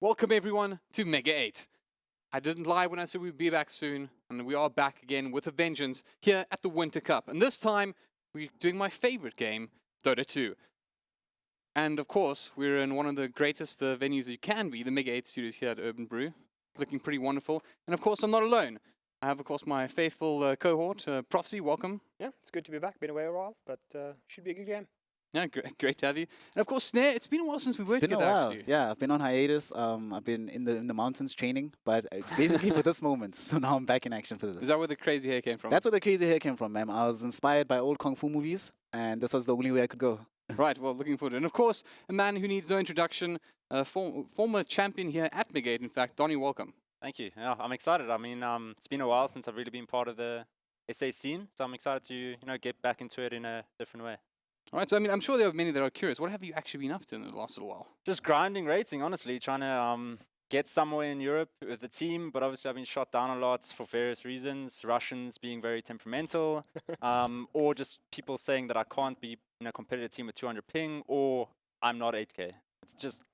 Welcome everyone to Mega8. I didn't lie when I said we'd be back soon, and we are back again with a vengeance here at the Winter Cup. And this time, we're doing my favorite game, Dota 2. And of course, we're in one of the greatest venues that you can be, the Mega8 studios here at Urban Brew. Looking pretty wonderful. And of course, I'm not alone. I have, of course, my faithful cohort, Prophecy, welcome. Yeah, it's good to be back. Been away a while, but should be a good game. Yeah, great to have you. And of course, Snare, it's been a while since we worked together, actually. Yeah, I've been on hiatus. I've been in the mountains training, but basically for this moment. So now I'm back in action for this. Is that where the crazy hair came from? That's where the crazy hair came from, man. I was inspired by old Kung Fu movies, and this was the only way I could go. Right, well, looking forward to it. And of course, a man who needs no introduction, former champion here at Mega8, in fact, Donnie, welcome. Thank you. Yeah, I'm excited. I mean, it's been a while since I've really been part of the SA scene, so I'm excited to, get back into it in a different way. All right, so I mean, I'm sure there are many that are curious. What have you actually been up to in the last little while? Just grinding rating, honestly, trying to get somewhere in Europe with the team, but obviously I've been shot down a lot for various reasons. Russians being very temperamental, or just people saying that I can't be in a competitive team with 200 ping, or I'm not 8K. It's just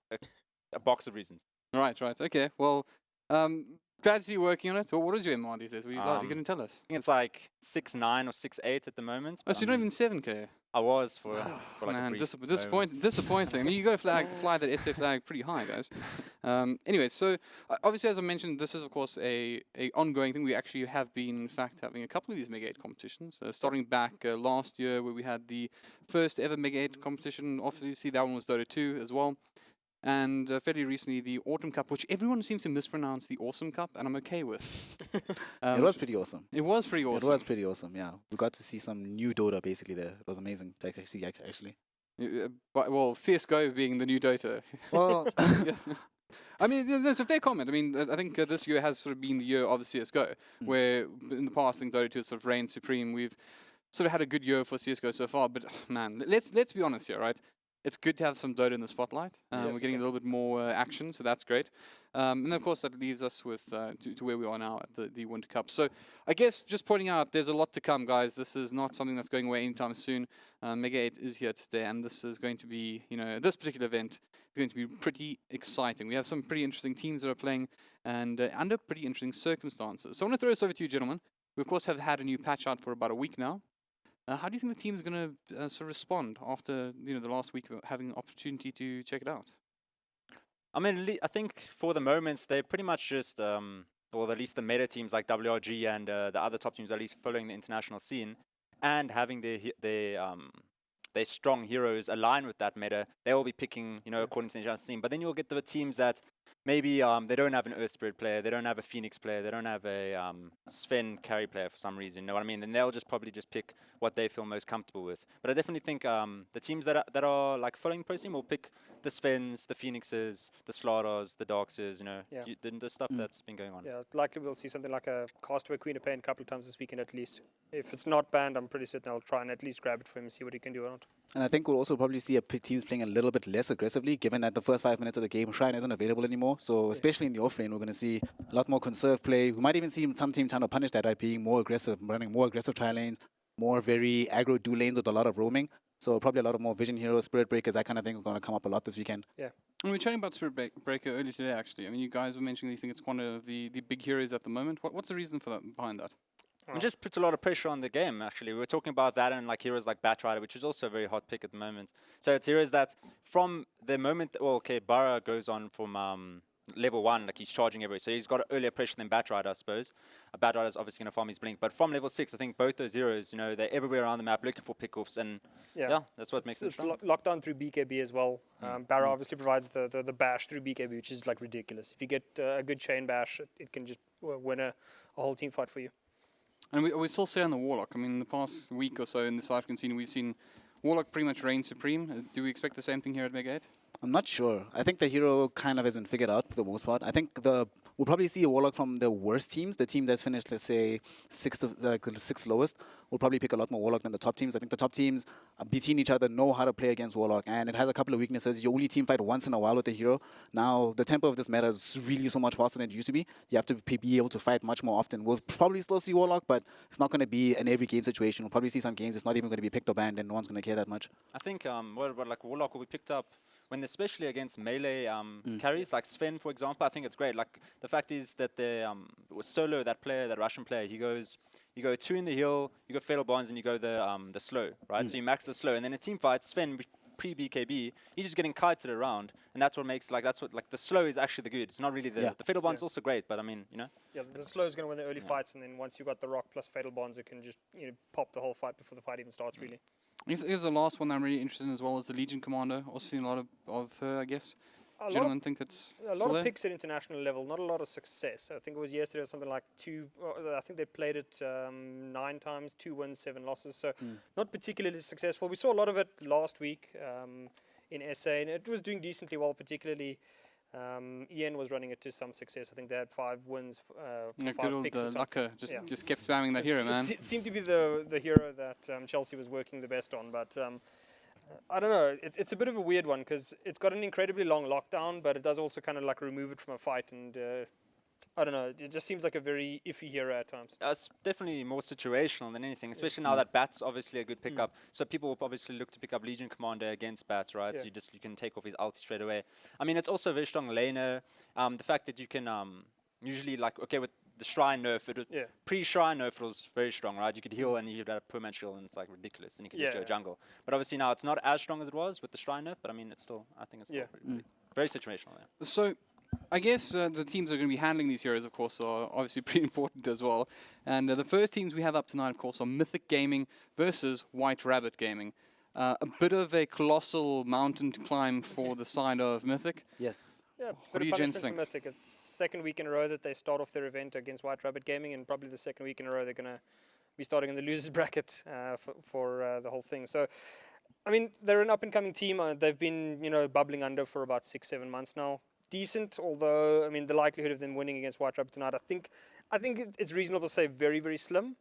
a box of reasons. Right, okay. Well, glad to see you working on it. Well, what is your MR these days? You're going to tell us. I think it's like 6'9" or 6'8" at the moment. Oh, so you're not even 7K? I was for like Man, a brief disappointing. I mean, you got to fly that SA flag pretty high, guys. Anyway, so obviously, as I mentioned, this is of course a ongoing thing. We actually have been, in fact, having a couple of these Mega8 competitions. Starting back last year, where we had the first ever Mega8 competition. Obviously, that one was Dota 2 as well. And fairly recently, the Autumn Cup, which everyone seems to mispronounce the Awesome Cup, and I'm okay with. It was pretty awesome. It was pretty awesome. It was pretty awesome, yeah. We got to see some new Dota basically there. It was amazing to see, actually. Well, CSGO being the new Dota. Well, yeah. I mean, there's a fair comment. I mean, I think this year has sort of been the year of the CSGO, where in the past, I think Dota 2 sort of reigned supreme. We've sort of had a good year for CSGO so far, but man, let's be honest here, right? It's good to have some Dota in the spotlight. Yes. We're getting a little bit more action, so that's great. And then, of course, that leaves us with to where we are now at the Winter Cup. So I guess just pointing out, there's a lot to come, guys. This is not something that's going away anytime soon. Mega8 is here to stay, and this is going to be, this particular event is going to be pretty exciting. We have some pretty interesting teams that are playing, and under pretty interesting circumstances. So I want to throw this over to you, gentlemen. We, of course, have had a new patch out for about a week now. How do you think the team is going to sort of respond after the last week of having an opportunity to check it out? I mean, I think for the moments they're pretty much just, or at least the meta teams like WRG and the other top teams, at least following the international scene, and having their strong heroes align with that meta. They will be picking, according to the international scene. But then you'll get the teams that maybe they don't have an Earth Spirit player, they don't have a Phoenix player, they don't have a Sven carry player for some reason. You know what I mean? Then they'll just probably just pick what they feel most comfortable with. But I definitely think the teams that are like following pro team will pick the Svens, the Phoenixes, the Slardars, the Darkses. The stuff that's been going on. Yeah, likely we'll see something like a Castaway Queen of Pain a couple of times this weekend at least. If it's not banned, I'm pretty certain I'll try and at least grab it for him and see what he can do or not. and I think we'll also probably see teams playing a little bit less aggressively, given that the first 5 minutes of the game, Shrine isn't available anymore. So especially in the offlane, we're going to see a lot more conserve play. We might even see some teams trying to punish that by being more aggressive, running more aggressive tri lanes, more very aggro do lanes with a lot of roaming. So probably a lot of more vision heroes, spirit breakers, that kind of thing are going to come up a lot this weekend. Yeah. And we were chatting about Spirit Breaker earlier today, actually. I mean, you guys were mentioning you think it's one of the big heroes at the moment. What's the reason for that, behind that? It just puts a lot of pressure on the game, actually. We were talking about that and like heroes like Batrider, which is also a very hot pick at the moment. So it's heroes that from the moment, Bara goes on from level 1, like he's charging everywhere. So he's got earlier pressure than Batrider, I suppose. Batrider's obviously going to farm his blink. But from level 6, I think both those heroes, they're everywhere around the map looking for pickoffs. And yeah, that's what makes them strong. It's locked down through BKB as well. Bara obviously provides the bash through BKB, which is like ridiculous. If you get a good chain bash, it can just win a whole team fight for you. And we still say on the Warlock. I mean, in the past week or so in the South African scene, we've seen Warlock pretty much reign supreme. Do we expect the same thing here at Mega8? I'm not sure. I think the hero kind of has been figured out for the most part. I think we'll probably see a Warlock from the worst teams. The team that's finished, let's say, the sixth lowest, will probably pick a lot more Warlock than the top teams. I think the top teams between each other know how to play against Warlock, and it has a couple of weaknesses. You only team fight once in a while with the hero. Now, the tempo of this meta is really so much faster than it used to be. You have to be able to fight much more often. We'll probably still see Warlock, but it's not going to be an every game situation. We'll probably see some games it's not even going to be picked or banned, and no one's going to care that much. I think like Warlock will be picked up when especially against melee carries, like Sven, for example, I think it's great. Like, the fact is that the Solo, that player, that Russian player, you go 2 in the hill, you go Fatal Bonds, and you go the slow, right? So you max the slow, and then in team fight, Sven, pre-BKB, he's just getting kited around, and that's what makes, the slow is actually the good. It's not really the Fatal Bond's also great, but I mean, you know. Yeah, the slow is going to win the early fights, and then once you've got the rock plus Fatal Bonds, it can just pop the whole fight before the fight even starts, really. Here's the last one that I'm really interested in as well, is the Legion Commander. Also seen a lot of her, I guess. Gentlemen think that's a lot of picks at international level, not a lot of success. I think it was yesterday something like I think they played it 9 times, 2 wins, 7 losses. So not particularly successful. We saw a lot of it last week in SA, and it was doing decently well, particularly Ian was running it to some success. I think they had 5 wins, 5 picks or something. Lucker just kept spamming that hero, man. It seemed to be the hero that Chelsea was working the best on, but I don't know. It's a bit of a weird one because it's got an incredibly long lockdown, but it does also kind of like remove it from a fight, and I don't know. It just seems like a very iffy hero at times. It's definitely more situational than anything, especially now that Bat's obviously a good pickup. So people will obviously look to pick up Legion Commander against Bat, right? Yeah. So you can take off his ulti straight away. I mean, it's also a very strong laner. The fact that you can usually, like, okay, with the Shrine nerf, pre-Shrine nerf, it was very strong, right? You could heal and you'd have a permanent shield, and it's like ridiculous, and you could just go jungle. But obviously now it's not as strong as it was with the Shrine nerf, but I mean, I think it's still pretty, very situational there. So, I guess the teams that are going to be handling these heroes, of course, are obviously pretty important as well. And the first teams we have up tonight, of course, are Mythic Gaming versus White Rabbit Gaming. A bit of a colossal mountain to climb for the side of Mythic. Yes. Yeah, What do you gents think? Mythic. It's 2nd week in a row that they start off their event against White Rabbit Gaming, and probably the 2nd week in a row they're going to be starting in the losers bracket for the whole thing. So, I mean, they're an up-and-coming team. They've been, bubbling under for about 6-7 months now. Decent, although, I mean, the likelihood of them winning against White Rabbit tonight, I think it's reasonable to say very, very slim.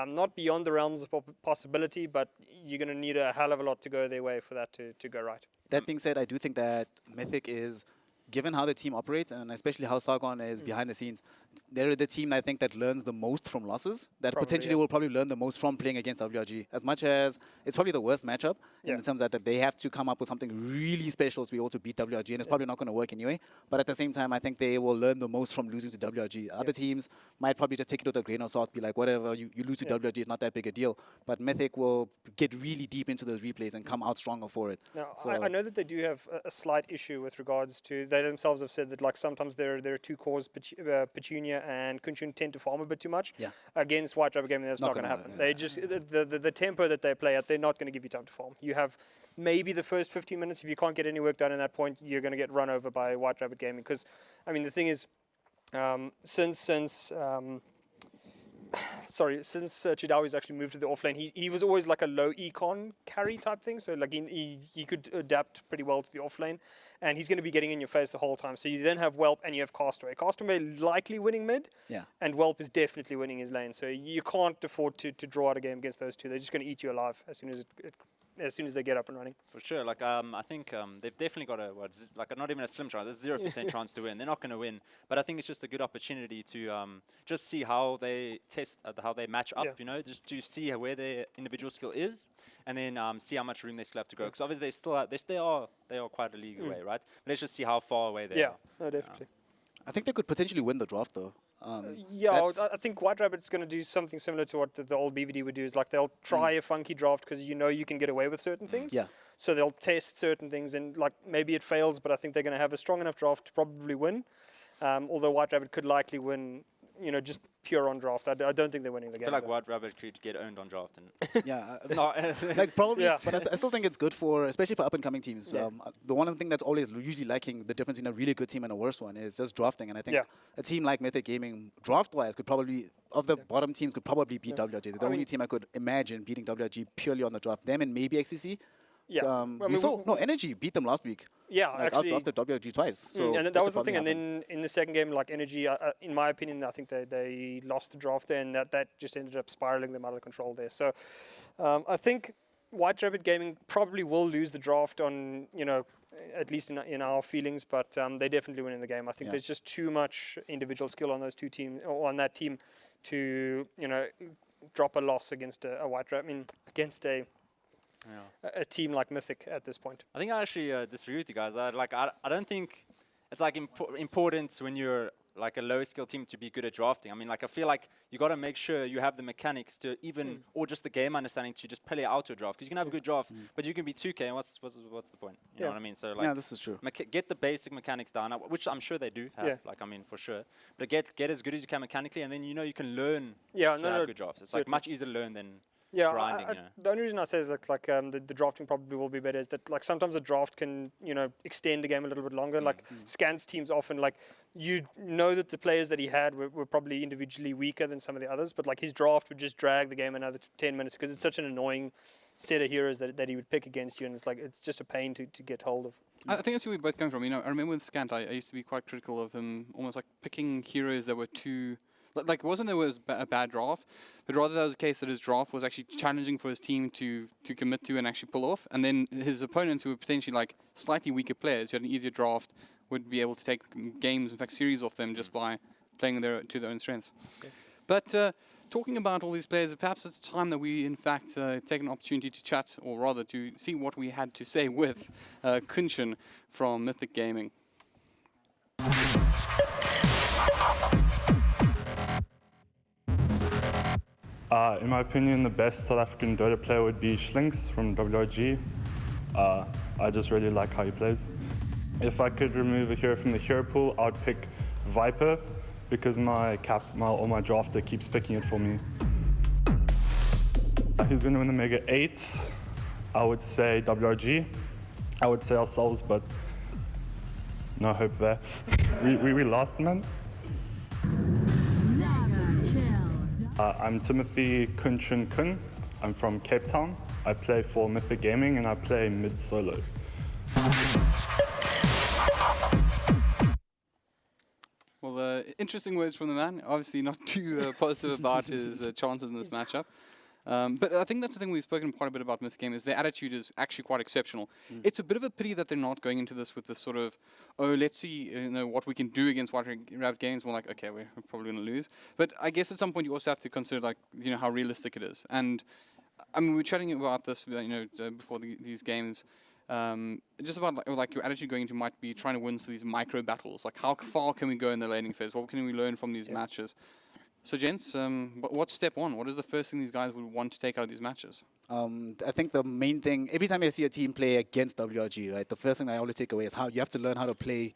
Not beyond the realms of possibility, but you're going to need a hell of a lot to go their way for that to go right. That being said, I do think that Mythic is, given how the team operates, and especially how Sargon is behind the scenes, they're the team I think that learns the most from losses, that potentially will probably learn the most from playing against WRG. As much as it's probably the worst matchup in terms that they have to come up with something really special to be able to beat WRG, and it's probably not going to work anyway. But at the same time, I think they will learn the most from losing to WRG. Other teams might probably just take it with a grain of salt, be like, whatever, you lose to WRG, it's not that big a deal. But Mythic will get really deep into those replays and come out stronger for it. Now, So I know that they do have a slight issue with regards to, they themselves have said that like sometimes there are 2 cores, Petunia and Kunchun, tend to farm a bit too much. Against White Rabbit Gaming, that's not going to happen. They just, the tempo that they play at, they're not going to give you time to farm. You have maybe the first 15 minutes, if you can't get any work done in that point, you're going to get run over by White Rabbit Gaming. Because, I mean, the thing is, since Chidawi's actually moved to the offlane, he was always like a low econ carry type thing. So like he could adapt pretty well to the offlane, and he's going to be getting in your face the whole time. So you then have Whelp and you have Castaway. Castaway likely winning mid, and Whelp is definitely winning his lane. So you can't afford to draw out a game against those two. They're just going to eat you alive as soon as they get up and running. For sure. Like, I think they've definitely got not even a slim chance. There's 0% chance to win. They're not going to win. But I think it's just a good opportunity to just see how they test, how they match up, just to see where their individual skill is, and then see how much room they still have to grow. Because obviously they are quite a league away, right? But let's just see how far away they are. Yeah, definitely. I think they could potentially win the draft, though. I think White Rabbit's going to do something similar to what the old BVD would do. Is like they'll try a funky draft because you can get away with certain things. Yeah. So they'll test certain things, and like maybe it fails, but I think they're going to have a strong enough draft to probably win. Although White Rabbit could likely win, just pure on draft. I don't think they're winning the game. I feel like White Rabbit could get owned on draft. And like probably, but I still think it's good especially for up-and-coming teams. The one thing that's always usually lacking the difference in a really good team and a worse one is just drafting. And I think a team like Mythic Gaming, draft-wise, could probably, of the bottom teams, could probably beat WRG. They're the only team I could imagine beating WRG purely on the draft. Them and maybe XCC. Yeah. Energy beat them last week. Yeah, actually. After WRG twice. So and that was the thing. And then in the second game, like Energy, in my opinion, I think they lost the draft there, and that just ended up spiraling them out of control there. So I think White Rabbit Gaming probably will lose the draft on, at least in our feelings, but they definitely win in the game. I think there's just too much individual skill on those two teams, or on that team, to, drop a loss against a White Rabbit. I mean, against a a team like Mythic at this point. I think I actually disagree with you guys. I don't think it's like important when you're like a low skill team to be good at drafting. I mean, like I feel like you got to make sure you have the mechanics to even, or just the game understanding to just play out your draft. Because you can have a good draft, but you can be 2K, and what's the point? You know what I mean? So like, Yeah, this is true. get the basic mechanics down, which I'm sure they do have. Like I mean, for sure. But get as good as you can mechanically, and then you can learn to have good drafts. It's like much easier to learn than grinding. The only reason I say is like the drafting probably will be better is that like sometimes a draft can extend the game a little bit longer. Like Scans teams often like that the players that he had were probably individually weaker than some of the others, but like his draft would just drag the game another 10 minutes because it's such an annoying set of heroes that he would pick against you, and it's just a pain to get hold of. I think that's where we both come from. I remember with Scant, I used to be quite critical of him, almost like picking heroes that were too. Like, it wasn't that it was a bad draft, but rather that was the case that his draft was actually challenging for his team to commit to and actually pull off. And then his opponents, who were potentially like slightly weaker players, who had an easier draft, would be able to take games, in fact series off them just by playing to their own strengths. Yeah. But talking about all these players, perhaps it's time that we in fact take an opportunity to chat, or rather to see what we had to say with Kunshin from Mythic Gaming. In my opinion, the best South African Dota player would be Schlinks from WRG. I just really like how he plays. If I could remove a hero from the hero pool, I would pick Viper because my drafter keeps picking it for me. Who's going to win the Mega8? I would say WRG. I would say ourselves, but no hope there. we lost, man. I'm Timothy Kunshin Kun. I'm from Cape Town. I play for Mythic Gaming and I play mid solo. Well, interesting words from the man. Obviously not too positive about his chances in this matchup. But I think that's the thing we've spoken quite a bit about Mythic Game is their attitude is actually quite exceptional. It's a bit of a pity that they're not going into this with this sort of, oh, let's see what we can do against White Rabbit Games. More like, okay, we're probably going to lose. But I guess at some point you also have to consider like how realistic it is. And I mean, we were chatting about this before these games. Just about like your attitude going into might be trying to win these micro battles. Like how far can we go in the laning phase? What can we learn from these matches? So, gents, what's step one? What is the first thing these guys would want to take out of these matches? I think the main thing, every time I see a team play against WRG, right, the first thing I always take away is how you have to learn how to play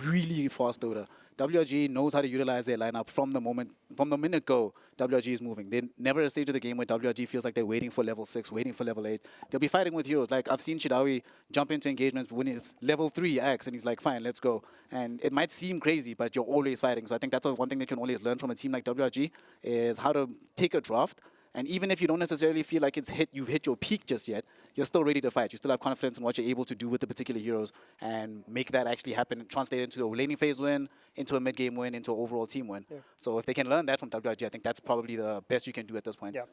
really fast Dota. WRG knows how to utilize their lineup from the minute go, WRG is moving. There's never a stage of the game where WRG feels like they're waiting for level 6, waiting for level 8. They'll be fighting with heroes. Like, I've seen Chidawi jump into engagements when it's level 3 Axe, and he's like, fine, let's go. And it might seem crazy, but you're always fighting. So I think that's one thing that you can always learn from a team like WRG is how to take a draft. And even if you don't necessarily feel like you've hit your peak just yet, you're still ready to fight. You still have confidence in what you're able to do with the particular heroes and make that actually happen and translate into a laning phase win, into a mid-game win, into an overall team win. Yeah. So if they can learn that from WRG, I think that's probably the best you can do at this point. Yeah,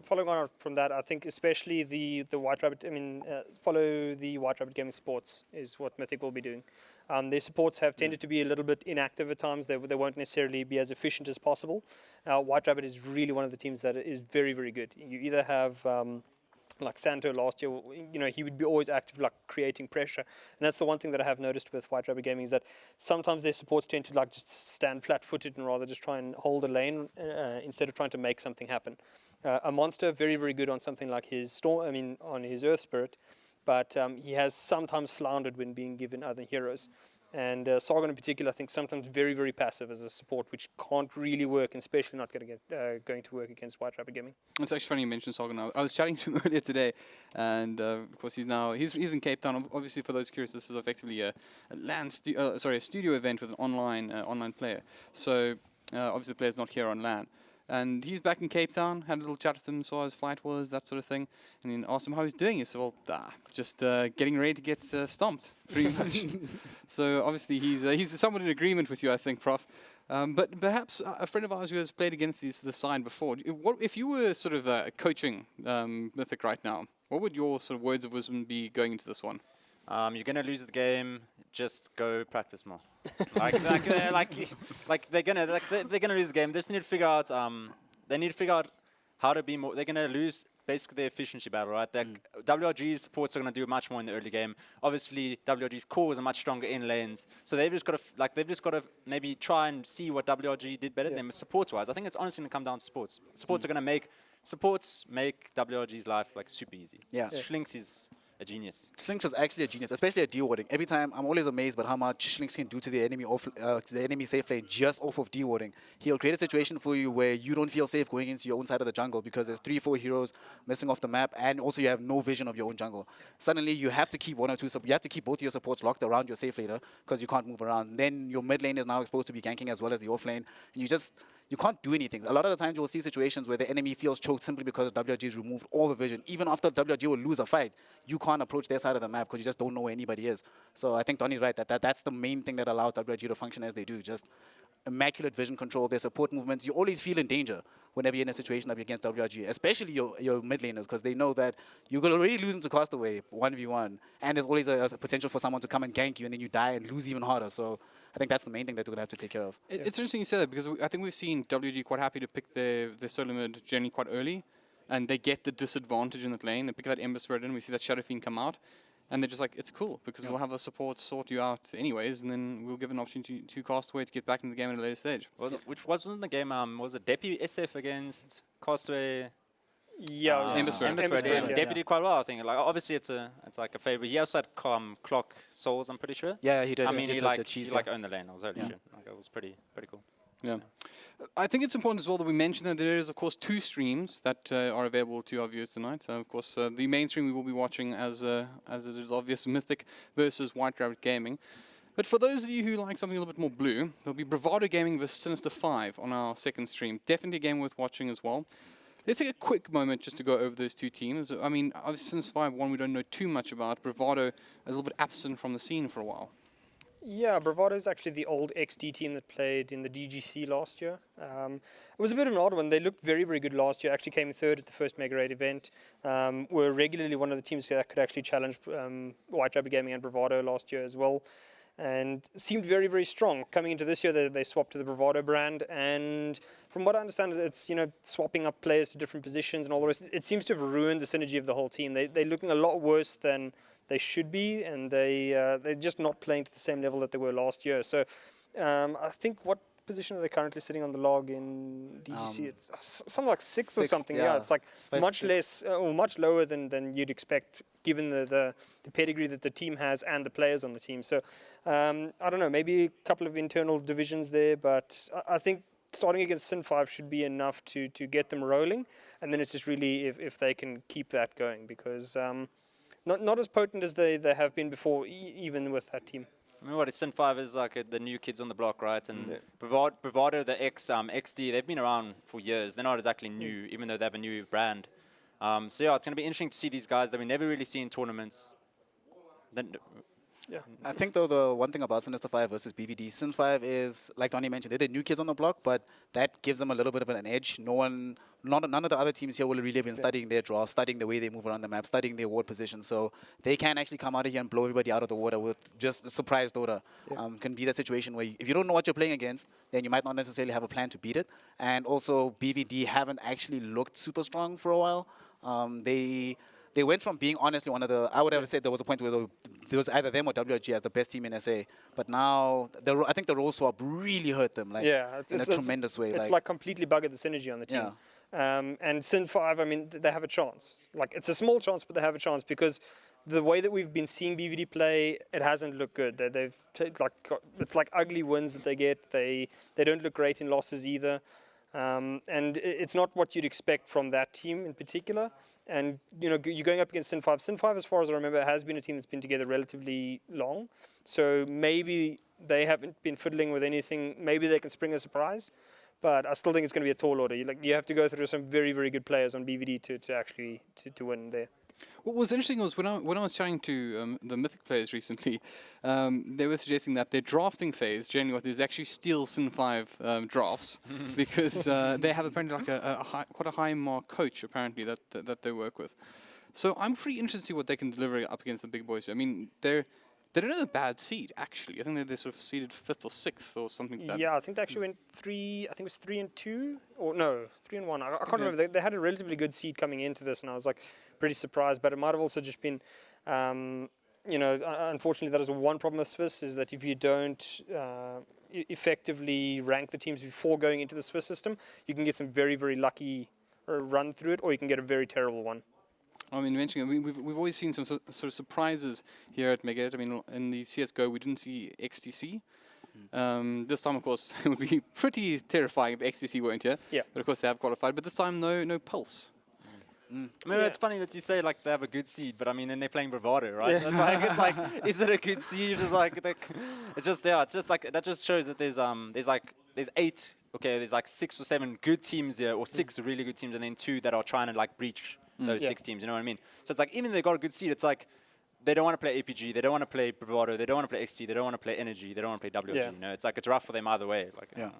following on from that, I think especially the White Rabbit, follow the White Rabbit Gaming Sports is what Mythic will be doing. Their supports have tended to be a little bit inactive at times. They won't necessarily be as efficient as possible. White Rabbit is really one of the teams that is very, very good. You either have like Santo last year, he would be always active, like creating pressure. And that's the one thing that I have noticed with White Rabbit Gaming is that sometimes their supports tend to like just stand flat-footed and rather just try and hold a lane instead of trying to make something happen. A Monster, very, very good on something like his on his Earth Spirit. But he has sometimes floundered when being given other heroes. And Sargon in particular, I think sometimes very, very passive as a support, which can't really work, and especially not going to work against White Rabbit Gaming. It's actually funny you mentioned Sargon. I was chatting to him earlier today, and of course he's in Cape Town. Obviously, for those curious, this is effectively a studio event with an online player. So obviously the player's not here on LAN. And he's back in Cape Town, had a little chat with him, saw how his flight was, that sort of thing. And then asked him how he's doing. He said, well, just getting ready to get stomped, pretty much. So obviously he's somewhat in agreement with you, I think, Prof. But perhaps a friend of ours who has played against the side before, if you were sort of coaching Mythic right now, what would your sort of words of wisdom be going into this one? You're gonna lose the game. Just go practice more. they're gonna lose the game. They just need to figure out. They need to figure out how to be more. They're gonna lose basically the efficiency battle, right? That WRG's supports are going to do much more in the early game. Obviously, WRG's cores are much stronger in lanes, so they've just got to maybe try and see what WRG did better than supports-wise. I think it's honestly going to come down to supports. Supports make WRG's life like super easy. Yeah. Schlinks is a genius. Slinks is actually a genius, especially at dewarding. Every time, I'm always amazed by how much Slinks can do to the enemy to the enemy safe lane just off of dewarding. He'll create a situation for you where you don't feel safe going into your own side of the jungle because there's 3-4 heroes messing off the map, and also you have no vision of your own jungle. Suddenly, you have to keep one or two. You have to keep both your supports locked around your safe laner because you can't move around. Then your mid lane is now exposed to be ganking as well as the off lane, and you can't do anything. A lot of the times, you will see situations where the enemy feels choked simply because WRG has removed all the vision. Even after WRG will lose a fight, you can't approach their side of the map because you just don't know where anybody is. So I think Donnie's right. That's the main thing that allows WRG to function as they do. Just immaculate vision control, their support movements. You always feel in danger whenever you're in a situation up against WRG, especially your mid laners, because they know that you're already losing to Castaway 1v1, and there's always a potential for someone to come and gank you, and then you die and lose even harder. So I think that's the main thing that we're going to have to take care of. It's interesting you say that, because I think we've seen WG quite happy to pick their solo mid generally quite early, and they get the disadvantage in that lane. They pick that Ember Spirit in, we see that Shadow Fiend come out, and they're just like, it's cool, because we'll have a support sort you out anyways, and then we'll give an opportunity to Castaway to get back into the game at a later stage. Which wasn't the game, was it Deputy SF against Castaway? Yeah, Ember Spirit. Deputy did quite well, I think. Like, obviously, it's like a favorite. He also had Clock Souls, I'm pretty sure. Yeah, he did. I mean, he he did like the cheese. he like owned the lane. I was holy shit. Like, it was pretty cool. Yeah. I think it's important as well that we mention that there is, of course, 2 streams that are available to our viewers tonight. Of course, the main stream we will be watching, as it is obvious, Mythic versus White Rabbit Gaming. But for those of you who like something a little bit more blue, there'll be Bravado Gaming versus Sinister 5 on our second stream. Definitely a game worth watching as well. Let's take a quick moment just to go over those 2 teams. I mean, obviously, since 5-1, we don't know too much about. Bravado, a little bit absent from the scene for a while. Yeah, Bravado is actually the old XD team that played in the DGC last year. It was a bit of an odd one. They looked very, very good last year. Actually came third at the first Mega8 event. Were regularly one of the teams that could actually challenge White Rabbit Gaming and Bravado last year as well. And seemed very, very strong. Coming into this year, they swapped to the Bravado brand. And from what I understand, it's swapping up players to different positions and all the rest. It seems to have ruined the synergy of the whole team. They're looking a lot worse than they should be, and they're just not playing to the same level that they were last year. So I think, what position are they currently sitting on the log in DGC? It's something like sixth or something. Yeah, it's like much less or much lower than you'd expect, given the pedigree that the team has and the players on the team. So I don't know, maybe a couple of internal divisions there, but I think starting against Sin 5 should be enough to get them rolling, and then it's just really if they can keep that going, because not as potent as they have been before, even with that team. I mean, what is Sin 5 is like the new kids on the block, right? And Bravado, the XD, they've been around for years. They're not exactly new, even though they have a new brand. So yeah, it's going to be interesting to see these guys that we never really see in tournaments. Yeah. I think, though, the one thing about Sinister 5 versus BVD, Sin 5 is, like Donnie mentioned, they're the new kids on the block, but that gives them a little bit of an edge. None of the other teams here will really have been studying their draw, studying the way they move around the map, studying their ward position. So they can actually come out of here and blow everybody out of the water with just a surprise order. Can be that situation where if you don't know what you're playing against, then you might not necessarily have a plan to beat it. And also, BVD haven't actually looked super strong for a while. They went from being honestly one of the, I would have said there was a point where there was either them or WRG as the best team in SA. But now, I think the role swap really hurt them, like in a tremendous way. It's like completely buggered the synergy on the team. And Sin 5, I mean, they have a chance. Like, it's a small chance, but they have a chance, because the way that we've been seeing BVD play, it hasn't looked good. It's like ugly wins that they get. They don't look great in losses either. And it's not what you'd expect from that team in particular. And you're going up against Sin 5. Sin 5, as far as I remember, has been a team that's been together relatively long. So maybe they haven't been fiddling with anything. Maybe they can spring a surprise. But I still think it's going to be a tall order. You have to go through some very, very good players on BVD to actually win there. What was interesting was when I was chatting to the Mythic players recently, they were suggesting that their drafting phase, generally what they do is actually steal Sin 5 drafts, because they have apparently like quite a high mark coach apparently that they work with. So I'm pretty interested to see what they can deliver up against the big boys. I mean, they're They don't have a bad seed, actually. I think they're sort of seeded 5th or 6th or something like that. Yeah, I think they actually went 3. I think it was 3-2, or no, 3-1. I can't remember. They had a relatively good seed coming into this, and I was like pretty surprised. But it might have also just been, unfortunately, that is one problem with Swiss, is that if you don't effectively rank the teams before going into the Swiss system, you can get some very, very lucky run through it, or you can get a very terrible one. I mean, mentioning we've always seen some sort of surprises here at Mega8. I mean, in the CS:GO, we didn't see XTC. This time, of course, it would be pretty terrifying if XTC weren't here. Yeah. But of course, they have qualified. But this time, no Pulse. I mean, it's funny that you say like they have a good seed, but I mean, then they're playing Bravado, right? It's like, is it a good seed? It's just like that just shows that there's 8. Okay, there's like 6 or 7 good teams here, or 6 really good teams, and then 2 that are trying to like breach those 6 teams. You know what I mean? So it's like even if they got a good seed, it's like they don't want to play APG, they don't want to play Bravado, they don't want to play XT, they don't want to play Energy, they don't want to play WG. Yeah. You know, it's like it's rough for them either way. Like, Yeah.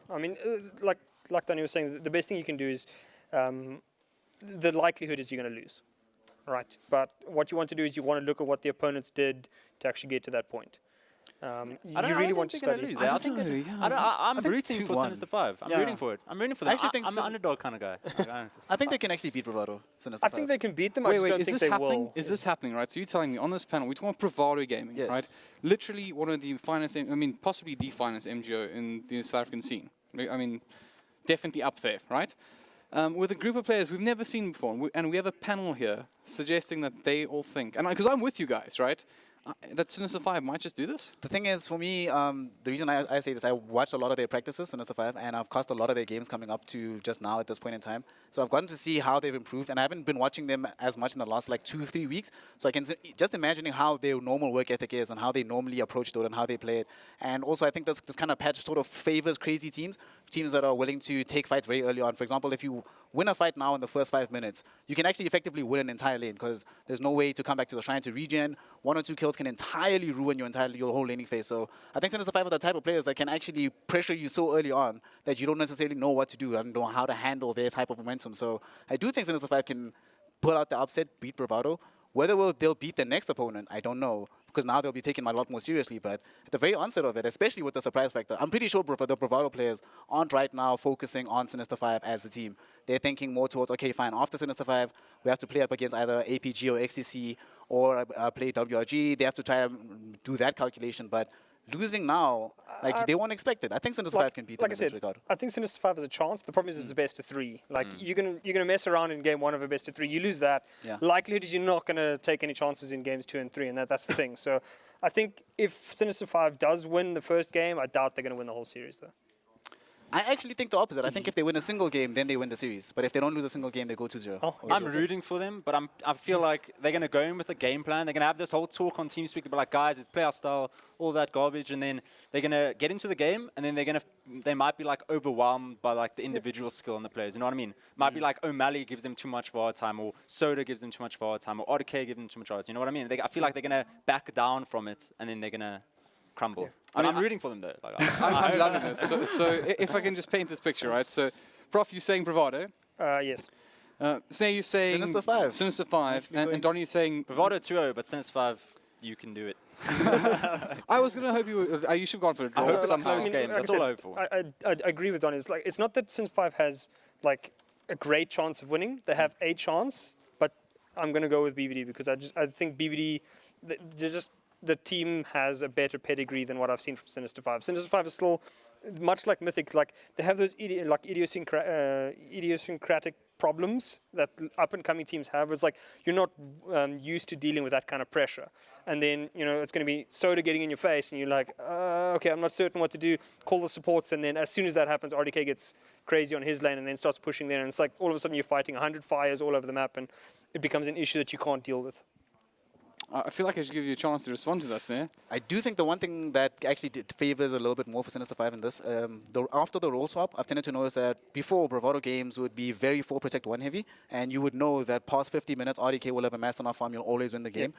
I mean, like Danny was saying, the best thing you can do is the likelihood is you're going to lose, right? But what you want to do is you want to look at what the opponents did to actually get to that point. You really want to study. Lose, I'm rooting for Sinister 5. I'm rooting for it. I'm rooting for them. I actually think I'm an underdog kind of guy. I think they can actually beat Bravado. Sinister I think 5. they can beat them. I just don't is think this they happening? will. Is this happening, right? So you're telling me on this panel, we're talking about Bravado Gaming, Yes. right? Literally one of the finest, possibly the finest MGO in the South African scene. I mean, definitely up there, right? With a group of players we've never seen before, and we have a panel here suggesting that they all think, and because I'm with you guys, right? That Sinister 5 might just do this. The thing is, for me, the reason I say this, I watched a lot of their practices, Sinister 5, and I've cast a lot of their games coming up to just now at this point in time. So I've gotten to see how they've improved, and I haven't been watching them as much in the last like 2 or 3 weeks. So I can just imagining how their normal work ethic is and how they normally approach it and how they play it. And also, I think this kind of patch sort of favors crazy teams that are willing to take fights very early on. For example, if you win a fight now in the first 5 minutes, you can actually effectively win an entire lane because there's no way to come back to the shrine to regen. 1 or 2 kills can entirely ruin your whole laning phase. So I think Sinister 5 are the type of players that can actually pressure you so early on that you don't necessarily know what to do and know how to handle their type of momentum. So I do think Sinister 5 can pull out the upset, beat Bravado. Whether they'll beat the next opponent, I don't know, because now they'll be taken a lot more seriously. But at the very onset of it, especially with the surprise factor, I'm pretty sure the Bravado players aren't right now focusing on Sinister 5 as a team. They're thinking more towards, okay, fine, after Sinister 5, we have to play up against either APG or XTC or play WRG. They have to try and do that calculation. But losing now, they won't expect it. I think Sinister 5 can beat them in this regard. I think Sinister 5 has a chance. The problem is it's a best of 3. Like you're gonna mess around in game 1 of a best of 3. You lose that. Yeah. Likelihood is you're not gonna take any chances in games 2 and 3, and that's the thing. So I think if Sinister 5 does win the first game, I doubt they're gonna win the whole series though. I actually think the opposite. I think if they win a single game, then they win the series. But if they don't lose a single game, they go 2-0. Oh, I'm rooting for them, but I feel like they're going to go in with a game plan. They're going to have this whole talk on TeamSpeak. They'll be like, guys, it's play our style, all that garbage. And then they're going to get into the game, and then they might be like overwhelmed by like the individual skill in the players. You know what I mean? Might be like O'Malley gives them too much forward time, or Soda gives them too much forward time, or RDK gives them too much forward time. You know what I mean? I feel like they're going to back down from it, and then they're going to crumble. I mean, I'm rooting for them though. Like, I'm loving this. So if I can just paint this picture, right? So, Prof, you're saying Bravado. Yes. Snare, you're saying Sinister 5. Sinister 5. And Donnie, you're saying Bravado 2-0, but Sinister 5, you can do it. I was going to hope you should have gone for a draw. I hope it's a somehow. close game. like That's I all I said, hope for. I agree with Donnie. It's not that Sinister 5 has like a great chance of winning. They have a chance, but I'm going to go with BVD because I think BVD the team has a better pedigree than what I've seen from Sinister 5. Sinister 5 is still much like Mythic. Like they have those idiosyncratic problems that up-and-coming teams have. It's like you're not used to dealing with that kind of pressure. And then, it's going to be Soda getting in your face, and you're like, okay, I'm not certain what to do. Call the supports, and then as soon as that happens, RDK gets crazy on his lane and then starts pushing there. And it's like all of a sudden you're fighting 100 fires all over the map, and it becomes an issue that you can't deal with. I feel like I should give you a chance to respond to this there. I do think the one thing that actually favors a little bit more for Sinister 5 in this, after the role swap, I've tended to notice that before, Bravado games would be very 4 protect 1 heavy, and you would know that past 50 minutes, RDK will have amassed enough farm, you'll always win the game.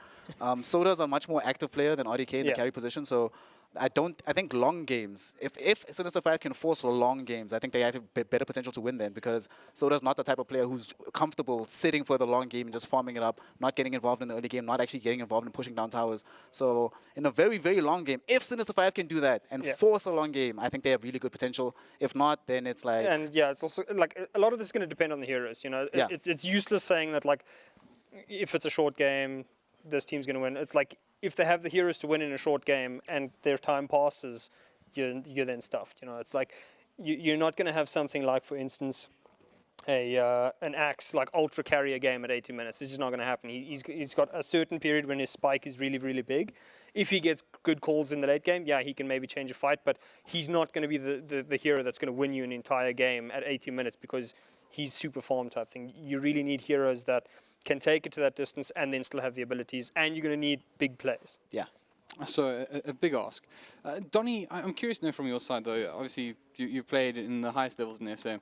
Soda's a much more active player than RDK in the carry position, so I think long games, if Sinister 5 can force long games, I think they have a better potential to win then, because Soda's not the type of player who's comfortable sitting for the long game and just farming it up, not getting involved in the early game, not actually getting involved in pushing down towers. So in a very, very long game, if Sinister 5 can do that and force a long game, I think they have really good potential. If not, then it's like... And yeah, it's also like a lot of this is going to depend on the heroes, you know. It's useless saying that like if it's a short game, this team's going to win. It's like if they have the heroes to win in a short game and their time passes, you're then stuffed. You know, it's like you're not going to have something like, for instance, an Axe like ultra carrier game at 80 minutes. It's just not going to happen. He's got a certain period when his spike is really, really big. If he gets good calls in the late game, yeah, he can maybe change a fight, but he's not going to be the hero that's going to win you an entire game at 80 minutes because he's super farm type thing. You really need heroes that can take it to that distance and then still have the abilities, and you're going to need big plays. Yeah. So a big ask. Donnie, I'm curious to know from your side though, obviously you've played in the highest levels in SA.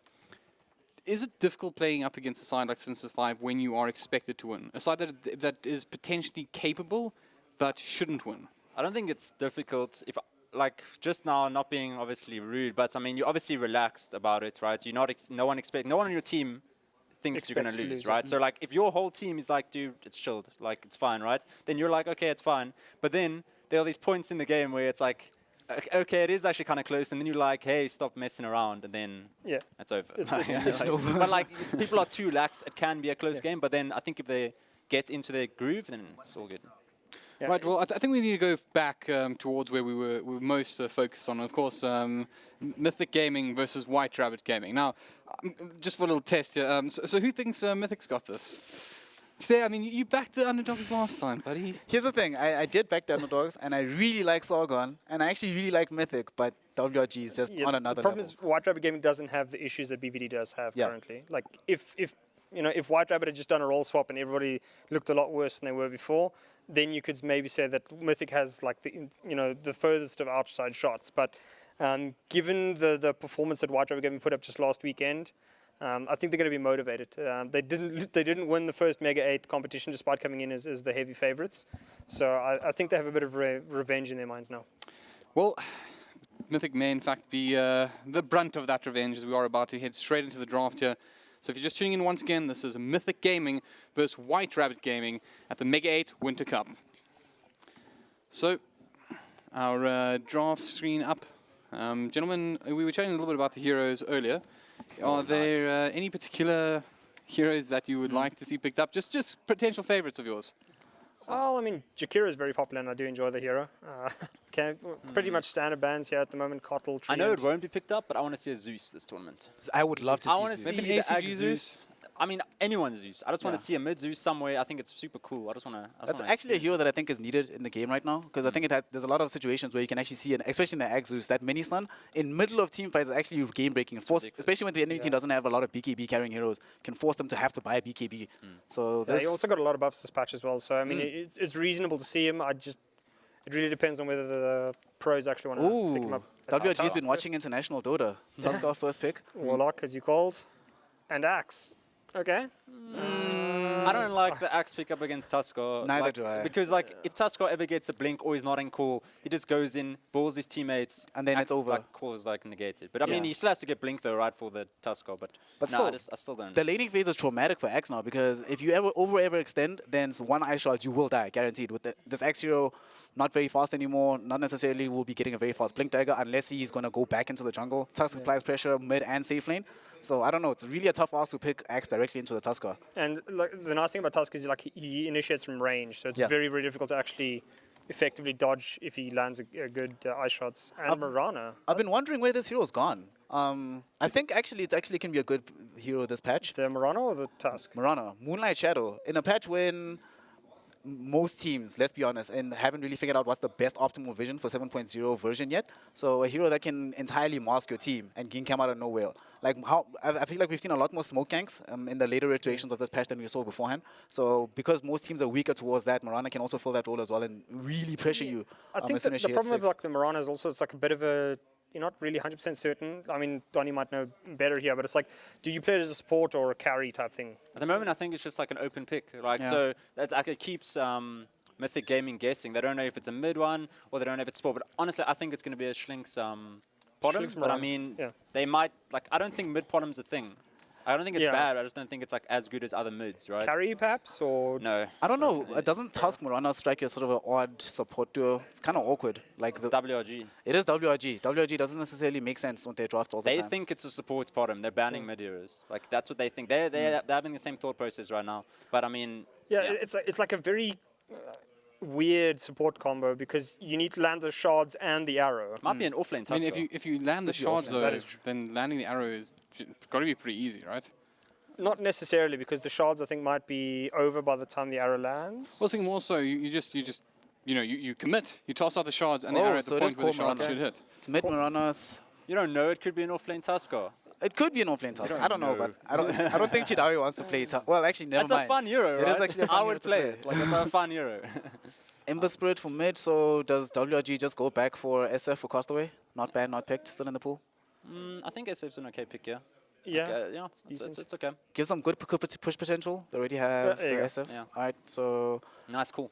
Is it difficult playing up against a side like Sinister 5 when you are expected to win? A side that is potentially capable but shouldn't win? I don't think it's difficult. If like just now, not being obviously rude, but I mean you're obviously relaxed about it, right? You're not no one on your team thinks you're going to lose, right? So like if your whole team is like, dude, it's chilled, like it's fine, right? Then you're like, okay, it's fine. But then there are these points in the game where it's like, okay, it is actually kind of close, and then you're like, hey, stop messing around, and then it's over. It's over. But like if people are too lax, it can be a close game. But then I think if they get into their groove, then it's all good. Yeah. Right, well, I think we need to go back towards where we were most focused on. Of course, Mythic Gaming versus White Rabbit Gaming. Now, just for a little test here, so who thinks Mythic's got this? I mean, you backed the underdogs last time, buddy. Here's the thing, I did back the underdogs, and I really like Sargon, and I actually really like Mythic, but WRG is just on another The problem level. is White Rabbit Gaming doesn't have the issues that BVD does have currently. Like if White Rabbit had just done a roll swap and everybody looked a lot worse than they were before, then you could maybe say that Mythic has like the furthest of outside shots. But given the performance that White Rabbit Gaming put up just last weekend, I think they're going to be motivated. They didn't win the first Mega8 competition despite coming in as the heavy favorites. So I think they have a bit of revenge in their minds now. Well, Mythic may in fact be the brunt of that revenge, as we are about to head straight into the draft here. So if you're just tuning in once again, this is Mythic Gaming versus White Rabbit Gaming at the Mega8 Winter Cup. So, our draft screen up. Gentlemen, we were chatting a little bit about the heroes earlier. Are there any particular heroes that you would like to see picked up? Just potential favorites of yours. Well, I mean, Jakira is very popular, and I do enjoy the hero. Pretty much standard bands here at the moment. Kotl, I know it won't be picked up, but I want to see a Zeus this tournament. I would love to I see want to Zeus. see Maybe an the ACG Ag Zeus? I mean, anyone's Zeus. I just want to see a mid Zeus somewhere. I think it's super cool. I just want to. That's actually a hero that I think is needed in the game right now, because I think there's a lot of situations where you can actually see, especially in the Axus, that mini stun in middle of team fights is actually game breaking. Especially when the enemy team doesn't have a lot of BKB carrying heroes, can force them to have to buy BKB. So he also got a lot of buffs this patch as well. So I mean, it's reasonable to see him. It really depends on whether the pros actually want to pick him up. WRG's been watching international Dota. Tuskar first pick. Warlock, as you called, and Axe. Okay. I don't like the Axe pick up against Tuskar. Neither do I. Because like if Tuskar ever gets a blink or he's not in call, he just goes in, balls his teammates, and then Axe it's over. Like call is like negated. But I mean, he still has to get blink though, right, for the Tuskar. But still, I still don't. The laning phase is traumatic for Axe now, because if you ever overextend, then one eye shot you will die, guaranteed. With this Axe hero not very fast anymore, not necessarily will be getting a very fast blink dagger unless he's going to go back into the jungle. Tusk applies pressure mid and safe lane. So I don't know, it's really a tough ask to pick Axe directly into the Tuskar. And like, the nice thing about Tusk is like he initiates from range, so it's very, very difficult to actually effectively dodge if he lands a good eye shots. And Marana. I've been wondering where this hero's gone. I think actually it can be a good hero this patch. The Marana or the Tusk? Marana, Moonlight Shadow. In a patch when most teams, let's be honest, and haven't really figured out what's the best optimal vision for 7.0 version yet. So a hero that can entirely mask your team and can come out of nowhere. Like I feel like we've seen a lot more smoke ganks in the later iterations of this patch than we saw beforehand. So because most teams are weaker towards that, Marana can also fill that role as well and really pressure you. I think the problem with like the Marana is also it's like a bit of a, you're not really 100% certain. I mean, Donnie might know better here, but it's like, do you play it as a support or a carry type thing? At the moment, I think it's just like an open pick. Like so, that like, it keeps Mythic Gaming guessing. They don't know if it's a mid one or they don't know if it's sport. But honestly, I think it's going to be a Schlink's bottom. Schlink's But I Miranda, mean, yeah. they might, like, I don't think mid bottom's a thing. I don't think it's Yeah. bad. I just don't think it's like as good as other mids, right? Carry perhaps, or No. I don't know. Doesn't Tusk Mirana strike you as sort of an odd support duo? It's kind of awkward. Like It's WRG. it is WRG. WRG doesn't necessarily make sense when they draft all the They time. think it's a support bottom. They're banning mid heroes. Like, that's what they think. They're having the same thought process right now. But I mean, yeah, it's like a very weird support combo because you need to land the shards and the arrow. might be an offlane I mean, Tusker. if you land the Could be shards offline. though, That is true. then landing the arrow is got to be pretty easy, right? Not necessarily because the shards I think might be over by the time the arrow lands. Well, I think more so you just you commit, you toss out the shards, and the Oh, arrow at so the it is point where the core shards Mirana. should hit. It's mid Miranas. You don't know. It could be an offlane Tusker. It could be an offlane Tusk. don't I don't know, know. but I don't think Chidawi wants to play Tusk. Well, actually, never That's mind. a fun hero, It right? is actually a fun I hero would to play play. it. Like, it's a fun hero. Ember Spirit for mid, so does WRG just go back for SF for Castaway? Not bad, not picked, still in the pool. I think SF's an okay pick, yeah. yeah. Yeah, decent. it's okay. Gives some good push potential. They already have there the you go. SF. Yeah. Alright, so Nice, cool.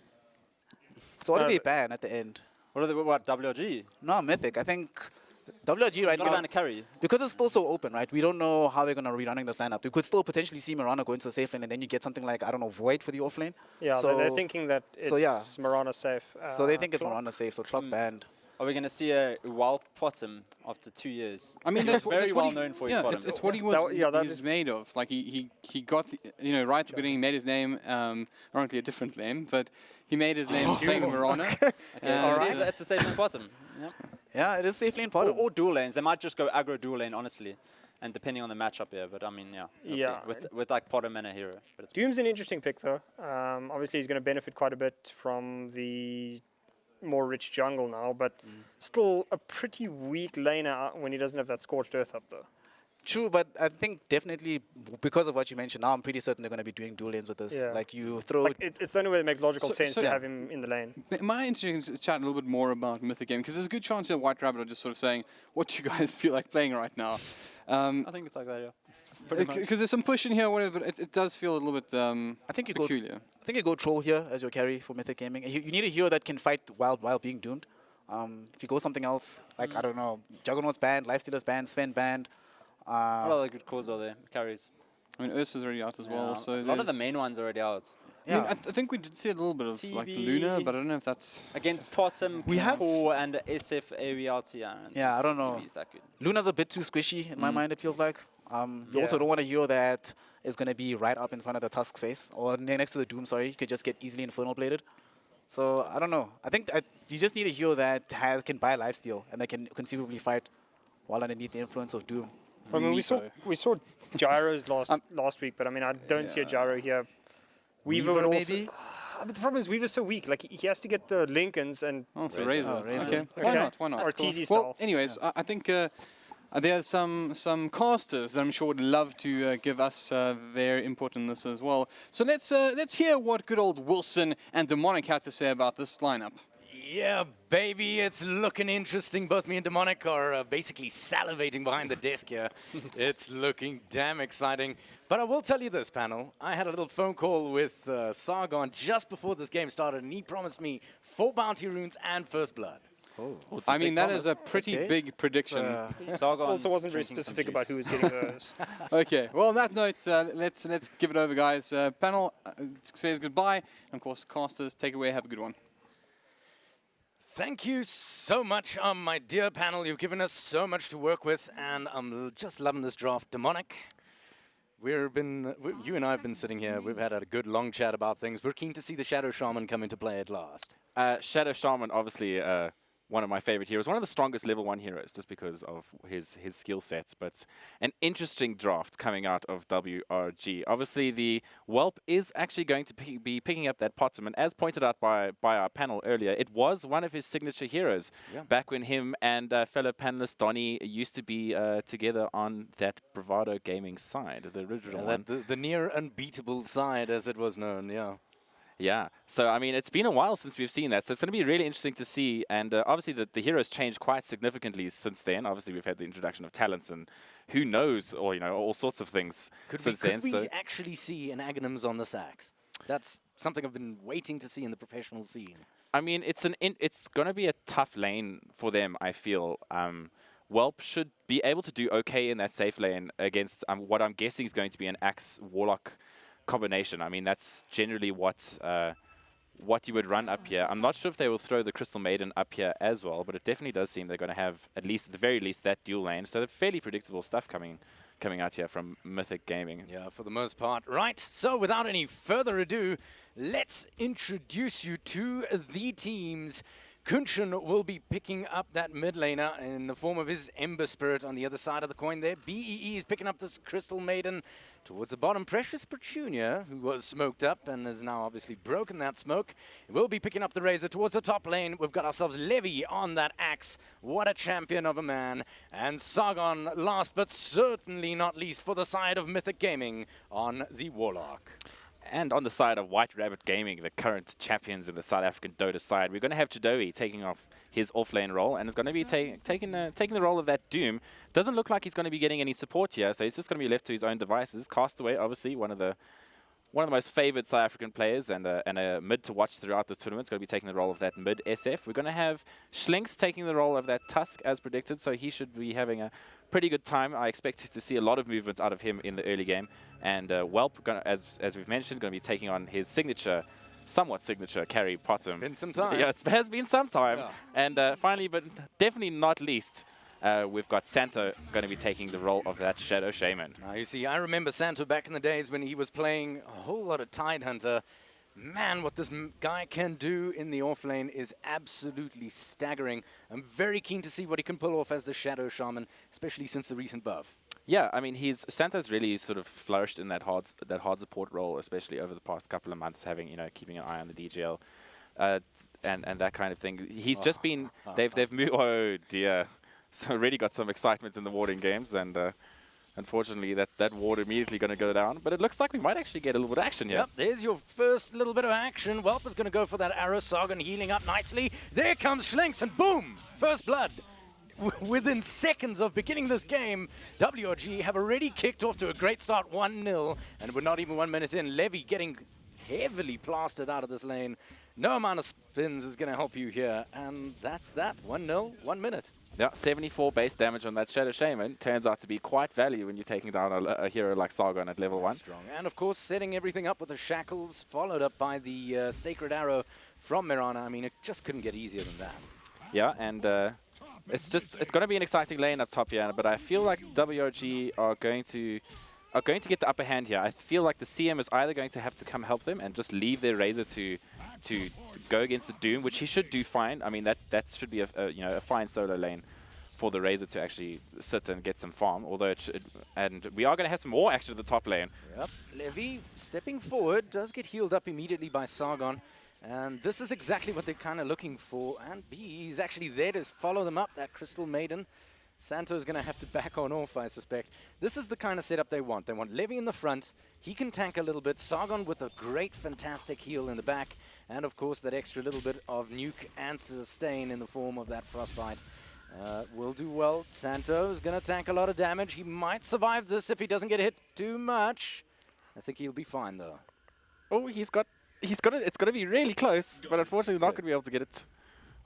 what did Uh, they ban at the end? What WRG? No, Mythic. I think WRG right Not now, ban a carry. because it's still so open, right? We don't know how they're going to be running this lineup. You could still potentially see Mirana go into the safe lane, and then you get something like, I don't know, Void for the off lane. Yeah, so they're thinking that it's so yeah. Mirana safe. So they think it's Clock. Mirana safe, so clock banned. Are we going to see a Whelp bottom after 2 years? I mean, He's that's very that's what well he- known for his yeah, bottom. it's what he was. that he's is- made of. Like he got right at the beginning, made his name. Ironically, a different name, but he made his name playing Mirana. Okay, so Alright. it's a safe lane bottom. Yep. Yeah, it is safe lane Or, bottom. or dual lanes. They might just go aggro dual lane, honestly. And depending on the matchup here, but I mean, yeah. we'll see. Yeah. With like bottom and a hero. But it's Doom's an interesting pick though. Obviously, he's going to benefit quite a bit from the more rich jungle now, but still a pretty weak laner when he doesn't have that scorched earth up though. True, but I think definitely because of what you mentioned, now I'm pretty certain they're going to be doing dual lanes with this. Yeah. Like you throw Like it's the only way it makes logical So- sense so- to have him in the lane. Am I interested to chat a little bit more about Mythic Game? Because there's a good chance that White Rabbit are just sort of saying, what do you guys feel like playing right now? I think it's like that, yeah. Pretty much. Because there's some push in here, whatever, but it does feel a little bit I think you go. peculiar. I think you go troll here as your carry for Mythic Gaming. You need a hero that can fight while being doomed. If you go something else, like I don't know, Juggernaut's banned, Lifestealer's banned, Sven banned. What other good calls are there? Carries. I mean, Ursa's already out as well, Yeah. so a lot of the there's- main ones are already out. I mean, Yeah. I think we did see a little bit of like TB. Luna, but I don't know if that's. Against Potem, We have- Core, and SF AWLT. Yeah, I don't know. TB is that good. Luna's a bit too squishy in my mind, it feels like. You also Yeah. don't want a hero that is going to be right up in front of the Tusk face, or next to the Doom, sorry. You could just get easily Infernal Bladed. So, I don't know. I think you just need a hero that can buy lifesteal, and that can conceivably fight while underneath the influence of Doom. I mean, Neato. we saw gyros last week, but I mean, I don't see a gyro here. Weaver would also. maybe? But the problem is Weaver's so weak. Like he has to get the Lincolns and Oh, it's a Razor. Razor. Oh, Razor. Okay. Why Okay. not? Why not? Or TZ Well, style. anyways, I think there are some casters that I'm sure would love to give us their input in this as well. So let's hear what good old Wilson and Demonic had to say about this lineup. Yeah, baby, it's looking interesting. Both me and Demonic are basically salivating behind the desk here. It's looking damn exciting. But I will tell you this, panel. I had a little phone call with Sargon just before this game started, and he promised me 4 bounty runes and first blood. I mean, that is a pretty Okay. big prediction. Sargon's also wasn't very drinking some specific about juice. who was getting those. Okay. Well, on that note, let's give it over, guys. Panel says goodbye, and of course, casters take it away. Have a good one. Thank you so much, my dear panel. You've given us so much to work with, and I'm just loving this draft. Demonic, you and I have been sitting here. We've had a good long chat about things. We're keen to see the Shadow Shaman come into play at last. Shadow Shaman, obviously one of my favorite heroes, one of the strongest level 1 heroes, just because of his skill sets. But an interesting draft coming out of WRG. Obviously, the Whelp is actually going to be picking up that Potsdam, and as pointed out by our panel earlier, it was one of his signature heroes back when him and fellow panelist Donny used to be together on that Bravado Gaming side, the original one. The near unbeatable side, as it was known, yeah. Yeah, so I mean, it's been a while since we've seen that, so it's going to be really interesting to see. And obviously, the heroes changed quite significantly since then. Obviously, we've had the introduction of talents and who knows, or all sorts of things since then. Could we So actually see an Aghanims on the sax? That's something I've been waiting to see in the professional scene. I mean, it's going to be a tough lane for them, I feel. Whelp should be able to do okay in that safe lane against what I'm guessing is going to be an Axe Warlock combination. I mean, that's generally what you would run up here. I'm not sure if they will throw the Crystal Maiden up here as well, but it definitely does seem they're going to have, at least at the very least, that dual lane. So fairly predictable stuff coming out here from Mythic Gaming. Yeah, for the most part. Right, so without any further ado, let's introduce you to the teams. Kunshan will be picking up that mid laner in the form of his Ember Spirit on the other side of the coin there. BEE is picking up this Crystal Maiden towards the bottom. Precious Petunia, who was smoked up and has now obviously broken that smoke, will be picking up the Razor towards the top lane. We've got ourselves Levy on that Axe. What a champion of a man. And Sargon, last but certainly not least, for the side of Mythic Gaming on the Warlock. And on the side of White Rabbit Gaming, the current champions in the South African Dota side, we're going to have Chidoe taking off his off-lane role, and is going to be taking the role of that Doom. Doesn't look like he's going to be getting any support here, so he's just going to be left to his own devices. Castaway, obviously, one of the most favoured South African players and a mid to watch throughout the tournament. Is going to be taking the role of that mid SF. We're going to have Schlinks taking the role of that Tusk as predicted, so he should be having a pretty good time. I expect to see a lot of movement out of him in the early game. And Whelp, as we've mentioned, going to be taking on his somewhat signature carry Potem. It's been some time. Yeah, it has been some time. Yeah. And finally, but definitely not least, we've got Santo going to be taking the role of that Shadow Shaman. Now, you see, I remember Santo back in the days when he was playing a whole lot of Tidehunter. Man, what this guy can do in the off lane is absolutely staggering. I'm very keen to see what he can pull off as the Shadow Shaman, especially since the recent buff. Yeah, I mean, Santo's really sort of flourished in that hard support role, especially over the past couple of months, keeping an eye on the DGL, and that kind of thing. He's just been they've moved. Oh dear, so really got some excitement in the warding games, and unfortunately that ward immediately going to go down. But it looks like we might actually get a little bit of action here. Yep, there's your first little bit of action. Whelp is going to go for that arrow. Sargon healing up nicely. There comes Schlinks, and boom, first blood. Within seconds of beginning this game, WRG have already kicked off to a great start, 1-0, and we're not even 1 minute in. Levy getting heavily plastered out of this lane. No amount of spins is going to help you here, and that's that. 1-0, 1 minute. Yeah, 74 base damage on that Shadow Shaman. Turns out to be quite value when you're taking down a hero like Sargon at level 1. Strong. And of course, setting everything up with the shackles, followed up by the Sacred Arrow from Mirana. I mean, it just couldn't get easier than that. Yeah, and it's going to be an exciting lane up top here, but I feel like WRG are going to get the upper hand here. I feel like the CM is either going to have to come help them and just leave their Razor to go against the Doom, which he should do fine. I mean, that should be a fine solo lane for the Razor to actually sit and get some farm. Although and we are going to have some more action at the top lane. Yep, Levy stepping forward does get healed up immediately by Sargon. And this is exactly what they're kind of looking for. And B is actually there to follow them up, that Crystal Maiden. Santo's going to have to back on off, I suspect. This is the kind of setup they want. They want Levy in the front. He can tank a little bit. Sargon with a great, fantastic heal in the back. And, of course, that extra little bit of nuke and sustain in the form of that Frostbite. Will do well. Santo is going to tank a lot of damage. He might survive this if he doesn't get hit too much. I think he'll be fine, though. Oh, it's going to be really close, but unfortunately he's not going to be able to get it.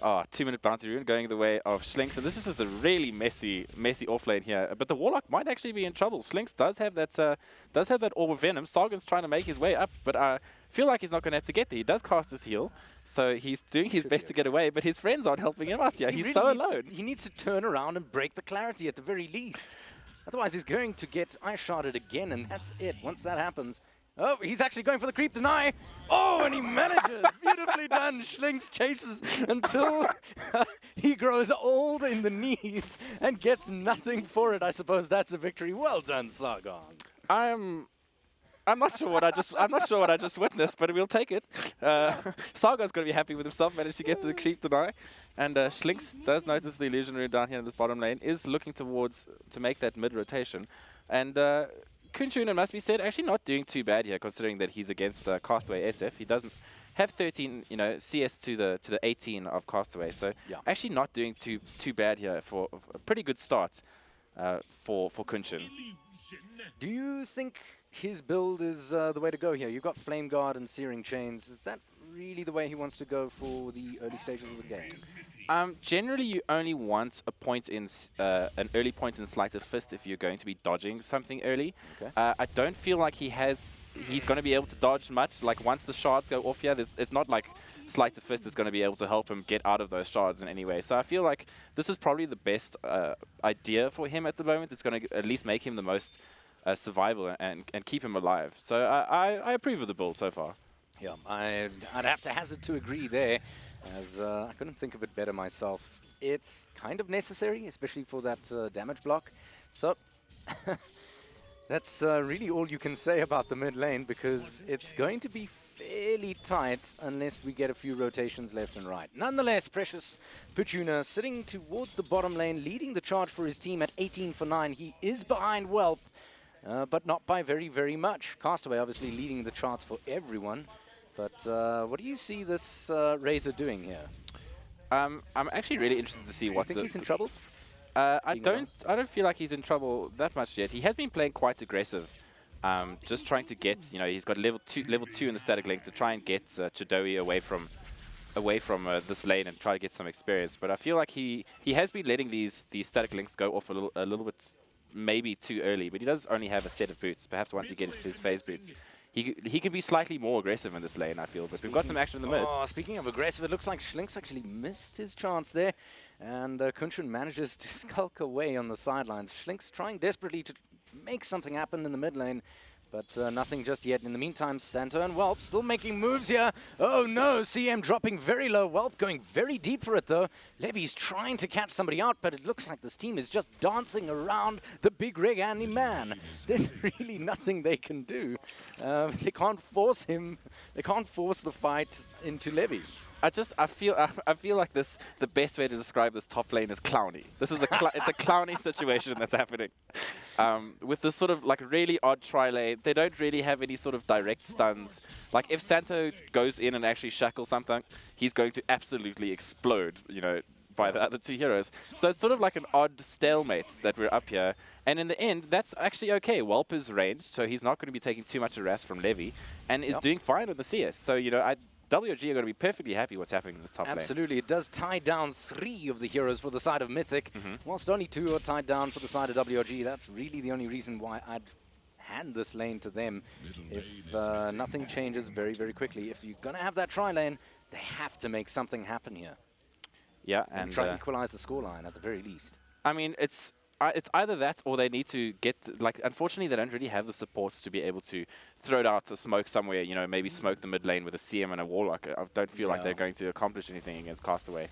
2-minute bounty rune going the way of Schlinks, and this is just a really messy off lane here. But the Warlock might actually be in trouble. Schlinks does have that Orb of Venom. Sargon's trying to make his way up, but I feel like he's not going to have to get there. He does cast his heal, so he's doing his best to get away, but his friends aren't helping him out here. He's so alone. He needs to turn around and break the clarity at the very least. Otherwise, he's going to get ice-sharded again, and that's it. Once that happens... Oh, he's actually going for the creep deny. Oh, and he manages. Beautifully done. Schlinks chases until he grows old in the knees and gets nothing for it. I suppose that's a victory. Well done, Sargon. I'm not sure what I just witnessed, but we'll take it. Sargon's going to be happy with himself. Managed to get to the creep deny, and Schlinks does notice the illusion rune down here in this bottom lane. Is looking towards to make that mid rotation, and. Kunshan, it must be said, actually not doing too bad here, considering that he's against Castaway SF. He does have 13, CS to the 18 of Castaway, so actually not doing too bad here for a pretty good start for Kunshan. Do you think his build is the way to go here? You've got Flame Guard and Searing Chains. Is that really the way he wants to go for the early stages of the game? Generally, you only want a point in an early point in Sleight of Fist if you're going to be dodging something early. Okay. I don't feel like he's going to be able to dodge much. Like once the shards go off here, it's not like Sleight of Fist is going to be able to help him get out of those shards in any way. So I feel like this is probably the best idea for him at the moment. It's going to at least make him the most survival and keep him alive. So I approve of the build so far. Yeah, I'd have to hazard to agree there, as I couldn't think of it better myself. It's kind of necessary, especially for that damage block. So that's really all you can say about the mid lane, because it's going to be fairly tight unless we get a few rotations left and right. Nonetheless, Precious Pachuna sitting towards the bottom lane, leading the charge for his team at 18 for 9. He is behind Whelp, but not by very, very much. Castaway obviously leading the charts for everyone. But what do you see this Razor doing here? I'm actually really interested to see what. Think he's in trouble? I don't feel like he's in trouble that much yet. He has been playing quite aggressive, just trying to get, he's got level two in the static link to try and get Chidoe away from this lane and try to get some experience. But I feel like he has been letting these static links go off a little bit, maybe too early. But he does only have a set of boots. Perhaps once he gets his phase boots, he can be slightly more aggressive in this lane, I feel. But we've got some action in the mid. Oh, speaking of aggressive, it looks like Schlinks actually missed his chance there. And Kunchen manages to skulk away on the sidelines. Schlinks trying desperately to make something happen in the mid lane, but nothing just yet. In the meantime, Santo and Whelp still making moves here. Oh no, CM dropping very low. Whelp going very deep for it though. Levy's trying to catch somebody out, but it looks like this team is just dancing around the big rig Andy man. There's really nothing they can do. They can't force him. They can't force the fight into Levy. I feel like the best way to describe this top lane is clowny. This is it's a clowny situation that's happening. With this sort of like really odd tri-lane, they don't really have any sort of direct stuns. Like if Santo goes in and actually shackles something, he's going to absolutely explode, by the other two heroes. So it's sort of like an odd stalemate that we're up here. And in the end, that's actually okay. Whelp is ranged, so he's not going to be taking too much harass from Levy, and is doing fine on the CS. So, WG are going to be perfectly happy what's happening in this top lane. Absolutely. It does tie down 3 of the heroes for the side of Mythic, whilst only 2 are tied down for the side of WG. That's really the only reason why I'd hand this lane to them if nothing changes very, very quickly. If you're going to have that tri-lane, they have to make something happen here. Yeah, and try to equalize the scoreline at the very least. I mean, it's either that or they need to get, unfortunately they don't really have the supports to be able to throw it out to smoke somewhere, maybe smoke the mid lane with a CM and a Warlock. I don't feel like they're going to accomplish anything against Castaway.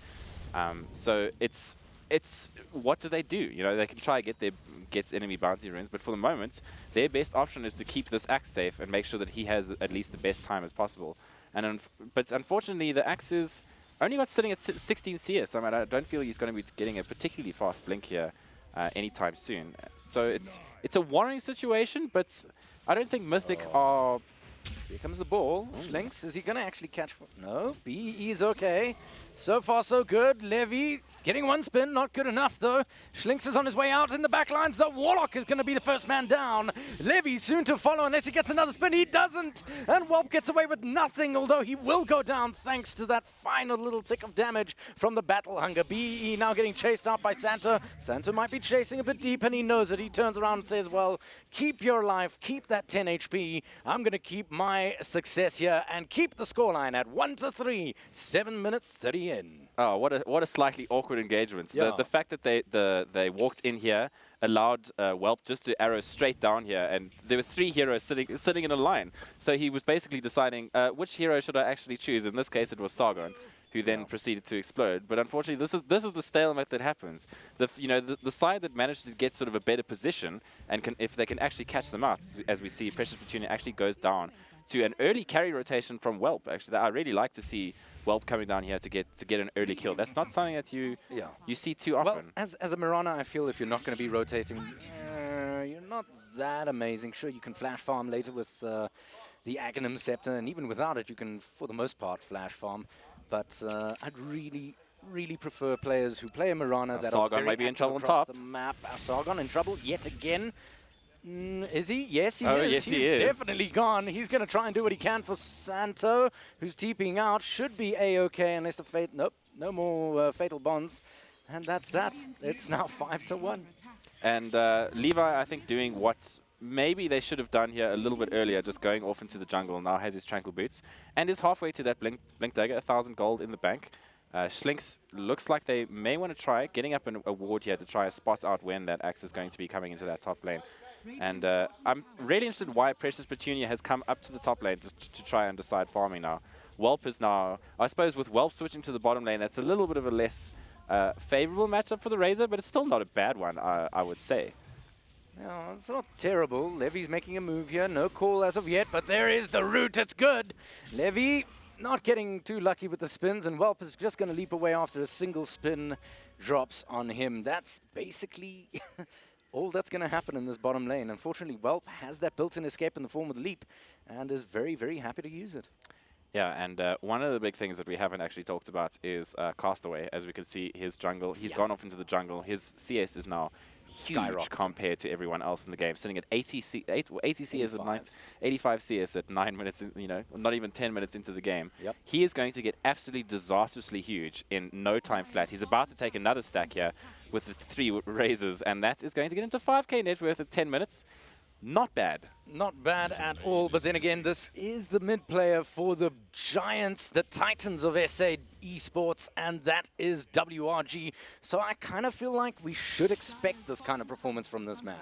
So it's what do? They can try to get enemy bounty runes, but for the moment, their best option is to keep this Axe safe and make sure that he has at least the best time as possible. But unfortunately, the Axe is only got sitting at 16 CS. I mean, I don't feel he's going to be getting a particularly fast blink here anytime soon. So it's a worrying situation, but I don't think Mythic are... Here comes the ball. Schlinks, is he going to actually catch... No, BE is okay. So far, so good. Levy getting one spin, not good enough, though. Schlinks is on his way out in the backlines. The Warlock is going to be the first man down. Levy soon to follow unless he gets another spin. He doesn't. And Whelp gets away with nothing, although he will go down thanks to that final little tick of damage from the Battle Hunger. BE now getting chased out by Santa. Santa might be chasing a bit deep, and he knows it. He turns around and says, well, keep your life, keep that 10 HP. I'm going to keep my success here and keep the scoreline at 1-3. 7 minutes 30 in. Oh, what a slightly awkward engagement. Yeah. The fact that they walked in here allowed Whelp just to arrow straight down here, and there were 3 heroes sitting in a line. So he was basically deciding which hero should I actually choose. In this case, it was Sargon, who then proceeded to explode. But unfortunately, this is the stalemate that happens. The side that managed to get sort of a better position, and if they can actually catch them out, as we see, Precious Petunia actually goes down to an early carry rotation from Whelp. Actually, I really like to see Whelp coming down here to get an early kill. That's not something that you see too often. Well, as a Mirana, I feel if you're not going to be rotating, you're not that amazing. Sure, you can flash farm later with the Aghanim Scepter, and even without it, you can, for the most part, flash farm. But I'd really prefer players who play a Mirana that Sargon are very might be in trouble on across top. the map. Sargon in trouble yet again. Is he? Yes, he Oh, is. yes, He's he is. definitely gone. He's going to try and do what he can for Santo, who's TPing out. Should be A-okay unless the fate... Nope, no more fatal bonds. And that's that. It's now 5-1. And Levi, I think, doing what maybe they should have done here a little bit earlier, just going off into the jungle, now has his Tranquil Boots, and is halfway to that Blink Dagger, 1,000 gold in the bank. Schlinks looks like they may want to try getting up an award here to try a spot out when that Axe is going to be coming into that top lane. And I'm really interested why Precious Petunia has come up to the top lane just to try and decide farming now. Whelp is now, I suppose with Whelp switching to the bottom lane, that's a little bit of a less favorable matchup for the Razor, but it's still not a bad one, I would say. No, it's not terrible. Levy's making a move here. No call as of yet, but there is the root. It's good. Levy not getting too lucky with the spins, and Whelp is just going to leap away after a single spin drops on him. That's basically all that's going to happen in this bottom lane. Unfortunately, Whelp has that built-in escape in the form of the leap and is very, very happy to use it. Yeah, and one of the big things that we haven't actually talked about is Castaway. As we can see, his jungle, he's gone off into the jungle. His CS is now huge compared to everyone else in the game, sitting at 80 CS at 85 CS at 9 minutes, not even 10 minutes into the game. Yep. He is going to get absolutely disastrously huge in no time flat. He's about to take another stack here with the 3 Razors, and that is going to get him to 5k net worth at 10 minutes. Not bad. Not bad at all, but then again, this is the mid player for the giants, the titans of SA esports, and that is WRG. So I kind of feel like we should expect this kind of performance from this man.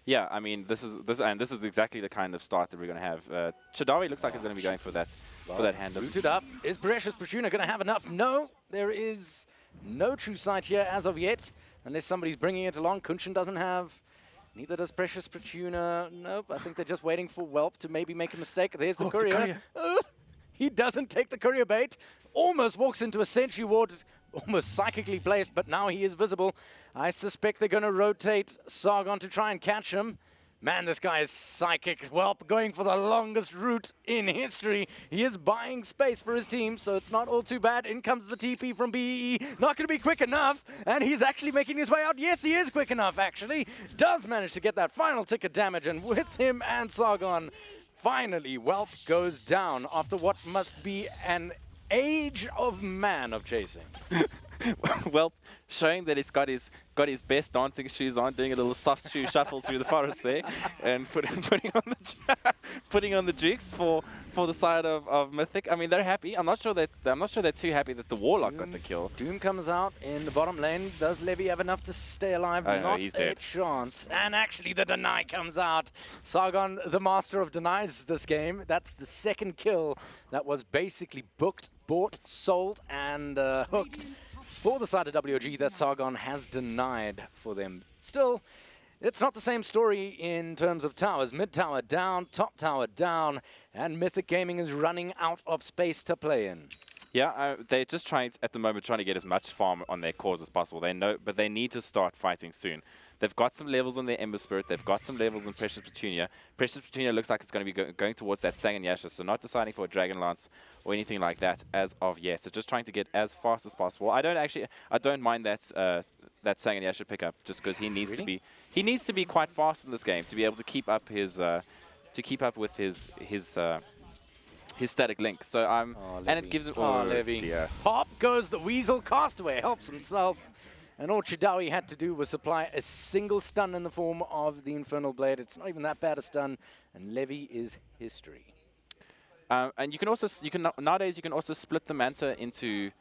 Yeah, I mean, this is exactly the kind of start that we're going to have. Chadawi looks like he's going to be going for that hand. Rooted up. Is Precious Petunia going to have enough? No, there is no true sight here as of yet, unless somebody's bringing it along. Kunshin doesn't have. Neither does Precious Petunia. Nope, I think they're just waiting for Whelp to maybe make a mistake. There's the courier. He doesn't take the courier bait. Almost walks into a sentry ward, almost psychically placed, but now he is visible. I suspect they're going to rotate Sargon to try and catch him. Man, this guy is psychic. Whelp going for the longest route in history. He is buying space for his team, so it's not all too bad. In comes the TP from BEE. Not going to be quick enough, and he's actually making his way out. Yes, he is quick enough, actually. Does manage to get that final tick of damage, and with him and Sargon, finally, Whelp goes down after what must be an age of man of chasing. Well, showing that he's got his best dancing shoes on, doing a little soft shoe shuffle through the forest there, and putting on the jukes for the side of Mythic. I mean, they're happy. I'm not sure they're too happy that the Warlock got the kill. Doom comes out in the bottom lane. Does Levy have enough to stay alive? Oh, no, Not he's a dead. chance. And actually, the deny comes out. Sargon, the master of denies this game. That's the second kill that was basically booked, bought, sold, and hooked for the side of WOG that Sargon has denied for them. Still, it's not the same story in terms of towers. Mid tower down, top tower down, and Mythic Gaming is running out of space to play in. Yeah, they're just trying to get as much farm on their cores as possible. They know, but they need to start fighting soon. They've got some levels on their Ember Spirit. They've got some levels on Precious Petunia. Precious Petunia looks like it's going to be going towards that Sang and Yasha, so not deciding for a Dragon Lance or anything like that as of yet. So just trying to get as fast as possible. I don't mind that Sang and Yasha pickup just because he needs to be quite fast in this game to be able to keep up with his static link. So and it gives him Levy. Dear. Pop goes the Weasel. Castaway helps himself. And all Chadawi had to do was supply a single stun in the form of the Infernal Blade. It's not even that bad a stun, and Levy is history. And nowadays you can also split the Manta into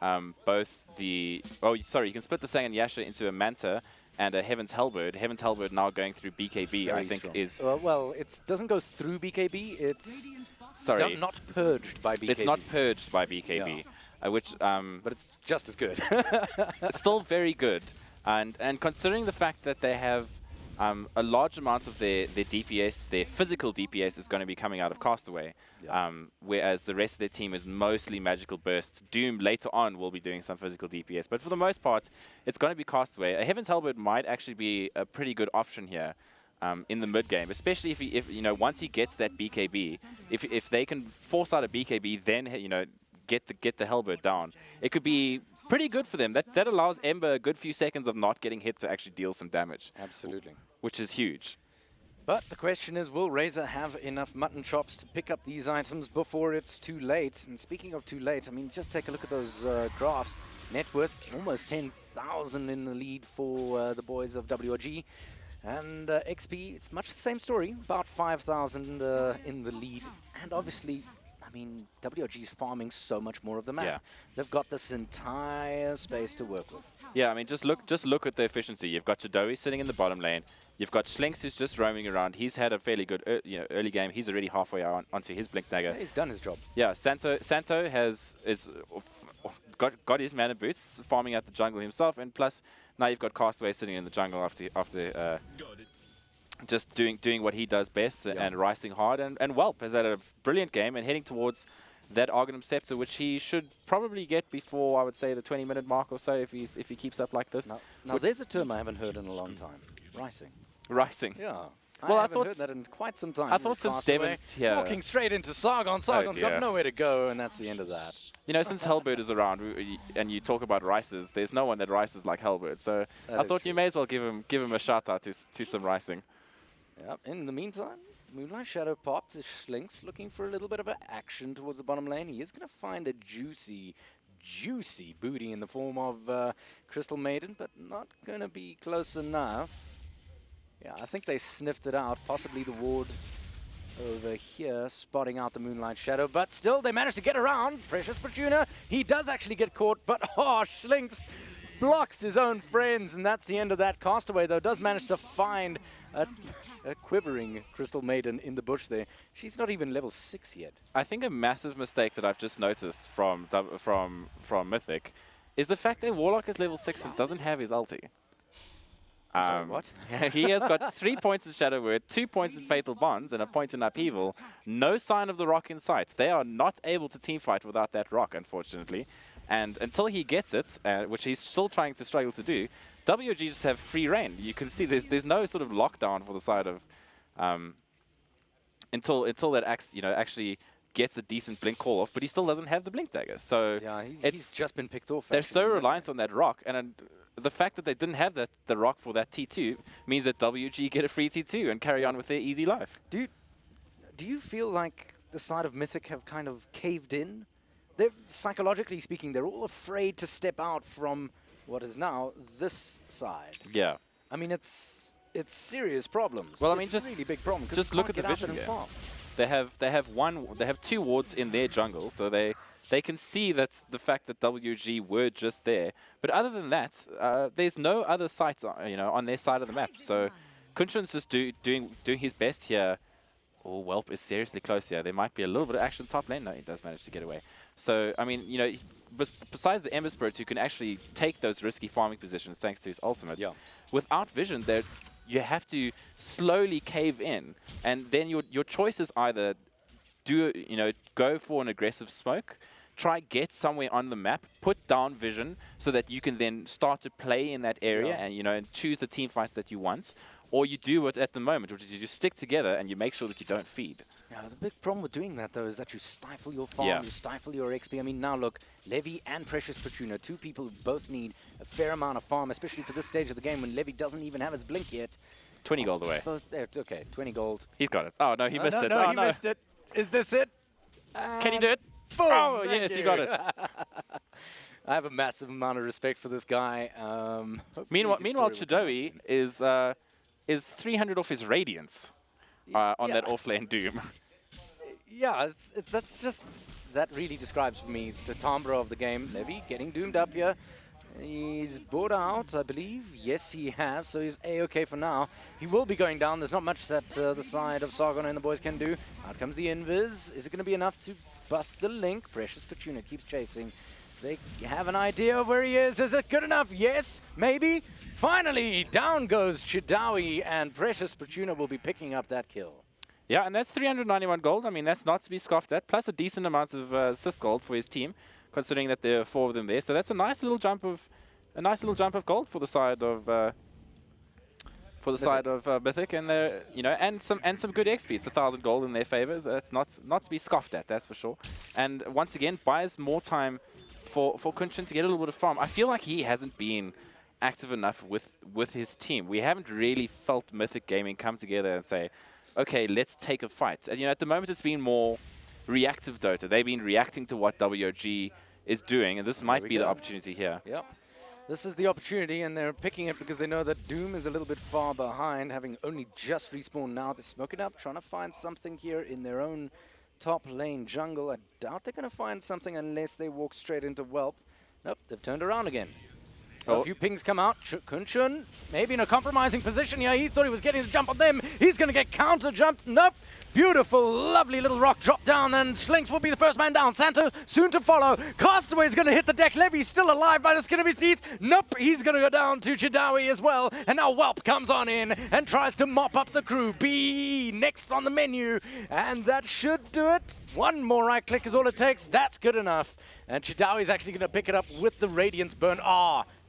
you can split the Sang and Yasha into a Manta and a Heaven's Hellbird. Heaven's Hellbird now going through BKB, Very I think strong. is... well, it doesn't go through BKB. It's Sorry. not purged by BKB. It's not purged by BKB. Yeah. But it's just as good. it's still very good. And considering the fact that they have a large amount of their DPS, their physical DPS is going to be coming out of Castaway, whereas the rest of their team is mostly magical bursts. Doom later on will be doing some physical DPS, but for the most part, it's going to be Castaway. A Heaven's Hellbird might actually be a pretty good option here. In the mid game, especially if once he gets that BKB, if they can force out a BKB, then get the Hellbird down, it could be pretty good for them. That allows Ember a good few seconds of not getting hit to actually deal some damage. Absolutely. Which is huge. But the question is, will Razor have enough mutton chops to pick up these items before it's too late? And speaking of too late, I mean, just take a look at those graphs. Net worth, almost 10,000 in the lead for the boys of WRG. And XP, it's much the same story, about 5,000 in the lead. And obviously, I mean, WRG's farming so much more of the map. Yeah. They've got this entire space to work with. Yeah, I mean, just look at the efficiency. You've got Chadoe sitting in the bottom lane. You've got Schlinks who's just roaming around. He's had a fairly good early game. He's already halfway onto his Blink Dagger. He's done his job. Yeah, Santo is got his mana boots, farming out the jungle himself, and plus now you've got Castaway sitting in the jungle after just doing what he does best and ricing hard. And Welp has had a brilliant game and heading towards that Argonum Scepter, which he should probably get before, I would say, the 20-minute mark or so if he keeps up like this. Now there's a term I haven't heard in a long time. Ricing. Ricing. Yeah. Well, I I haven't thought heard that in quite some time. I thought since Devon's here, Walking straight into Sargon. Sargon's got dear. nowhere to go, and that's the end of that. you know, since Hellbird is around and you talk about rices, there's no one that rices like Hellbird. So That I is thought true. you may as well give him a shout out to some ricing. Yep. In the meantime, Moonlight Shadow popped. Schlinks looking for a little bit of action towards the bottom lane. He is going to find a juicy booty in the form of Crystal Maiden, but not going to be close enough. Yeah, I think they sniffed it out. Possibly the ward over here, spotting out the Moonlight Shadow, but still they managed to get around. Precious Fortuna, he does actually get caught, but Schlinks blocks his own friends, and that's the end of that. Castaway, though, does manage to find a quivering Crystal Maiden in the bush there. She's not even level 6 yet. I think a massive mistake that I've just noticed from Mythic is the fact that Warlock is level 6 and doesn't have his ulti. Sorry, what? He has got 3 points in Shadow Word, 2 points in Fatal Bonds, and a point in Upheaval. No sign of the rock in sight. They are not able to teamfight without that rock, unfortunately. And until he gets it, which he's still trying to struggle to do, WG just have free reign. You can see there's no sort of lockdown for the side of until that actually gets a decent blink call off, but he still doesn't have the blink dagger. So Yeah, he's just been picked off. they're actually. so reliant on that rock, and the fact that they didn't have the rock for that T2 means that WG get a free T2 and carry on with their easy life. Do you feel like the side of Mythic have kind of caved in? They're, psychologically speaking, they're all afraid to step out from what is now this side. Yeah. I mean, it's serious problems. Well, I It's mean, just- really big problem. 'cause just you look can't at the get out vision there and here. farm. They have 2 wards in their jungle, so they can see that the fact that WG were just there. But other than that, there's no other sites on their side of the map. So Kunchun's just doing his best here. Oh, Welp is seriously close here. There might be a little bit of action top lane. No, he does manage to get away. So, I mean, besides the Ember Spirit, who can actually take those risky farming positions thanks to his ultimate, without vision, you have to slowly cave in. And then your choice is either go for an aggressive smoke, try get somewhere on the map, put down vision so that you can then start to play in that area and choose the team fights that you want, or you do it at the moment, which is you just stick together and you make sure that you don't feed. Yeah, the big problem with doing that, though, is that you stifle your farm, Yeah. you stifle your XP. I mean, now look, Levy and Precious Fortuna, 2 people who both need a fair amount of farm, especially for this stage of the game when Levy doesn't even have his blink yet. 20 gold away. Both there, okay, 20 gold. He's got it. Oh, no, he missed it. No, Oh, he missed it. Is this it? Can he do it? Boom! Oh, Thank yes, he you. got it. I have a massive amount of respect for this guy. Meanwhile, his story will come out Chadoe is 300 off his Radiance on that Yeah. offlane Doom. Yeah, that really describes for me the timbre of the game. Levy getting doomed up here. He's bought out, I believe. Yes, he has, so he's A-okay for now. He will be going down. There's not much that the side of Sargon and the boys can do. Out comes the Invis. Is it going to be enough to bust the link? Precious Fortuna keeps chasing. They have an idea of where he is. Is it good enough? Yes, maybe. Finally, down goes Chidawi, and Precious Fortuna will be picking up that kill. Yeah, and that's 391 gold. I mean, that's not to be scoffed at. Plus a decent amount of assist gold for his team, considering that there are 4 of them there. So that's a nice little jump of gold for the side of Mythic, and and some good XP. It's 1,000 gold in their favor. That's not to be scoffed at. That's for sure. And once again, buys more time for Kunchen to get a little bit of farm. I feel like he hasn't been active enough with his team. We haven't really felt Mythic Gaming come together and say, okay, let's take a fight. And, you know, at the moment it's been more reactive Dota. They've been reacting to what WOG is doing, and this might be the opportunity here. Yep. This is the opportunity, and they're picking it because they know that Doom is a little bit far behind, having only just respawned now. They're smoking up, trying to find something here in their own top lane jungle. I doubt they're going to find something unless they walk straight into Whelp. Nope, they've turned around again. A few pings come out. Kunchun, maybe in a compromising position here. He thought he was getting the jump on them. He's going to get counter-jumped. Nope. Beautiful, lovely little rock drop down, and Slinks will be the first man down. Santo soon to follow. Castaway is going to hit the deck. Levy's still alive by the skin of his teeth. Nope, he's going to go down to Chidawi as well. And now Whelp comes on in and tries to mop up the crew. B next on the menu, and that should do it. One more right click is all it takes. That's good enough. And Chidawi is actually going to pick it up with the Radiance burn.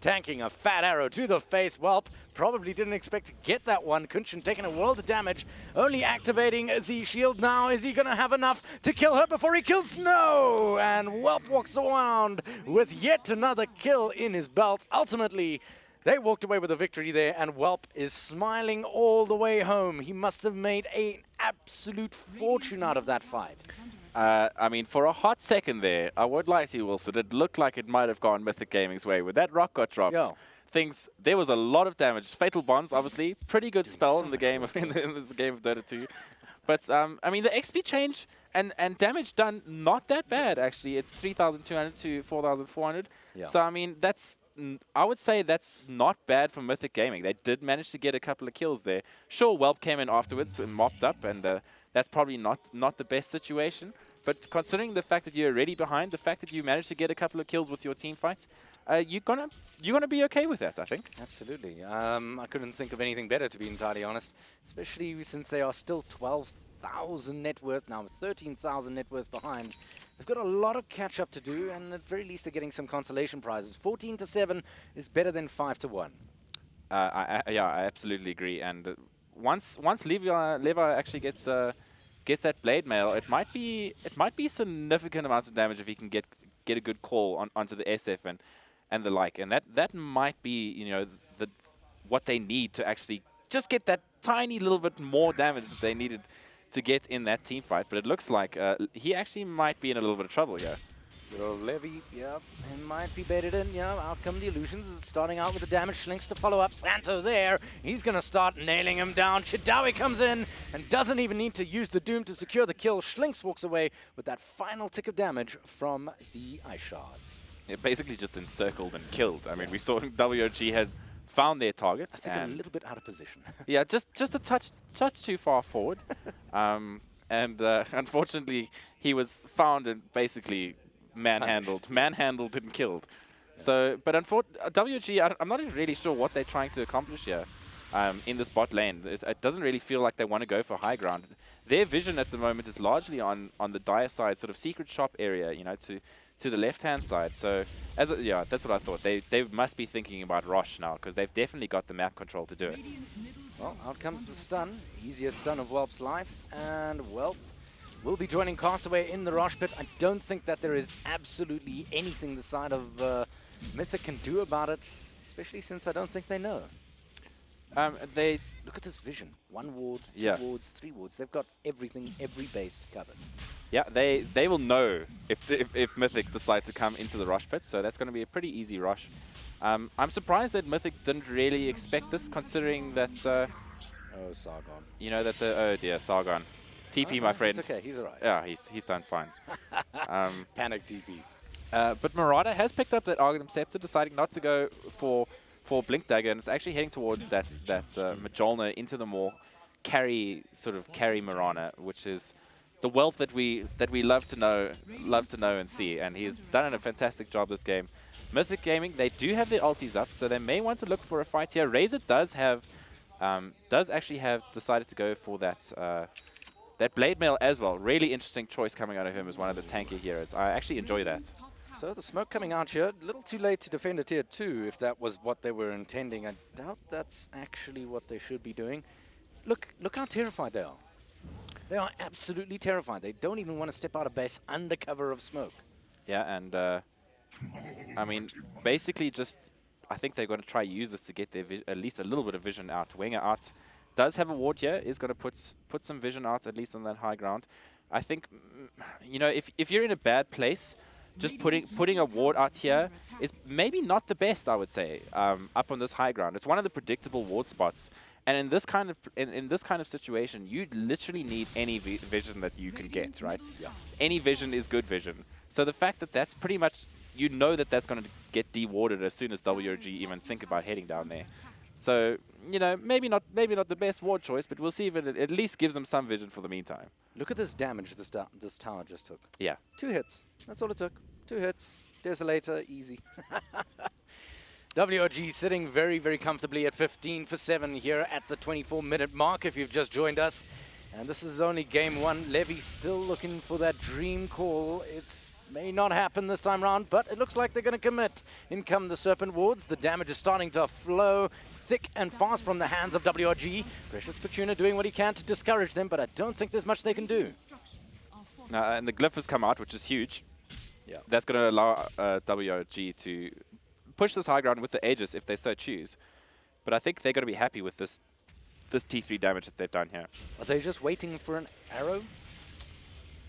Tanking a fat arrow to the face. Whelp probably didn't expect to get that one. Kunchen taking a world of damage, only activating the shield now. Is he going to have enough to kill her before he kills Snow? And Whelp walks around with yet another kill in his belt. Ultimately, they walked away with a victory there, and Whelp is smiling all the way home. He must have made an absolute fortune out of that fight. I mean, for a hot second there, I would like to, Wilson, it looked like it might have gone Mythic Gaming's way. When that rock got dropped, there was a lot of damage. Fatal Bonds, obviously, pretty good spell in the game of in the game of Dota 2. But I mean, the XP change and damage done not that bad actually. It's 3,200 to 4,400. So I mean, I would say that's not bad for Mythic Gaming. They did manage to get a couple of kills there. Sure, Whelp came in afterwards and mopped up, and that's probably not the best situation. But considering the fact that you're already behind, the fact that you managed to get a couple of kills with your team fight, you're gonna be okay with that, I think. Absolutely. I couldn't think of anything better, to be entirely honest, especially since they are still 12,000 net worth now, 13,000 net worth behind. They've got a lot of catch-up to do, and at very least they're getting some consolation prizes. 14-7 is better than 5-1. Yeah, I absolutely agree. And once Levi actually gets that blade mail, it might be significant amounts of damage if he can get a good call onto the SF and the like. And that might be, you know, what they need to actually just get that tiny little bit more damage that they needed to get in that team fight. But it looks like he actually might be in a little bit of trouble here. Good old Levy, and might be baited in. Out come the illusions. Starting out with the damage. Schlinks to follow up. Santo there. He's going to start nailing him down. Chidawi comes in and doesn't even need to use the Doom to secure the kill. Schlinks walks away with that final tick of damage from the Ice Shards. Yeah, basically just encircled and killed. I mean, we saw WOG had found their target. I think a little bit out of position. Yeah, just a touch too far forward. Unfortunately, he was found and basically manhandled and killed. Yeah. So, but unfortunately, WG, I'm not really sure what they're trying to accomplish here in this bot lane. It doesn't really feel like they want to go for high ground. Their vision at the moment is largely on the dire side, sort of secret shop area, you know, to the left-hand side. So, yeah, that's what I thought. They must be thinking about Rosh now, because they've definitely got the map control to do it. Well, out comes the stun. Easiest stun of Whelp's life, and Whelp will be joining Castaway in the Rosh pit. I don't think that there is absolutely anything the side of Mythic can do about it, especially since I don't think they know. Look at this vision. 1 ward, 2 wards, 3 wards. They've got everything, every base covered. Yeah, they will know if Mythic decide to come into the Rosh pit, so that's going to be a pretty easy rush. I'm surprised that Mythic didn't really expect this, considering that... oh, Sargon. You know that oh dear, Sargon. TP, my friend. It's okay, he's alright. Yeah, he's done fine. Panic TP. But Murata has picked up that Argonum Scepter, deciding not to go for Blink Dagger, and it's actually heading towards that Majolna into the more carry Mirana, which is the wealth that we love to know and see, and he's done a fantastic job this game. Mythic Gaming, they do have their ultis up, so they may want to look for a fight here. Razor does actually have decided to go for that Blade Mail as well. Really interesting choice coming out of him as one of the tanky heroes. I actually enjoy that. So the smoke coming out here, a little too late to defend a tier 2 if that was what they were intending. I doubt that's actually what they should be doing. Look how terrified they are. They are absolutely terrified. They don't even want to step out of base under cover of smoke. Yeah, and I mean, basically just I think they're going to try use this to get their at least a little bit of vision out. Wenger out does have a ward here, is going to put some vision out, at least on that high ground. I think, you know, if you're in a bad place, just putting a ward out here is maybe not the best, I would say, up on this high ground. It's one of the predictable ward spots. And in this kind of this kind of situation, you literally need any vision that you can get, right? Yeah. Any vision is good vision. So the fact that that's pretty much, you know that that's going to get dewarded as soon as WRG even think about heading down there. So, you know, maybe not the best ward choice, but we'll see if it at least gives them some vision for the meantime. Look at this damage this tower just took. Yeah. 2 hits. That's all it took. 2 hits. Desolator, easy. WRG sitting very, very comfortably at 15 for 7 here at the 24-minute mark if you've just joined us. And this is only game 1. Levy still looking for that dream call. It's may not happen this time round, but it looks like they're going to commit. In come the Serpent Wards. The damage is starting to flow thick and fast from the hands of WRG. Precious Pachuna doing what he can to discourage them, but I don't think there's much they can do. And the glyph has come out, which is huge. Yeah. That's going to allow WRG to push this high ground with the Aegis if they so choose. But I think they're going to be happy with this T3 damage that they've done here. Are they just waiting for an arrow?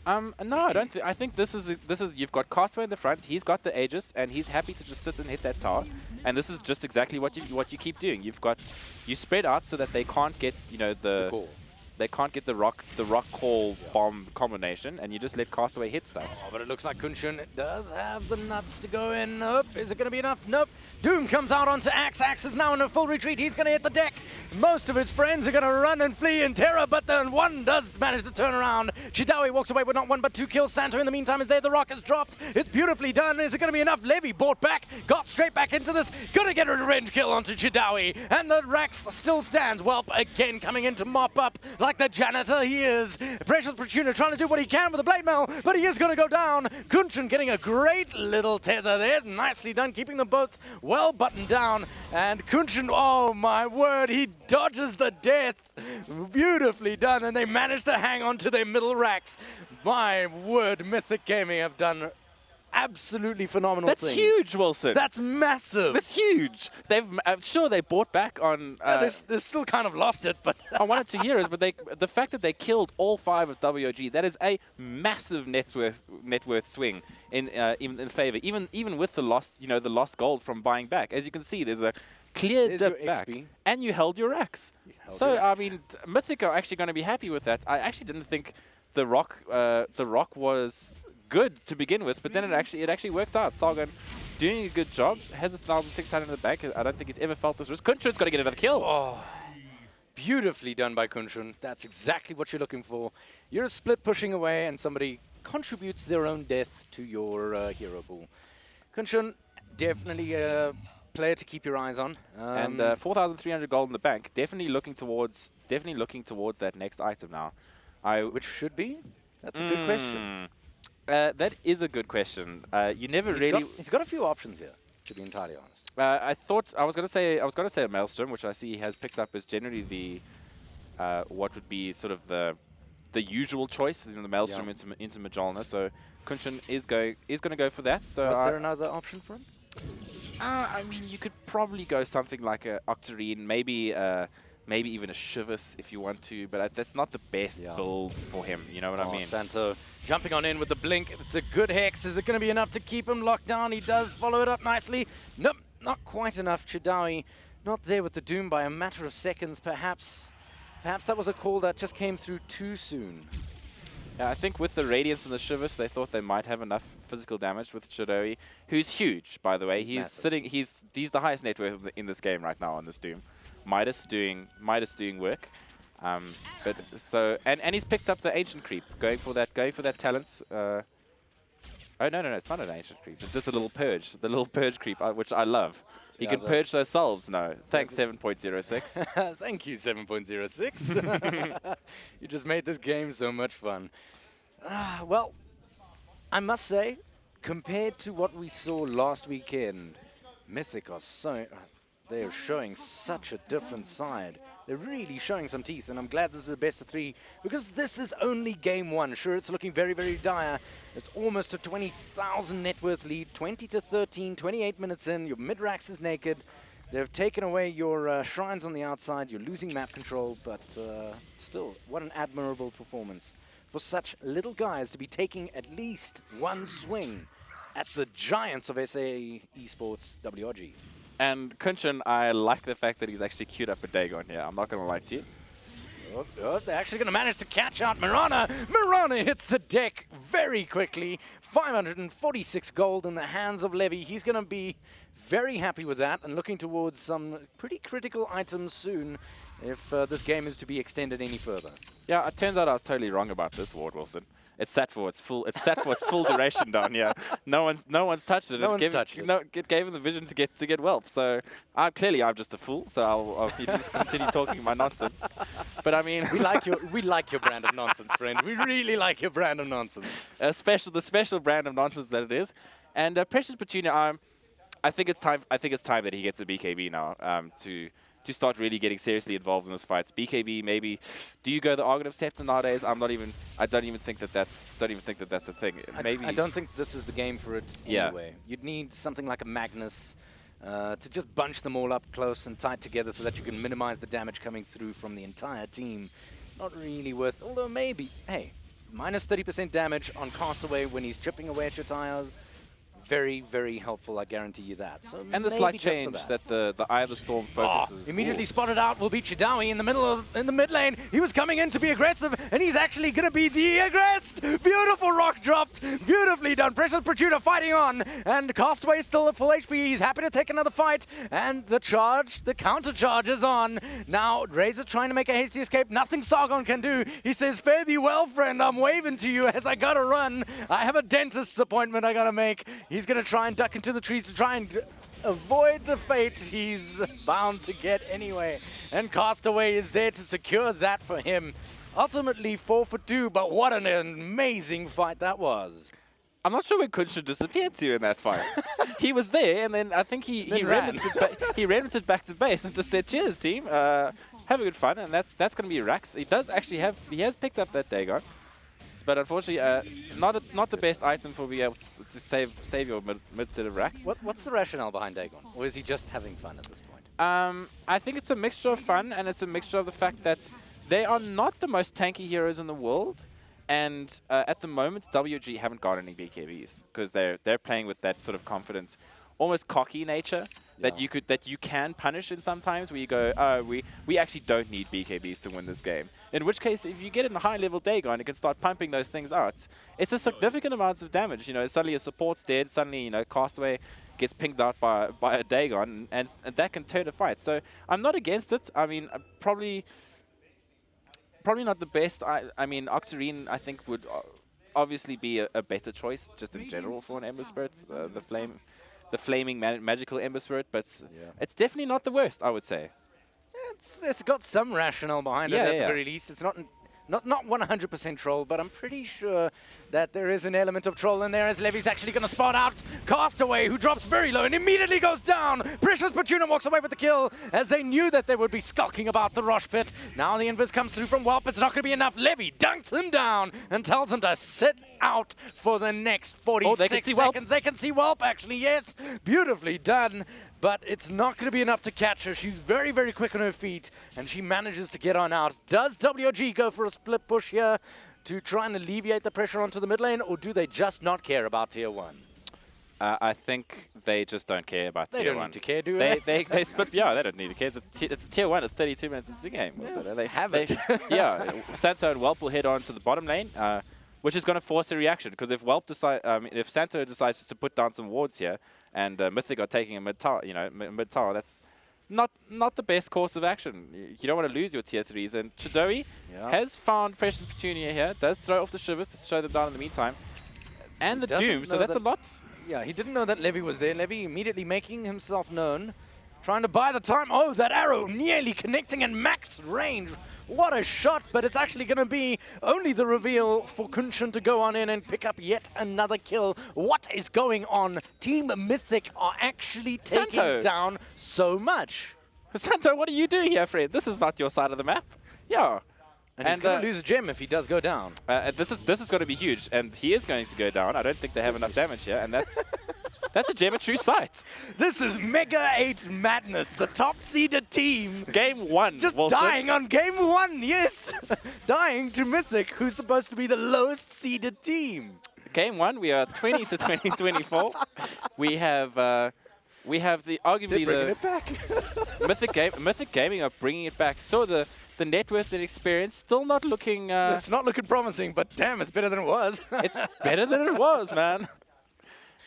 No, I don't. I think this is you've got Castaway in the front. He's got the Aegis, and he's happy to just sit and hit that tower. And this is just exactly what you keep doing. You spread out so that they can't get they can't get the rock call bomb combination, and you just let Castaway hit stuff. Oh, but it looks like Kunshun does have the nuts to go in. Nope. Is it going to be enough? Nope. Doom comes out onto Axe. Axe is now in a full retreat. He's going to hit the deck. Most of his friends are going to run and flee in terror, but then one does manage to turn around. Chidawi walks away with not 1 but 2 kills. Santo in the meantime is there. The rock is dropped. It's beautifully done. Is it going to be enough? Levy bought back. Got straight back into this. Going to get a revenge kill onto Chidawi. And the Rax still stands. Welp again coming in to mop up like the janitor he is. Precious Pachuna trying to do what he can with the blade mail, but he is going to go down. Kunchun getting a great little tether there. Nicely done, keeping them both well buttoned down. And Kunchun, oh my word, he dodges the death. Beautifully done, and they manage to hang on to their middle racks. My word, Mythic Gaming have done absolutely phenomenal That's things. huge, Wilson. That's massive. That's huge. I'm sure they bought back on. They've still kind of lost it, but on 1 or 2 heroes, but the fact that they killed all 5 of WOG, that is a massive net worth swing in favor. Even with the lost gold from buying back, as you can see, there's a clear dip back, and you held your racks. I mean, Mythic are actually going to be happy with that. I actually didn't think the rock was good to begin with, but then it actually worked out. Sargon doing a good job, has 1,600 in the bank. I don't think he's ever felt this risk. Kunchun's got to get another kill. Oh, beautifully done by Kunchun. That's exactly what you're looking for. You're a split pushing away, and somebody contributes their own death to your hero pool. Kunchun, definitely a player to keep your eyes on. And 4,300 gold in the bank. Definitely looking towards that next item now. Which should be? That's a good question. That is a good question. You never really. He's got a few options here, to be entirely honest. I was gonna say a Maelstrom, which I see he has picked up as generally the what would be sort of the usual choice in the Maelstrom into Majalna. So Kunshun is gonna go for that. So is there another option for him? I mean, you could probably go something like a Octarine, maybe even a Shivas if you want to, but that's not the best build for him, you know what I mean? Santo jumping on in with the blink. It's a good hex. Is it going to be enough to keep him locked down? He does follow it up nicely. Nope, not quite enough. Chidawi not there with the Doom by a matter of seconds, perhaps. Perhaps that was a call that just came through too soon. Yeah, I think with the Radiance and the Shivas, they thought they might have enough physical damage with Chidawi, who's huge, by the way. He's the highest net worth in this game right now on this Doom. Midas doing work, but so and he's picked up the ancient creep, going for that talents. Oh no, it's not an ancient creep. It's just a little purge, the little purge creep, which I love. He can purge those selves. No, thanks 7.06. Thank you 7.06. You just made this game so much fun. Well, I must say, compared to what we saw last weekend, Mythic are so. They're showing such a different side. They're really showing some teeth, and I'm glad this is a best of 3 because this is only game 1. Sure, it's looking very, very dire. It's almost a 20,000 net worth lead, 20 to 13, 28 minutes in. Your mid-rax is naked. They've taken away your shrines on the outside. You're losing map control, but still, what an admirable performance for such little guys to be taking at least one swing at the giants of SA Esports WRG. And Kunshan, I like the fact that he's actually queued up a Dagon here. I'm not going to lie to you. They're actually going to manage to catch out Mirana. Mirana hits the deck very quickly. 546 gold in the hands of Levy. He's going to be very happy with that and looking towards some pretty critical items soon if this game is to be extended any further. Yeah, it turns out I was totally wrong about this, Ward Wilson. It's sat for its full. It's sat for its full duration down here. No one's touched it. No one's touched it. No, it gave him the vision to get whelp. So clearly I'm just a fool. So I'll just continue talking my nonsense. But I mean, we like your brand of nonsense, friend. We really like your brand of nonsense. The special brand of nonsense that it is. And Precious Petunia, I think it's time. I think it's time that he gets a BKB now to start really getting seriously involved in this fight. BKB, maybe. Do you go the Argon of Scepter nowadays? I don't even think that that's a thing. Maybe. I don't think this is the game for it anyway. You'd need something like a Magnus to just bunch them all up close and tight together so that you can minimize the damage coming through from the entire team. Not really worth, although maybe. Hey, minus 30% damage on Castaway when he's chipping away at your tires. Very, very helpful, I guarantee you that. So and the slight change that the Eye of the Storm focuses. Immediately spotted out will be Chidawi in the mid lane. He was coming in to be aggressive, and he's actually going to be the aggressed. Beautiful rock dropped, beautifully done. Precious Protruder fighting on, and Castaway still at full HP. He's happy to take another fight, and the counter charge is on. Now Razor trying to make a hasty escape. Nothing Sargon can do. He says, "Fare thee well, friend. I'm waving to you as I gotta run. I have a dentist's appointment I gotta make." He's going to try and duck into the trees to try and avoid the fate he's bound to get anyway. And Castaway is there to secure that for him. Ultimately 4 for 2, but what an amazing fight that was. I'm not sure where Kunshan disappeared to in that fight. He was there, and then I think he remnanted back to base and just said, "Cheers, team. Have a good fun." And that's going to be Rax. He has picked up that Dagon. But unfortunately, not the best item for being able to save your mid set of racks. What's the rationale behind Dagon? Or is he just having fun at this point? I think it's a mixture of fun, and it's a mixture of the fact that they are not the most tanky heroes in the world. And at the moment, WG haven't got any BKBs because they're playing with that sort of confident, almost cocky nature that you can punish in sometimes, where you go, "Oh, we actually don't need BKBs to win this game." In which case, if you get in a high-level Dagon, you can start pumping those things out. It's a significant amount of damage. You know, suddenly a support's dead. Suddenly, Castaway gets pinged out by a Dagon, and that can turn a fight. So I'm not against it. I mean, probably not the best. I mean, Octarine, I think, would obviously be a better choice just in general for an Ember Spirit, the flaming magical Ember Spirit, but it's definitely not the worst, I would say. It's got some rationale behind it at the very least. It's not 100% troll, but I'm pretty sure that there is an element of troll in there as Levy's actually going to spot out Castaway, who drops very low and immediately goes down. Precious Petunia walks away with the kill as they knew that they would be skulking about the Rosh pit. Now the invis comes through from Whelp. It's not going to be enough. Levy dunks him down and tells him to sit out for the next 46 seconds. They can see Whelp, actually, yes. Beautifully done. But it's not going to be enough to catch her. She's very, very quick on her feet, and she manages to get on out. Does WG go for a split push here to try and alleviate the pressure onto the mid lane, or do they just not care about Tier 1? I think they just don't care about Tier 1. They don't need to care, do they? They split, yeah, they don't need to care. It's Tier 1 at 32 minutes into the game. Yes, so they have it. Yeah, Santo and Whelp will head on to the bottom lane, which is going to force a reaction, because if Santo decides to put down some wards here, and Mythic are taking a mid tower, that's not the best course of action. You don't want to lose your Tier 3s, and Chidori has found Precious Petunia here, does throw off the Shivers to show them down in the meantime, and the Doom, so that's a lot. Yeah, he didn't know that Levy was there. Levy immediately making himself known, trying to buy the time. Oh, that arrow nearly connecting in max range. What a shot, but it's actually going to be only the reveal for Kunshan to go on in and pick up yet another kill. What is going on? Team Mythic are actually taking down so much. Santo, what are you doing here, friend? This is not your side of the map. Yeah. And he's going to lose a gem if he does go down. This is going to be huge, and he is going to go down. I don't think they have enough damage here, and that's a gem at true sight. This is Mega8 madness, the top-seeded team. Game 1, Just Wilson. dying on game 1, yes! Dying to Mythic, who's supposed to be the lowest-seeded team. Game 1, we are 20 to 24. We have the arguably Bringing it back. Mythic Gaming are bringing it back. So the net worth and experience still not looking. It's not looking promising, but damn, it's better than it was. It's better than it was, man.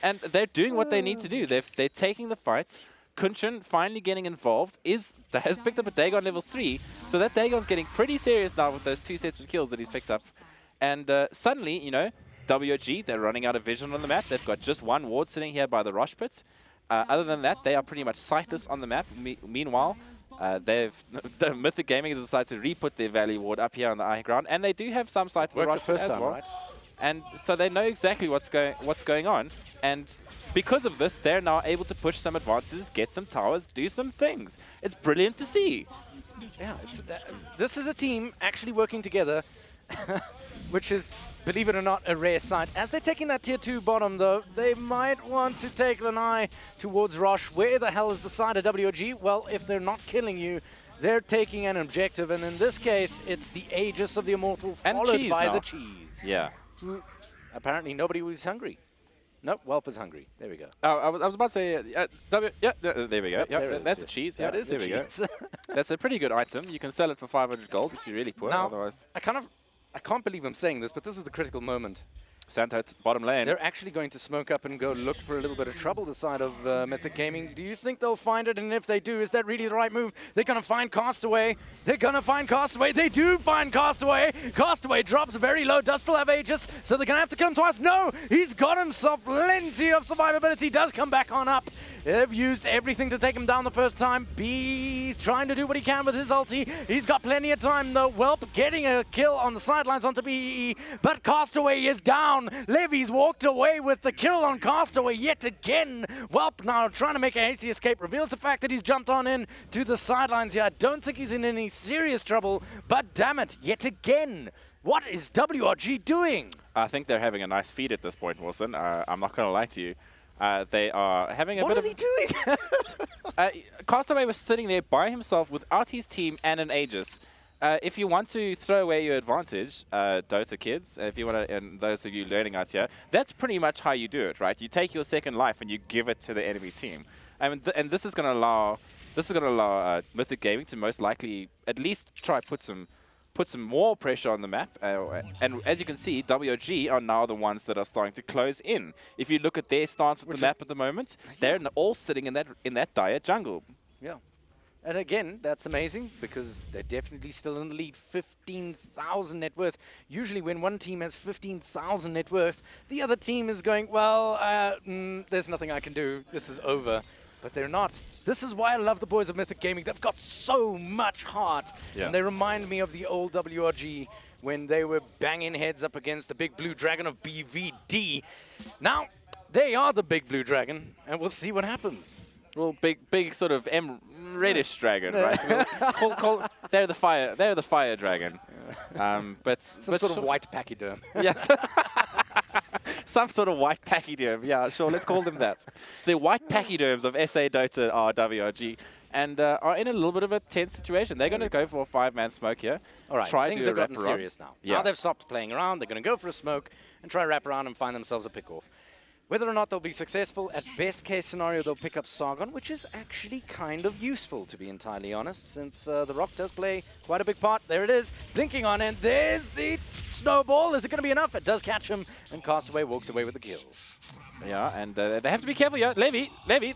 And they're doing what they need to do. They're taking the fights. Kunshin finally getting involved has picked up a Dagon level 3. So that Dagon's getting pretty serious now with those 2 sets of kills that he's picked up. And suddenly, you know, WG, they're running out of vision on the map. They've got just one ward sitting here by the Rosh pit. Other than that, they are pretty much sightless on the map. Meanwhile, the Mythic Gaming has decided to re-put their Valley ward up here on the high ground, and they do have some sight for the Rosh pit as well. Right? And so they know exactly what's going on. And because of this, they're now able to push some advances, get some towers, do some things. It's brilliant to see. Yeah, this is a team actually working together, which is, believe it or not, a rare sight. As they're taking that tier 2 bottom, though, they might want to take an eye towards Rosh. Where the hell is the side of WOG? Well, if they're not killing you, they're taking an objective, and in this case, it's the Aegis of the Immortal, followed by the cheese. Yeah. Apparently, nobody was hungry. Nope, Whelp is hungry. There we go. Oh, I was about to say, there we go. Yep, that's a cheese. Yeah, that is there we go. That's a pretty good item. You can sell it for 500 gold if you're really poor. Now, Otherwise, I can't believe I'm saying this, but this is the critical moment. Santo, it's bottom lane. They're actually going to smoke up and go look for a little bit of trouble this side of Mythic Gaming. Do you think they'll find it? And if they do, is that really the right move? They're going to find Castaway. They're going to find Castaway. They do find Castaway. Castaway drops very low. Does still have Aegis, so they're going to have to kill him twice. No, he's got himself plenty of survivability. Does come back on up. They've used everything to take him down the first time. B trying to do what he can with his ulti. He's got plenty of time, though. Whelp getting a kill on the sidelines onto BEE, but Castaway is down. Levy's walked away with the kill on Castaway yet again. Whelp now trying to make a hasty escape. Reveals the fact that he's jumped on in to the sidelines here. I don't think he's in any serious trouble, but damn it, yet again. What is WRG doing? I think they're having a nice feed at this point, Wilson. I'm not going to lie to you. They are having a bit of... What is he doing? Castaway was sitting there by himself without his team and an Aegis. If you want to throw away your advantage, Dota kids, if you want to, and those of you learning out here, that's pretty much how you do it, right? You take your second life and you give it to the enemy team. And this is going to allow Mythic Gaming to most likely at least try put some more pressure on the map. And as you can see, WOG are now the ones that are starting to close in. If you look at their stance at the map at the moment, they're all sitting in that dire jungle. Yeah. And again, that's amazing because they're definitely still in the lead. 15,000 net worth. Usually when one team has 15,000 net worth, the other team is going, well, there's nothing I can do. This is over. But they're not. This is why I love the boys of Mythic Gaming. They've got so much heart. Yeah. And they remind me of the old WRG when they were banging heads up against the big blue dragon of BVD. Now, they are the big blue dragon, and we'll see what happens. Well, big sort of reddish dragon, right? They're the fire dragon. But some sort of white pachyderm. Yes. Some sort of white pachyderm. Yeah, sure. Let's call them that. The white pachyderms of SA Dota are WRG, and are in a little bit of a tense situation. They're going to go for a 5-man smoke here. All right. Try things to have gotten wrap serious now. Yeah. Now they've stopped playing around. They're going to go for a smoke and try wrap around and find themselves a pick-off. Whether or not they'll be successful, at best case scenario, they'll pick up Sargon, which is actually kind of useful, to be entirely honest, since the Rock does play quite a big part. There it is, blinking on, and there's the snowball. Is it going to be enough? It does catch him, and Castaway walks away with the kill. Yeah, and they have to be careful. Yeah, Levy.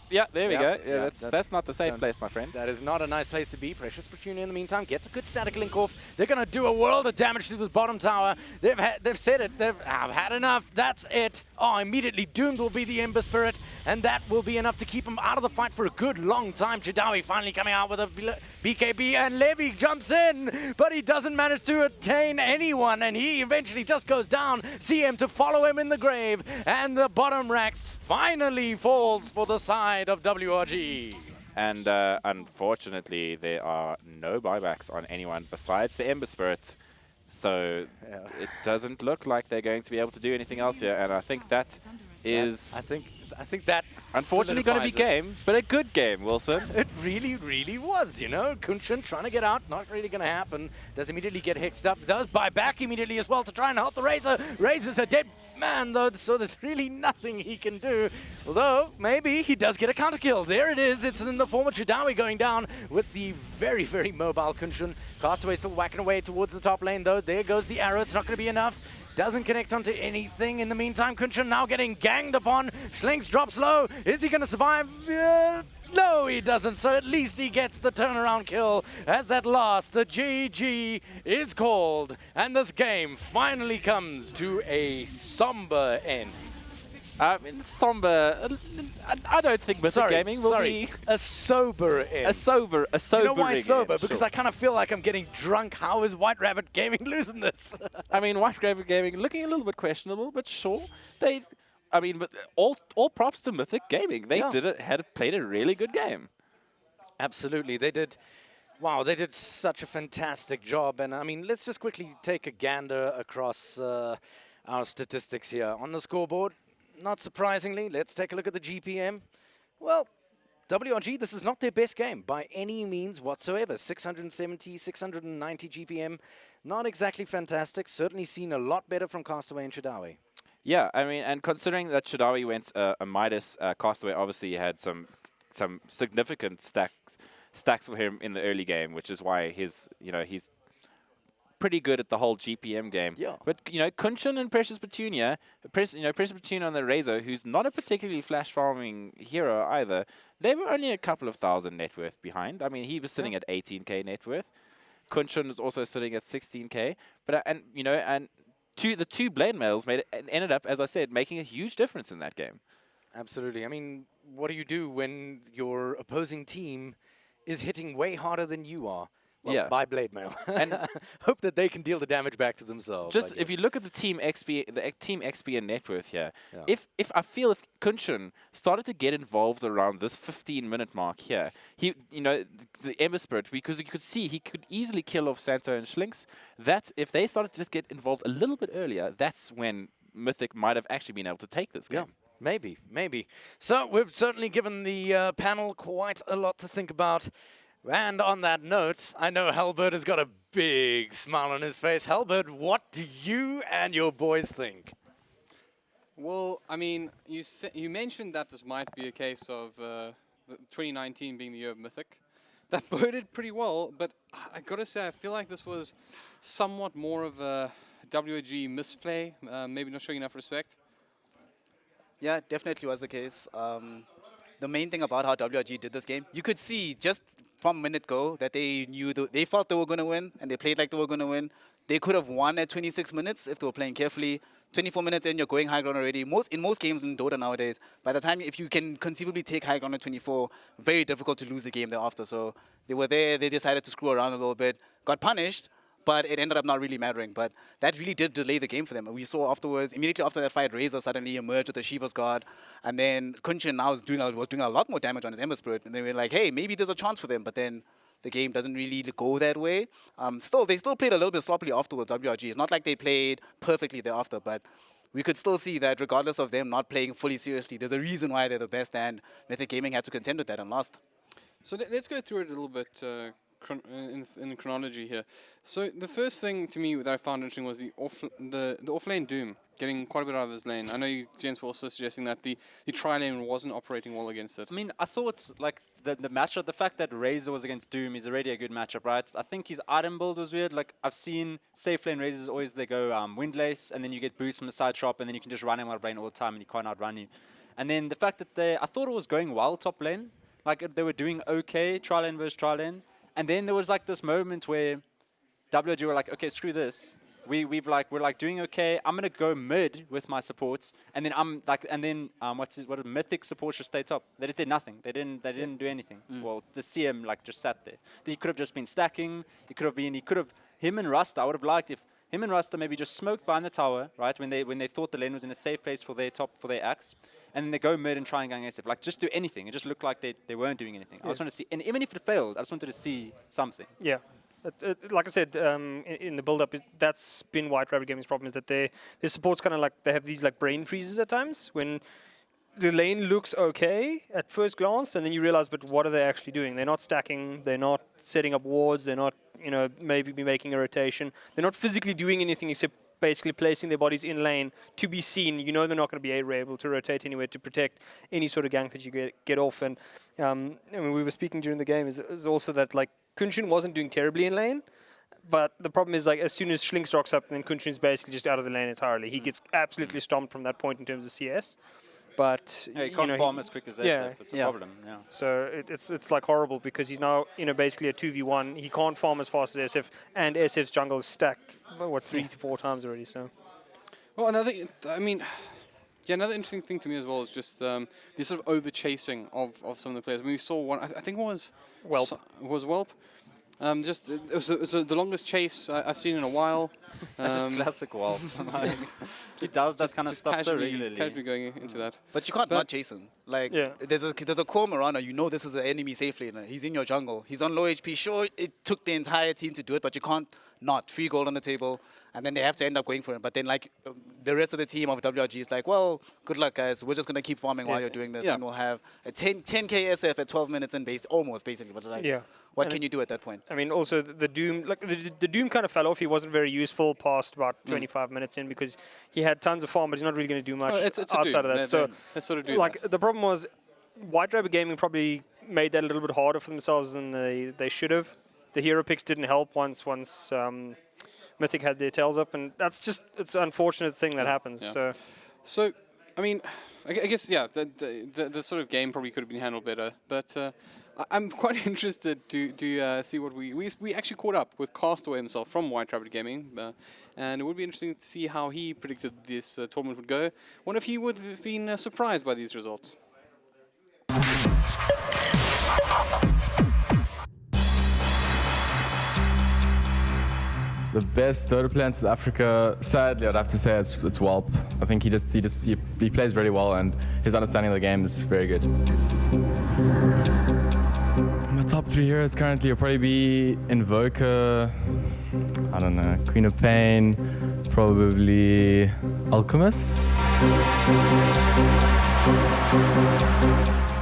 Yeah, there we go. Yeah, that's not the safe place, my friend. That is not a nice place to be. Precious Petunia, in the meantime, gets a good static link off. They're going to do a world of damage to this bottom tower. They've said it. I've had enough. That's it. Oh, immediately Doomed will be the Ember Spirit, and that will be enough to keep him out of the fight for a good long time. Chidawi finally coming out with a BKB, and Levy jumps in, but he doesn't manage to attain anyone, and he eventually just goes down. CM to follow him in the grave, and the bottom racks finally falls for the side of WRG. And unfortunately, there are no buybacks on anyone besides the Ember Spirit. So it doesn't look like they're going to be able to do anything else here. And I think that is, I think that unfortunately, going to be solidifies it. game, but a good game, Wilson. It really, really was, you know. Kunshan trying to get out, not really going to happen. Does immediately get hexed up. Does buy back immediately as well to try and help the Razor. Razor's a dead man, though, so there's really nothing he can do. Although, maybe he does get a counter kill. There it is. It's in the form of Chidawi going down with the very, very mobile Kunshan. Castaway still whacking away towards the top lane, though. There goes the arrow. It's not going to be enough. Doesn't connect onto anything. In the meantime, Kunshan now getting ganged upon. Schlinks drops low. Is he going to survive? No, he doesn't. So at least he gets the turnaround kill. As at last, the GG is called. And this game finally comes to a somber end. Somber. I don't think Mythic Gaming will be a sober end. a sober. You know why end, sober? Because sure. I kind of feel like I'm getting drunk. How is White Rabbit Gaming losing this? I mean, White Rabbit Gaming looking a little bit questionable, but sure. But all props to Mythic Gaming. They played a really good game. Absolutely, they did. Wow, they did such a fantastic job. And I mean, let's just quickly take a gander across our statistics here on the scoreboard. Not surprisingly, let's take a look at the GPM. Well, WRG, this is not their best game by any means whatsoever. 670, 690 GPM, not exactly fantastic. Certainly seen a lot better from Castaway and Chidawi. Yeah, I mean, and considering that Chidawi went a Midas, Castaway obviously had some significant stacks for him in the early game, which is why he's pretty good at the whole GPM game. Yeah. But Kunshan and Precious Petunia, Precious Petunia on the Razor, who's not a particularly flash farming hero either, they were only a couple of thousand net worth behind. I mean, he was sitting at 18k net worth. Kunshan was also sitting at 16k. But the two blade mails ended up, as I said, making a huge difference in that game. Absolutely. I mean, what do you do when your opposing team is hitting way harder than you are? Well, by blade mail. And hope that they can deal the damage back to themselves. Just if you look at the Team XP and net worth here, Yeah. if Kunshan started to get involved around this 15-minute mark here, the Ember Spirit, because you could see he could easily kill off Santo and Schlinks. That if they started to just get involved a little bit earlier, that's when Mythic might have actually been able to take this game. Yeah, maybe. So we've certainly given the panel quite a lot to think about. And on that note, I know Halbert has got a big smile on his face. Halbert, what do you and your boys think? Well, I mean, you mentioned that this might be a case of 2019 being the year of Mythic. That boded pretty well, but I gotta say, I feel like this was somewhat more of a WG misplay, maybe not showing enough respect. Yeah, definitely was the case. The main thing about how WRG did this game, you could see just from a minute go that they knew they thought they were going to win, and they played like they were going to win. They could have won at 26 minutes if they were playing carefully. 24 minutes in, you're going high ground already. In most games in Dota nowadays, by the time if you can conceivably take high ground at 24, very difficult to lose the game thereafter. So they were there. They decided to screw around a little bit, got punished, but it ended up not really mattering. But that really did delay the game for them. We saw afterwards, immediately after that fight, Razor suddenly emerged with the Shiva's Guard, and then Kunshan now was doing a lot more damage on his Ember Spirit, and they were like, hey, maybe there's a chance for them, but then the game doesn't really go that way. They still played a little bit sloppily afterwards, WRG. It's not like they played perfectly thereafter, but we could still see that regardless of them not playing fully seriously, there's a reason why they're the best, and Mythic Gaming had to contend with that and lost. So let's go through it a little bit in chronology here. So the first thing to me that I found interesting was the off-lane Doom getting quite a bit out of his lane. I know you gents were also suggesting that the tri-lane wasn't operating well against it. I mean, I thought like the matchup, the fact that Razor was against Doom is already a good matchup, right? I think his item build was weird. Like I've seen safe lane Razors always they go Windlace, and then you get boost from the side shop, and then you can just run him out of lane all the time, and he can't outrun you. And then the fact that I thought it was going well top lane, like they were doing okay tri-lane versus tri-lane. And then there was like this moment where WG were like, okay, screw this. We're like doing okay. I'm gonna go mid with my supports, and then what is Mythic support should stay top. They just did nothing. They didn't do anything. Well, the CM like just sat there. He could have just been stacking. He could have him and Rust. I would have liked if him and Rasta maybe just smoke behind the tower, right? When they thought the lane was in a safe place for their axe, and then they go mid and try and gang SF. Like just do anything. It just looked like they weren't doing anything. I just want to see, and even if it failed, I just wanted to see something. Yeah. Like I said, in the build-up, that's been White Rabbit Gaming's problem, is that their support's kind of like, they have these like brain freezes at times when the lane looks okay at first glance, and then you realize, but what are they actually doing? They're not stacking, they're not setting up wards, they're not, maybe making a rotation. They're not physically doing anything except basically placing their bodies in lane to be seen. They're not going to be able to rotate anywhere to protect any sort of gank that you get off. And we were speaking during the game is also that like Kunshin wasn't doing terribly in lane, but the problem is like as soon as Schlinks rocks up, then Kunshin's basically just out of the lane entirely. He gets absolutely stomped from that point in terms of CS. But he can't farm as quick as SF. It's a problem. Yeah. So it's like horrible because he's now basically a 2v1. He can't farm as fast as SF, and SF's jungle is stacked 3 to 4 times already. So. Well, another interesting thing to me as well is just the sort of over chasing of some of the players. I mean, we saw one. I think it was Whelp. Whelp. It was the longest chase I've seen in a while. That's just classic Whelp. He does that kind of stuff so regularly. Casually going into that. But you can't not chase him. Like, there's a core Mirana, this is an enemy safe laner. He's in your jungle. He's on low HP. Sure, it took the entire team to do it, but you can't not. Free gold on the table, and then they have to end up going for him. But then, the rest of the team of WRG is like, well, good luck, guys. We're just going to keep farming while you're doing this, and we'll have a 10k SF at 12 minutes and almost, basically. But what can you do at that point? I mean, also the Doom, the Doom kind of fell off. He wasn't very useful past about 25 minutes in because he had tons of farm, but he's not really going to do much outside of that. They sort of do the problem was White Rabbit Gaming probably made that a little bit harder for themselves than they should have. The hero picks didn't help once Mythic had their tails up, and it's an unfortunate thing that happens. Yeah. So, I mean, I guess the sort of game probably could have been handled better, but I'm quite interested to see what we actually caught up with Castaway himself from White Rabbit Gaming, and it would be interesting to see how he predicted this tournament would go. Wonder if he would have been surprised by these results. The best Dota player in South Africa, sadly, I'd have to say it's Whelp. I think he plays very well, and his understanding of the game is very good. My top 3 heroes currently will probably be Invoker, I don't know, Queen of Pain, probably Alchemist.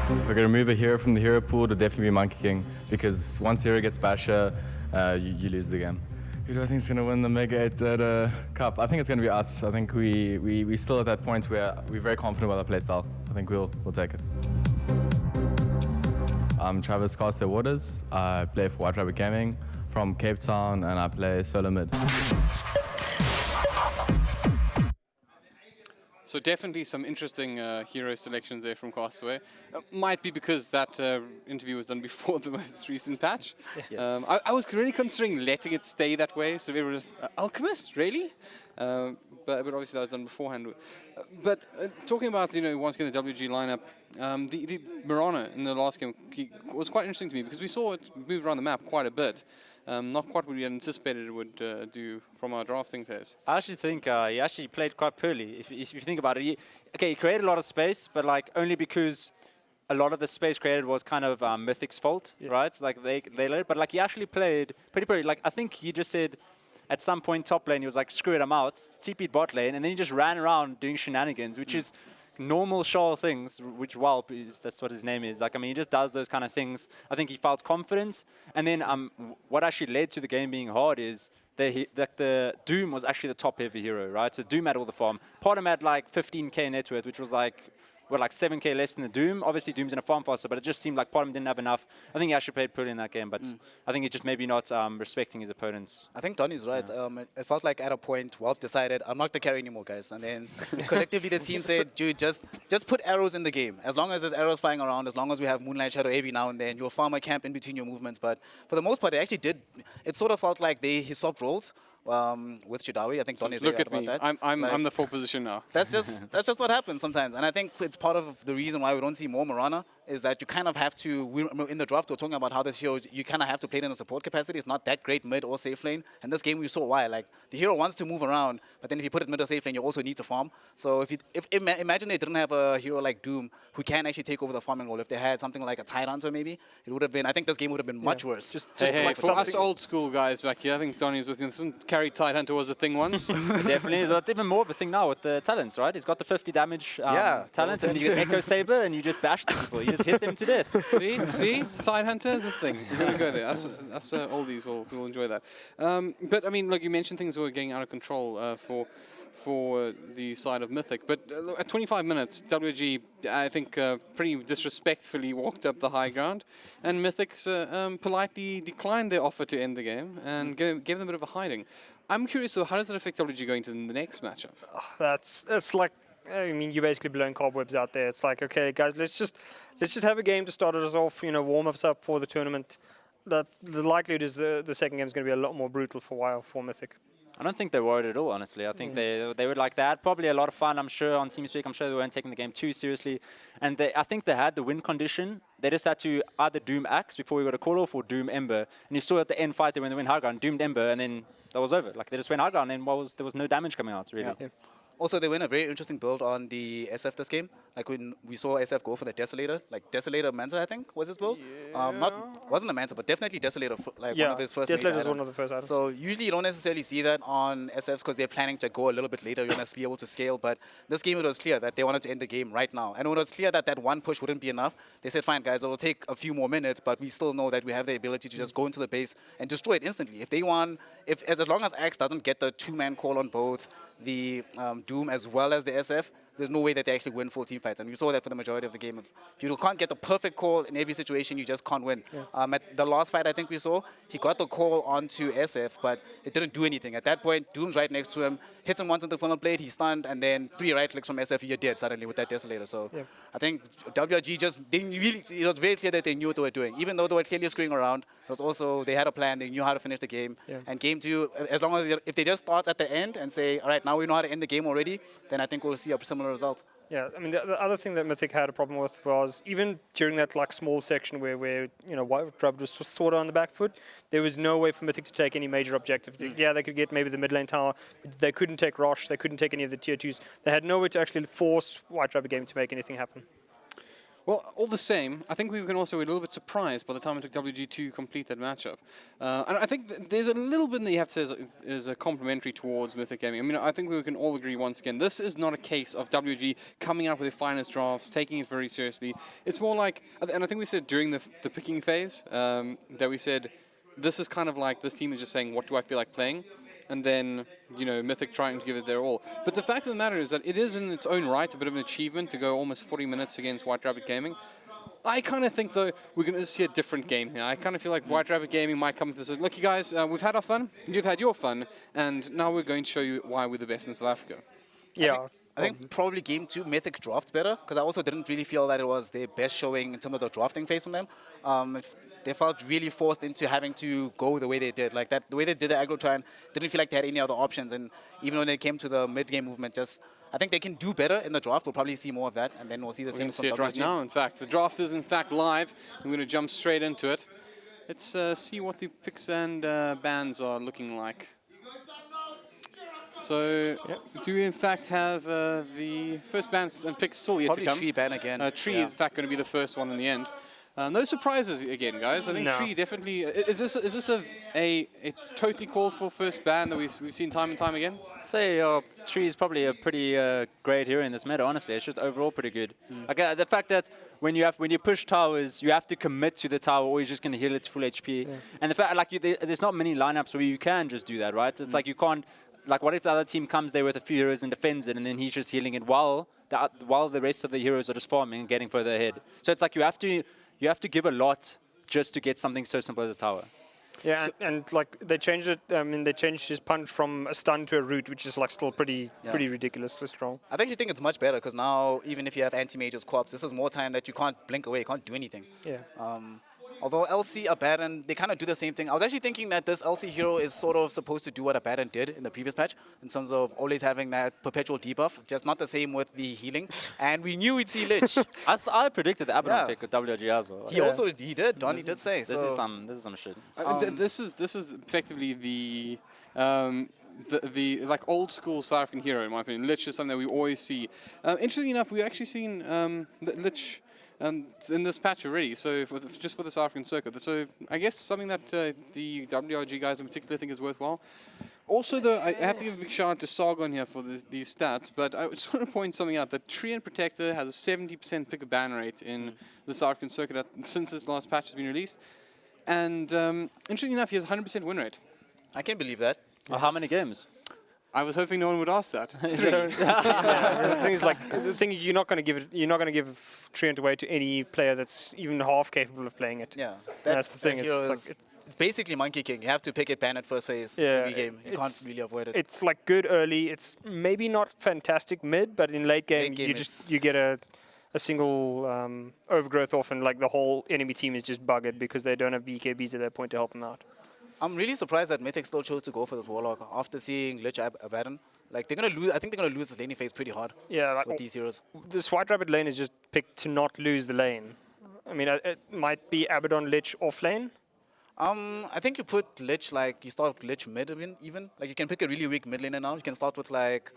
If I could remove a hero from the hero pool, it would definitely be Monkey King, because once the hero gets Basher, you lose the game. Who do I think is going to win the Mega8 Cup? I think it's going to be us. I think we still at that point where we're very confident about our playstyle. I think we'll take it. I'm Travis Caster Waters. I play for White Rabbit Gaming from Cape Town, and I play solo mid. So definitely some interesting hero selections there from Castaway. Might be because that interview was done before the most recent patch. Yes. I was really considering letting it stay that way, so everyone was Alchemist, really? But obviously that was done beforehand. But talking about once again the WG lineup, the Mirana in the last game was quite interesting to me because we saw it move around the map quite a bit. Not quite what we anticipated it would do from our drafting phase. I actually think he actually played quite poorly. If you think about it, he created a lot of space, but only because a lot of the space created was kind of Mythic's fault, right? Like they let it, but he actually played pretty poorly. I think he just said at some point top lane he was like, screw it, I'm out. TP'd bot lane, and then he just ran around doing shenanigans, which is normal Shaw things, which Whelp is, that's what his name is. He just does those kind of things. I think he felt confident. And then what actually led to the game being hard is that the Doom was actually the top heavy hero, right? So Doom had all the farm. Potom had 15k net worth, which was 7k less than the Doom. Obviously Doom's in a farm faster, but it just seemed like Potom didn't have enough. I think he actually played poorly in that game, but I think he's just maybe not respecting his opponents. I think Donnie's right. It felt like at a point Whelp decided, I'm not the carry anymore, guys. And then collectively the team said, dude, just put arrows in the game. As long as there's arrows flying around, as long as we have Moonlight Shadow every now and then, you'll farm a camp in between your movements. But for the most part, they actually did. It sort of felt like he swapped roles. With Chidawi, I think Donnie's Look right at me. about that. I'm the full position now. That's just what happens sometimes, and I think it's part of the reason why we don't see more Mirana is that you kind of have to, in the draft, we were talking about how this hero, you kind of have to play it in a support capacity. It's not that great mid or safe lane. And this game, we saw why. Like, the hero wants to move around, but then if you put it mid or safe lane, you also need to farm. So imagine they didn't have a hero like Doom who can actually take over the farming role. If they had something like a Tide Hunter, maybe, it would have been, I think this game would have been much worse. Just Hey, like for us something. old school guys back here, I think Donnie was with me. Carry Tide Hunter was a thing once. Definitely. Well, it's even more of a thing now with the talents, right? He's got the 50 damage Yeah. talent, and you get Echo Saber, and you just bash the people. You just hit them to death. See, Tide Hunter is a thing. We're gonna go there. That's oldies. We'll enjoy that. But I mean, look, you mentioned things were getting out of control for the side of Mythic. But at 25 minutes, WG, I think, pretty disrespectfully walked up the high ground, and Mythics politely declined their offer to end the game and gave them a bit of a hiding. I'm curious, though, how does it affect WG going to the next matchup? That's like, I mean, you're basically blowing cobwebs out there. It's like, okay, guys, let's just have a game to start us off. Warm ups up for the tournament. That the likelihood is the second game is going to be a lot more brutal for Mythic. I don't think they're worried at all, honestly. I think they would like that. Probably a lot of fun, I'm sure, on TeamSpeak. I'm sure they weren't taking the game too seriously. And I think they had the win condition. They just had to either Doom Axe before we got a call-off or Doom Ember. And you saw at the end fight, they went high ground, Doomed Ember, and then that was over. Like, they just went high ground, and there was no damage coming out, really. Yeah. Also, they went a very interesting build on the SF this game. Like when we saw SF go for the Desolator, like Desolator Manta, I think, was his build. Wasn't a Manta, but definitely Desolator, one of his first major Desolator is items. one of the first items. So usually you don't necessarily see that on SFs because they're planning to go a little bit later. You want to be able to scale. But this game, it was clear that they wanted to end the game right now. And when it was clear that one push wouldn't be enough, they said, fine, guys, it'll take a few more minutes, but we still know that we have the ability to just go into the base and destroy it instantly. If they want, as long as Axe doesn't get the two-man call on both the Doom as well as the SF, there's no way that they actually win full team fights. And we saw that for the majority of the game. If you can't get the perfect call in every situation, you just can't win. Yeah. At the last fight I think we saw, he got the call onto SF, but it didn't do anything. At that point, Doom's right next to him, hits him once on the funnel blade, he's stunned, and then 3 right clicks from SF, you're dead suddenly with that Desolator. So I think WRG it was very clear that they knew what they were doing. Even though they were clearly screwing around, it was also, they had a plan, they knew how to finish the game. Yeah. And game 2, as long as, if they just start at the end and say, all right, now we know how to end the game already, then I think we'll see a similar result. Yeah, I mean, the other thing that Mythic had a problem with was even during that small section where White Rabbit was sort of on the back foot, there was no way for Mythic to take any major objective. Yeah, they could get maybe the mid lane tower, but they couldn't take Rosh, they couldn't take any of the tier 2s. They had no way to actually force White Rabbit Gaming to make anything happen. Well, all the same, I think we can also be a little bit surprised by the time it took WG to complete that matchup. And I think there's a little bit that you have to say is a complimentary towards Mythic Gaming. I mean, I think we can all agree once again, this is not a case of WG coming up with their finest drafts, taking it very seriously. It's more like, and I think we said during the picking phase, that we said, this is kind of like, this team is just saying, what do I feel like playing? And then, Mythic trying to give it their all. But the fact of the matter is that it is in its own right a bit of an achievement to go almost 40 minutes against White Rabbit Gaming. I kind of think, though, we're going to see a different game here. I kind of feel like White Rabbit Gaming might come to this. Look, you guys, we've had our fun, you've had your fun, and now we're going to show you why we're the best in South Africa. Yeah. I think probably game 2, Mythic drafts better, because I also didn't really feel that it was their best showing in terms of the drafting phase from them. They felt really forced into having to go the way they did. Like that, the way they did the aggro try, didn't feel like they had any other options. And even when it came to the mid-game movement, I think they can do better in the draft. We'll probably see more of that, and then we'll see the same from We're going to see it right now, in fact. The draft is, in fact, live. I'm going to jump straight into it. Let's see what the picks and bans are looking like. So, do we in fact have the first bans and picks still yet Probably to come? Tree ban again. Tree is in fact going to be the first one in the end. No surprises again, guys. I think No. Tree definitely. Is this a totally called for first ban that we've seen time and time again? I'd say Tree is probably a pretty great hero in this meta, honestly. It's just overall pretty good. Like, the fact that when you push towers, you have to commit to the tower or you're just going to heal it to full HP. Yeah. And the fact, there's not many lineups where you can just do that, right? It's like you can't. Like, what if the other team comes there with a few heroes and defends it, and then he's just healing it while the rest of the heroes are just farming and getting further ahead? So it's like you have to give a lot just to get something so simple as a tower. Yeah, and they changed it. I mean, they changed his punch from a stun to a root, which is still pretty ridiculously strong. I think it's much better because now even if you have anti-mage's corpse, this is more time that you can't blink away, you can't do anything. Yeah. Although LC Abaddon, they kind of do the same thing. I was actually thinking that this LC hero is sort of supposed to do what Abaddon did in the previous patch, in terms of always having that perpetual debuff, just not the same with the healing. And we knew we'd see Lich. I predicted the Abaddon Yeah. pick with WG as well. He also did, Donnie did say. This So is some shit. This is effectively the like old school South African hero, in my opinion. Lich is something that we always see. Interestingly enough, we've actually seen Lich in this patch already. So just for the South African circuit. So I guess something that the WRG guys in particular think is worthwhile. Also, though, I have to give a big shout out to Sargon here for these stats, but I just want to point something out. That Treant Protector has a 70% pick ban rate in the South African circuit since this last patch has been released. And interestingly enough, he has a 100% win rate. I can't believe that. Well, how many games? I was hoping no one would ask that. 3. The thing is, you're not going to give Treant away to any player that's even half capable of playing it. Yeah. That's the thing. that It's hero like is- it's basically Monkey King. You have to pick it ban at first phase Yeah, every game. You can't it's- really avoid it. it's like good early. It's maybe not fantastic mid, but in late game, Late game you get a single overgrowth off, and like the whole enemy team is just buggered because they don't have BKBs at that point to help them out. I'm really surprised that Mythic still chose to go for this Warlock after seeing Lich Abaddon. Like, they're going to lose. I think they're going to lose this laning phase pretty hard Yeah, like with these heroes. this White Rabbit lane is just picked to not lose the lane. I mean, it might be Abaddon Lich off lane. I think you put Lich, like, you start Lich mid even. Like, you can pick a really weak mid laner now. You can start with, like,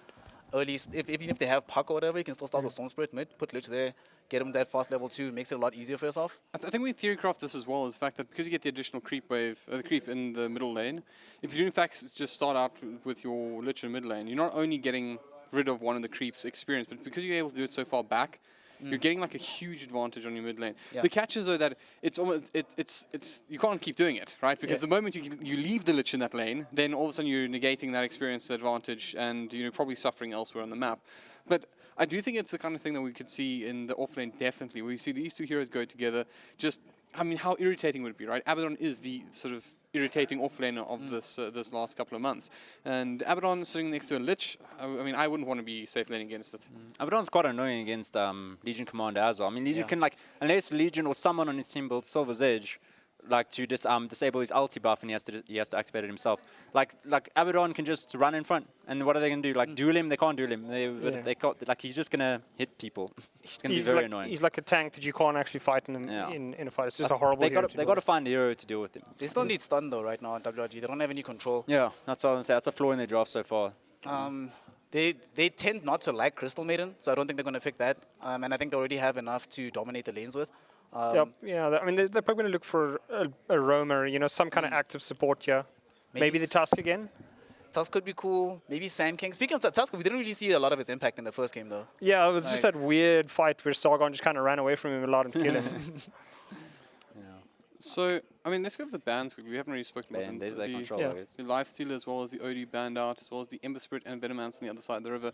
early, even if they have Puck or whatever, you can still start with Storm Spirit mid, put Lich there, get him that fast level 2, makes it a lot easier for yourself. I think we theorycraft this as well, is the fact that because you get the additional creep wave, the creep in the middle lane, if you do in fact just start out with your Lich in mid lane, you're not only getting rid of one of the creeps experience, but because you're able to do it so far back, you're getting like a huge advantage on your mid lane. Yeah. The catch is though that it's almost it's you can't keep doing it, right? Because the moment you leave the Lich in that lane, then all of a sudden you're negating that experience advantage, and you're probably suffering elsewhere on the map. But I do think it's the kind of thing that we could see in the offlane, definitely. We see these two heroes go together. Just, I mean, how irritating would it be, right? Abaddon is the sort of irritating offlaner of this last couple of months. And Abaddon sitting next to a Lich, I mean, I wouldn't want to be safe laning against it. Abaddon's quite annoying against Legion Commander as well. I mean, Legion can, like, unless Legion or someone on his team builds Silver's Edge, like to disable his ulti buff, and he has to activate it himself. Like Abaddon can just run in front, and what are they gonna do? Like duel him? They can't duel him. They can't. Like, he's just gonna hit people. He's gonna be very annoying. He's like a tank that you can't actually fight in a fight. It's just a horrible. They got to find a hero to deal with him. They still need stun though right now on WRG. They don't have any control. Yeah, that's all I'm saying. That's a flaw in their draft so far. They tend not to like Crystal Maiden, so I don't think they're going to pick that. And I think they already have enough to dominate the lanes with. I mean, they're probably going to look for a roamer, you know, some kind of active support here. Maybe the Tusk again. Tusk could be cool. Maybe Sand King. Speaking of Tusk, we didn't really see a lot of his impact in the first game, though. Yeah, it was just that weird fight where Sargon just kind of ran away from him a lot and killed him. So, I mean, let's go over the bans. We haven't really spoken about them. There's their control, I guess. The Lifestealer, as well as the OD banned out, as well as the Ember Spirit and Venomance on the other side of the river.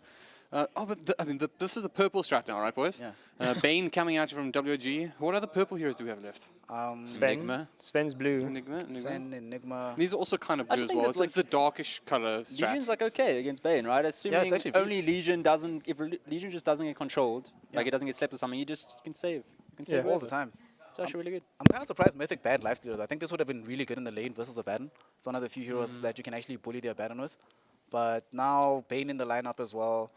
This is the purple strat now, right, boys? Yeah. Bane coming out from WG. What other purple heroes do we have left? Enigma. Sven's blue. Enigma. Sven, Enigma. These are also kind of blue as think well. it's It's like the darkish color strat. Legion's like okay against Bane, right? Assuming actually pretty- only Legion doesn't. If Legion just doesn't get controlled, like it doesn't get slept or something, you can save. You can save All whoever. the time. It's actually really good. I'm kind of surprised Mythic bad Lifestealer. I think this would have been really good in the lane versus Abaddon. It's one of the few heroes that you can actually bully the Abaddon with. But now Bane in the lineup as well.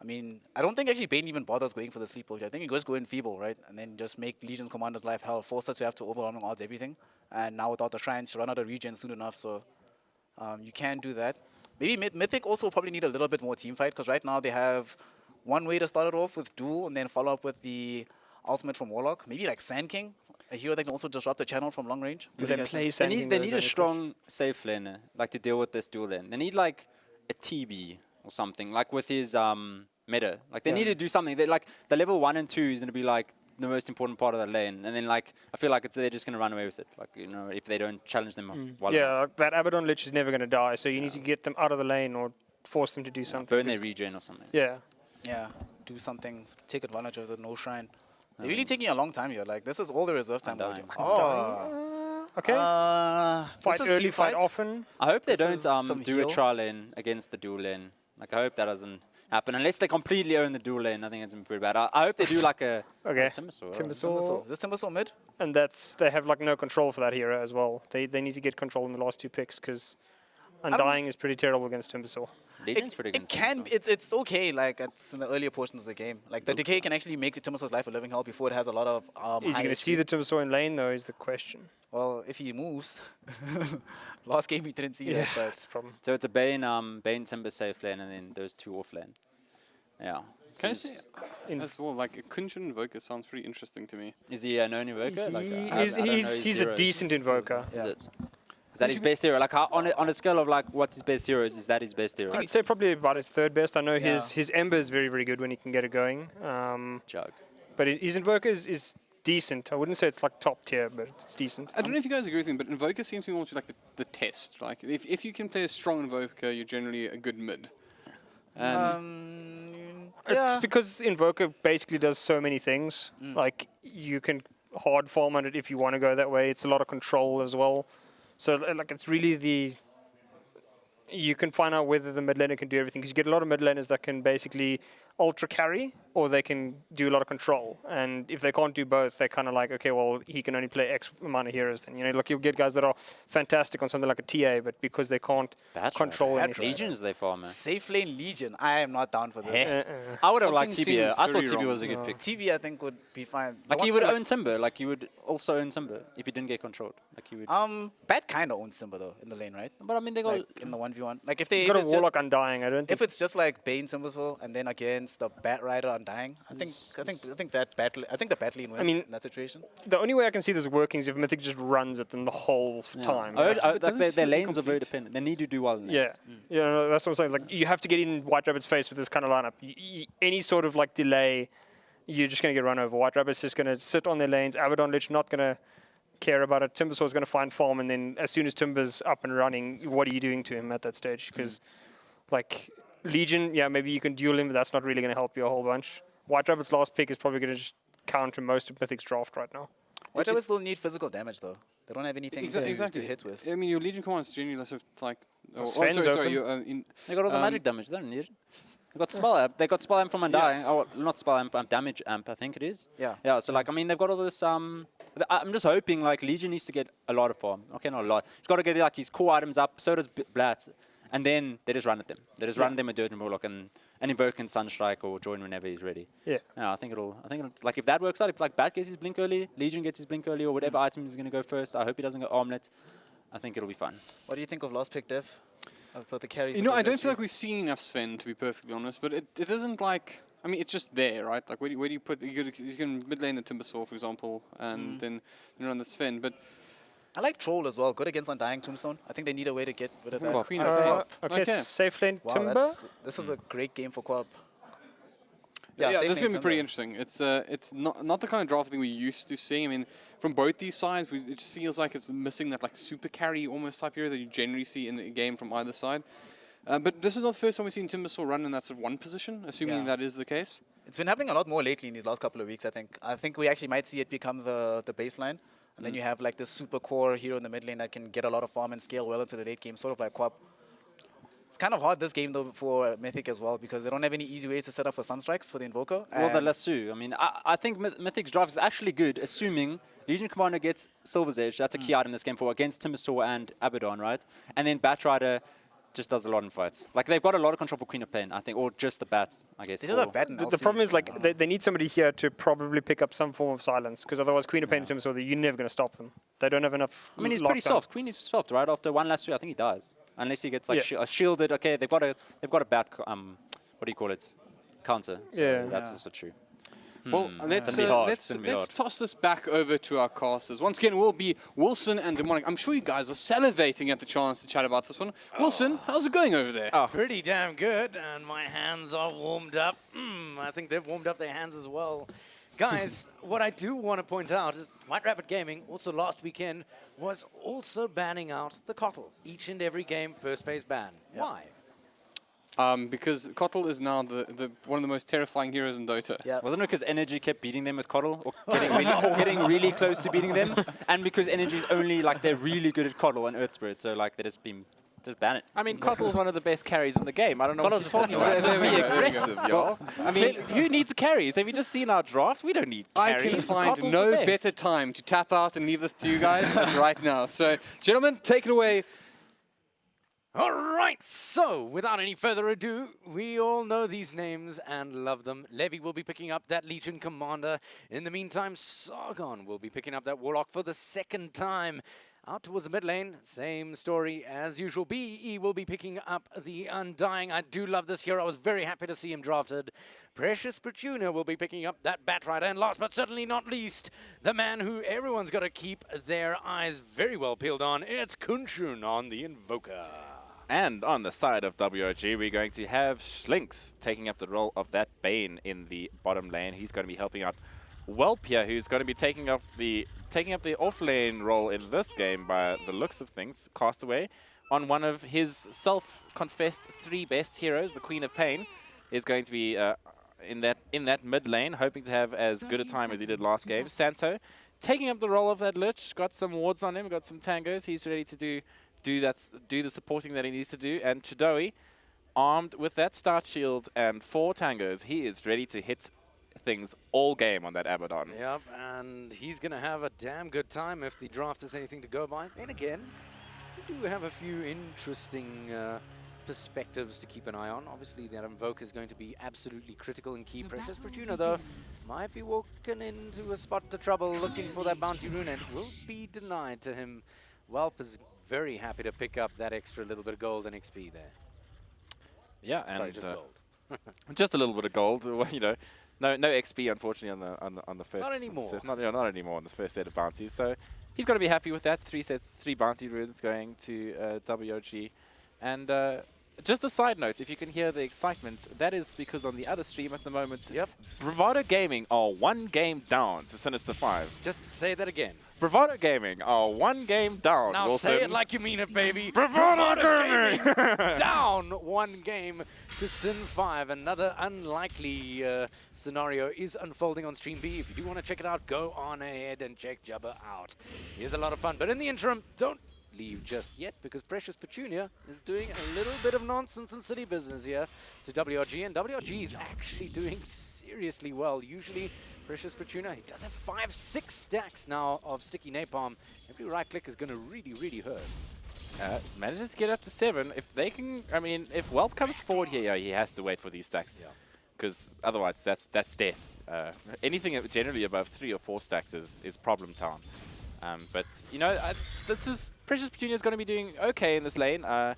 I mean, I don't think actually Bane even bothers going for the sleep potion. I think he just go in Feeble, right? And then just make Legion's Commander's life hell, force us to have to overwhelming odds everything. And now without the shrines, you run out of regen soon enough, so you can do that. Maybe Mythic also probably need a little bit more team fight, because right now they have one way to start it off with Duel, and then follow up with the ultimate from Warlock. Maybe like Sand King, a hero that can also disrupt the channel from long range. Do they play Sand King? They need a strong safe laner, like to deal with this duel lane. They need like a TB or something, like with his meta. Like they need to do something. They, like the level 1 and 2 is going to be like the most important part of that lane, and then like I feel like they're just going to run away with it. Like, you know, if they don't challenge them. That Abaddon Lich is never going to die, so you need to get them out of the lane or force them to do something. Burn their regen or something. Yeah. Yeah, do something, take advantage of the no shrine. They're really taking a long time here. Like, this is all the reserve time. dying. Okay. Fight this is early, team fight fight. often. I hope they This is don't some do a heal. trial lane against the duel lane. Like I hope that doesn't. happen unless they completely own the dual lane. I think it's pretty bad. I hope they do like a Okay. Timbersaw. Timbersaw. Is this Timbersaw mid? And they have like no control for that hero as well. They need to get control in the last 2 picks because Undying is pretty terrible against Timbersaw. Legion's pretty good. It can. It's okay. Like it's in the earlier portions of the game. Like the decay can actually make the Timbersaw's life a living hell before it has a lot of. Is he going to see the Timbersaw in lane though? Is the question. Well, if he moves. Last game we didn't see that. But That's the problem. So it's a Bane Timber safe lane and then those 2 off lane. Yeah. Can I Seems- say as well, like a Kunjun Invoker sounds pretty interesting to me. Is he a known invoker? Like, I don't know his He's a heroes. decent invoker. Is it? Is that his best hero? Like on a scale of like what's his best hero? Is that his best hero? I'd say probably about his 3rd best. I know his Ember is very, very good when he can get it going. Jug. But his Invoker is decent. I wouldn't say it's like top tier, but it's decent. I don't know if you guys agree with me, but Invoker seems to be more to like the test. Like if you can play a strong Invoker, you're generally a good mid. And It's because Invoker basically does so many things. Like you can hard farm on it if you want to go that way. It's a lot of control as well. So like it's really you can find out whether the mid laner can do everything because you get a lot of mid laners that can basically ultra carry or they can do a lot of control. And if they can't do both, they're kind of like, okay, well, he can only play X amount of heroes. Then like you'll get guys that are fantastic on something like a TA, but because they can't control anything. Legions they farm. safe lane Legion. I am not down for this. I would have liked Something TBA. seems I thought very TBA wrong. was a good pick. TV I think would be fine. Like he would own Timber. Like you would also own Timber if he didn't get controlled. Like he would. Bat kind of owns Simba though in the lane, right? But I mean they got. Like in the 1v1. Like if they You got a if it's just- Warlock Undying. I don't think if it's just like Bane Timbersaw and then against the Bat Rider Undying, I think that battle. I think the bat lane wins mean- in that situation. the only way I can see this working is if Mythic just runs it then the whole time. Like doesn't it their feel lanes are very incomplete? dependent. They need to do well in Yeah, lanes. yeah, no, that's what I'm saying. Like you have to get in White Rabbit's face with this kind of lineup. Any sort of like delay, you're just going to get run over. White Rabbit's just going to sit on their lanes. Abaddon Lich not going to care about it. Timbersaw's going to find farm, and then as soon as Timber's up and running, what are you doing to him at that stage? Because like Legion, yeah, maybe you can duel him, but that's not really going to help you a whole bunch. White Rabbit's last pick is probably going to just counter most of Mythic's draft right now. White Rabbits still need physical damage though. They don't have anything exactly. to hit with. I mean, your Legion commands generally less of like. Sven's sorry. open. You're, They got all the magic damage. They don't need it. They got spell amp. They got spell amp from Undying. Oh, not spell amp. Damage amp. I think it is. Yeah. Yeah. So like, I mean, they've got all this. I'm just hoping like Legion needs to get a lot of farm. Okay, not a lot. He's got to get like his core items up. So does Blat, and then they just run at them. They just run at them with Dirt and Warlock and Invoke and Sunstrike or join whenever he's ready. Yeah. Yeah, I think it'll like if that works out, if like Bat gets his blink early, Legion gets his blink early, or whatever item is going to go first. I hope he doesn't go armlet. I think it'll be fun. What do you think of last pick, Dev? For the carry. You know, I don't feel like we've seen enough Sven, to be perfectly honest, but it isn't like, I mean, it's just there, right? Like, where do you put, you can mid lane the Timbersaw, for example, and then run the Sven, but I like Troll as well. Good against Undying Tombstone. I think they need a way to get rid of that. Queen of Pain. Okay, safe lane Wow, Timber. this is a great game for Co-op. Yeah, safe this is lane going to be pretty Timber. interesting. It's not the kind of draft thing we're used to seeing. I mean, from both these sides, it just feels like it's missing that like super carry almost type hero that you generally see in a game from either side. But this is not the first time we've seen Timbersaw run in that sort of one position, assuming that is the case. It's been happening a lot more lately in these last couple of weeks, I think. I think we actually might see it become the baseline. And then you have like this super core hero in the mid lane that can get a lot of farm and scale well into the late game, sort of like Co-op. It's kind of hard this game though for Mythic as well because they don't have any easy ways to set up for Sunstrikes for the Invoker. Well, the and- lasso. I mean, I think Mythic's draft is actually good, assuming Legion Commander gets Silver's Edge. That's a key item in this game for against Timbersaw and Abaddon, right? And then Bat Rider just does a lot in fights. Like, they've got a lot of control for Queen of Pain, I think, or just the Bat, I guess. They just have Bat and The LC. problem is like they need somebody here to probably pick up some form of silence because otherwise Queen of Pain and Timbersaw, you're never going to stop them. They don't have enough. I mean, he's pretty lockdown. soft. Queen is soft, right? After one lasso, I think he dies. Unless he gets like Yeah. shielded. Okay, they've got a Bat, what do you call it? Counter. So Yeah. that's also true. Well, let's It's gonna be hard. let's It's gonna be let's hard. toss this back over to our casters. Once again, we'll be Wilson and Demonic. I'm sure you guys are salivating at the chance to chat about this one. Wilson, how's it going over there? Pretty damn good, and my hands are warmed up. I think they've warmed up their hands as well. Guys, what I do want to point out is White Rabbit Gaming, also last weekend, was also banning out the Kotl. Each and every game, first phase ban. Why? Because Kotl is now the one of the most terrifying heroes in Dota. Yeah. Wasn't it because Energy kept beating them with Coddle, or getting really close to beating them? And because Energy is only, like, they're really good at Coddle and Earth Spirit, so, like, they've just been Just ban it. I mean, Kottle's one of the best carries in the game. I don't know what Kottle's you're talking just- about. Just There we be go, there we go. aggressive, yo. I mean, Who needs carries? Have you just seen our draft? We don't need I carries. can find Kottle's no the best. better time to tap out and leave this to you guys than right now. So, gentlemen, take it away. All right, so without any further ado, we all know these names and love them. Levy will be picking up that Legion Commander. In the meantime, Sargon will be picking up that Warlock for the second time. Out towards the mid lane, same story as usual. BE will be picking up the Undying. I do love this hero. I was very happy to see him drafted. Precious Fortuna will be picking up that Batrider. And last but certainly not least, the man who everyone's got to keep their eyes very well peeled on. It's Kunshun on the Invoker. And on the side of WRG, we're going to have Schlinks taking up the role of that Bane in the bottom lane. He's going to be helping out Welp here, who's going to be taking up the off-lane role in this game by the looks of things. Castaway on one of his self-confessed 3 best heroes, the Queen of Pain, is going to be in that mid lane, hoping to have as good a time as he did last game. Santo taking up the role of that Lich, got some wards on him, got some tangos. He's ready to do the supporting that he needs to do. And Chidoe, armed with that start shield and 4 tangos, he is ready to hit things all game on that Abaddon. Yep, and he's going to have a damn good time if the draft is anything to go by. Then again, we do have a few interesting perspectives to keep an eye on. Obviously, that Invoker is going to be absolutely critical and key. Precious Fortuna, though, might be walking into a spot of trouble looking for that bounty rune, and it will be denied to him. Welp is very happy to pick up that extra little bit of gold and XP there. Yeah, and Sorry, just gold. just a little bit of gold. Well, you know, no XP unfortunately on the first. Not anymore. Set, not anymore on the first set of bounties. So he's going to be happy with that. 3 bounty runes going to WOG, and just a side note, if you can hear the excitement, that is because on the other stream at the moment, Yep. Bravado Gaming are 1 game down to Sinister 5. Just say that again. Bravado Gaming are 1 game down. Now Wilson. say it like you mean it, baby. Bravado Gaming! Down 1 game to Sin 5. Another unlikely scenario is unfolding on Stream B. If you do want to check it out, go on ahead and check Jabba out. He is a lot of fun. But in the interim, don't leave just yet, because Precious Petunia is doing a little bit of nonsense and city business here to WRG. And WRG is actually doing seriously well. Usually, Precious Petunia, he does have 5-6 stacks now of sticky napalm. Every right click is going to really, really hurt. Manages to get up to 7. If they can, I mean, if Welp comes forward here, yeah, he has to wait for these stacks, because otherwise that's death. Anything generally above 3 or 4 stacks is problem town. But you know, Precious Petunia is going to be doing okay in this lane. I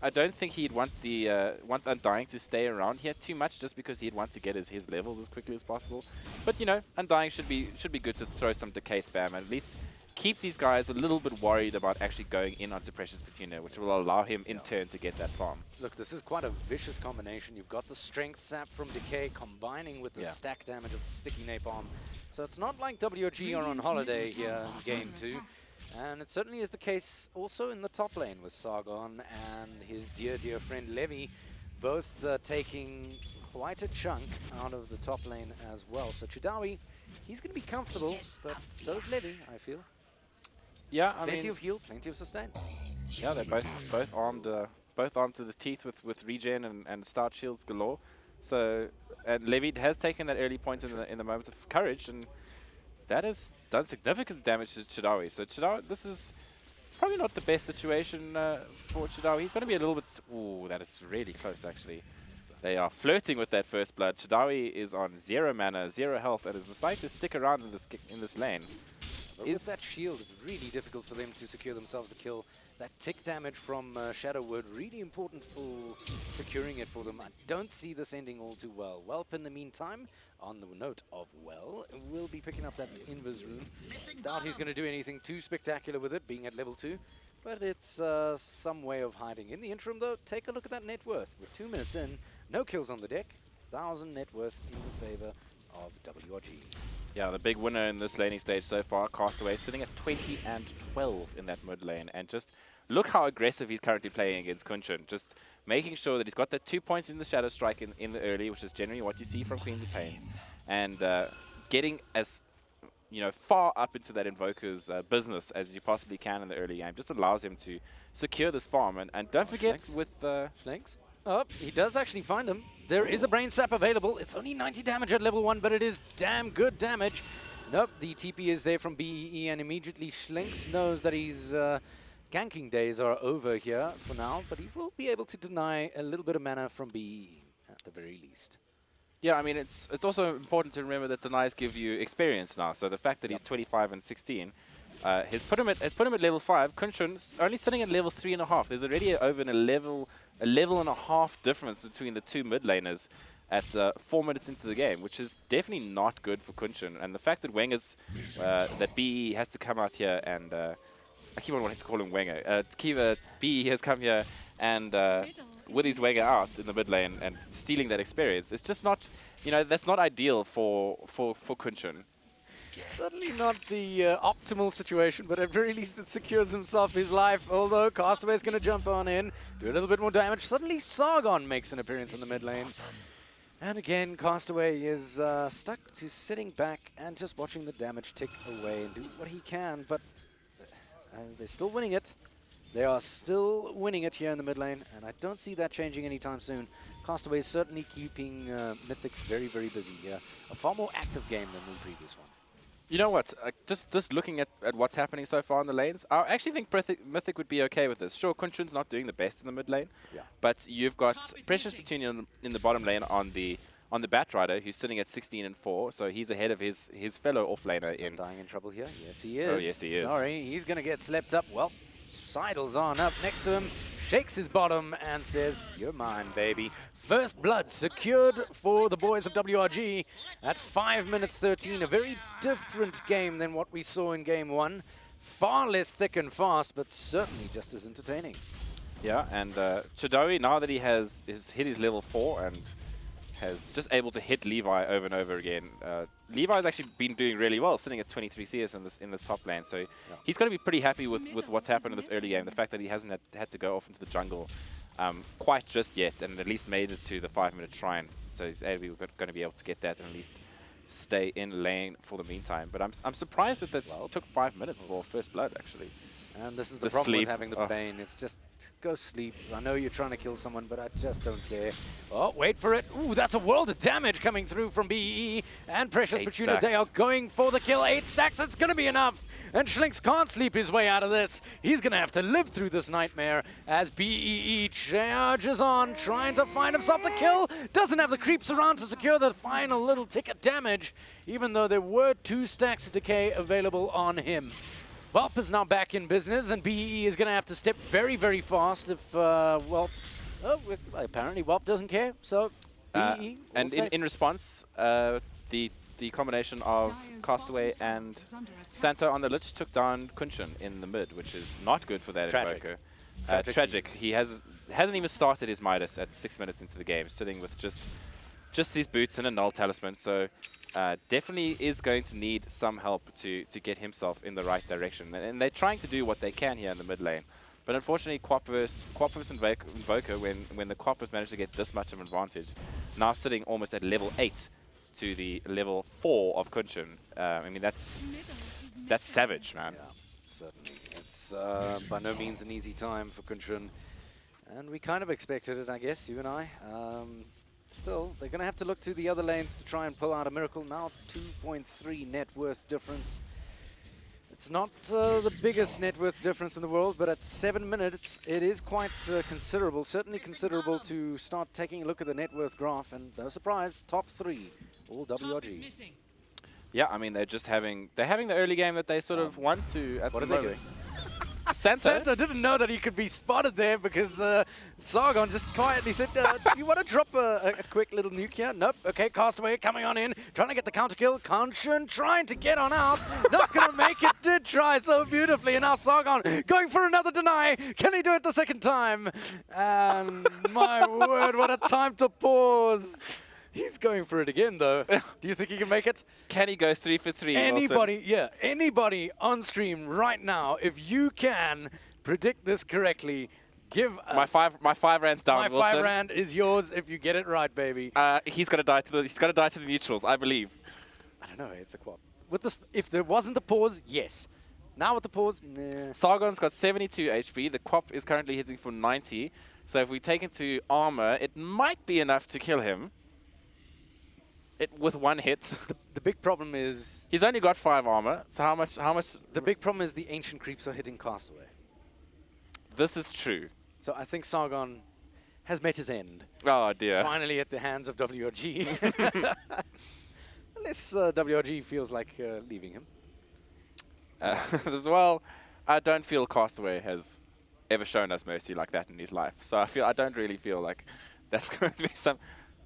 don't think he'd want Undying to stay around here too much, just because he'd want to get his levels as quickly as possible. But you know, Undying should be good to throw some decay spam and at least keep these guys a little bit worried about actually going in onto Precious Petunia, which will allow him in turn to get that farm. Look, this is quite a vicious combination. You've got the strength sap from decay combining with the stack damage of the sticky napalm. So it's not like WG are on holiday here in game 2. And it certainly is the case also in the top lane with Sargon and his dear, dear friend Levy, both taking quite a chunk out of the top lane as well. So Chidawi, he's going to be comfortable, but so is Levy, I feel. Yeah, Plenty of heal, plenty of sustain. Yeah, they're both armed to the teeth with regen and start shields galore. So, and Levy has taken that early point in the moment of courage, and that has done significant damage to Chidawi. So Chidawi, this is probably not the best situation for Chidawi. He's going to be a little bit... Ooh, that is really close, actually. They are flirting with that first blood. Chidawi is on 0 mana, 0 health, and is deciding to stick around in this lane. But with that shield, it's really difficult for them to secure themselves a kill. That tick damage from Shadowwood, really important for securing it for them. I don't see this ending all too well. Welp, in the meantime, on the note of will be picking up that Invis rune. Doubt he's going to do anything too spectacular with it, being at level 2. But it's some way of hiding. In the interim, though, take a look at that net worth. We're 2 minutes in, no kills on the deck, 1,000 net worth in the favor of WRG. Yeah, the big winner in this laning stage so far, Castaway, sitting at 20 and 12 in that mid lane. And just look how aggressive he's currently playing against Kunshun. Just making sure that he's got that 2 points in the Shadow Strike in the early, which is generally what you see from Queens of Pain. And getting as far up into that Invoker's business as you possibly can in the early game. Just allows him to secure this farm. And don't forget Schlenks. with... Schlenks. Oh, he does actually find him. There is a Brain Sap available. It's only 90 damage at level 1, but it is damn good damage. Nope, the TP is there from BEE, and immediately Schlenks knows that his ganking days are over here for now, but he will be able to deny a little bit of mana from BEE at the very least. Yeah, I mean, it's also important to remember that denies give you experience now. So the fact that he's 25 and 16 has put him at level 5. Kunchun's only sitting at level 3.5. There's already over a level and a half difference between the two mid laners at 4 minutes into the game, which is definitely not good for Kunchun. And the fact that Wenger's that BE has to come out here and I keep on wanting to call him Wenger. Kiva BE has come here and with his Wenger out in the mid lane and stealing that experience, it's just not, that's not ideal for Kunchun. Certainly not the optimal situation, but at very least it secures himself his life, although Castaway's going to jump on in, do a little bit more damage. Suddenly Sargon makes an appearance in the mid lane. And again, Castaway is stuck to sitting back and just watching the damage tick away and do what he can, but they're still winning it. They are still winning it here in the mid lane, and I don't see that changing anytime soon. Castaway is certainly keeping Mythic very, very busy here. A far more active game than the previous one. You know what? Just looking at what's happening so far in the lanes, I actually think Mythic would be okay with this. Sure, Kunchun's not doing the best in the mid lane, but you've got Precious Petunia in the bottom lane on the Batrider, who's sitting at 16 and 4, so he's ahead of his fellow offlaner in. Dying in trouble here? Yes, he is. Oh, yes, he is. Sorry, he's going to get slept up. Well, sidles on up next to him, shakes his bottom and says, "You're mine, baby." First blood secured for the boys of WRG at 5 minutes 13. A very different game than what we saw in game 1. Far less thick and fast, but certainly just as entertaining. Yeah, and Chidori, now that he has hit his level 4 and has just able to hit Levi over and over again. Levi's actually been doing really well, sitting at 23 CS in this top lane. So he's going to be pretty happy with what's happened in this early game. The fact that he hasn't had to go off into the jungle quite just yet, and at least made it to the 5-minute shrine. So he's going to be able to get that and at least stay in lane for the meantime. But I'm surprised that took 5 minutes for first blood, actually. And this is the problem with having the Bane. It's just, go sleep. I know you're trying to kill someone, but I just don't care. Oh, wait for it. Ooh, that's a world of damage coming through from BE. And Precious Petunia, they are going for the kill. 8 stacks, it's going to be enough. And Schlinks can't sleep his way out of this. He's going to have to live through this nightmare as BEE charges on, trying to find himself the kill. Doesn't have the creeps around to secure the final little tick of damage, even though there were 2 stacks of decay available on him. Whelp is now back in business, and BE is going to have to step very, very fast if, apparently Whelp doesn't care, so BE and in response, the combination of Castaway and Santo on the Lich took down Kunchun in the mid, which is not good for that Invoker. Tragic. He hasn't even started his Midas at 6 minutes into the game, sitting with just these boots and a null talisman, so definitely is going to need some help to get himself in the right direction. And they're trying to do what they can here in the mid lane. But unfortunately, Quap versus Invoker, when the Quap has managed to get this much of an advantage, now sitting almost at level 8 to the level 4 of Kunchun. I mean, that's savage, man. Yeah, certainly. It's by no means an easy time for Kunchun. And we kind of expected it, I guess, you and I. Still, they're going to have to look to the other lanes to try and pull out a miracle. Now 2.3 net worth difference. It's not the biggest net worth difference in the world, but at 7 minutes, it is quite considerable. Certainly considerable to start taking a look at the net worth graph. And no surprise, top 3, all WRG. Yeah, I mean, they're having the early game that they sort of want to at what the are they moment. doing? Santa didn't know that he could be spotted there because Sargon just quietly said, do you want to drop a quick little nuke here? Nope. Okay, Castaway coming on in, trying to get the counter kill. Kunchun trying to get on out. Not going to make it. Did try so beautifully. And now Sargon going for another deny. Can he do it the second time? And my word, what a time to pause. He's going for it again, though. Do you think he can make it? Can he go 3 for 3? Anybody on stream right now, if you can predict this correctly, give us my 5 rand's down. My 5 rand is yours if you get it right, baby. He's gonna die to the neutrals, I believe. I don't know. It's a Quap. with this, if there wasn't the pause, yes. Now with the pause, nah. Sargon's got 72 HP. The Quap is currently hitting for 90. So if we take into armor, it might be enough to kill him. With one hit. The big problem is He's only got 5 armor. So how much? the big problem is the ancient creeps are hitting Castaway. This is true. So I think Sargon has met his end. Oh dear. Finally at the hands of WRG. Unless WRG feels like leaving him. Well, I don't feel Castaway has ever shown us mercy like that in his life. So I don't really feel like that's going to be some.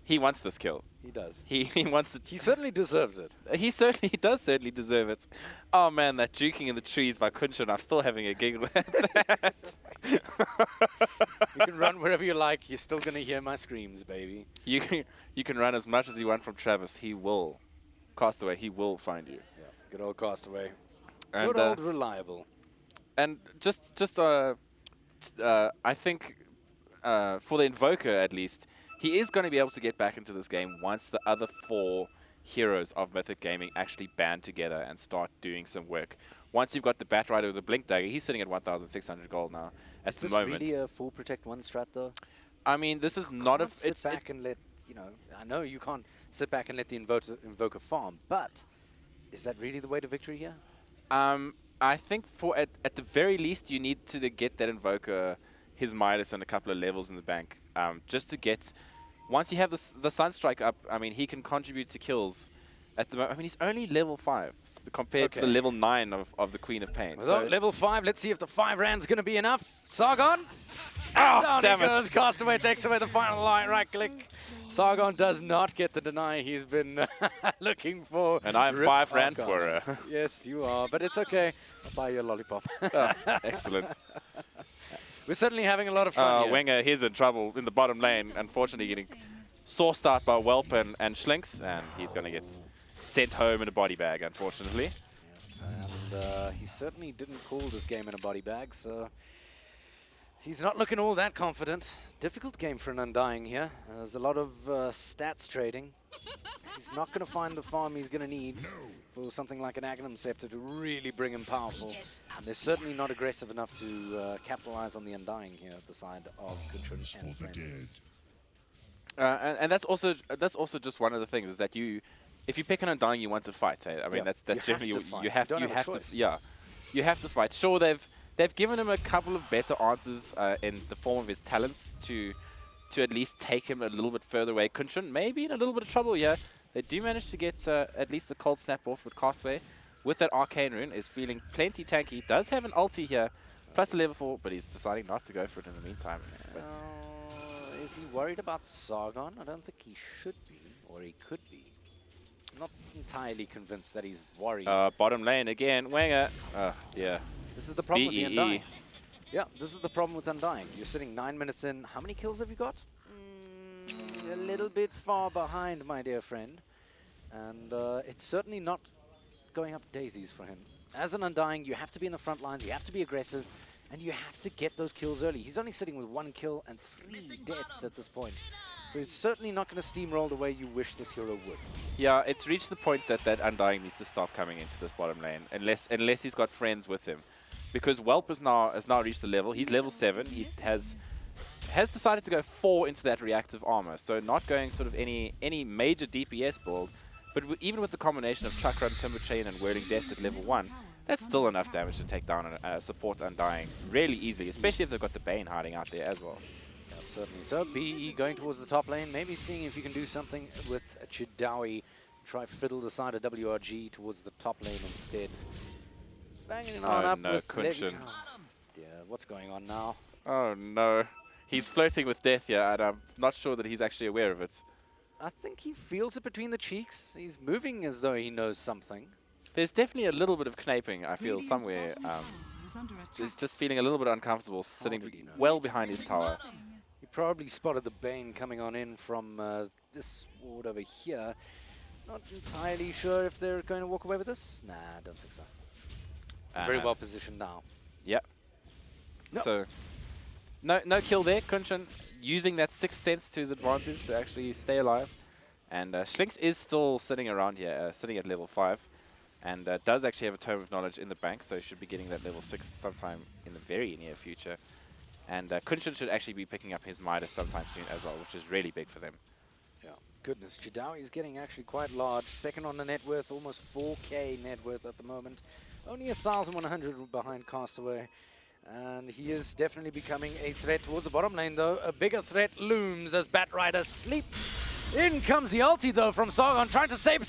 He wants this kill. He does. He wants it. He certainly deserves it. He does certainly deserve it. Oh man, that juking in the trees by Kunshan, I'm still having a giggle at that. You can run wherever you like. You're still going to hear my screams, baby. You can run as much as you want from Travis. He will. Castaway, he will find you. Yeah, good old Castaway. And, Good old reliable. And I think for the Invoker at least, he is going to be able to get back into this game once the other 4 heroes of Mythic Gaming actually band together and start doing some work. Once you've got the Bat Rider with the Blink Dagger, he's sitting at 1,600 gold now at the moment. Is this really a full protect 1 strat though? I mean, this is not a... Sit back and let, I know you can't sit back and let the Invoker farm, but is that really the way to victory here? I think at the very least you need to get that Invoker his Midas and a couple of levels in the bank, just to get. Once you have the Sunstrike up, I mean he can contribute to kills. At the moment, I mean he's only level 5 compared to the level 9 of the Queen of Pain. So level 5. Let's see if the 5 rand's going to be enough. Sargon. Oh, damn it! Castaway takes away the final line. Right click. Sargon does not get the deny he's been looking for. And I'm 5 rand poorer. Yes, you are, but it's okay. I'll buy you a lollipop. Oh, excellent. We're certainly having a lot of fun here. Wenger, he's in trouble in the bottom lane. Unfortunately, getting sourced out by Welp and Schlinks, and he's going to get sent home in a body bag, unfortunately. And he certainly didn't call this game in a body bag, so he's not looking all that confident. Difficult game for an Undying here. There's a lot of stats trading. He's not going to find the farm he's going to need for something like an Agnum Scepter to really bring him powerful. And they're certainly not aggressive enough to capitalize on the Undying here at the side of Kuntran and friends. And that's also just one of the things is that if you pick an Undying, you want to fight. Eh? I mean that's generally you have to fight. Sure, they've given him a couple of better answers in the form of his talents to at least take him a little bit further away. Kuntran may be in a little bit of trouble here. They do manage to get at least the cold snap off with Castaway. With that Arcane Rune, is feeling plenty tanky. Does have an ulti here, plus a level 4, but he's deciding not to go for it in the meantime. Is he worried about Sargon? I don't think he should be, or he could be. I'm not entirely convinced that he's worried. Bottom lane again, Wenger. Yeah. This is the problem with the Undying. Yeah, this is the problem with Undying. You're sitting 9 minutes in. How many kills have you got? A little bit far behind, my dear friend. And it's certainly not going up daisies for him. As an Undying, you have to be in the front lines, you have to be aggressive, and you have to get those kills early. He's only sitting with 1 kill and 3 deaths at this point. So it's certainly not going to steamroll the way you wish this hero would. Yeah, it's reached the point that Undying needs to stop coming into this bottom lane, unless he's got friends with him. Because Welp has now reached the level. He's level 7. He has decided to go 4 into that reactive armor. So not going sort of any major DPS build, but even with the combination of Chakra, Timber Chain, and Whirling Death at level 1, that's still enough damage to take down a support Undying really easily, especially if they've got the Bane hiding out there as well. Yeah, certainly. So BE going towards the top lane, maybe seeing if you can do something with Chidawi. Try fiddle the side of WRG towards the top lane instead. Banging on up with Kunshan. Yeah, what's going on now? Oh no. He's flirting with death here, and I'm not sure that he's actually aware of it. I think he feels it between the cheeks. He's moving as though he knows something. There's definitely a little bit of knaping, I feel, somewhere. He's just feeling a little bit uncomfortable, sitting well behind his tower. He probably spotted the Bane coming on in from this ward over here. Not entirely sure if they're going to walk away with this. Nah, I don't think so. Very well positioned now. Yep. No. So, no kill there. Kunshan using that 6th sense to his advantage to actually stay alive. And Schlinks is still sitting around here, sitting at level 5. and does actually have a Tome of Knowledge in the bank, so should be getting that level 6 sometime in the very near future. And Kunshin should actually be picking up his Midas sometime soon as well, which is really big for them. Yeah, goodness, Chidawi is getting actually quite large. Second on the net worth, almost 4K net worth at the moment. Only 1,100 behind Castaway. And he is definitely becoming a threat towards the bottom lane, though. A bigger threat looms as Batrider sleeps. In comes the ulti, though, from Sargon, trying to save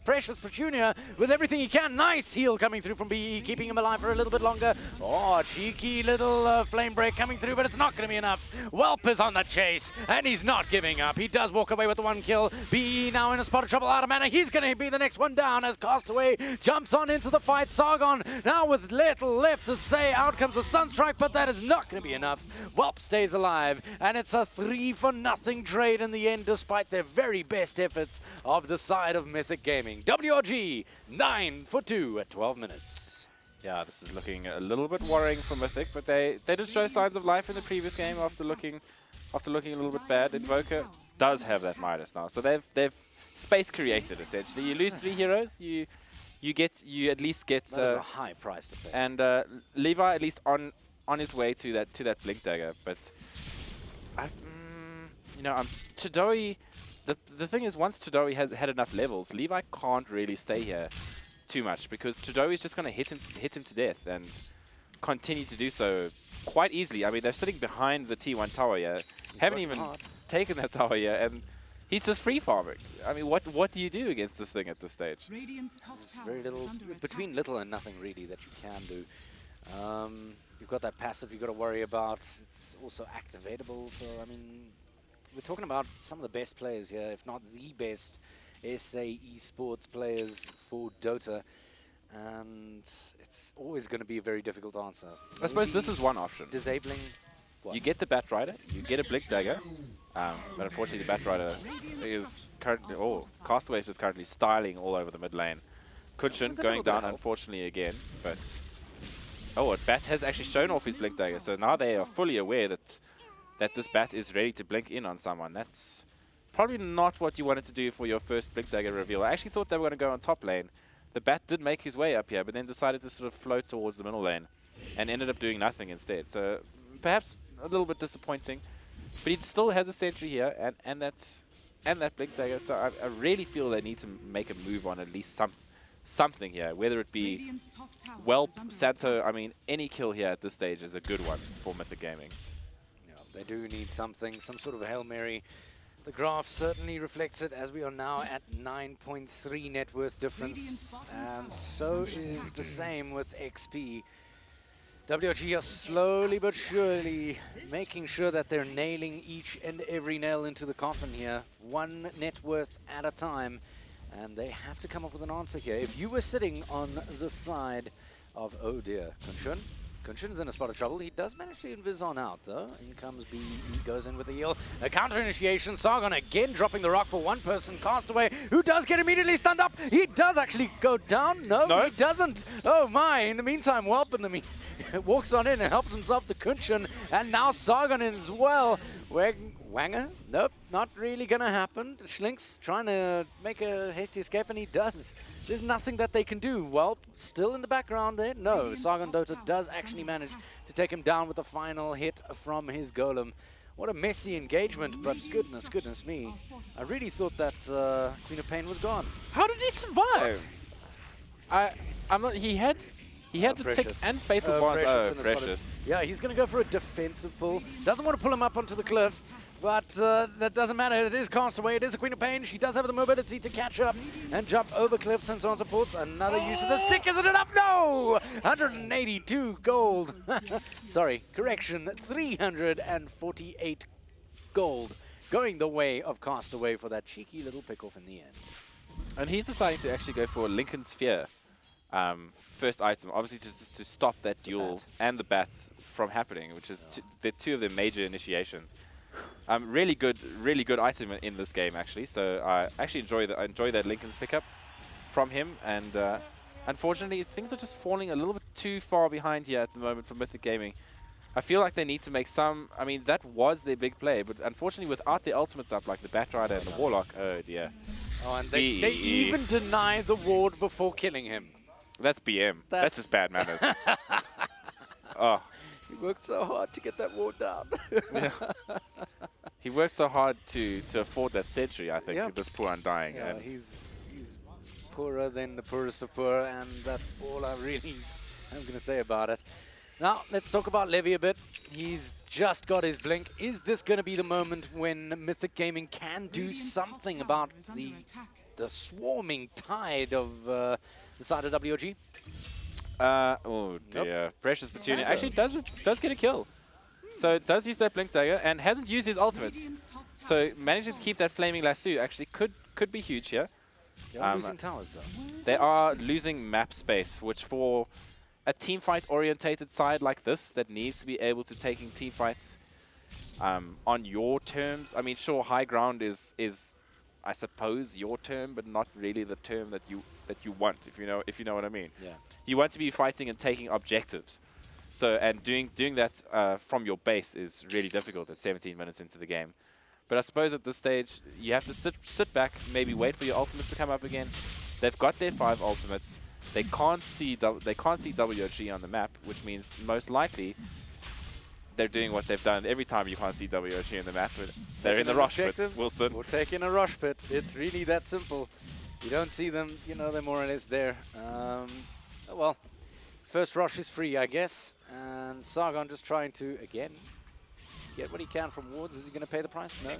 Precious Petunia with everything he can. Nice heal coming through from BE, keeping him alive for a little bit longer. Oh, cheeky little flame break coming through, but it's not going to be enough. Whelp is on the chase, and he's not giving up. He does walk away with the 1 kill. BE now in a spot of trouble, out of mana. He's going to be the next one down as Castaway jumps on into the fight. Sargon now with little left to say. Out comes the Sunstrike, but that is not going to be enough. Whelp stays alive, and it's a 3-for-0 trade in the end, despite their very best efforts of the side of Mythic Gaming. WRG 9-for-2 at 12 minutes. Yeah, this is looking a little bit worrying for Mythic, but they did show signs of life in the previous game after looking a little bit bad. Invoker does have that Midas now, so they've space created essentially. You lose 3 heroes, you at least get That is a high price to pay. and Levi at least on his way to that Blink Dagger, but Chidori. The thing is, once Chidori has had enough levels, Levi can't really stay here too much because Chidori is just going to hit him to death and continue to do so quite easily. I mean, they're sitting behind the T1 tower here, haven't even taken that tower yet, and he's just free farming. I mean, what do you do against this thing at this stage? There's very little, between little and nothing really that you can do. You've got that passive you've got to worry about. It's also activatable, so I mean, we're talking about some of the best players here, if not the best SA esports players for Dota, and it's always going to be a very difficult answer. I suppose this is one option. Disabling what? You get the Batrider, you get a Blink Dagger, but unfortunately the Batrider is currently, Castaway is just currently styling all over the mid lane. Kunshin going down unfortunately again, but Bat has actually shown off his Blink Dagger, so now they are fully aware that this Bat is ready to blink in on someone. That's probably not what you wanted to do for your first Blink Dagger reveal. I actually thought they were going to go on top lane. The Bat did make his way up here, but then decided to sort of float towards the middle lane and ended up doing nothing instead. So perhaps a little bit disappointing, but he still has a sentry here and that Blink Dagger. So I really feel they need to make a move on at least something here, whether it be Whelp, Santo. I mean, any kill here at this stage is a good one for Mythic Gaming. They do need something, some sort of Hail Mary. The graph certainly reflects it, as we are now at 9.3 net worth difference, and so is the same with XP. WRG are slowly but surely making sure that they're nailing each and every nail into the coffin here, 1 net worth at a time, and they have to come up with an answer here. If you were sitting on the side of, oh dear, Kunshin's in a spot of trouble. He does manage to invis on out, though. In comes B. He goes in with the heal. A counter initiation. Sargon again dropping the rock for one person. Castaway, who does get immediately stunned up. He does actually go down. No, he doesn't. Oh my. In the meantime, Whelp walks on in and helps himself to Kunshin. And now Sargon in as well. Wanger? Nope, not really going to happen. Schlink's trying to make a hasty escape, and he does. There's nothing that they can do. Well, still in the background there. No, Sargon Dota does actually manage to take him down with the final hit from his golem. What a messy engagement, but goodness me. I really thought that Queen of Pain was gone. How did he survive? He had the tick and faithful bonds. Oh, Precious. Yeah, he's going to go for a defensive pull. Doesn't want to pull him up onto the cliff, but that doesn't matter. It is Castaway. It is a Queen of Pain. She does have the mobility to catch up and jump over cliffs and so on and so forth. Another use of the stick. Isn't enough? No! 182 gold. Sorry, correction. 348 gold going the way of Castaway for that cheeky little pick-off in the end. And he's deciding to actually go for Lincoln Sphere. First item, obviously just to stop that duel and the bats from happening, which is the two of the major initiations. Really good item in this game actually. So I actually enjoy that Lincoln's pickup from him, and unfortunately things are just falling a little bit too far behind here at the moment for Mythic Gaming. I feel like they need to make some. I mean, that was their big play, but unfortunately without the ultimates up like the Batrider and the Warlock, oh dear. Oh, and they even deny the ward before killing him. That's BM. That's just bad manners. Oh. He worked so hard to get that ward down. Yeah. He worked so hard to afford that century, I think, Yep. this poor Undying. Yeah, and he's poorer than the poorest of poor, and that's all I really am going to say about it. Now, let's talk about Levy a bit. He's just got his blink. Is this going to be the moment when Mythic Gaming can do something about the swarming tide of the side of WOG? Oh dear. Precious Petunia actually does get a kill. So it does use that Blink Dagger and hasn't used his ultimates. So managing to keep that Flaming Lasso actually could be huge here. They are losing towers, though. They are losing map space, which for a teamfight orientated side like this that needs to be able to taking teamfights on your terms. I mean, sure, high ground is I suppose your term, but not really the term that you want, if you know what I mean. Yeah. You want to be fighting and taking objectives. So and doing that from your base is really difficult at 17 minutes into the game. But I suppose at this stage you have to sit back, maybe wait for your ultimates to come up again. They've got their 5 ultimates. They can't see WOG on the map, which means most likely they're doing what they've done every time you can't see WOG on the map. They're in the rush pits, Wilson. We're taking a rush pit. It's really that simple. You don't see them, you know they're more or less there. Well, first rush is free, I guess. And Sargon just trying to, again, get what he can from wards. Is he going to pay the price? No.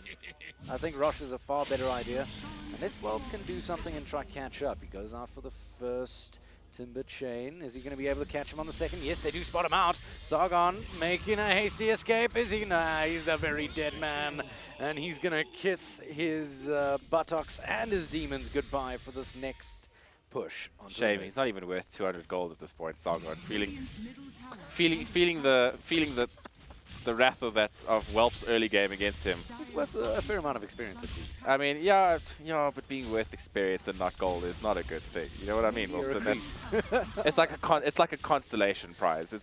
I think rush is a far better idea. And this world can do something and try catch up. He goes out for the first Timber Chain. Is he going to be able to catch him on the second? Yes, they do spot him out. Sargon making a hasty escape. Is he? Nah, he's a very dead man. And he's going to kiss his buttocks and his demons goodbye for this next push. Shame, he's not even worth 200 gold at this point, Sargon. Feeling the wrath of Whelp's early game against him. He's worth a fair amount of experience at least. I mean, yeah, but being worth experience and not gold is not a good thing. You know what I mean, Wilson? It's like a constellation prize.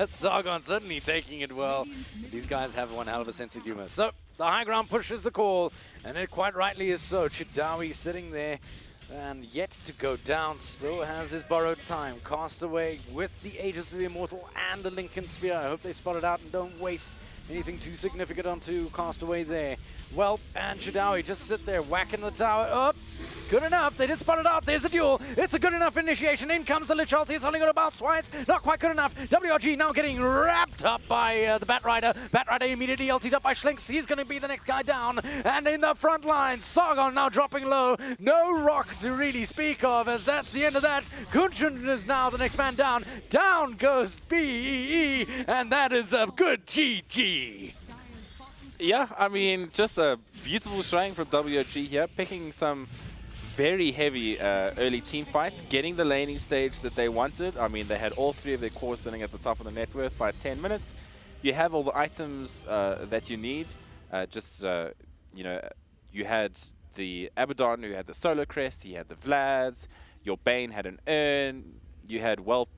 Sargon certainly taking it well. These guys have one hell of a sense of humor. So the high ground pushes the call, and it quite rightly is so. Chidawi sitting there and yet to go down, still has his borrowed time. Castaway with the Aegis of the Immortal and the Lincoln Sphere. I hope they spot it out and don't waste anything too significant onto Castaway there. Well, and Chidawi just sit there whacking the tower up. Good enough. They did spot it out. There's the duel. It's a good enough initiation. In comes the Lich ulti. It's only going to bounce twice. Not quite good enough. WRG now getting wrapped up by the Bat Rider. Bat Rider immediately ultied up by Schlinks. He's going to be the next guy down. And in the front line, Sargon now dropping low. No rock to really speak of, as that's the end of that. Kunchun is now the next man down. Down goes BEE, and that is a good GG. Yeah, I mean, just a beautiful showing from WOG here, picking some very heavy early team fights, getting the laning stage that they wanted. I mean, they had all 3 of their cores sitting at the top of the net worth by 10 minutes. You have all the items that you need. You had the Abaddon, who had the Solo Crest, he had the Vlads, your Bane had an Urn, you had Whelp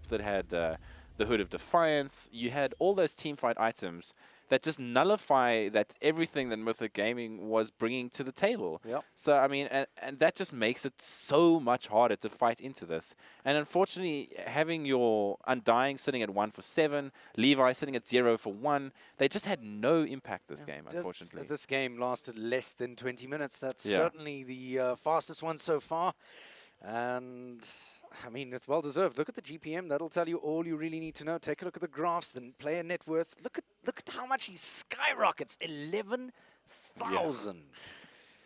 that had the Hood of Defiance. You had all those team fight items that just nullify that everything that Mythic Gaming was bringing to the table. Yep. So, I mean, and that just makes it so much harder to fight into this. And unfortunately, having your Undying sitting at 1 for 7, Levi sitting at 0 for 1, they just had no impact this game, unfortunately. This game lasted less than 20 minutes. That's certainly the fastest one so far. And I mean, it's well deserved. Look at the GPM. That'll tell you all you really need to know. Take a look at the graphs, the player net worth. Look at how much he skyrockets. 11,000.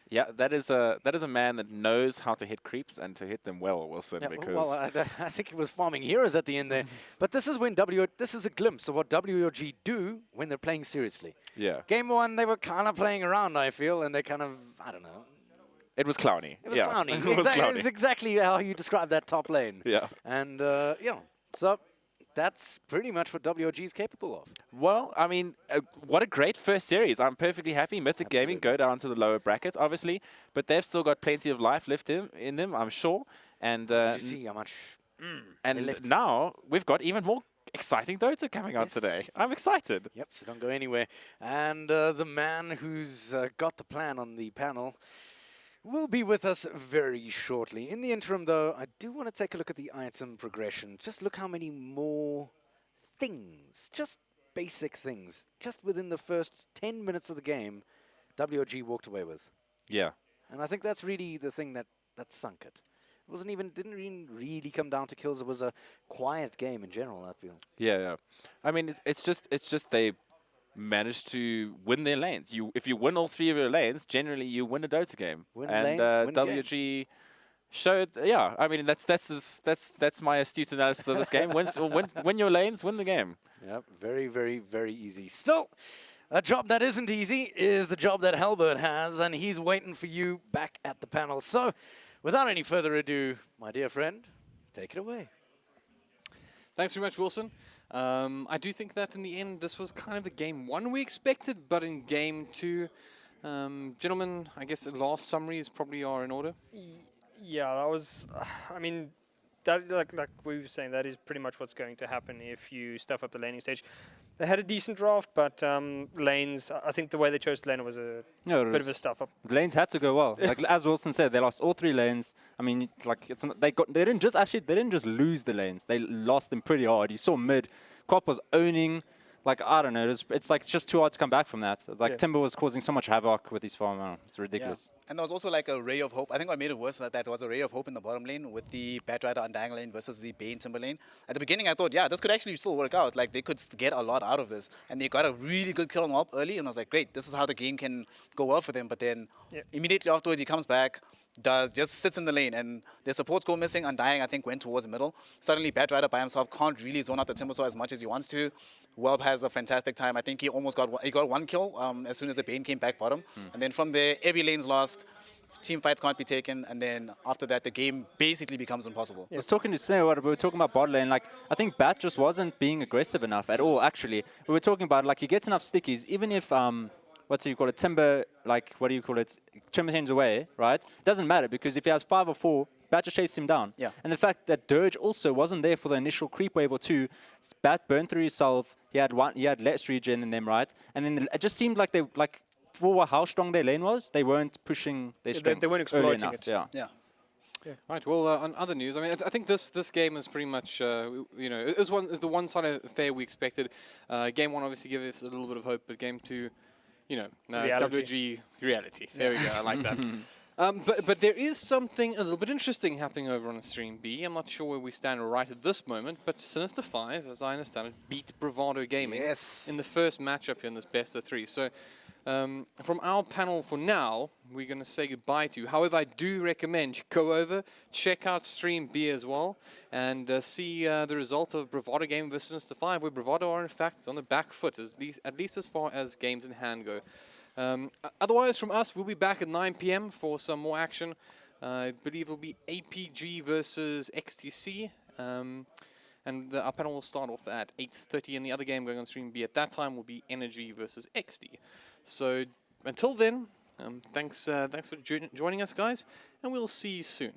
Yeah, that is a man that knows how to hit creeps and to hit them well, Wilson. Yeah, because well, I think he was farming heroes at the end there. But this is when this is a glimpse of what WOG do when they're playing seriously. Yeah. Game 1, they were kind of playing around, I feel, and they kind of, I don't know. It was clowny. It was clowny. It's exactly how you describe that top lane. Yeah. And, so that's pretty much what WOG is capable of. Well, I mean, what a great first series. I'm perfectly happy. Mythic Gaming go down to the lower brackets, obviously, but they've still got plenty of life left in them, I'm sure. And Did you see how much and now we've got even more exciting Dota coming out today. Yes. I'm excited. Yep, so don't go anywhere. And the man who's got the plan on the panel will be with us very shortly. In the interim, though, I do want to take a look at the item progression. Just look how many more things, just basic things, just within the first 10 minutes of the game, WOG walked away with. Yeah. And I think that's really the thing that sunk it. It didn't even really come down to kills. It was a quiet game in general, I feel. Yeah, yeah. I mean, it's just they managed to win their lanes. If you win all 3 of your lanes, generally you win a Dota game. Win and lanes, win WG showed. Yeah, I mean that's my astute analysis of this game. Win your lanes, win the game. Yep, very, very, very easy. Still, a job that isn't easy is the job that Halbert has, and he's waiting for you back at the panel. So, without any further ado, my dear friend, take it away. Thanks very much, Wilson. I do think that in the end, this was kind of the game 1 we expected, but in game 2, gentlemen, I guess the last summaries probably are in order. Yeah, that was. I mean, that like we were saying, that is pretty much what's going to happen if you stuff up the laning stage. They had a decent draft, but lanes. I think the way they chose to lane was a bit of a stuff up. The lanes had to go well. Like as Wilson said, they lost all 3 lanes. I mean, like they didn't just lose the lanes. They lost them pretty hard. You saw mid, Quap was owning. Like I don't know, it's like it's just too hard to come back from that. It's like Timber was causing so much havoc with his farm. It's ridiculous. Yeah. And there was also like a ray of hope. I think what made it worse that was a ray of hope in the bottom lane with the Batrider Undying lane versus the Bane Timber lane. At the beginning, I thought, yeah, this could actually still work out. Like they could get a lot out of this, and they got a really good kill on AWP early, and I was like, great, this is how the game can go well for them. But then immediately afterwards, he comes back. Just sits in the lane, and their supports go missing. Undying, I think, went towards the middle. Suddenly, Batrider by himself can't really zone out the Timbersaw as much as he wants to. Whelp has a fantastic time. I think he almost got one kill as soon as the Bane came back bottom. And then from there, every lane's lost. Team fights can't be taken, and then after that, the game basically becomes impossible. I was talking to Snare, we were talking about bot lane, like, I think Bat just wasn't being aggressive enough at all, actually. We were talking about, like, he gets enough stickies, even if, what do you call it, Timber, like, what do you call it, Timber change away, right? It doesn't matter, because if he has 5 or 4, Bat just chased him down. Yeah. And the fact that Dirge also wasn't there for the initial creep wave or 2, Bat burned through himself, he had less regen in them, right? And then it just seemed like they, like, for how strong their lane was, they weren't pushing their strengths they weren't exploiting enough. it. Yeah. Right. Well, on other news, I mean, I think this game is pretty much, you know, it was the one-sided affair we expected. Game 1 obviously gave us a little bit of hope, but game 2, you know, Reality. WG reality. There we go. I like that. But there is something a little bit interesting happening over on Stream B. I'm not sure where we stand right at this moment, but Sinister 5, as I understand it, beat Bravado Gaming in the first matchup here in this best of 3. So from our panel for now, we're going to say goodbye to you. However, I do recommend you go over, check out Stream B as well, and see the result of Bravado Gaming versus Sinister 5, where Bravado are in fact on the back foot, at least as far as games in hand go. Otherwise, from us, we'll be back at 9 p.m. for some more action. I believe it'll be APG versus XTC. And our panel will start off at 8:30, and the other game going on Stream B at that time will be Energy versus XD. So until then, thanks for joining us, guys, and we'll see you soon.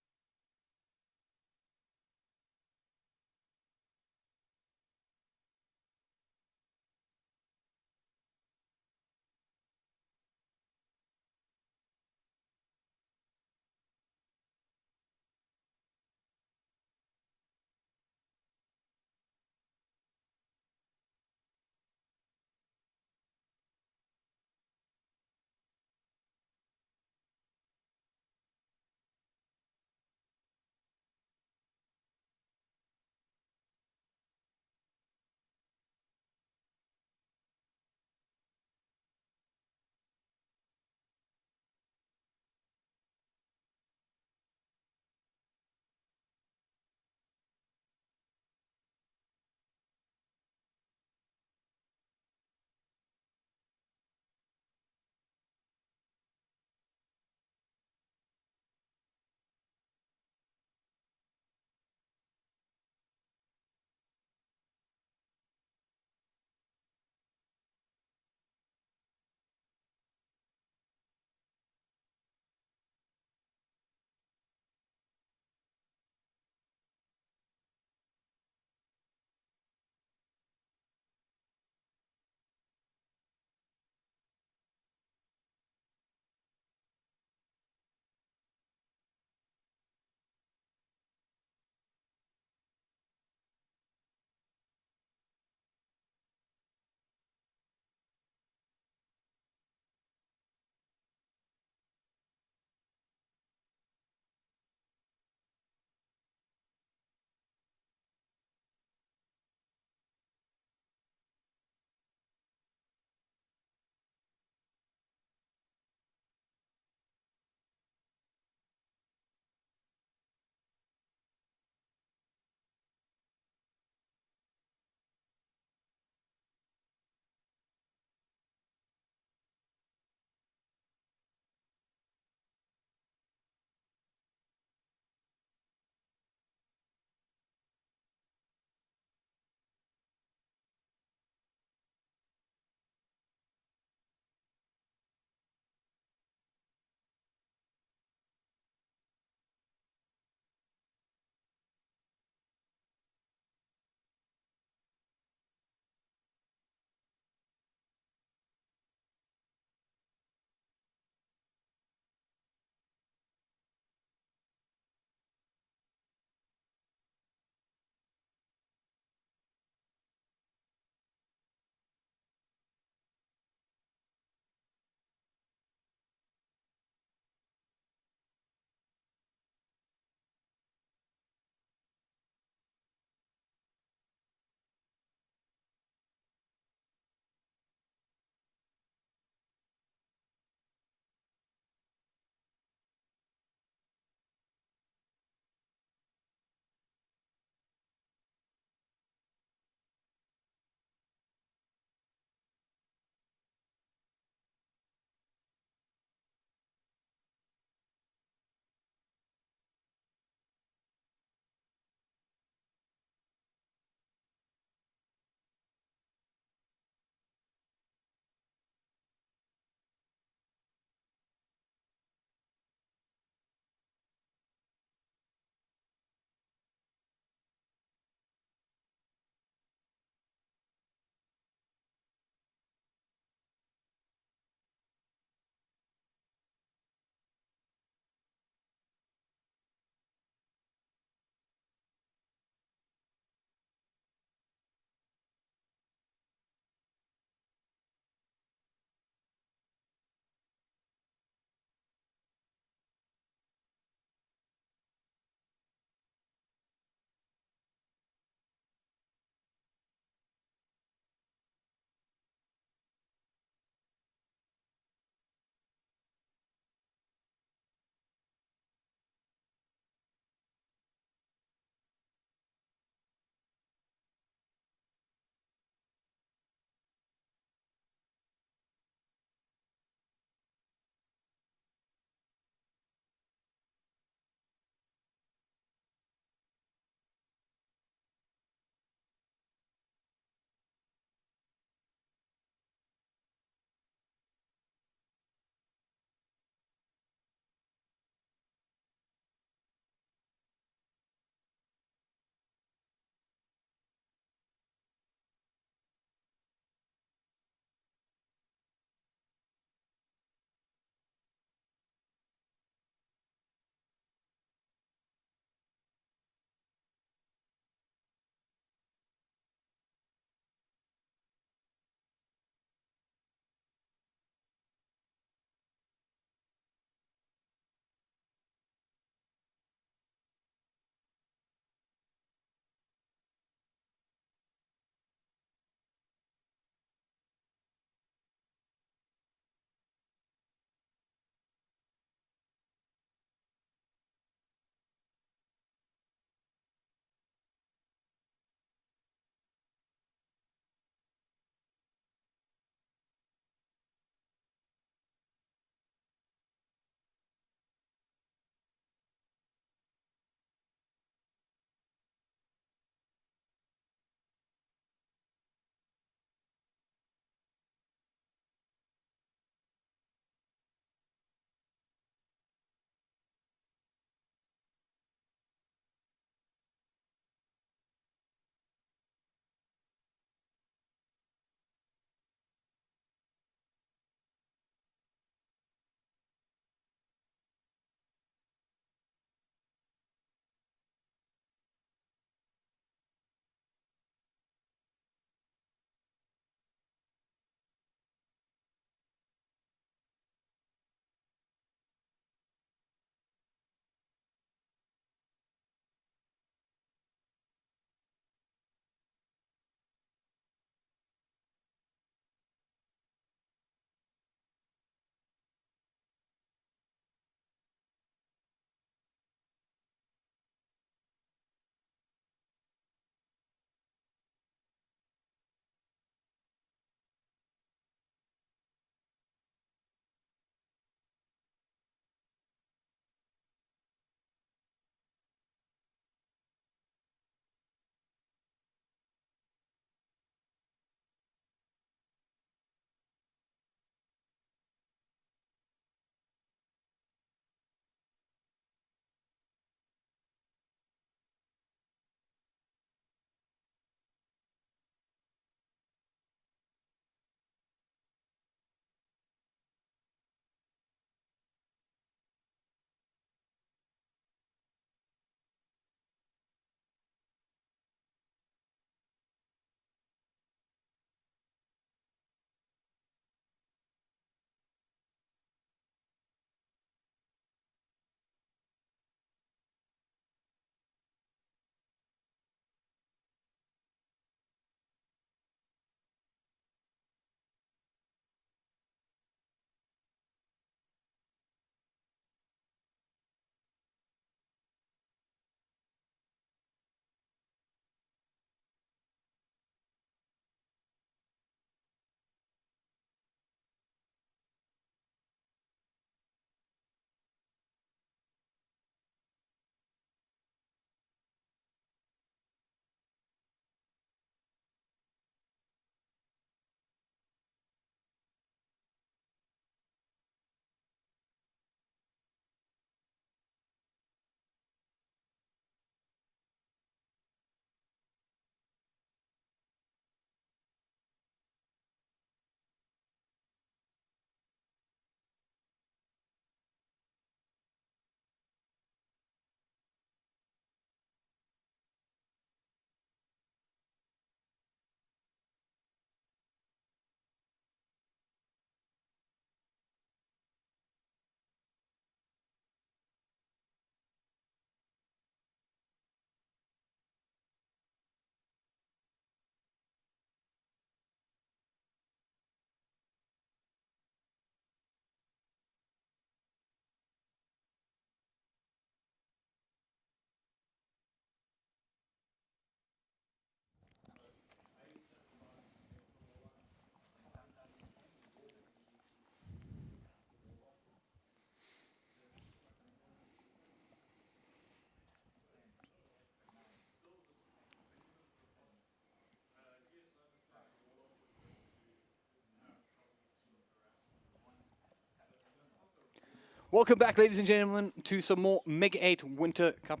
Welcome back, ladies and gentlemen, to some more Mega8 Winter Cup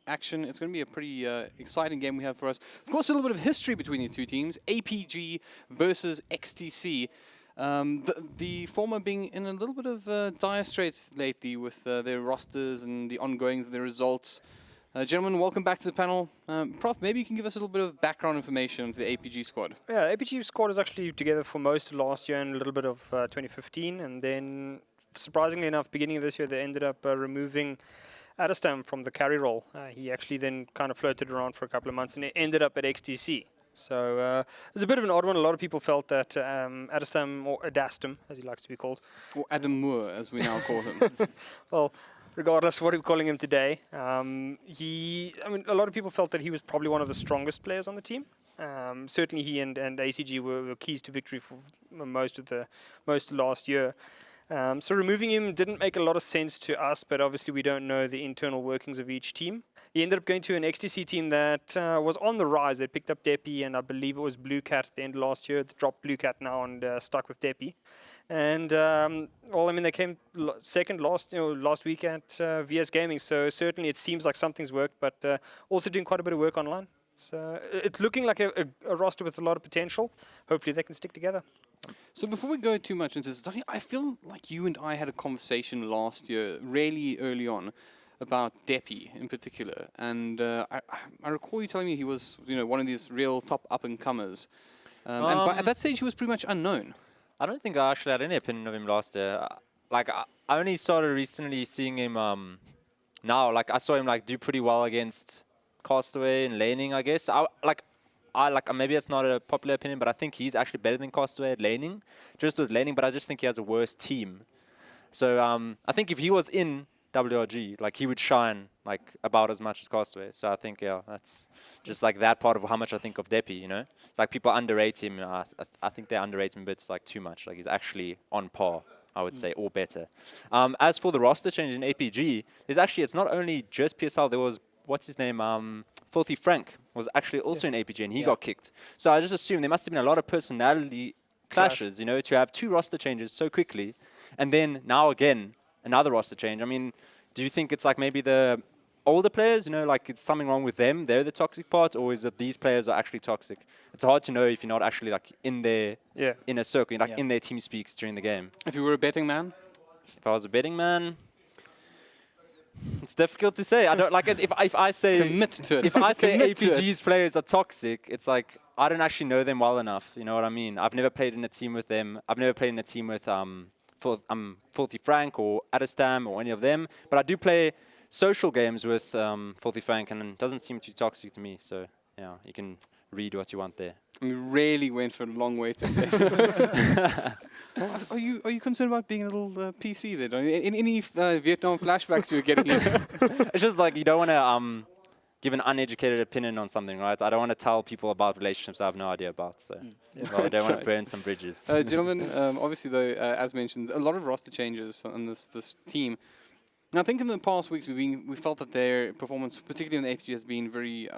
action. It's going to be a pretty exciting game we have for us. Of course, a little bit of history between these two teams, APG versus XTC. The former being in a little bit of dire straits lately with their rosters and the ongoings of their results. Gentlemen, welcome back to the panel. Prof, maybe you can give us a little bit of background information on the APG squad. Yeah, APG squad is actually together for most of last year and a little bit of 2015, and then surprisingly enough, beginning of this year, they ended up removing Adestam from the carry role. He actually then kind of floated around for a couple of months and it ended up at XTC. So it's a bit of an odd one. A lot of people felt that Adestam, or Adastam, as he likes to be called. Or Adam Moore, as we now call him. Well, regardless of what we're calling him today, I mean, a lot of people felt that he was probably one of the strongest players on the team. Certainly he and ACG were keys to victory for most of last year. So removing him didn't make a lot of sense to us, but obviously we don't know the internal workings of each team. He ended up going to an XTC team that was on the rise. They picked up Deppy, and I believe it was Blue Cat at the end of last year. They dropped Blue Cat now and stuck with Deppy. And well, I mean, they came second last week at VS Gaming. So certainly it seems like something's worked, but also doing quite a bit of work online. So it's looking like a roster with a lot of potential. Hopefully they can stick together. So before we go too much into this, I feel like you and I had a conversation last year, really early on, about Deppy in particular. And I recall you telling me he was, one of these real top up-and-comers. And at that stage, he was pretty much unknown. I don't think I actually had any opinion of him last year. Like, I only started recently seeing him now. Like, I saw him do pretty well against Castaway and laning, I guess. Maybe it's not a popular opinion, but I think he's actually better than Castaway at laning, just with laning. But I just think he has a worse team. So I think if he was in WRG, he would shine about as much as Castaway. So I think that's just that part of how much I think of Deppy. It's like people underrate him. I think they underrate him a bit too much. He's actually on par, I would say, or better. As for the roster change in APG, it's not only just PSL. There was what's his name? Filthy Frank was actually also in APG, and he got kicked. So I just assume there must have been a lot of personality clashes, to have two roster changes so quickly, and then now again another roster change. I mean, do you think it's maybe the older players, it's something wrong with them? They're the toxic part, or is it these players are actually toxic? It's hard to know if you're not actually in their inner circle, in their team speaks during the game. If you were a betting man? If I was a betting man, it's difficult to say. I don't like it. If I say commit to it. If I say APG's players are toxic, it's I don't actually know them well enough. You know what I mean? I've never played in a team with them. I've never played in a team with Filthy Frank or Adestam or any of them. But I do play social games with Filthy Frank, and it doesn't seem too toxic to me. So yeah, you can read what you want there. We really went for a long way to say. Are you concerned about being a little PC then? Any Vietnam flashbacks you were getting? It's just you don't want to give an uneducated opinion on something, right? I don't want to tell people about relationships I have no idea about. So I don't want to burn some bridges. Gentlemen, obviously though, as mentioned, a lot of roster changes on this team. And I think in the past weeks we felt that their performance, particularly in the APG, has been very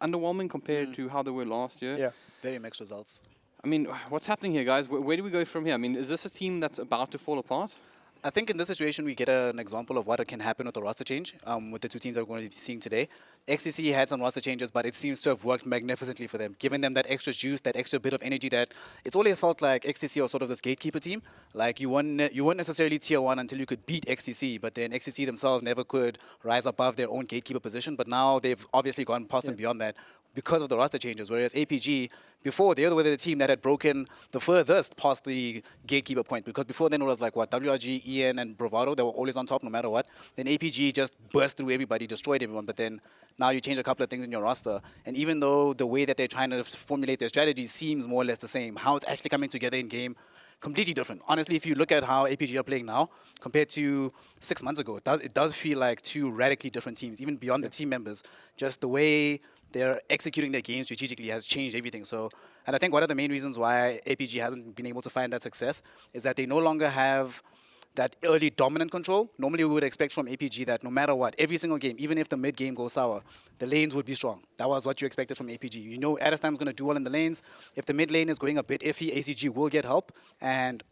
underwhelming compared to how they were last year. Yeah, very mixed results. I mean, what's happening here, guys? Where do we go from here? I mean, is this a team that's about to fall apart? I think in this situation, we get an example of what can happen with a roster change with the two teams that we're going to be seeing today. XCC had some roster changes, but it seems to have worked magnificently for them, giving them that extra juice, that extra bit of energy that it's always felt like XCC was sort of this gatekeeper team. You weren't necessarily tier 1 until you could beat XCC, but then XCC themselves never could rise above their own gatekeeper position. But now they've obviously gone past and beyond that because of the roster changes, whereas APG, before, they were the team that had broken the furthest past the gatekeeper point, because before then it was WRG, EN, and Bravado, they were always on top no matter what. Then APG just burst through everybody, destroyed everyone, but then now you change a couple of things in your roster, and even though the way that they're trying to formulate their strategy seems more or less the same, how it's actually coming together in game, completely different. Honestly, if you look at how APG are playing now, compared to 6 months ago, it does feel like two radically different teams, even beyond the team members. Just the way they're executing their game strategically has changed everything. So, and I think one of the main reasons why APG hasn't been able to find that success is that they no longer have that early dominant control. Normally we would expect from APG that no matter what, every single game, even if the mid game goes sour, the lanes would be strong. That was what you expected from APG. You know Adestam's going to do well in the lanes. If the mid lane is going a bit iffy, ACG will get help. And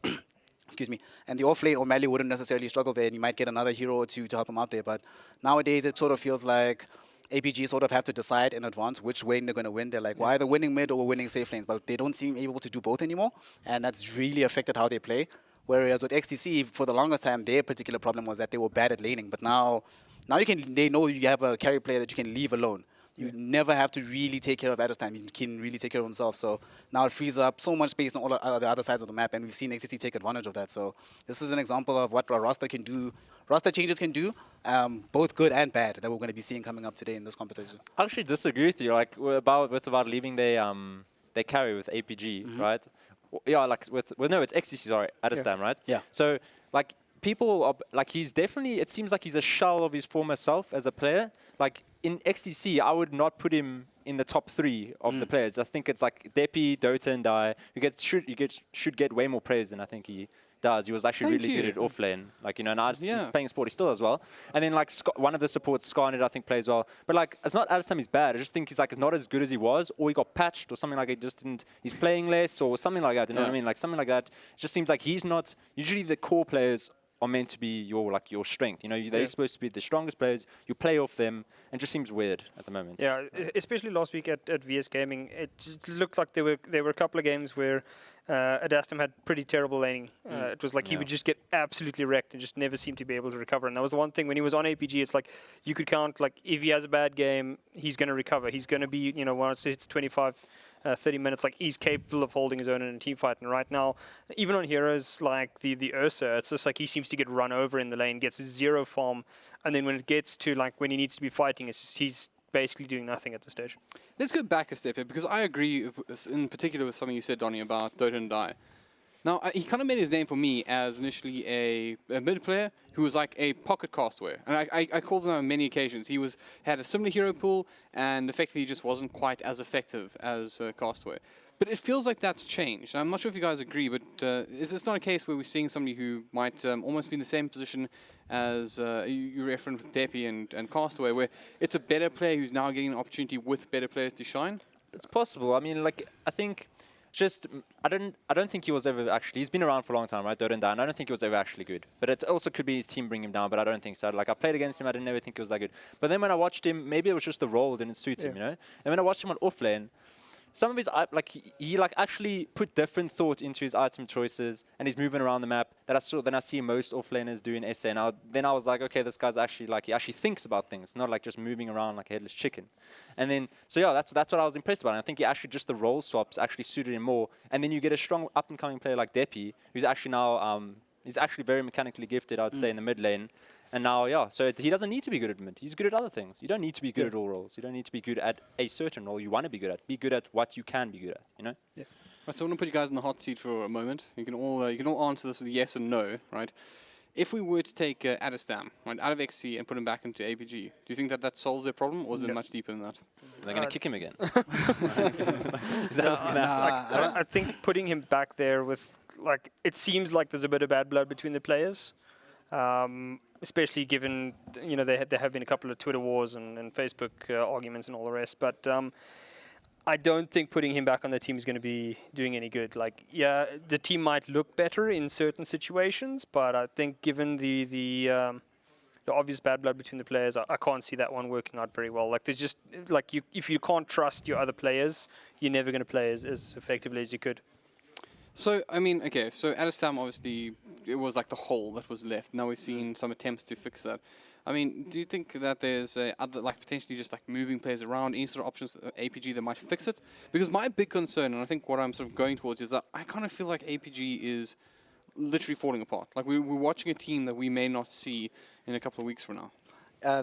excuse me, and the off lane O'Malley wouldn't necessarily struggle there, and you might get another hero or two to help him out there. But nowadays, it sort of feels like APG sort of have to decide in advance which lane they're going to win. They're like, we're either winning mid or we're winning safe lanes, but they don't seem able to do both anymore, and that's really affected how they play. Whereas with XTC, for the longest time, their particular problem was that they were bad at laning, but now they know you have a carry player that you can leave alone. You never have to really take care of Adestam. He can really take care of himself. So now it frees up so much space on all the other sides of the map, and we've seen XTC take advantage of that. So this is an example of what a roster can do. Roster changes can do, both good and bad, that we're going to be seeing coming up today in this competition. I actually disagree with you. Like about leaving their carry with APG, right? Yeah, like it's XTC, sorry, Adestam, right? Yeah. So like people are like he's definitely. It seems like he's a shell of his former self as a player. Like in XTC, I would not put him in the top 3 of the players. I think it's like Depi, Dota, and Dai. Should get way more praise than I think he does. He was actually really good at offlane. Like, you know, now he's playing Sporty still as well. And then like one of the supports, Scarnet, I think plays well. But like, it's not Adestam he's bad. I just think he's like not as good as he was, or he got patched or something like it. Just didn't. He's playing less or something like that. You know what I mean? Like something like that. It just seems like he's not. Usually the core players are meant to be your strength. You know, they're supposed to be the strongest players. You play off them, and it just seems weird at the moment. Yeah, especially last week at VS Gaming, it just looked like there were a couple of games where Adestam had pretty terrible laning. It was like he would just get absolutely wrecked and just never seem to be able to recover. And that was the one thing when he was on APG. It's like you could count like if he has a bad game, he's going to recover. He's going to be once it's 25. 30 minutes, like he's capable of holding his own in a team fight. And right now, even on heroes like the Ursa, it's just like he seems to get run over in the lane, gets 0 farm, and then when it gets to like when he needs to be fighting, it's just he's basically doing nothing at the stage. Let's go back a step here, because I agree in particular with something you said, Donnie, about Dota and Dai. Now, he kind of made his name for me as initially a mid player who was like a pocket Castaway. And I called him on many occasions. He had a similar hero pool, and effectively just wasn't quite as effective as Castaway. But it feels like that's changed. And I'm not sure if you guys agree, but is this not a case where we're seeing somebody who might almost be in the same position as you referenced with Depi and Castaway, where it's a better player who's now getting an opportunity with better players to shine? It's possible. I mean, like, I think... I don't think he was ever actually. He's been around for a long time, right? Dota and Down. I don't think he was ever actually good. But it also could be his team bringing him down. But I don't think so. Like I played against him, I didn't ever think he was that good. But then when I watched him, maybe it was just the role didn't suit him, you know. And when I watched him on offlane, some of his he actually put different thought into his item choices and his movement around the map that I see most offlaners do in SA. Now then I was like, okay, this guy's actually he actually thinks about things, not like just moving around like a headless chicken. And then that's what I was impressed about. And I think he actually just the role swaps actually suited him more. And then you get a strong up and coming player like Depi, who's actually now he's actually very mechanically gifted, I would say, in the mid lane. And now, so he doesn't need to be good at mid. He's good at other things. You don't need to be good at all roles. You don't need to be good at a certain role you want to be good at. Be good at what you can be good at, you know? Yeah. Right, so I want to put you guys in the hot seat for a moment. You can all answer this with yes and no, right? If we were to take Adestam out of XC and put him back into APG, do you think that solves their problem, or is it much deeper than that? They're going to kick him again. I think putting him back there with, it seems like there's a bit of bad blood between the players. Especially given, there have been a couple of Twitter wars and Facebook arguments and all the rest. But I don't think putting him back on the team is going to be doing any good. The team might look better in certain situations, but I think given the obvious bad blood between the players, I can't see that one working out very well. There's just, if you can't trust your other players, you're never going to play as effectively as you could. So, I mean, okay, so Adestam, obviously, it was like the hole that was left. Now we've seen some attempts to fix that. I mean, do you think that there's other, potentially just moving players around, any sort of options APG that might fix it? Because my big concern, and I think what I'm sort of going towards, is that I kind of feel like APG is literally falling apart. We're watching a team that we may not see in a couple of weeks from now.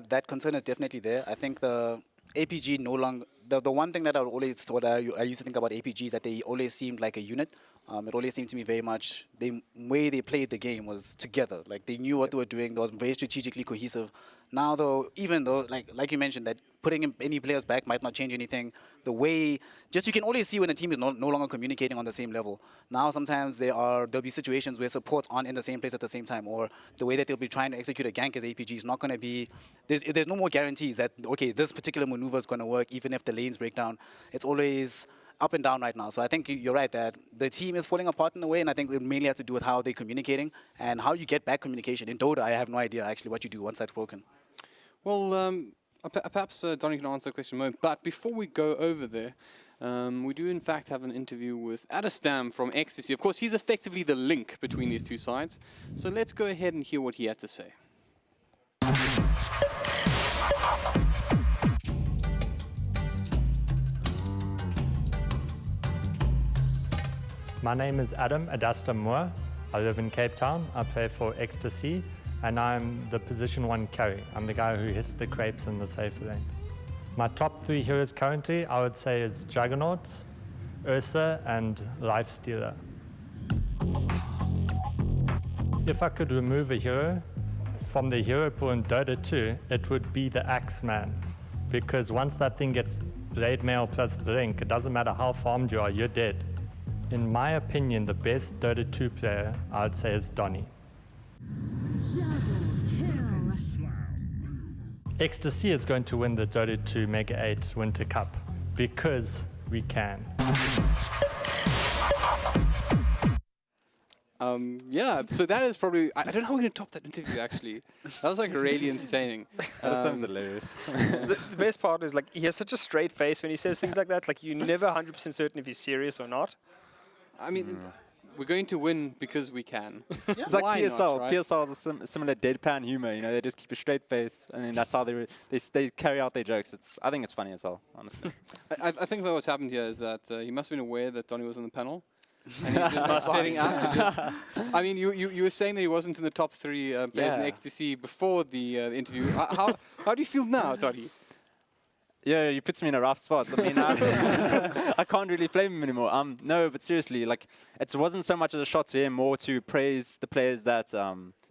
That concern is definitely there. I think the APG no longer... The one thing that I used to think about APG is that they always seemed like a unit. It always seemed to me very much, the way they played the game was together. They knew what they were doing. They was very strategically cohesive. Now, though, even though, like you mentioned, that putting any players back might not change anything, the way, you can always see when a team is no longer communicating on the same level. Now, sometimes there'll be situations where supports aren't in the same place at the same time, or the way that they'll be trying to execute a gank as APG is not going to be, there's no more guarantees that, okay, this particular maneuver is going to work, even if the lanes break down. It's always up and down right now. So I think you're right that the team is falling apart in a way, and I think it mainly has to do with how they're communicating and how you get back communication. In Dota, I have no idea actually what you do once that's broken. Well, perhaps Donny can answer the question more. But before we go over there, we do in fact have an interview with Adestam from XTC. Of course, he's effectively the link between these two sides. So let's go ahead and hear what he had to say. My name is Adam Adastam Moore. I live in Cape Town. I play for Ecstasy, and I'm the position 1 carry. I'm the guy who hits the crepes in the safe lane. My top 3 heroes currently, I would say, is Juggernaut, Ursa, and Lifestealer. If I could remove a hero from the hero pool in Dota 2, it would be the Axeman. Because once that thing gets Blade Mail plus Blink, it doesn't matter how farmed you are, you're dead. In my opinion, the best Dota 2 player, I would say, is Donny. Ecstasy is going to win the Dota 2 Mega8 Winter Cup because we can. Yeah, so that is probably... I don't know how we're going to top that interview, actually. That was, like, really entertaining. That was hilarious. The best part is, like, he has such a straight face when he says things like that. Like, you're never 100% certain if he's serious or not. I mean, we're going to win because we can. It's like Why PSL. not, right? PSL has a similar deadpan humor. You know, they just keep a straight face, and then that's how they carry out their jokes. I think it's funny as well, honestly. I think that what's happened here is that he must have been aware that Donny was on the panel. And he's just like, setting up. I mean, you were saying that he wasn't in the top 3 players in XTC before the interview. How do you feel now, Donny? Yeah, he puts me in a rough spot. I mean, I can't really blame him anymore. No, but seriously, like, it wasn't so much as a shot to him, more to praise the players that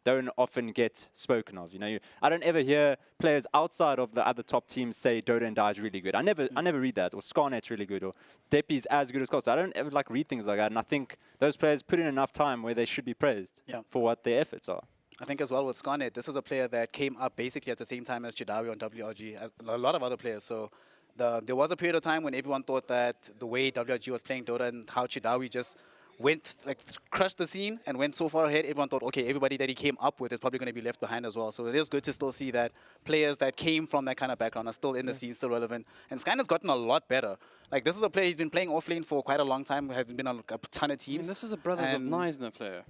don't often get spoken of. You know, I don't ever hear players outside of the other top teams say Dota and Die is really good. I never read that. Or Scarnet's really good. Or Deppy's as good as Costa. I don't ever like read things like that. And I think those players put in enough time where they should be praised for what their efforts are. I think as well with Scarnet, this is a player that came up basically at the same time as Chidawi on WRG, as a lot of other players. So there was a period of time when everyone thought that the way WRG was playing Dota and how Chidawi just went, like, crushed the scene and went so far ahead, everyone thought, okay, everybody that he came up with is probably going to be left behind as well. So it is good to still see that players that came from that kind of background are still in the scene, still relevant. And Skynet's gotten a lot better. Like, this is a player, he's been playing offlane for quite a long time, has been on a ton of teams. And this is a Brothers of Neisner player.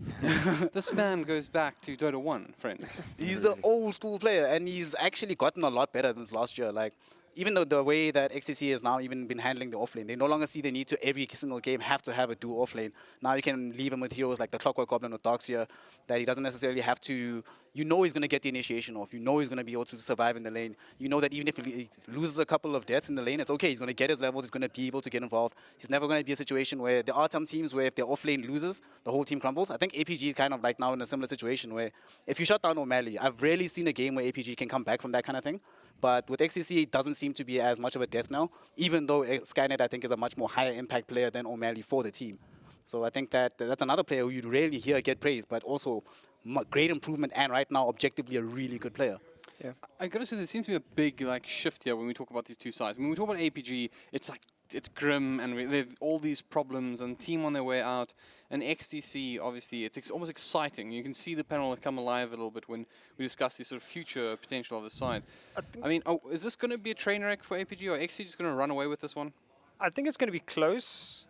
This man goes back to Dota 1, friends. He's an old school player, and he's actually gotten a lot better than last year. Like, even though the way that XCC has now even been handling the offlane, they no longer see the need to every single game have to have a dual offlane. Now you can leave him with heroes like the Clockwork Goblin with Darkseer, that he doesn't necessarily have to, you know he's going to get the initiation off, you know he's going to be able to survive in the lane, you know that even if he loses a couple of deaths in the lane, it's okay, he's going to get his levels, he's going to be able to get involved. He's never going to be a situation where there are some teams where if their offlane loses, the whole team crumbles. I think APG is kind of like now in a similar situation where if you shut down O'Malley, I've rarely seen a game where APG can come back from that kind of thing. But with XCC, it doesn't seem to be as much of a death now, even though Skynet, I think, is a much more higher impact player than O'Malley for the team. So I think that that's another player who you'd rarely hear get praised, but also great improvement and right now objectively a really good player. Yeah. I gotta say, there seems to be a big shift here when we talk about these two sides. When we talk about APG, it's like it's grim and they have all these problems and team on their way out. And XTC, obviously, it's almost exciting. You can see the panel come alive a little bit when we discuss the sort of future potential of the side. I mean, is this going to be a train wreck for APG, or XTC just going to run away with this one? I think it's going to be close.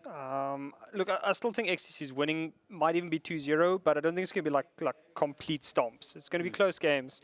Look, I still think XTC's winning might even be 2-0, but I don't think it's going to be like complete stomps. It's going to be close games.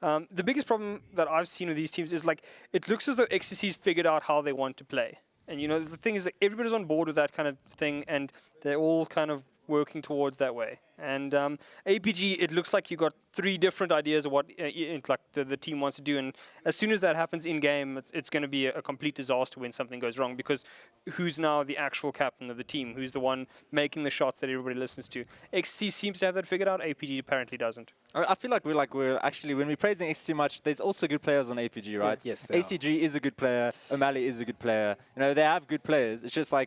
The biggest problem that I've seen with these teams is it looks as though XTC's figured out how they want to play. And, the thing is that everybody's on board with that kind of thing, and they're all kind of working towards that way. And APG, it looks like you got 3 different ideas of what the team wants to do. And as soon as that happens in-game, it's going to be a complete disaster when something goes wrong, because who's now the actual captain of the team? Who's the one making the shots that everybody listens to? XC seems to have that figured out. APG apparently doesn't. I feel like we're actually, when we're praising XC much, there's also good players on APG, right? Yes, ACG is a good player. O'Malley is a good player. They have good players. It's just why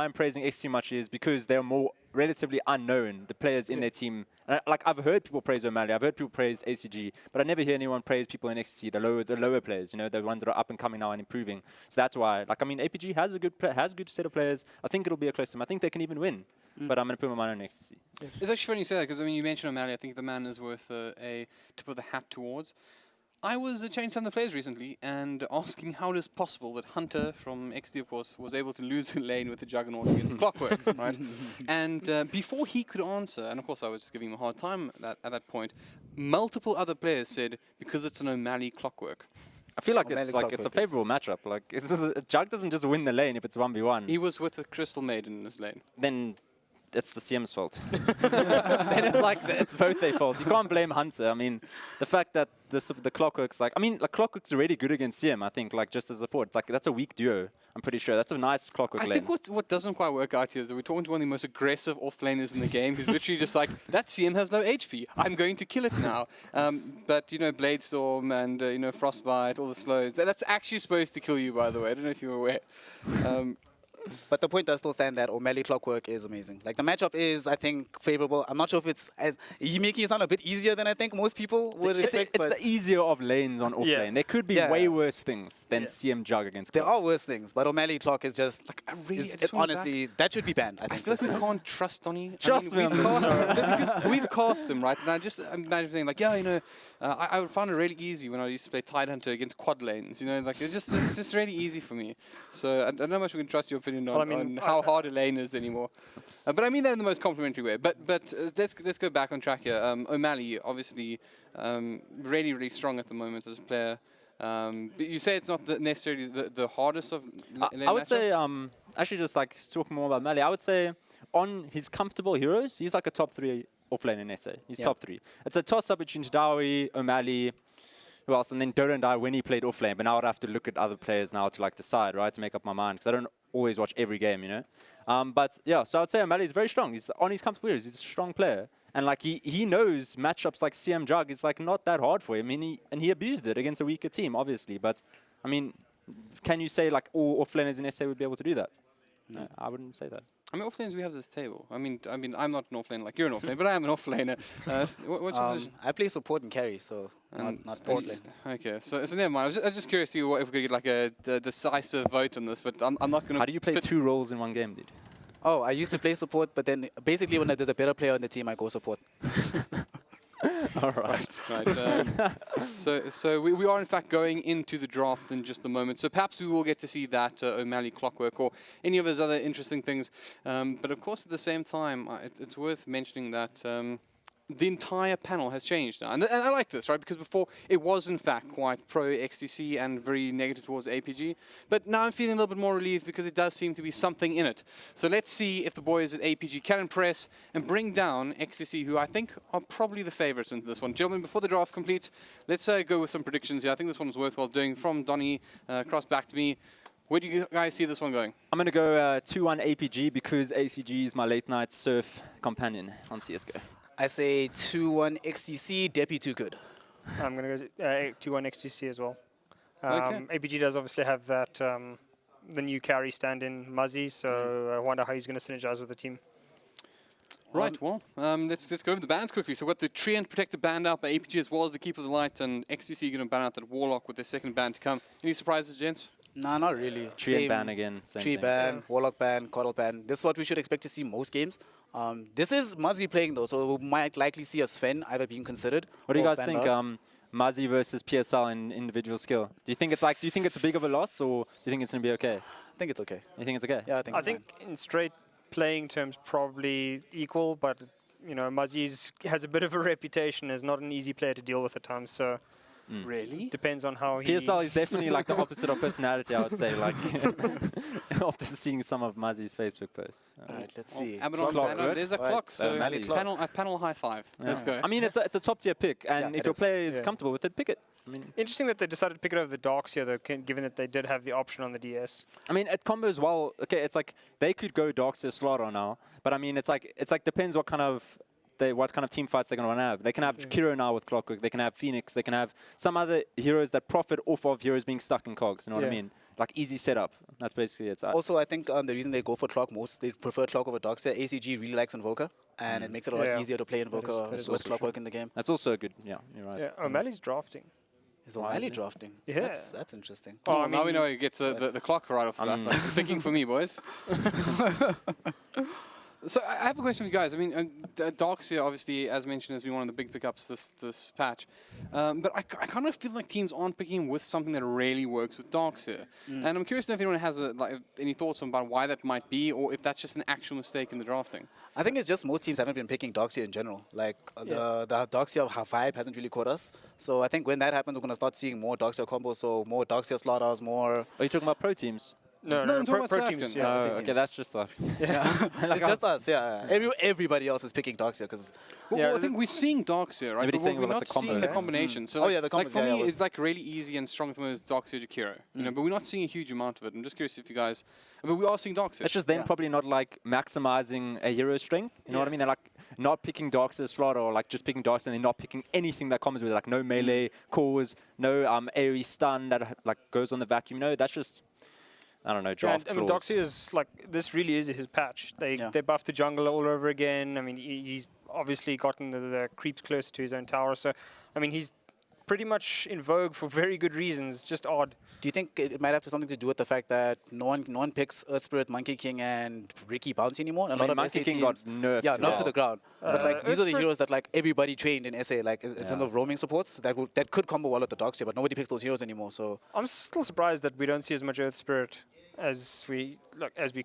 I'm praising XC much is because they're more relatively unknown, the players in their team, Like I've heard people praise O'Malley, I've heard people praise ACG, but I never hear anyone praise people in XTC, the lower players, you know, the ones that are up and coming now and improving. So that's why, like, I mean, APG has a good set of players. I think it'll be a close game. I think they can even win. But I'm going to put my money on XTC. It's actually funny you say that, because I mean, you mentioned O'Malley. I think the man is worth a tip of the hat towards. I was changing some of the players recently and asking how it is possible that Hunter from XD, of course, was able to lose a lane with the Juggernaut against Clockwork, right? And before he could answer, and of course I was just giving him a hard time at that point, multiple other players said, because it's an O'Malley Clockwork. I feel like it's a favorable matchup. Like Jug doesn't just win the lane if it's 1v1. He was with the Crystal Maiden in this lane. Then it's the CM's fault. Then it's like it's both their fault. You can't blame Hunter. I mean, the fact that the Clockwork's like, I mean, like Clockwork's already good against CM. I think like just as a support, it's like that's a weak duo. I'm pretty sure that's a nice Clockwork lane. I think what doesn't quite work out here is that we're talking to one of the most aggressive off-laners in the game, who's literally just like, that CM has low HP. I'm going to kill it now. But you know, Bladestorm and you know, Frostbite, all the slows. That's actually supposed to kill you, by the way. I don't know if you're aware. But the point does still stand that O'Malley Clockwork is amazing. Like the matchup is, I think, favorable. I'm not sure if it's you're making it sound a bit easier than I think most people would expect. It's the easier of lanes on off lane. There could be way worse things than CM Jug against Clock. There are worse things, but O'Malley Clock is just like honestly, that should be banned. I feel like we can't trust Donny. Trust me. Because we've cast him, right? And I just imagine saying like, yeah, you know, I would find it really easy when I used to play Tidehunter against quad lanes. You know, like it's just really easy for me. So I don't know how much we can trust your opinion on how hard a lane is anymore. But I mean that in the most complimentary way. But let's go back on track here. O'Malley, obviously, really strong at the moment as a player. But you say it's not necessarily the hardest of lane I would say, matchups? actually just like talking more about O'Malley, I would say on his comfortable heroes, he's like a top 3 offlane in SA. He's top 3. It's a toss-up between Jdawi, O'Malley, who else, and then Dota and I when he played offlane. But now I'd have to look at other players now to like decide, right, to make up my mind, because I don't always watch every game, you know. But yeah, so I'd say O'Malley is very strong. He's on his comfortable heroes. He's a strong player. And like he knows matchups like CM Jug is like not that hard for him. I mean, he abused it against a weaker team, obviously. But I mean, can you say like all offlaners in SA would be able to do that? No, I wouldn't say that. I mean, offlaners, we have this table. I mean, I'm not an offlaner like you're an offlaner, but I am an offlaner. What's your position? I play support and carry, so not support lane. Okay, so never mind. I was just curious to see if we could get like a decisive vote on this, but I'm not going to. How do you play 2 roles in one game, dude? Oh, I used to play support, but then basically when there's a better player on the team, I go support. All right. So we are in fact going into the draft in just a moment. So perhaps we will get to see that O'Malley Clockwork or any of those other interesting things. But of course, at the same time, it's worth mentioning that the entire panel has changed now. And I like this, right? Because before it was in fact quite pro XTC and very negative towards APG. But now I'm feeling a little bit more relieved because it does seem to be something in it. So let's see if the boys at APG can impress and bring down XTC, who I think are probably the favorites into this one. Gentlemen, before the draft completes, let's go with some predictions here. I think this one was worthwhile doing. From Donny, across back to me. Where do you guys see this one going? I'm going to go 2-1 APG because ACG is my late night surf companion on CSGO. I say 2-1 XTC, Deppy too good. I'm going to go 2-1 XTC as well. Okay. APG does obviously have that the new carry stand-in Muzzy, so I wonder how he's going to synergize with the team. Right, well, let's go over the bans quickly. So we've got the Treant Protector banned out by APG as well as the Keeper of the Light, and XTC going to ban out that Warlock with their second ban to come. Any surprises, gents? Nah, not really. Treant ban again. Tree ban, Warlock ban, Coddle ban. This is what we should expect to see most games. This is Muzzy playing though, so we might likely see a Sven either being considered. What do you guys think? Muzzy versus PSL in individual skill. Do you think it's a big of a loss, or do you think it's gonna be okay? I think it's okay. You think it's okay? Yeah, I think in straight playing terms probably equal, but you know, Muzzy has a bit of a reputation as not an easy player to deal with at times, so Really? depends on how he... PSL is definitely like the opposite of personality, I would say, like after seeing some of Muzzy's Facebook posts. Alright, let's see. There's a clock, so panel high five. Yeah. Let's go. I mean, it's a top tier pick, and Yeah, if your it is. player is comfortable with it, pick it. I mean, Interesting that they decided to pick it over the Darks here, though, given that they did have the option on the DS. I mean, it combos well. Okay, it's like they could go Darkseer Slaughter now, but I mean, it's like depends what kind of team fights they're going to have. They can have Kiro now with Clockwork. They can have Phoenix. They can have some other heroes that profit off of heroes being stuck in cogs. You know what I mean? Like easy setup. That's basically it. Also, I think the reason they go for Clock most, they prefer Clock over Darkseer. ACG really likes Invoker. and it makes it a lot Yeah. easier to play Invoker that is with also Clockwork in the game. That's also good. Yeah, you're right. Yeah, O'Malley's drafting. Is O'Malley Wisely. drafting? Yeah. That's interesting. Oh, Oh, I now we mean, know he gets the clock right off the bat. Like, picking for me, boys. So I have a question for you guys. I mean, Darkseer, obviously, as mentioned, has been one of the big pickups this patch. But I kind of feel like teams aren't picking with something that really works with Darkseer. And I'm curious to know if anyone has any thoughts about why that might be, or if that's just an actual mistake in the drafting. I think it's just most teams haven't been picking Darkseer in general. Like, the Darkseer vibe hasn't really caught us. So I think when that happens, we're going to start seeing more Darkseer combos, so more Darkseer slaughters, more... Are you talking about pro teams? no, I'm talking about pro South teams. African. Yeah. same Okay, teams. that's just like It's just us, yeah. Everybody else is picking Darkseer because... Well, I think we're seeing Darkseer, right? Maybe But saying we're about not the combo, seeing the yeah. combination. So Oh, like, yeah, the like combos, for yeah, me, yeah, it's like really easy and strong for me is Darkseer Jakiro. You know, but we're not seeing a huge amount of it. I'm just curious if you guys... But we are seeing Darkseer. it's just them Yeah. probably not like maximizing a hero strength. You know what I mean? They're like not picking Darkseer slot or like just picking Darkseer and they're not picking anything that comes with it. Like no melee cores, no AoE stun that like goes on the vacuum. No, that's just I don't know, Yeah, draft I mean, flaws. Doxy is like this. Really is his patch. They Yeah. they buffed the jungle all over again. I mean, he's obviously gotten the creeps closer to his own tower. So, I mean, he's pretty much in vogue for very good reasons. It's just odd. Do you think it might have something to do with the fact that no one picks Earth Spirit, Monkey King, and Ricky Bounty anymore? A I lot mean, of Monkey SA King teams, got nerfed. yeah, to knocked to hell. the ground. But like these are the Earth heroes that like everybody trained in SA, like in terms of roaming supports that could combo well with the Darkseer, but nobody picks those heroes anymore. So I'm still surprised that we don't see as much Earth Spirit as we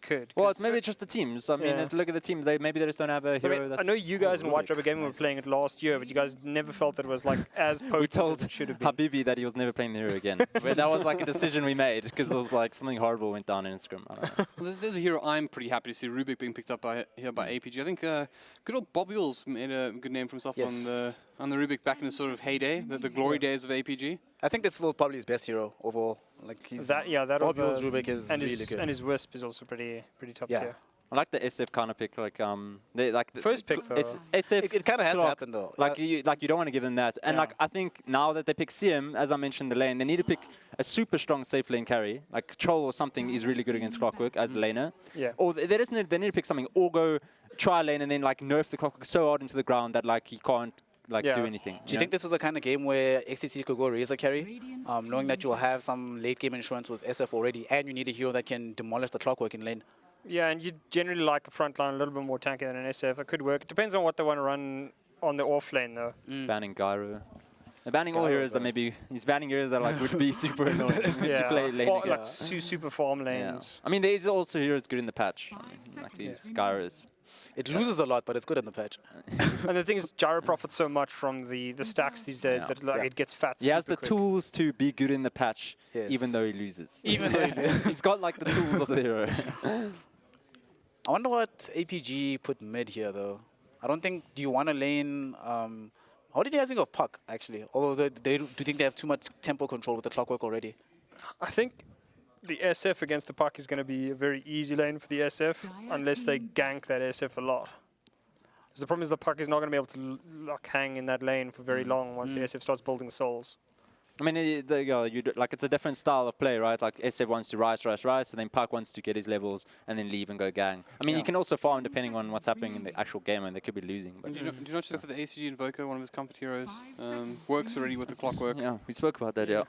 could. Well, 'cause maybe it's just the teams. I mean, Yeah. let's look at the teams. Maybe they just don't have a I hero mean, I that's... know you guys in White Rurik, Rubber Gaming were playing it last year, but you guys never felt that it was like as We potent told as it should have been. Habibi that he was never playing the hero again. But that was like a decision we made because it was like something horrible went down in Instagram. I don't know. Well, there's a hero I'm pretty happy to see, Rubik, being picked up here by APG. I think good old Bobby Wills made a good name for himself on the Rubik back in his sort of heyday, the glory days of APG. I think that's still probably his best hero overall. Like he's that Bobby or Wills the- Rubik is and really his, good. and his Wisp is also pretty top Yeah. tier. I like the SF kind of pick. Like they like the First pick though. SF. It kind of has to clock. happen though. Like you don't want to give them that. And Yeah. like I think now that they pick CM, as I mentioned, the lane, they need to pick a super strong safe lane carry. Like Troll or something is really good against Clockwork as a laner. Yeah. Or they need to pick something. Or go try lane and then like nerf the Clockwork so hard into the ground that like he can't like Yeah. do anything. Do you think this is the kind of game where XCC could go Razor carry, knowing that you'll have some late game insurance with SF already, and you need a hero that can demolish the Clockwork in lane? Yeah, and you generally like a front line a little bit more tanky than an SF. It could work. It depends on what they want to run on the off lane though. banning Gyro? They're banning all Gyro, heroes that bro. maybe he's banning heroes that like would be super annoying to play lane Like against. super farm Yeah. lanes. I mean, there's also heroes good in the patch, like these Gyros. It loses a lot, but it's good in the patch. And the thing is, Gyro profits so much from the stacks these days Yeah. that like Yeah. it gets fat. He has super the quick. tools to be good in the patch, Yes. even though he loses. Even though He's got like the tools of the hero. I wonder what APG put mid here though. I don't think. Do you want to lane? How did you guys think of Puck actually? Although they do you think they have too much tempo control with the Clockwork already? I think the SF against the puck is going to be a very easy lane for the SF unless they gank that SF a lot. 'Cause the problem is the puck is not going to be able to hang in that lane for very long once the SF starts building souls. I mean, like it's a different style of play, right? Like SF wants to rise, and then Puck wants to get his levels and then leave and go gang. I mean, you can also farm depending on what's happening in the actual game, and they could be losing. But Do you not just look for the ACG Invoker, one of his comfort heroes? Works already with the Clockwork. yeah, we spoke about that, yeah,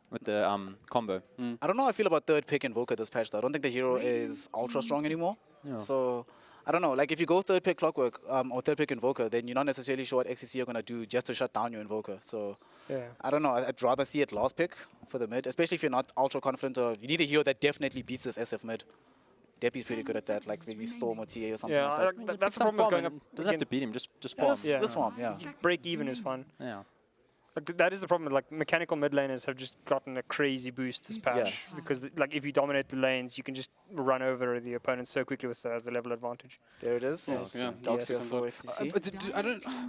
with the combo. I don't know how I feel about third pick Invoker this patch though. I don't think the hero is ultra strong anymore. Yeah. So I don't know. Like if you go third pick Clockwork or third pick Invoker, then you're not necessarily sure what XCC are gonna do just to shut down your Invoker. So Yeah. I don't know. I'd rather see it last pick for the mid, especially if you're not ultra confident or you need a hero that definitely beats this SF mid. Deppy's pretty good at that, like maybe Storm or TA or something Yeah, like that. that's the problem with going up. Doesn't have to beat him, just farm. Yes, this one, yeah. Break even is fun. Yeah. Like that is the problem. Like mechanical mid laners have just gotten a crazy boost this patch because like if you dominate the lanes, you can just run over the opponent so quickly with the level advantage. There it is. Yeah. Darkseer Yes. for XCC. But I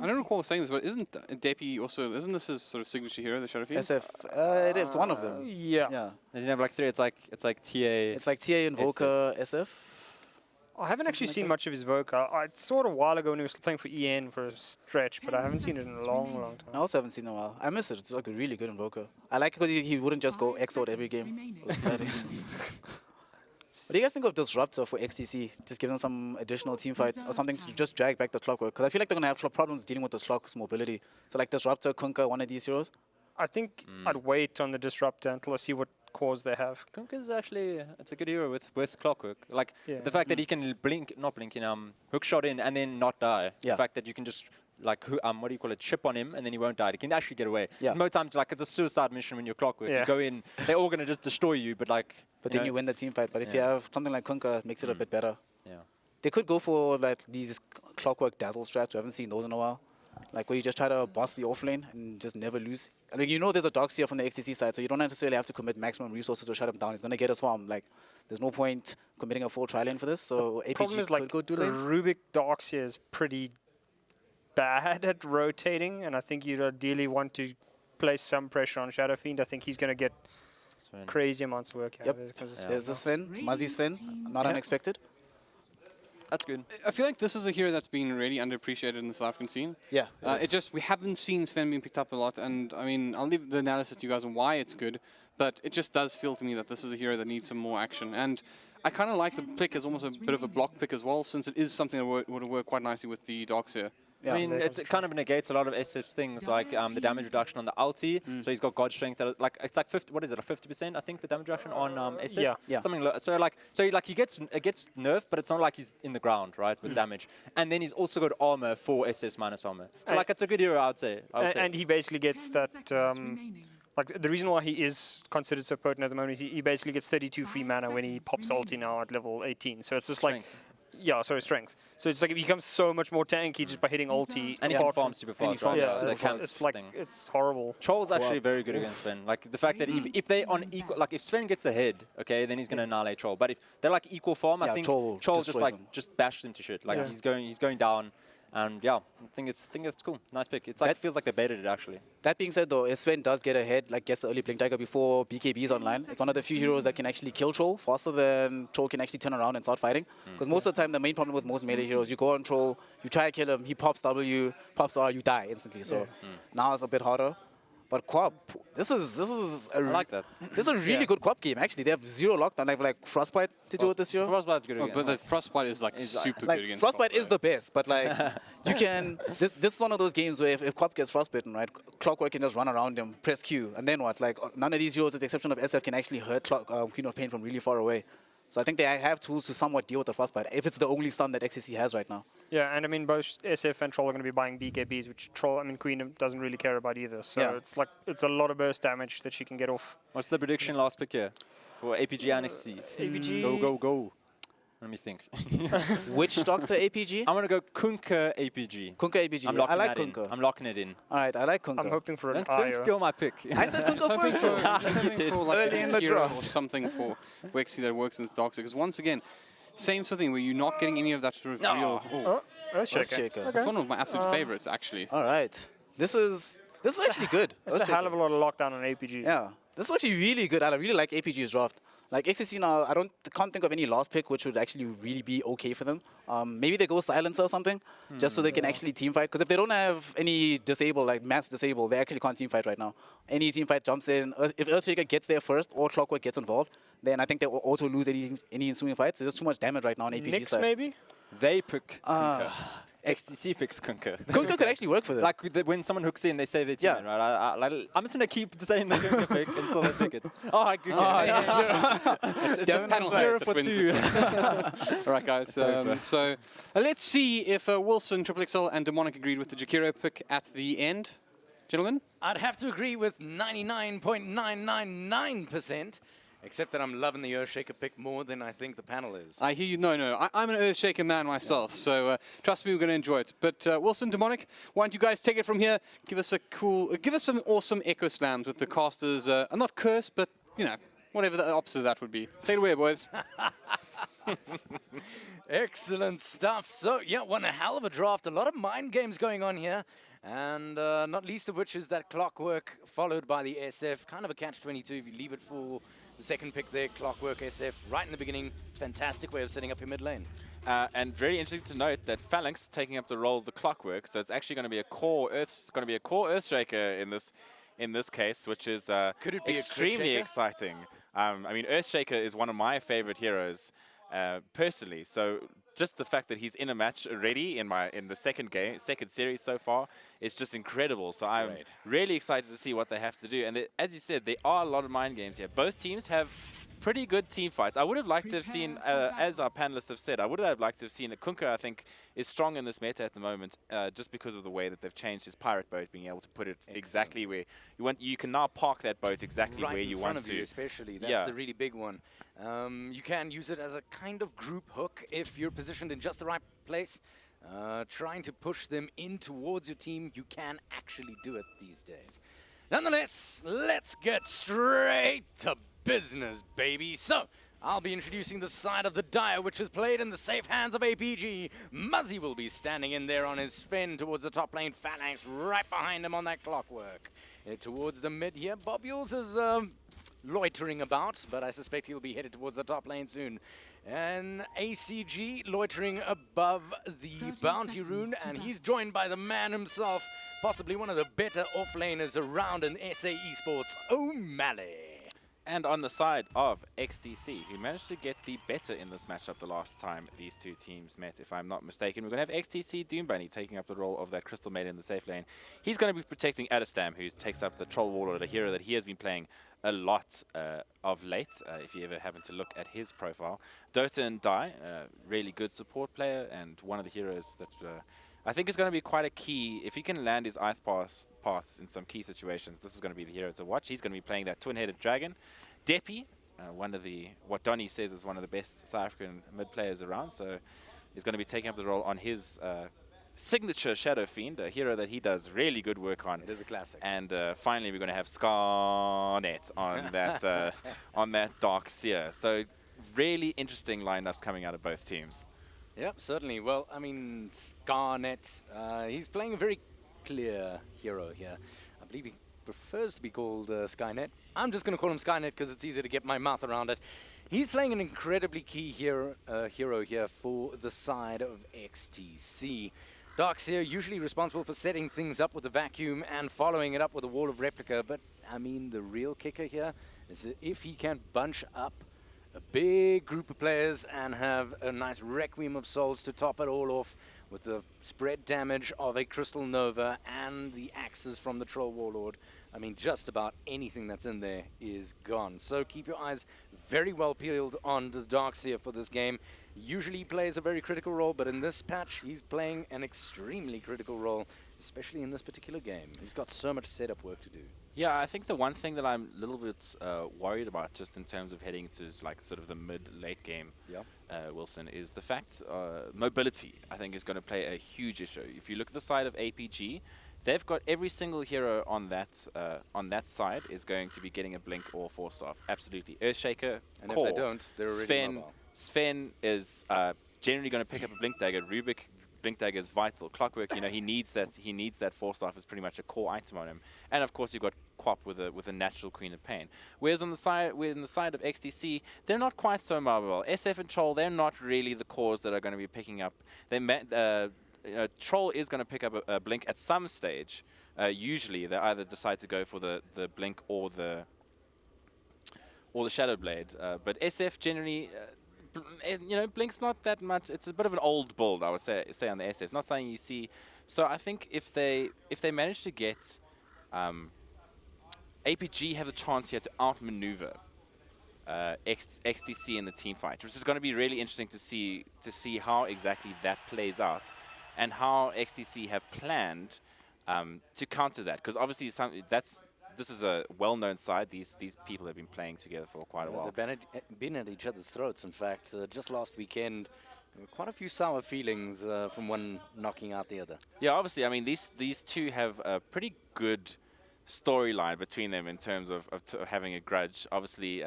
don't recall saying this, but isn't Deppy also, isn't this his sort of signature hero, the Shadow Fiend? SF, it's one of them. Yeah. Yeah. Doesn't have like three. It's like TA. It's like TA Invoker, SF. I haven't actually seen much of his Voca. I saw it a while ago when he was playing for EN for a stretch, but I haven't seen it in a long time. I also haven't seen it in a while. I miss it. It's like a really good Invoker. I like it because he wouldn't just go Exort every game. It was exciting. What do you guys think of Disruptor for XTC? Just give them some additional team fights or something to just drag back the Clockwork? Because I feel like they're going to have problems dealing with the Clock's mobility. So like Disruptor, Kunkka, one of these heroes? I think I'd wait on the Disruptor until I see what cores they have. Kunka's actually, it's a good hero with Clockwork. Like, Yeah. the fact that he can hook shot in and then not die. Yeah. The fact that you can just, like, what do you call it, chip on him and then he won't die. He can actually get away. Yeah. Most times, like, it's a suicide mission when you're Clockwork. Yeah. You go in, they're all going to just destroy you, but like... But then you win the team fight. But if you have something like Kunkka, it makes it a bit better. Yeah. They could go for like these Clockwork dazzle strats. We haven't seen those in a while. Like where you just try to boss the offlane and just never lose. I mean, you know there's a Darkseer from the XTC side, so you don't necessarily have to commit maximum resources to shut him down. He's going to get his farm. Like, there's no point committing a full tri lane for this. So APG Problem is, could like, go two lanes. Rubik Darkseer is pretty bad at rotating, and I think you'd ideally want to place some pressure on Shadow Fiend. I think he's going to get Sven. crazy amounts of work out Yep. of it. 'cause There's the Sven, Muzzy Sven, not unexpected. That's good. I feel like this is a hero that's been really underappreciated in the South African scene. Yeah. We haven't seen Sven being picked up a lot, and I mean, I'll leave the analysis to you guys on why it's good, but it just does feel to me that this is a hero that needs some more action. And I kind of like the pick as almost a bit of a block pick as well, since it is something that would work quite nicely with the Darkseer. Yeah. I mean, it kind of negates a lot of SF's things, like the damage reduction on the ulti. So he's got God Strength. That, like, it's like 50. What is it? A 50%? I think the damage reduction on SF. Yeah. Yeah. Something. He gets nerfed, but it's not like he's in the ground, right, with damage. And then he's also got armor for SF's minus armor. So like, it's a good hero, I would say. And he basically gets that. Like, the reason why he is considered so potent at the moment is he basically gets 32 free mana when he pops ulti now at level 18. So it's just like. Strength. Yeah, sorry, strength. So it's like it becomes so much more tanky just by hitting ulti. And he can farm super fast, right? Yeah, The it's, cans it's like thing. it's horrible. Troll's actually very good against Sven. Like, the fact that if they on equal, like, if Sven gets ahead, okay, then he's gonna annihilate Troll. But if they're like equal farm, I Yeah, think Troll just destroys like him. just bashes him to shit. Like, he's going down, and yeah, I think it's cool. Nice pick. It's like, it feels like they baited it actually. That being said, though, if Sven does get ahead, like gets the early Blink Dagger before BKB is online, it's one of the few heroes that can actually kill Troll faster than Troll can actually turn around and start fighting. Because most of the time, the main problem with most melee heroes, you go on Troll, you try to kill him, he pops W, pops R, you die instantly. So now it's a bit harder. But Quap, this is I like that. This is a really good Quap game. Actually, they have zero lockdown. They have like Frostbite to do with this hero. Frostbite's good Oh, again. but the Frostbite is like super Like good against Frostbite Clockwork. is the best, but like you can. This is one of those games where if Quap gets frostbitten, right, Clockwork can just run around him, press Q, and then what? Like none of these heroes, with the exception of SF, can actually hurt Queen of Pain from really far away. So I think they have tools to somewhat deal with the Frostbite, if it's the only stun that XCC has right now. Yeah, and I mean both SF and Troll are going to be buying BKBs, which Queen doesn't really care about either. So Yeah. it's a lot of burst damage that she can get off. What's the prediction last pick here for APG and SC? APG. Go. Let me think. Which Doctor APG? I'm gonna go Kunkka APG. Kunkka APG. I'm locking I like that in. Kunkka. I'm locking it in. All right, I like Kunkka. I'm hoping for an Don't IO. steal my pick. I said Kunkka first, I'm though. hoping for like Early a in the hero draft. or something for Wexy that works with Darkseer. Because once again, same sort of thing where you're not getting any of that sort of real. Oh, That's Let's okay. check it. it's one of my absolute favorites, actually. All right. This is actually good. It's Let's a check hell it. of a lot of lockdown on APG. Yeah, this is actually really good. I really like APG's draft. Like XCC now, I can't think of any last pick which would actually really be okay for them. Maybe they go Silencer or something, just so they can actually team fight. Because if they don't have any disable, like mass disable, they actually can't team fight right now. Any team fight jumps in. If Earthshaker gets there first or Clockwork gets involved, then I think they will auto lose any ensuing fights. There's just too much damage right now on APG Nyx side. maybe? They pick Kunkka. XTC picks Kunkka. Kunkka could actually work for them. Like when someone hooks in, they say their team, right? I'm just gonna keep saying the Kunkka pick until they pick it. Oh, good game. It's the panel Zero that for wins two. this one. All right, guys. So let's see if Wilson, Triple XL, and Demonic agreed with the Jakiro pick at the end. Gentlemen? I'd have to agree with 99.999%, except that I'm loving the Earthshaker pick more than I think the panel is. I hear you. No. I'm an Earthshaker man myself, so trust me, we're going to enjoy it. But Wilson, Demonic, why don't you guys take it from here? Give us some awesome echo slams with the casters. Not curse, but you know, whatever the opposite of that would be. Take it away, boys. Excellent stuff. So, yeah, one hell of a draft. A lot of mind games going on here. And not least of which is that Clockwork followed by the SF. Kind of a catch-22 if you leave it for the second pick there. Clockwork SF right in the beginning. Fantastic way of setting up your mid lane. And very interesting to note that Phalanx taking up the role of the Clockwork, so it's actually going to be a core Earthshaker in this case, which is Could it be a crit extremely shaker? exciting. I mean, Earthshaker is one of my favorite heroes personally. So just the fact that he's in a match already in the second series so far is just incredible. So I'm really excited to see what they have to do. And as you said, there are a lot of mind games here. Both teams have pretty good team fights. I would have liked to have seen, as our panelists have said, I would have liked to have seen Kunka, I think, is strong in this meta at the moment, just because of the way that they've changed his pirate boat, being able to put it exactly where you want. You can now park that boat exactly where you want to. Especially, that's the really big one. You can use it as a kind of group hook if you're positioned in just the right place. Trying to push them in towards your team, you can actually do it these days. Nonetheless, let's get straight to business, baby. So, I'll be introducing the side of the Dire, which is played in the safe hands of APG. Muzzy will be standing in there on his fin towards the top lane. Phalanx right behind him on that clockwork. Towards the mid here, Bobules is loitering about, but I suspect he'll be headed towards the top lane soon. And ACG loitering above the bounty rune, and he's joined by the man himself, possibly one of the better offlaners around in SA Esports, O'Malley. And on the side of XTC, who managed to get the better in this matchup the last time these two teams met, if I'm not mistaken. We're going to have XTC Doom Bunny taking up the role of that Crystal Maiden in the safe lane. He's going to be protecting Adestam, who takes up the Troll Warlord, a hero that he has been playing a lot of late, if you ever happen to look at his profile. Dota and Dai, really good support player, and one of the heroes that I think is going to be quite a key. If he can land his Ith paths in some key situations, this is going to be the hero to watch. He's going to be playing that twin-headed dragon. Depi, one of the, what Donny says is one of the best South African mid players around, so he's going to be taking up the role on his signature Shadow Fiend, a hero that he does really good work on. It is a classic. And finally, we're going to have Scarnet on that on that Dark Seer. So really interesting lineups coming out of both teams. Yep, certainly. Well, I mean, Scarnet, he's playing a very clear hero here. I believe he prefers to be called Skynet. I'm just going to call him Skynet because it's easier to get my mouth around it. He's playing an incredibly key hero here for the side of XTC. Darkseer usually responsible for setting things up with the vacuum and following it up with a wall of replica, but I mean the real kicker here is that if he can bunch up a big group of players and have a nice Requiem of Souls to top it all off with the spread damage of a Crystal Nova and the axes from the Troll Warlord, I mean, just about anything that's in there is gone. So keep your eyes very well peeled on the Darkseer for this game. Usually he plays a very critical role, but in this patch, he's playing an extremely critical role, especially in this particular game. He's got so much setup work to do. Yeah, I think the one thing that I'm a little bit worried about, just in terms of heading to like sort of the mid-late game, Wilson, is the fact mobility, I think, is going to play a huge issue. If you look at the side of APG, they've got every single hero on that side is going to be getting a blink or 4-star. Absolutely. Earthshaker, and core. If they don't, they're already mobile. Sven is generally going to pick up a blink dagger. Rubik, blink dagger is vital. Clockwork, you know, he needs that 4-star as pretty much a core item on him. And of course you've got Quap with a natural Queen of Pain. Whereas on the side of XTC, they're not quite so mobile. SF and Troll, they're not really the cores that are going to be picking up. Troll is going to pick up a blink at some stage. Usually they either decide to go for the blink or the Shadow Blade. But SF generally, you know, blink's not that much. It's a bit of an old build, I would say on the SF. Not something you see. So I think if they manage to get APG have the chance here to outmaneuver XTC in the team fight, which is going to be really interesting to see how exactly that plays out, and how XTC have planned to counter that. Because obviously this is a well-known side. These people have been playing together for quite a while. They've been at each other's throats. In fact, just last weekend, there were quite a few sour feelings from one knocking out the other. Yeah, obviously. I mean, these two have a pretty good storyline between them in terms of having a grudge. Obviously,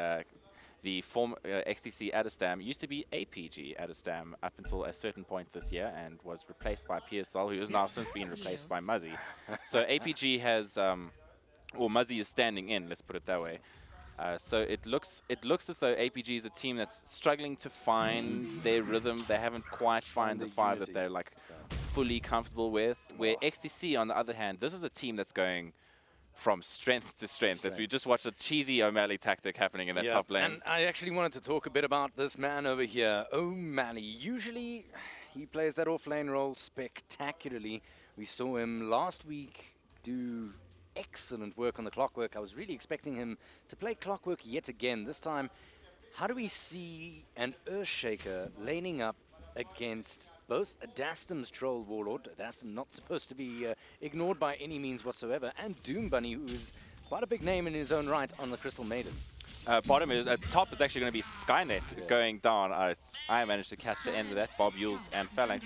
the former XTC Adestam used to be APG Adestam up until a certain point this year and was replaced by PSL, who has now since been replaced by Muzzy. So APG has, or Muzzy is standing in, let's put it that way. So it looks as though APG is a team that's struggling to find their rhythm. They haven't quite found the five that they're like fully comfortable with. Where XTC, on the other hand, this is a team that's going from strength to strength, as we just watched a cheesy O'Malley tactic happening in that top lane. And I actually wanted to talk a bit about this man over here, O'Malley. Usually he plays that off-lane role spectacularly. We saw him last week do excellent work on the Clockwork. I was really expecting him to play Clockwork yet again. This time, how do we see an Earthshaker laning up against both Adastum's Troll Warlord, Adastum not supposed to be ignored by any means whatsoever, and Doom Bunny, who is quite a big name in his own right on the Crystal Maiden? Bottom is top is actually going to be Skynet going down. I managed to catch the end of that. Bob, Yules, and Phalanx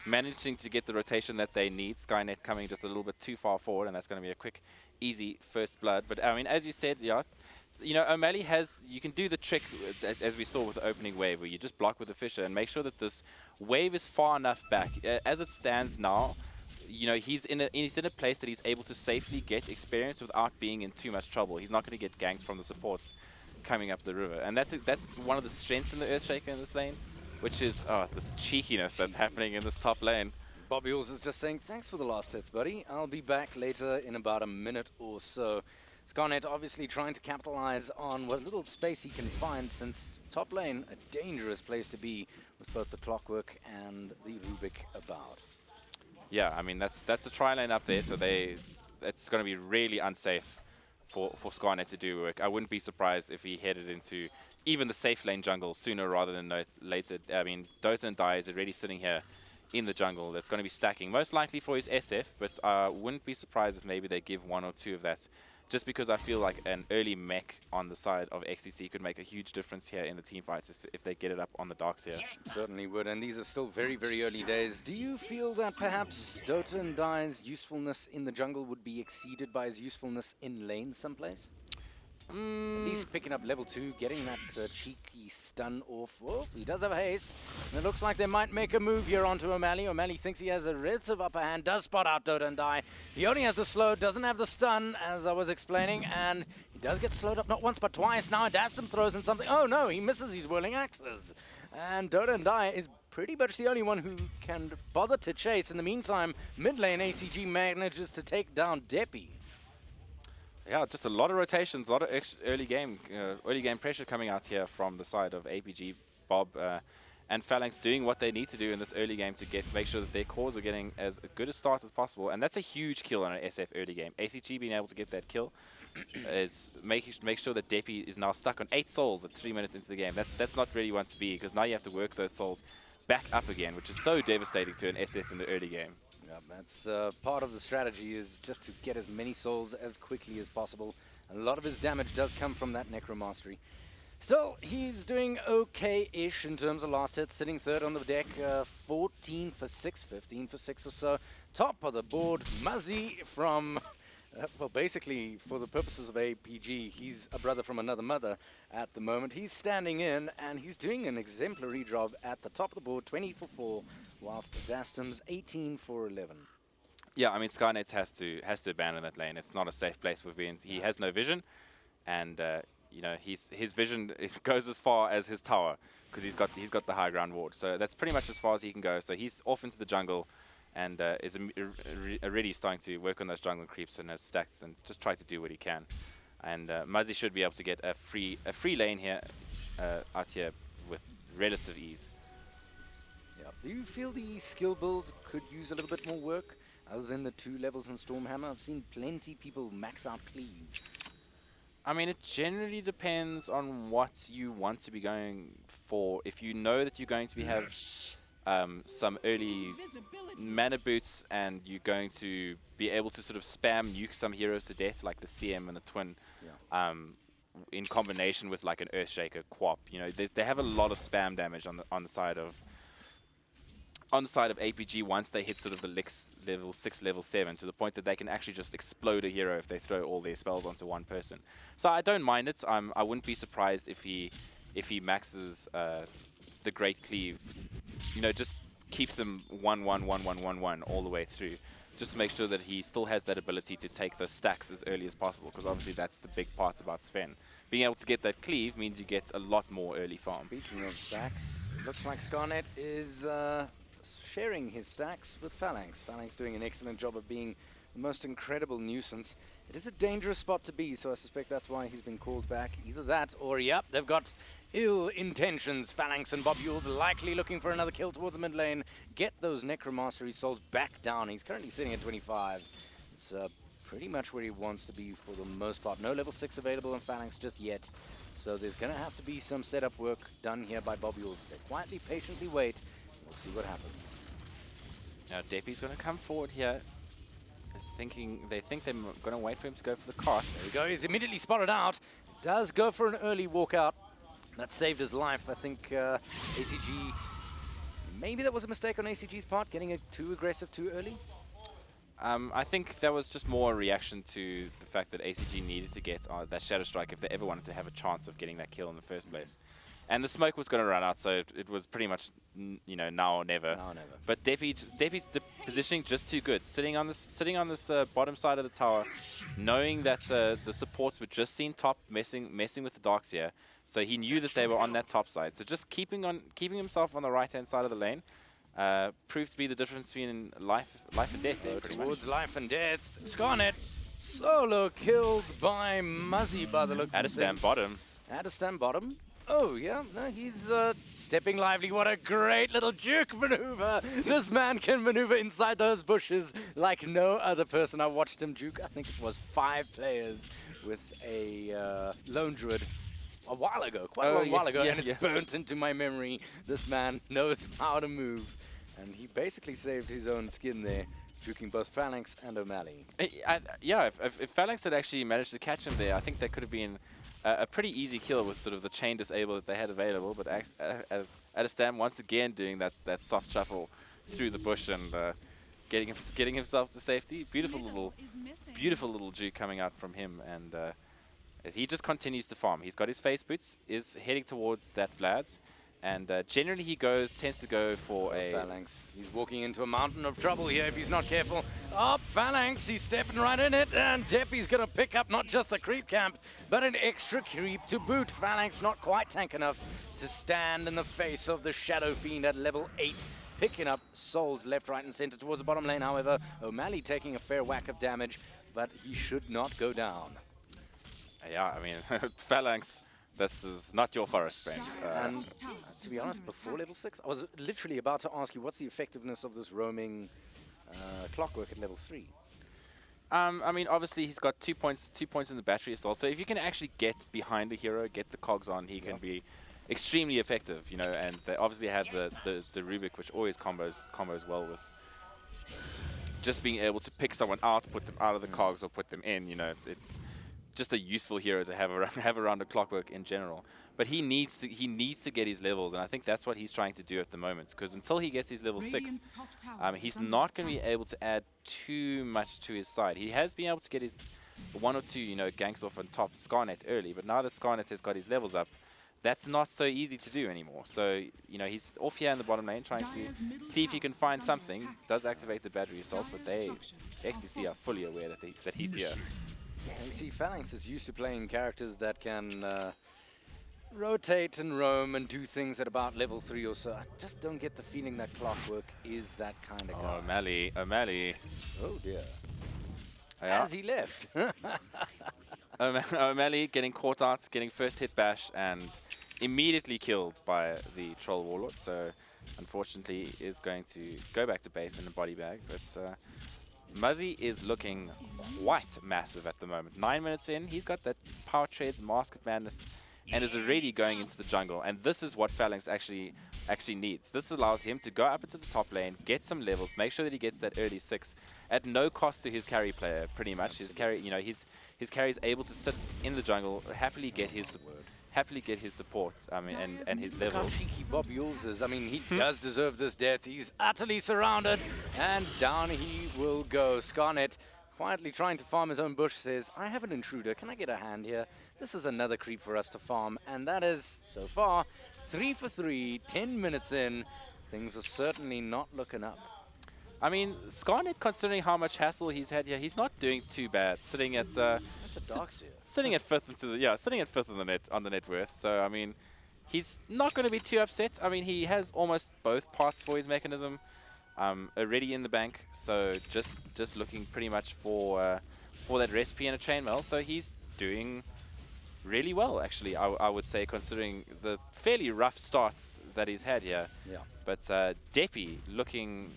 managing to get the rotation that they need. Skynet coming just a little bit too far forward, and that's going to be a quick, easy first blood. But I mean, as you said, yeah, you know, O'Malley has. You can do the trick as we saw with the opening wave, where you just block with the Fisher and make sure that this wave is far enough back. As it stands now, you know, he's in a place that he's able to safely get experience without being in too much trouble. He's not going to get ganked from the supports coming up the river, and that's one of the strengths in the Earthshaker in this lane, which is this cheekiness that's happening in this top lane. Bobby Yules is just saying, thanks for the last hits, buddy. I'll be back later in about a minute or so. Scarnet obviously trying to capitalize on what little space he can find, since top lane, a dangerous place to be with both the Clockwork and the Rubik about. Yeah, I mean, that's a tri lane up there, so it's going to be really unsafe for Scarnet to do work. I wouldn't be surprised if he headed into even the safe lane jungle sooner rather than later. I mean, Dota and Dai is already sitting here in the jungle. That's going to be stacking, most likely for his SF, but I wouldn't be surprised if maybe they give 1 or 2 of that, just because I feel like an early mech on the side of XTC could make a huge difference here in the team fights if they get it up on the darks here. Certainly would, and these are still very, very early days. Do you feel that perhaps Dota and Dai's usefulness in the jungle would be exceeded by his usefulness in lane someplace? At least picking up level 2, getting that cheeky stun off. Oh, he does have haste. And it looks like they might make a move here onto O'Malley. O'Malley thinks he has a relative upper hand, does spot out Dota and Dai. He only has the slow, doesn't have the stun, as I was explaining, and he does get slowed up not once but twice. Now Adastum throws in something. Oh no, he misses his whirling axes. And Dota and Dai is pretty much the only one who can bother to chase. In the meantime, mid lane ACG manages to take down Deppy. Yeah, just a lot of rotations, a lot of early game pressure coming out here from the side of APG, Bob, and Phalanx doing what they need to do in this early game to make sure that their cores are getting as good a start as possible. And that's a huge kill on an SF early game. ACG being able to get that kill is make sure that Deppy is now stuck on 8 souls at 3 minutes into the game. That's not really one to be, because now you have to work those souls back up again, which is so devastating to an SF in the early game. Yeah, that's part of the strategy, is just to get as many souls as quickly as possible. A lot of his damage does come from that Necromastery. Still, he's doing okay-ish in terms of last hits, sitting third on the deck, 14 for 6, 15 for 6 or so. Top of the board, Muzzy from... well, basically, for the purposes of APG, he's a brother from another mother at the moment. He's standing in, and he's doing an exemplary job at the top of the board, 20 for 4, whilst Dastum's 18 for 11. Yeah, I mean, Skynet has to abandon that lane. It's not a safe place for being. He has no vision, and you know, his vision goes as far as his tower, because he's got the high ground ward. So that's pretty much as far as he can go. So he's off into the jungle, and is already starting to work on those jungle creeps and has stacked and just try to do what he can. And Muzzy should be able to get a free lane here out here with relative ease. Yeah. Do you feel the skill build could use a little bit more work, other than the 2 levels in Stormhammer? I've seen plenty people max out Cleave. I mean, it generally depends on what you want to be going for. If you know that you're going to have some early mana boots, and you're going to be able to sort of spam nuke some heroes to death, like the CM and the Twin, in combination with like an Earthshaker Quap. You know, they have a lot of spam damage on the side of APG once they hit sort of the level 6, level 7, to the point that they can actually just explode a hero if they throw all their spells onto one person. So I don't mind it. I wouldn't be surprised if he maxes the Great Cleave. You know, just keeps them 1-1-1-1-1-1 all the way through, just to make sure that he still has that ability to take the stacks as early as possible, because obviously that's the big part about Sven. Being able to get that cleave means you get a lot more early farm. Speaking of stacks, it looks like Scarnet is sharing his stacks with Phalanx. Phalanx doing an excellent job of being the most incredible nuisance. It is a dangerous spot to be, so I suspect that's why he's been called back. Either that, or yep, they've got ill intentions. Phalanx and Bob Yule's likely looking for another kill towards the mid lane. Get those Necromastery souls back down. He's currently sitting at 25. It's pretty much where he wants to be for the most part. No level 6 available in Phalanx just yet. So there's going to have to be some setup work done here by Bob Yules. They quietly, patiently wait. We'll see what happens. Now Deppy's going to come forward here. They think they're going to wait for him to go for the cart. There we go. He's immediately spotted out. Does go for an early walkout. That saved his life. I think ACG... Maybe that was a mistake on ACG's part, getting it too aggressive too early. I think that was just more a reaction to the fact that ACG needed to get that Shadow Strike if they ever wanted to have a chance of getting that kill in the first place. And the smoke was going to run out, so it was pretty much, now or never. Now or never. But Deppy's positioning just too good. Sitting on this bottom side of the tower, knowing that the supports were just seen top, messing with the Darks here. So he knew that they were on that top side. So just keeping himself on the right-hand side of the lane proved to be the difference between life and death there, pretty Towards much. life and death. Scarnet solo killed by Muzzy by the looks At a of stand things. bottom. At a stand bottom. Oh, yeah. No, he's stepping lively. What a great little juke maneuver. This man can maneuver inside those bushes like no other person. I watched him juke, I think it was 5 players with a lone druid a while ago, quite a long while ago, and it's burnt into my memory. This man knows how to move, and he basically saved his own skin there, juking both Phalanx and O'Malley. If Phalanx had actually managed to catch him there, I think that could have been a pretty easy kill with sort of the chain disable that they had available. But at a stand, once again doing that soft shuffle through the bush and getting himself to safety. Beautiful little juke coming out from him, and he just continues to farm. He's got his face boots, is heading towards that Vlad's, and generally he tends to go for a Phalanx. He's walking into a mountain of trouble here if he's not careful. Oh, Phalanx, he's stepping right in it, and Deppy's going to pick up not just the creep camp, but an extra creep to boot. Phalanx not quite tank enough to stand in the face of the Shadow Fiend at level 8. Picking up souls left, right, and center towards the bottom lane, however. O'Malley taking a fair whack of damage, but he should not go down. Yeah, I mean, Phalanx, this is not your forest, friend. And to be honest, before level 6, I was literally about to ask you, what's the effectiveness of this roaming clockwork at level 3? I mean, obviously he's got 2 points in the battery assault. So if you can actually get behind a hero, get the cogs on, he can be extremely effective, and they obviously have the Rubik, which always combos well with just being able to pick someone out, put them out of the cogs, or put them in. It's just a useful hero to have around the clockwork in general. But he needs to get his levels, and I think that's what he's trying to do at the moment. Because until he gets his level 6, he's not going to be able to add too much to his side. He has been able to get his 1 or 2, ganks off on top Scarnet early, but now that Scarnet has got his levels up, that's not so easy to do anymore. So, he's off here in the bottom lane trying to see if he can find something. Does activate the battery assault, but XTC are fully aware that he's here. And you see, Phalanx is used to playing characters that can rotate and roam and do things at about level 3 or so. I just don't get the feeling that Clockwork is that kind of guy. O'Malley. Oh dear. Yeah. As he left. O'Malley getting caught out, getting first hit bash, and immediately killed by the Troll Warlord. So, unfortunately, is going to go back to base in a body bag. But Muzzy is looking quite massive at the moment. 9 minutes in, he's got that Power Trades Mask of Madness and is already going into the jungle. And this is what Phalanx actually needs. This allows him to go up into the top lane, get some levels, make sure that he gets that early 6 at no cost to his carry player, pretty much. His carry, his carry is able to sit in the jungle, happily get his support, and his Look how levels. cheeky Bob Yules is. I mean, he does deserve this death. He's utterly surrounded, and down he will go. Scarnet, quietly trying to farm his own bush, says, I have an intruder. Can I get a hand here? This is another creep for us to farm, and that is, so far, 3 for 3, 10 minutes in. Things are certainly not looking up. I mean, Scarnet, considering how much hassle he's had here, he's not doing too bad. Sitting at That's a Darkseer. sitting at fifth on the net worth. So I mean, he's not going to be too upset. I mean, he has almost both parts for his mechanism. already in the bank, so just looking pretty much for that recipe and a chainmail. So he's doing really well, actually, I would say, considering the fairly rough start that he's had here. Yeah. But Deppy looking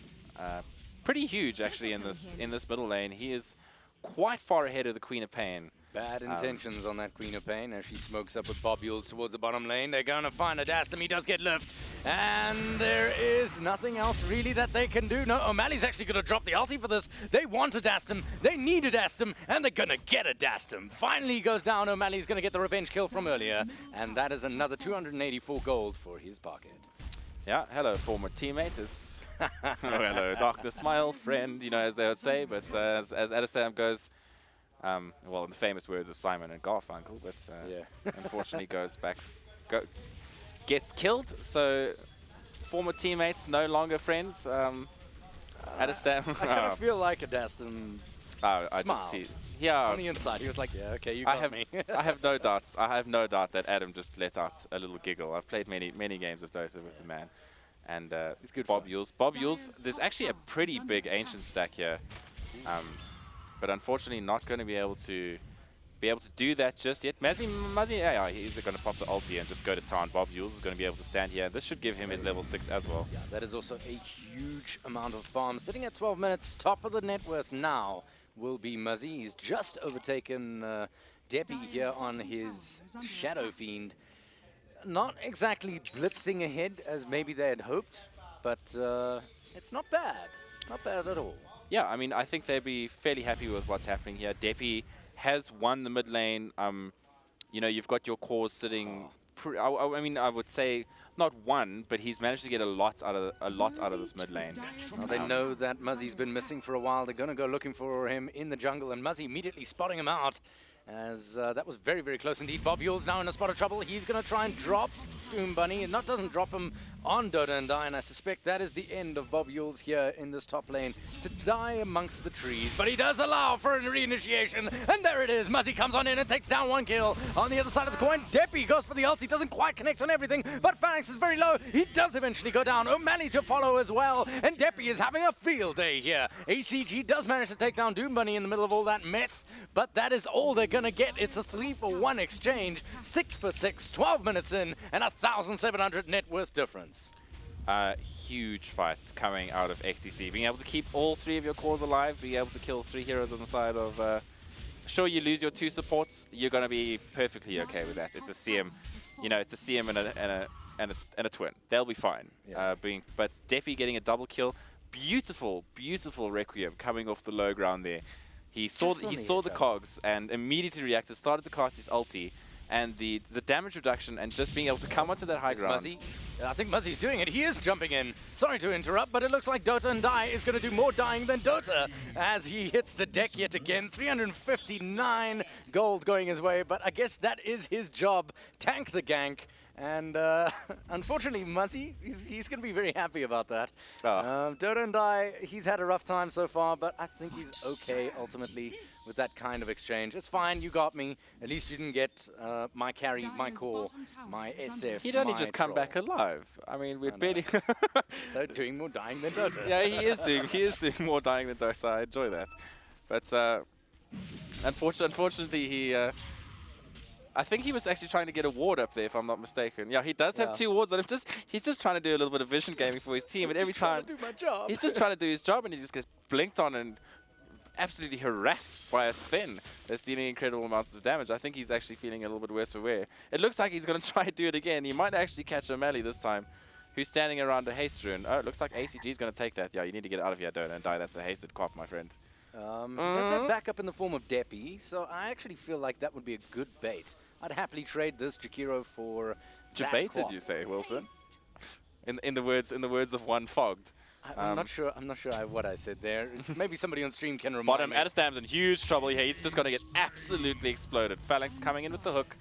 pretty huge, actually, in this middle lane. He is quite far ahead of the Queen of Pain. Bad intentions on that Queen of Pain as she smokes up with Bob Yules towards the bottom lane. They're going to find Adastum. He does get left. And there is nothing else really that they can do. No, O'Malley's actually going to drop the ulti for this. They want Adastum. They need Adastum. And they're going to get Adastum. Finally he goes down. O'Malley's going to get the revenge kill from earlier. And that is another 284 gold for his pocket. Yeah, hello, former teammate. It's oh, hello, Dr. Smile, friend, you know, as they would say. But as Adastam goes, well, in the famous words of Simon and Garfunkel, but unfortunately gets killed. So former teammates, no longer friends. Adastam. I kind of feel like Adastum I smiled. just see. Yeah. On the inside, he was like, "Yeah, okay, you got me." I have no doubt. I have no doubt that Adam just let out a little giggle. I've played many games of Dota with the man, and He's good Bob fun. Yules. Bob Yules. There's actually a pretty big ancient stack here, but unfortunately not going to be able to do that just yet. Mazzy, yeah, he's going to pop the ulti and just go to town. Bob Yules is going to be able to stand here. This should give him his level 6 as well. Yeah, that is also a huge amount of farm. Sitting at 12 minutes, top of the net worth now will be Muzzy. He's just overtaken Debbie here on his Shadow Fiend. Not exactly blitzing ahead as maybe they had hoped, but it's not bad. Not bad at all. Yeah, I mean, I think they'd be fairly happy with what's happening here. Deppy has won the mid lane. You know, you've got your cores sitting. I mean, I would say not one, but he's managed to get a lot out of this mid lane. Well, they know that Muzzy's been missing for a while. They're going to go looking for him in the jungle, and Muzzy immediately spotting him out. As that was very, very close indeed. Bob Yules now in a spot of trouble. He's going to try and drop Doom Bunny, and that doesn't drop him on Dota and Die, and I suspect that is the end of Bob Yules here in this top lane, to die amongst the trees. But he does allow for a reinitiation, and there it is. Muzzy comes on in and takes down one kill. On the other side of the coin, Deppy goes for the ult. He doesn't quite connect on everything, but Phalanx is very low. He does eventually go down. O'Malley to follow as well, and Deppy is having a field day here. ACG does manage to take down Doom Bunny in the middle of all that mess, but that is all they're going to get. It's a 3-for-1 exchange, 6-for-6, 12 minutes in, and 1,700 net worth difference. Huge fight coming out of XTC. Being able to keep all 3 of your cores alive, being able to kill 3 heroes on the side of... sure, you lose your 2 supports, you're going to be perfectly okay with that. It's a CM, you know, it's a CM and a twin. They'll be fine. Yeah. But Deppy getting a double kill. Beautiful, beautiful Requiem coming off the low ground there. He saw the cogs and immediately reacted, started to cast his ulti, and the damage reduction and just being able to come onto that high ground. Muzzy. I think Muzzy's doing it. He is jumping in. Sorry to interrupt, but it looks like Dota and Die is going to do more dying than Dota as he hits the deck yet again. 359 gold going his way, but I guess that is his job. Tank the gank. And unfortunately, Muzzy, he's going to be very happy about that. Dota and Die, he's had a rough time so far, but I think he's okay ultimately with that kind of exchange. It's fine, you got me. At least you didn't get my carry, my core, my SF. He'd only my just come troll. back alive. I mean, we're barely... They're doing more dying than Dota. Yeah, he is doing more dying than Dota. I enjoy that. But unfortunately, he... I think he was actually trying to get a ward up there, if I'm not mistaken. Yeah, he does have 2 wards on him. He's just trying to do a little bit of vision gaming for his team, and every time to do my job. he's just trying to do his job, and he just gets blinked on and absolutely harassed by a Sven that's dealing incredible amounts of damage. I think he's actually feeling a little bit worse for wear. It looks like he's going to try to do it again. He might actually catch O'Malley this time, who's standing around a haste rune. Oh, it looks like ACG is going to take that. Yeah, you need to get out of here, Dota and Die. That's a hasted cop, my friend. Does have backup in the form of Deppy, so I actually feel like that would be a good bait. I'd happily trade this Jakiro for Debate, did you say, Wilson? In the words of one fogged. I'm not sure what I said there. Maybe somebody on stream can remind Bottom, me. Adastam's in huge trouble here. He's just going to get absolutely exploded. Phalanx coming in with the hook,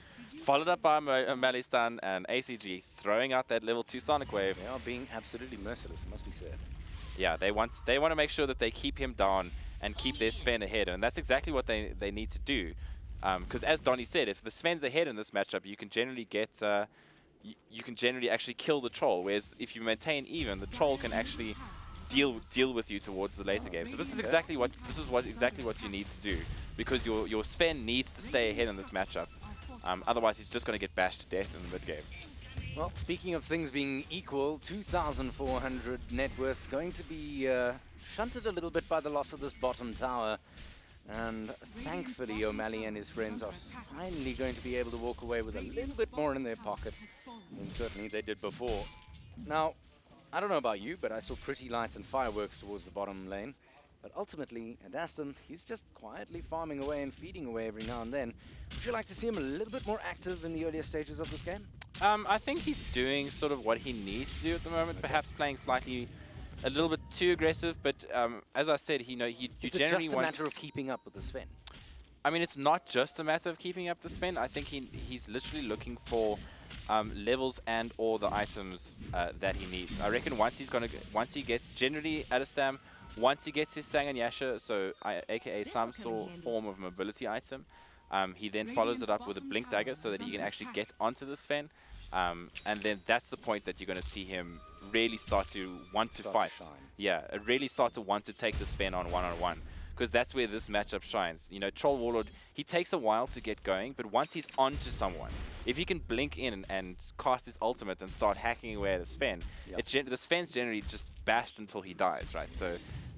followed up by a melee stun, and ACG throwing out that level 2 Sonic Wave. They are being absolutely merciless, it must be said. Yeah, they want to make sure that they keep him down and keep their Sven ahead, and that's exactly what they need to do. Because as Donnie said, if the Sven's ahead in this matchup, you can generally get, you can generally actually kill the troll. Whereas if you maintain even, the troll can actually deal with you towards the later game. So this is exactly what you need to do, because your Sven needs to stay ahead in this matchup. Otherwise, he's just going to get bashed to death in the mid game. Well, speaking of things being equal, 2,400 net worth going to be shunted a little bit by the loss of this bottom tower. And thankfully, O'Malley and his friends are finally going to be able to walk away with a little bit more in their pocket than certainly they did before. Now, I don't know about you, but I saw pretty lights and fireworks towards the bottom lane. But ultimately, Adaston, he's just quietly farming away and feeding away every now and then. Would you like to see him a little bit more active in the earlier stages of this game? I think he's doing sort of what he needs to do at the moment, perhaps playing slightly a little bit too aggressive, but as I said, you generally Is it just a matter of keeping up with the Sven? I mean, it's not just a matter of keeping up the Sven. I think he's literally looking for levels and all the items that he needs. I reckon once he gets generally Adastam, once he gets his Sanganyasha, so aka some sort of form of mobility item, he then follows it up with a Blink Dagger so that he can actually get onto the Sven. And then that's the point that you're going to see him really start to want to fight. Yeah, really start to want to take the Sven on one-on-one. Because that's where this matchup shines. You know, Troll Warlord, he takes a while to get going, but once he's onto someone, if he can blink in and cast his ultimate and start hacking away at the Sven, the Sven's generally just bashed until he dies, right? So,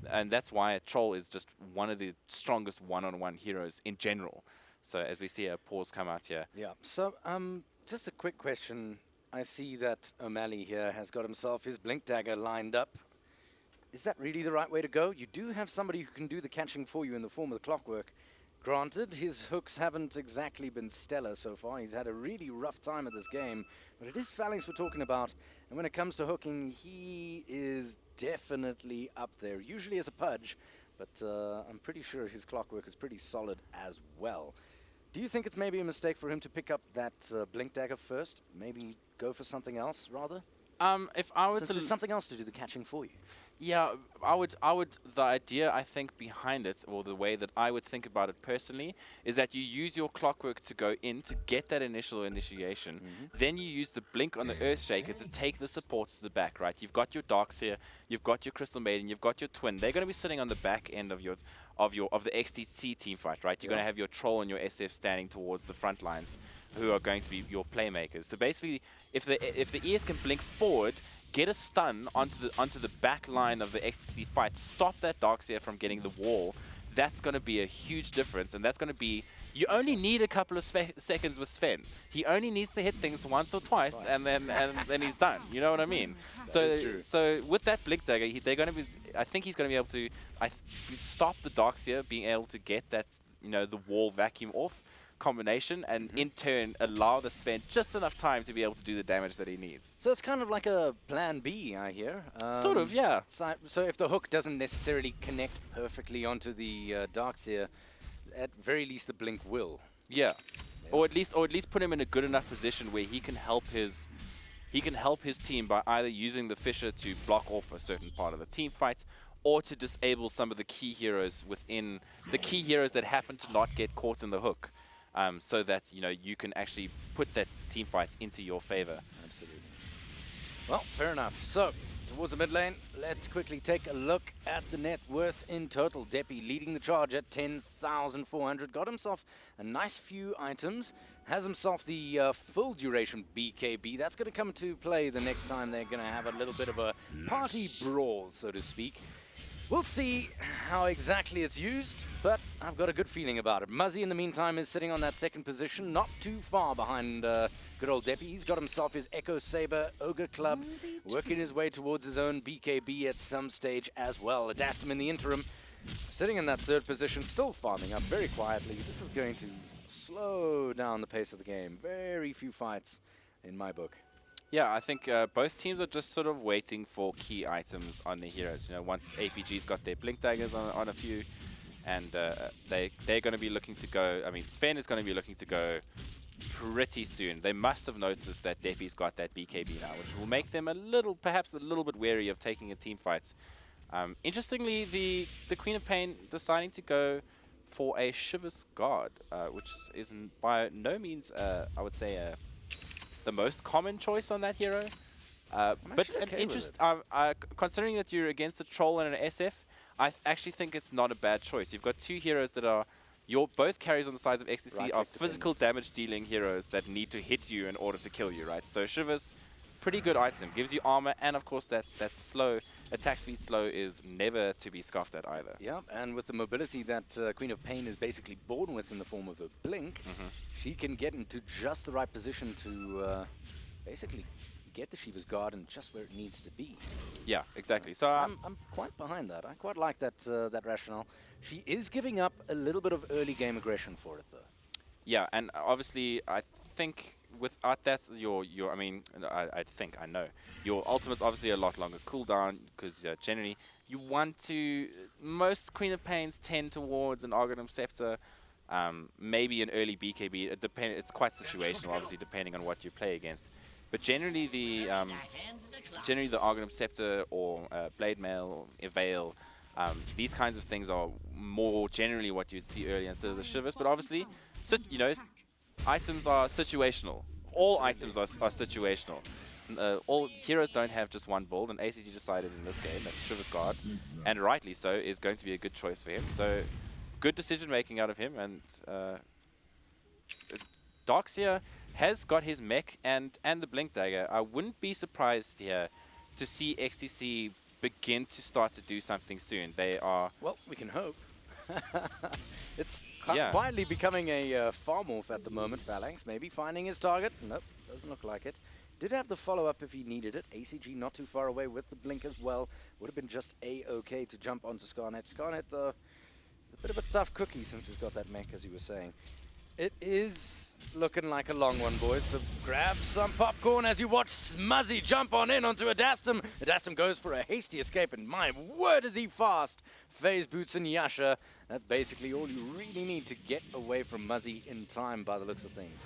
and that's why Troll is just one of the strongest one-on-one heroes in general. So as we see a pause come out here. Yeah, so just a quick question. I see that O'Malley here has got himself his Blink Dagger lined up. Is that really the right way to go? You do have somebody who can do the catching for you in the form of the Clockwork. Granted, his hooks haven't exactly been stellar so far. He's had a really rough time at this game, but it is Phalanx we're talking about. And when it comes to hooking, he is definitely up there, usually as a Pudge, but I'm pretty sure his Clockwork is pretty solid as well. Do you think it's maybe a mistake for him to pick up that Blink Dagger first? Maybe go for something else, rather? If I were Since there's something else to do the catching for you. Yeah, I would, the idea I think behind it, or the way that I would think about it personally, is that you use your Clockwork to go in to get that initial initiation. Then you use the Blink on the Earthshaker to take the supports to the back, right? You've got your Darkseer, you've got your Crystal Maiden, you've got your Twin. They're going to be sitting on the back end of the XTC team fight, right? You're going to have your Troll and your SF standing towards the front lines, who are going to be your playmakers. So basically, if the ES can blink forward, get a stun onto the back line of the XTC fight, stop that Darkseer from getting the wall, that's going to be a huge difference. And that's going to be, you only need a couple of seconds with Sven. He only needs to hit things once or twice, and then he's done. You know what I mean? So with that Blink Dagger, they're going to be, I think he's going to be able to stop the Darkseer being able to get that, the wall vacuum off combination, and in turn allow the Sven just enough time to be able to do the damage that he needs. So it's kind of like a plan B, I hear. Sort of, yeah. So if the hook doesn't necessarily connect perfectly onto the Darkseer, at very least the Blink will. Yeah. Or at least put him in a good enough position where he can help his team by either using the Fisher to block off a certain part of the team fight, or to disable some of the key heroes within the key heroes that happen to not get caught in the hook. So that you can actually put that team fight into your favor. Absolutely. Well, fair enough. So towards the mid lane, let's quickly take a look at the net worth in total. Deppy leading the charge at 10,400. Got himself a nice few items. Has himself the full duration BKB. That's going to come to play the next time they're going to have a little bit of a party brawl, so to speak. We'll see how exactly it's used, but I've got a good feeling about it. Muzzy, in the meantime, is sitting on that second position, not too far behind good old Deppy. He's got himself his Echo Saber Ogre Club, working his way towards his own BKB at some stage as well. Adastam in the interim, sitting in that third position, still farming up very quietly. This is going to slow down the pace of the game. Very few fights in my book. Yeah, I think both teams are just sort of waiting for key items on their heroes. Once APG's got their Blink Daggers on a few, and they're going to be looking to go. I mean, Sven is going to be looking to go pretty soon. They must have noticed that Deppy's got that BKB now, which will make them perhaps a little bit wary of taking a team fight. Interestingly, the Queen of Pain deciding to go for a Shiver's Guard, which is by no means, I would say, the most common choice on that hero. But actually an okay with interest, it. considering that you're against a troll and an SF, I actually think it's not a bad choice. You've got two heroes that are both carries on the sides of XTC Right are click physical damage dealing heroes that need to hit you in order to kill you, right? So Shiva's pretty good item, gives you armor, and of course that slow attack speed slow is never to be scoffed at either. Yeah, and with the mobility that Queen of Pain is basically born with in the form of a blink, she can get into just the right position to basically get the Shiva's Garden just where it needs to be. Yeah, exactly. So I'm quite behind that. I quite like that that rationale. She is giving up a little bit of early game aggression for it, though. yeah, and obviously I think without that, I know your ultimate's obviously a lot longer cooldown because generally you want to. Most Queen of Pains tend towards an Argonum Scepter, maybe an early BKB. It's quite situational, obviously, depending on what you play against. But generally the Argonum Scepter or Blade Mail or Evale, these kinds of things are more generally what you'd see early instead of the Shivers. But obviously, items are situational. All items are situational. All heroes don't have just one build, and ACG decided in this game that Shiver's Guard, and rightly so, is going to be a good choice for him. So, good decision making out of him, and Darkseer has got his mech and the Blink Dagger. I wouldn't be surprised here to see XTC begin to start to do something soon. They are... Well, we can hope. It's Yeah. quietly becoming a farm morph at the moment. Phalanx maybe finding his target. Nope, doesn't look like it. Did have the follow-up if he needed it. ACG not too far away with the blink as well. Would have been just A-okay to jump onto Scarnet. Scarnet, though, is a bit of a tough cookie since he's got that mech, as you were saying. It is looking like a long one, boys, so grab some popcorn as you watch Smuzzy jump on in onto Adastum. Adastum goes for a hasty escape, and my word is he fast. Phase Boots and Yasha, that's basically all you really need to get away from Muzzy in time by the looks of things.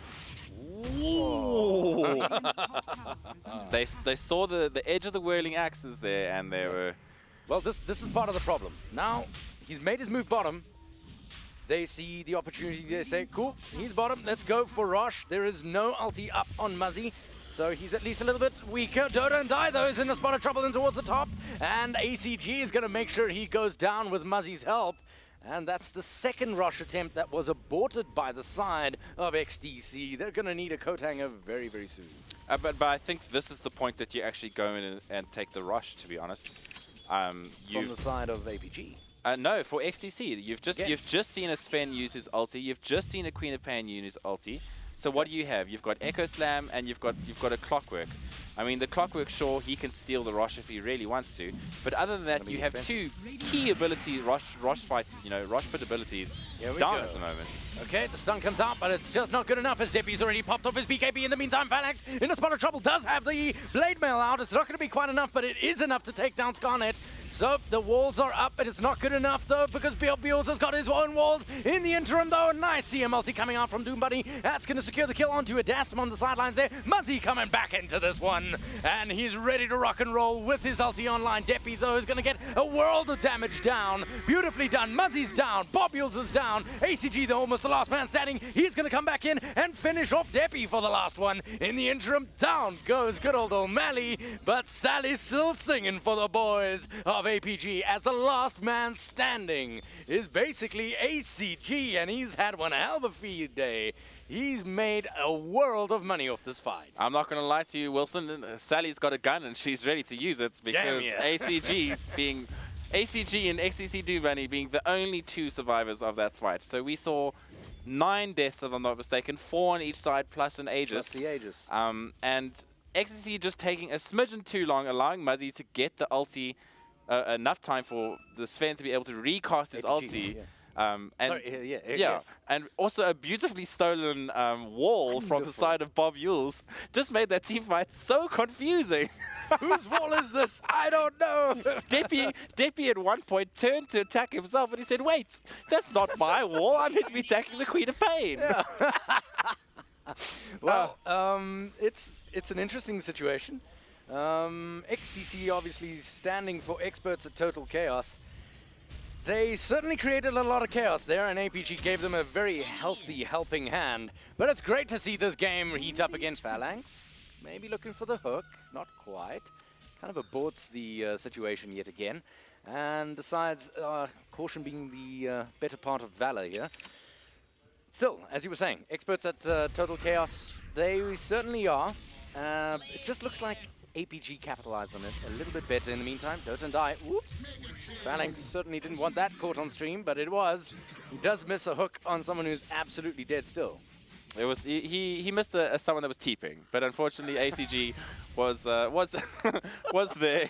They saw the edge of the whirling axes there, and they were... Well, this is part of the problem. Now, he's made his move bottom. They see the opportunity, they say, cool, he's bottom, let's go for Rosh. There is no ulti up on Muzzy, so he's at least a little bit weaker. Dota and Die, though, is in a spot of trouble and towards the top, and ACG is going to make sure he goes down with Muzzy's help. And that's the second Rosh attempt that was aborted by the side of XDC. They're going to need a coat hanger very, very soon. But I think this is the point that you actually go in and take the rush, to be honest. From the side of APG. No, for XTC, you've just seen a Sven use his ulti. You've just seen a Queen of Pain use his ulti. So what do you have? You've got Echo Slam and you've got a Clockwork. I mean, the Clockwork, sure, he can steal the Rosh if he really wants to. But other than that, you have two key abilities, Rosh fight, Rosh pit abilities down at the moment. Okay, the stun comes out, but it's just not good enough as Deppy's already popped off his BKB. In the meantime, Phalanx, in a spot of trouble, does have the Blade Mail out. It's not going to be quite enough, but it is enough to take down Scarnet. So the walls are up, but it's not good enough, though, because Beals has got his own walls. In the interim, though, nice CM ulti coming out from Doom Buddy. That's going to secure the kill onto Adastum on the sidelines there. Muzzy coming back into this one, and he's ready to rock and roll with his ulti online. Deppy, though, is going to get a world of damage down. Beautifully done. Muzzy's down. Beals is down. ACG, though, almost the last man standing. He's going to come back in and finish off Deppy for the last one. In the interim, down goes good old O'Malley, but Sally's still singing for the boys of APG as the last man standing is basically ACG, and he's had one hell of a feed day. He's made a world of money off this fight. I'm not going to lie to you, Wilson. Sally's got a gun and she's ready to use it because ACG being ACG and XTC Doom Bunny being the only two survivors of that fight. So we saw 9 deaths, if I'm not mistaken, 4 on each side plus an Aegis. Plus the Aegis. And XTC just taking a smidgen too long, allowing Muzzy to get the ulti enough time for the Sven to be able to recast his ulti. And also a beautifully stolen wall from the side of Bob Yules just made that team fight so confusing. Whose wall is this? I don't know. Deppy at one point turned to attack himself and he said, wait, that's not my wall. I'm meant to be attacking the Queen of Pain. Yeah. Well, it's an interesting situation. XTC obviously standing for experts at Total Chaos. They certainly created a lot of chaos there, and APG gave them a very healthy helping hand. But it's great to see this game heat up against Phalanx. maybe looking for the hook. Not quite. Kind of aborts the situation yet again. And decides caution being the better part of valor here. Still, as you were saying, experts at Total Chaos, they certainly are. It just looks like APG capitalized on it a little bit better in the meantime. Dota and Die, whoops. Phalanx certainly didn't want that caught on stream, but it was. He does miss a hook on someone who's absolutely dead still. It was he missed someone that was teeping, but unfortunately ACG was was there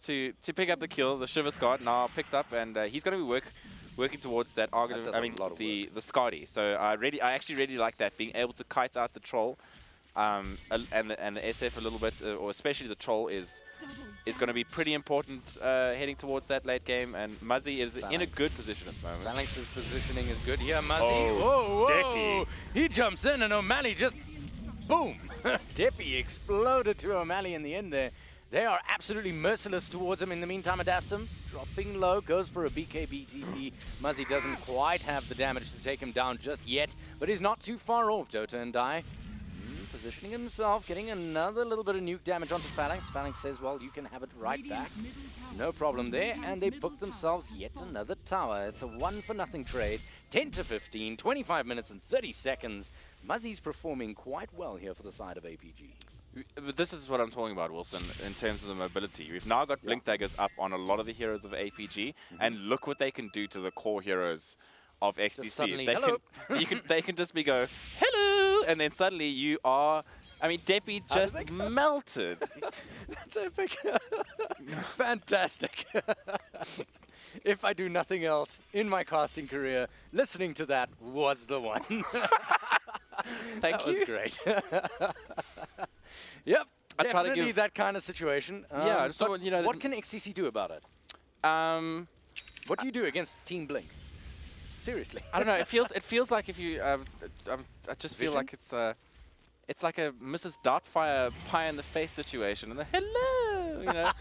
to pick up the kill. The Shiver's got now picked up, and he's going to be working towards that argument. I mean the Scotty. So I actually really like that, being able to kite out the troll. And the SF a little bit, or especially the troll, is going to be pretty important heading towards that late game. And Muzzy is in a good position at the moment. Phalanx's positioning is good here. Muzzy, Oh, whoa! He jumps in, and O'Malley just boom. Deppy exploded to O'Malley in the end there. They are absolutely merciless towards him. In the meantime, Adastum dropping low, goes for a BKB TP. Muzzy doesn't quite have the damage to take him down just yet, but he's not too far off. Dota and Die positioning himself, getting another little bit of nuke damage onto Phalanx. Phalanx says, well, you can have it right back. No problem there, and they booked themselves yet another tower. It's a 1-for-nothing trade. 10 to 15, 25 minutes and 30 seconds. Muzzy's performing quite well here for the side of APG. But this is what I'm talking about, Wilson, in terms of the mobility. We've now got Blink Daggers up on a lot of the heroes of APG, and look what they can do to the core heroes of XDC. Suddenly, they hello. they can just go, hello, and then suddenly you are, I mean, Deppy just melted. That's epic. Fantastic. If I do nothing else in my casting career, listening to that was the one. That was great. Yep, I try to definitely give that kind of situation. Yeah, but so, you know, what can XTC do about it? What do you do against Team Blink? Seriously. I don't know. It feels like if you. I just feel like it's like a Mrs. Doubtfire pie in the face situation, and the hello, you know,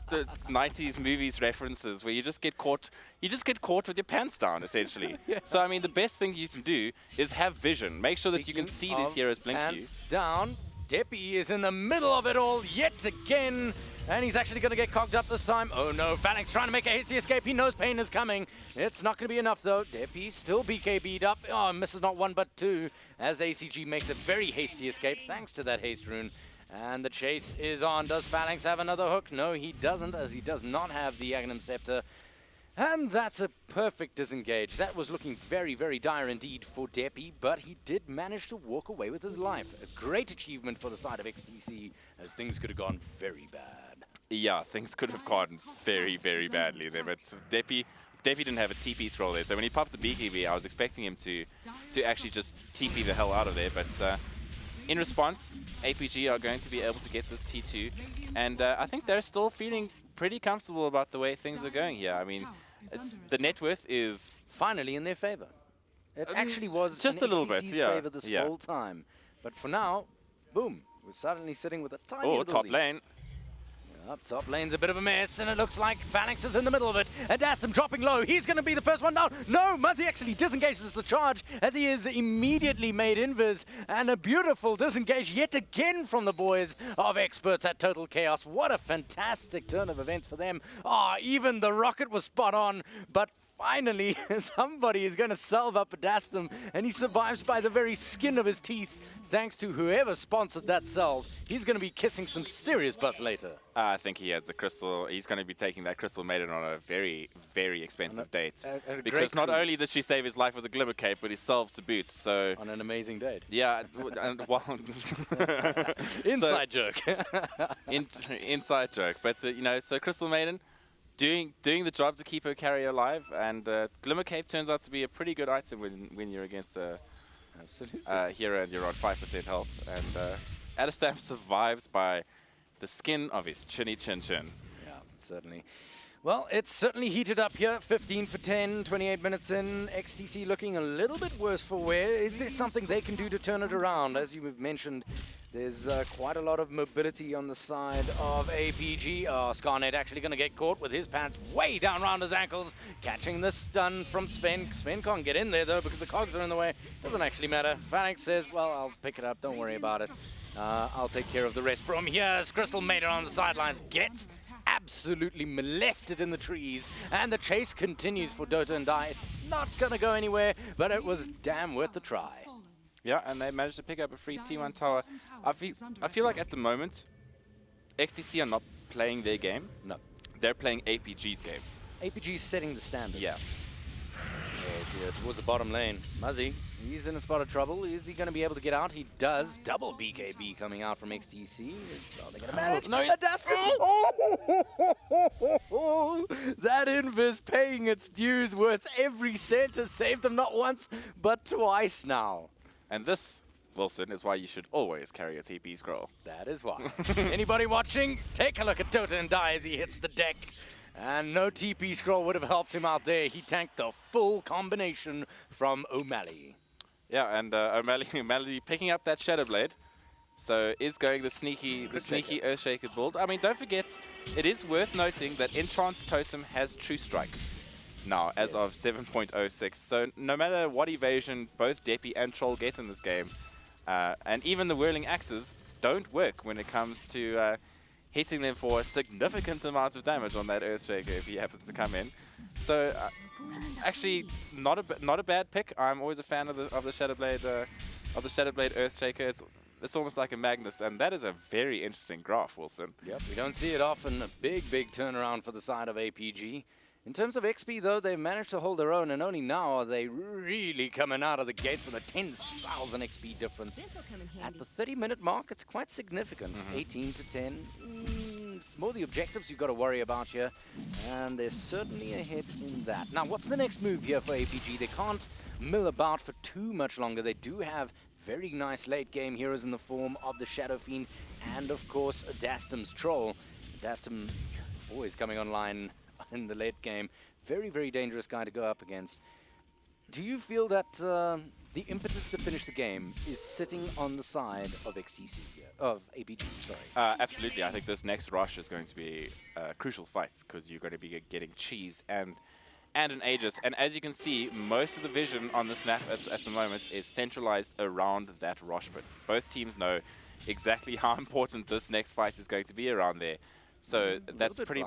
the '90s movies references where you just get caught. You just get caught with your pants down, essentially. Yeah. So I mean, the best thing you can do is have vision. Make sure that you can see these heroes blink you. Pants down. Deppy is in the middle of it all yet again. And he's actually going to get cogged up this time. Oh no, Phalanx trying to make a hasty escape. He knows pain is coming. It's not going to be enough though. Deppy still BKB'd up. Oh, misses not one but two as ACG makes a very hasty escape thanks to that haste rune. And the chase is on. Does Phalanx have another hook? No, he doesn't, as he does not have the Aghanim Scepter. And that's a perfect disengage. That was looking very, very dire indeed for Deppy, but he did manage to walk away with his life. A great achievement for the side of XTC, as things could have gone very bad. Yeah, things could have gone very, very badly there, but Deppy didn't have a TP scroll there, so when he popped the BKB, I was expecting him to actually just TP the hell out of there, but in response, APG are going to be able to get this T2, and I think they're still feeling pretty comfortable about the way things are going here. I mean, the net worth is finally in their favor. It actually was just in a little bit, XTC's yeah. favor this whole time. But for now, boom, we're suddenly sitting with a tiny oh, little top lead. lane. Up top lane's a bit of a mess, and it looks like Phalanx is in the middle of it. Adastum dropping low. He's going to be the first one down. No, Muzzy actually disengages the charge as he is immediately made invis. And a beautiful disengage yet again from the boys of experts at Total Chaos. What a fantastic turn of events for them. Ah, even the rocket was spot on, but finally, somebody is going to salve up Adastum, and he survives by the very skin of his teeth, thanks to whoever sponsored that salve. He's going to be kissing some serious butts later. I think he has the crystal. He's going to be taking that crystal maiden on a very, very expensive date. Because not only did she save his life with a glimmer cape, but he solved to boot. So on an amazing date. Yeah, and well, inside joke. Inside joke. But you know, so crystal maiden doing the job to keep her carry alive, and glimmer cape turns out to be a pretty good item when you're against a hero and you're on 5% health. And Adastam survives by the skin of his chinny chin chin. Yeah, certainly. Well, it's certainly heated up here. 15 for 10, 28 minutes in. XTC looking a little bit worse for wear. Is there something they can do to turn it around? As you have mentioned, there's quite a lot of mobility on the side of APG. Oh, Scarnet actually going to get caught with his pants way down around his ankles, catching the stun from Sven. Sven can't get in there, though, because the cogs are in the way. Doesn't actually matter. Phalanx says, well, I'll pick it up. Don't worry about it. I'll take care of the rest from here as Crystal Mater on the sidelines gets absolutely molested in the trees, and the chase continues for Dota and Die. It's not gonna go anywhere, but it was damn worth the try. Yeah, and they managed to pick up a free T1 tower. I feel like at the moment, XTC are not playing their game. No. They're playing APG's game. APG's setting the standard. Yeah. Here towards the bottom lane. Muzzy, he's in a spot of trouble. Is he going to be able to get out? He does. Double BKB coming out from XTC. Are they going to manage? No, Dustin! Oh, that invis paying its dues, worth every cent, has saved them not once, but twice now. And this, Wilson, is why you should always carry a TP scroll. That is why. Anybody watching? Take a look at Dota and Die as he hits the deck. And no TP scroll would have helped him out there. He tanked the full combination from O'Malley. Yeah, and O'Malley picking up that Shadow Blade. So is going the sneaky Earthshaker build. I mean, don't forget, it is worth noting that Enchanted Totem has True Strike now as of 7.06. So no matter what evasion both Deppy and Troll get in this game, and even the Whirling Axes don't work when it comes to hitting them for a significant amount of damage on that Earthshaker if he happens to come in. So actually, not a bad pick. I'm always a fan of the Shadow Blade Earthshaker. It's almost like a Magnus, and that is a very interesting graph, Wilson. Yep, we don't see it often. A big turnaround for the side of APG. In terms of XP, though, they've managed to hold their own, and only now are they really coming out of the gates with a 10,000 XP difference. At the 30-minute mark, it's quite significant. 18 to 10. It's more the objectives you've got to worry about here, and they're certainly ahead in that. Now, what's the next move here for APG? They can't mill about for too much longer. They do have very nice late-game heroes in the form of the Shadow Fiend and, of course, Dastum's Troll. Dastum always coming online in the late game. Very dangerous guy to go up against. Do you feel that the impetus to finish the game is sitting on the side of XTC here? Of APG, sorry. Absolutely. I think this next rush is going to be a crucial fight because you're going to be getting Cheese and an Aegis. And as you can see, most of the vision on this map at the moment is centralized around that rush bit. Both teams know exactly how important this next fight is going to be around there. So that's pretty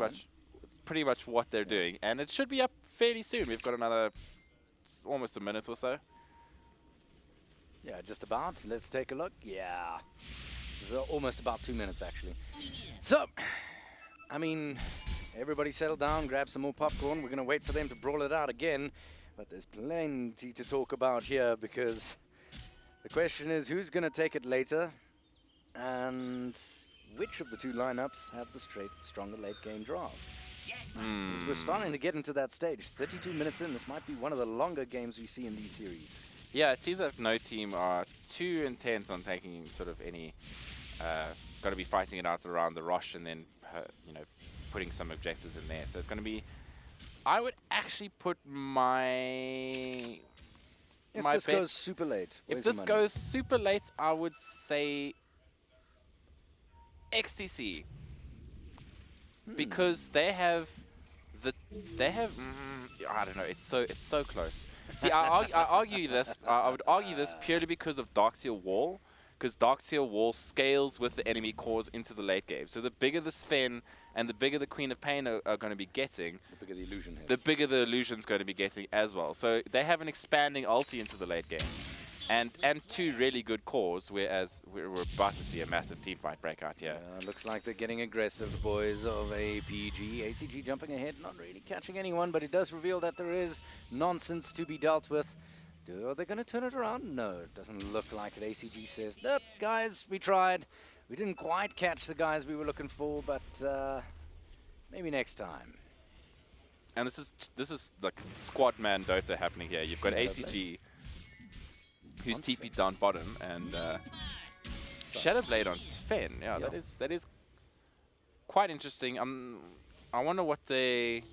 much what they're doing. And it should be up fairly soon. We've got another almost a minute or so. Yeah, just about. Let's take a look. Yeah. Almost about 2 minutes, actually. So, I mean, everybody settle down, grab some more popcorn. We're going to wait for them to brawl it out again. But there's plenty to talk about here because the question is who's going to take it later and which of the two lineups have the stronger late game draft. We're starting to get into that stage. 32 minutes in, this might be one of the longer games we see in these series. Yeah, it seems like no team are too intent on taking sort of any, got to be fighting it out around the rush and then, putting some objectives in there. So it's going to be, I would actually put my If this goes super late. If this goes super late, I would say XTC. Because they have I don't know, it's so close. See, I argue this. I would argue this purely because of Darkseer Wall, because Darkseer Wall scales with the enemy cores into the late game. So the bigger the Sven and the bigger the Queen of Pain are going to be getting, the bigger the illusion hits. The bigger the illusion's going to be getting as well. So they have an expanding ulti into the late game. And two really good cores, whereas we're about to see a massive team fight break out here. Looks like they're getting aggressive, the boys of APG. ACG jumping ahead, not really catching anyone, but it does reveal that there is nonsense to be dealt with. Are they going to turn it around? No, it doesn't look like it. ACG says, nope, guys, we tried. We didn't quite catch the guys we were looking for, but maybe next time. And this is like squad man Dota happening here. You've got ACG, who's TP'd down bottom, and Shadowblade on Sven. Yeah, yep. that is quite interesting. I wonder what they...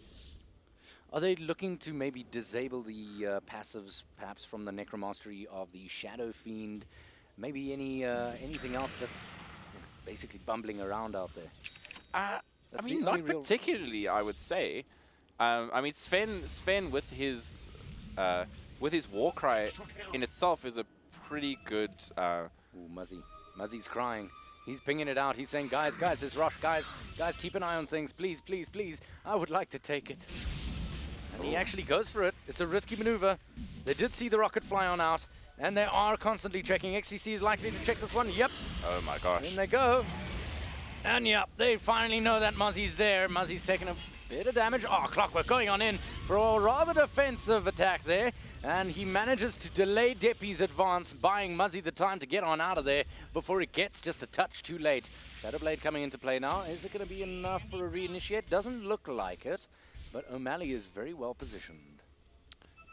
Are they looking to maybe disable the passives, perhaps from the Necromastery of the Shadow Fiend? Maybe anything else that's basically bumbling around out there? I mean, not particularly, I would say. I mean, Sven with his Warcry in itself is a pretty good... Ooh, Muzzy. Muzzy's crying. He's pinging it out. He's saying, guys, there's rush. Guys, keep an eye on things. Please, please, please. I would like to take it. And he actually goes for it. It's a risky maneuver. They did see the rocket fly on out, and they are constantly checking. XCC is likely to check this one. Yep. Oh my gosh. In they go. And yep, they finally know that Muzzy's there. Muzzy's taking a bit of damage. Oh, Clockwork going on in for a rather defensive attack there. And he manages to delay Deppy's advance, buying Muzzy the time to get on out of there before it gets just a touch too late. Shadowblade coming into play now. Is it going to be enough for a reinitiate? Doesn't look like it, but O'Malley is very well positioned.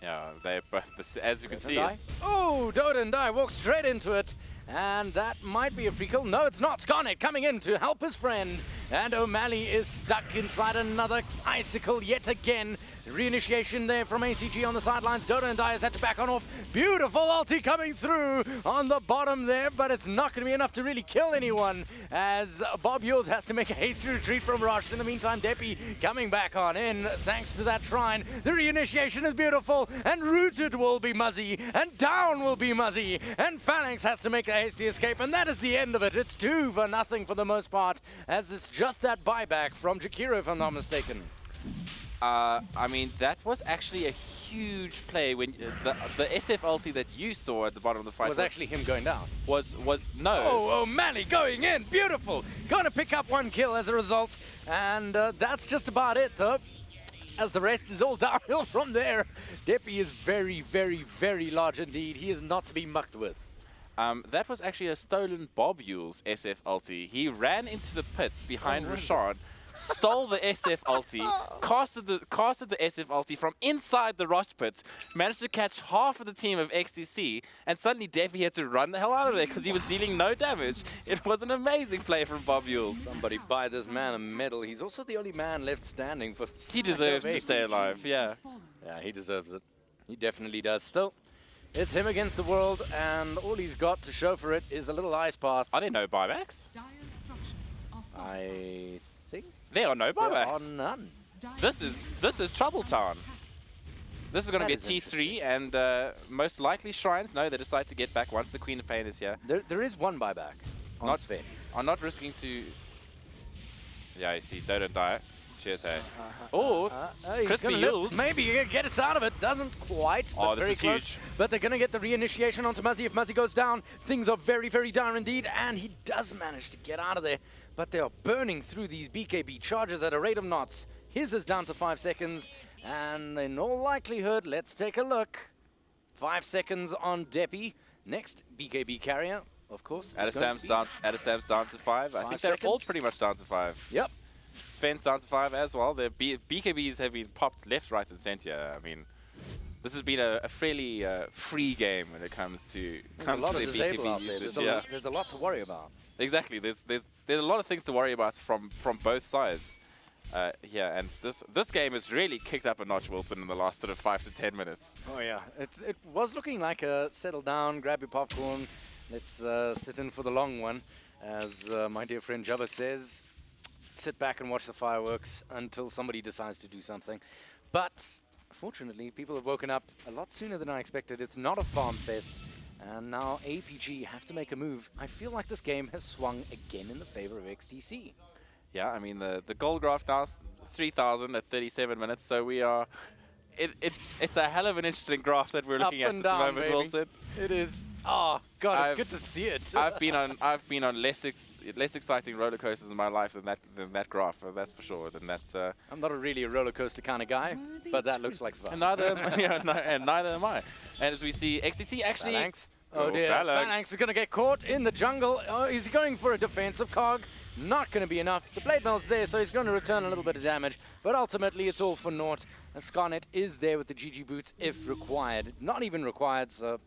Yeah, they both, as you can see, it's Oh, Dodendai walks straight into it. And that might be a free kill. No, it's not. Scarnet coming in to help his friend. And O'Malley is stuck inside another icicle yet again. Reinitiation there from ACG on the sidelines. Dodendai has had to back on off. Beautiful ulti coming through on the bottom there, but it's not going to be enough to really kill anyone as Bob Yules has to make a hasty retreat from Rush. In the meantime, Deppy coming back on in thanks to that shrine. The reinitiation is beautiful, and rooted will be Muzzy, and down will be Muzzy, and Phalanx has to make a hasty escape, and that is the end of it. It's 2-0 for the most part, as it's just that buyback from Jakiro, if I'm not mistaken. I mean, that was actually a huge play when the SF ulti that you saw at the bottom of the fight Was actually him going down. was no. Oh, O'Malley going in, beautiful. Going to pick up 1 kill as a result, and that's just about it, though, as the rest is all downhill from there. Deppy is very, very, very large indeed. He is not to be mucked with. That was actually a stolen Bob Yules SF ulti. He ran into the pits behind Rashad, stole the SF ulti, casted the SF ulti from inside the Rosh pits, managed to catch half of the team of XTC, and suddenly Deppy had to run the hell out of there because he was dealing no damage. It was an amazing play from Bob Yules. Somebody buy this man a medal. He's also the only man left standing for the He deserves to stay alive, yeah. Yeah, he deserves it. He definitely does. Still, it's him against the world, and all he's got to show for it is a little ice path. Are there no buybacks? I think There are no there are buybacks. none. This is Trouble Town. This is going to That be a is T3, and most likely Shrines, no, they decide to get back once the Queen of Pain is here. There is one buyback on Not Sven. Are not risking to... Yeah, you see, don't die. Cheers, hey. Oh, He's Crispy gonna lift. Yules. Maybe you can get us out of it. Doesn't quite, but Oh, this very is close. huge. But they're going to get the reinitiation onto Muzzy. If Muzzy goes down, things are very, very down indeed. And he does manage to get out of there. But they are burning through these BKB charges at a rate of knots. His is down to 5 seconds. And in all likelihood, let's take a look. 5 seconds on Deppy. Next BKB carrier, of course. Adestam's down to 5. I 5 think they're all seconds. pretty much down to 5. Yep. Sven's down to 5 as well. The BKBs have been popped left, right, and center. I mean, this has been a fairly free game when it comes to There's a lot of the disable out BKB there. usage. There's a lot to worry about. Exactly. There's a lot of things to worry about from both sides. Yeah, and this game has really kicked up a notch, Wilson, in the last sort of 5 to 10 minutes. Oh yeah, it was looking like a settle down, grab your popcorn, let's sit in for the long one. As my dear friend Jabba says, sit back and watch the fireworks until somebody decides to do something. But fortunately, people have woken up a lot sooner than I expected. It's not a farm fest, and now APG have to make a move. I feel like this game has swung again in the favor of XTC. Yeah, I mean, the gold graph now is 3,000 at 37 minutes, so we are... It's a hell of an interesting graph that we're looking Up at and the down, moment, baby. Wilson. It is. Oh God, I've- it's good to see it. I've been on less exciting roller coasters in my life than that graph. That's for sure. And that's I'm not really a roller coaster kind of guy, but that looks like fun. and neither and neither am I. And as we see, XTC actually. Phalanx. Oh dear, Phalanx. Phalanx is going to get caught in the jungle. Oh, he's going for a defensive cog. Not going to be enough. The blade mail's there, so he's going to return a little bit of damage. But ultimately, it's all for naught. And Scarnet is there with the GG boots if required. Not even required, so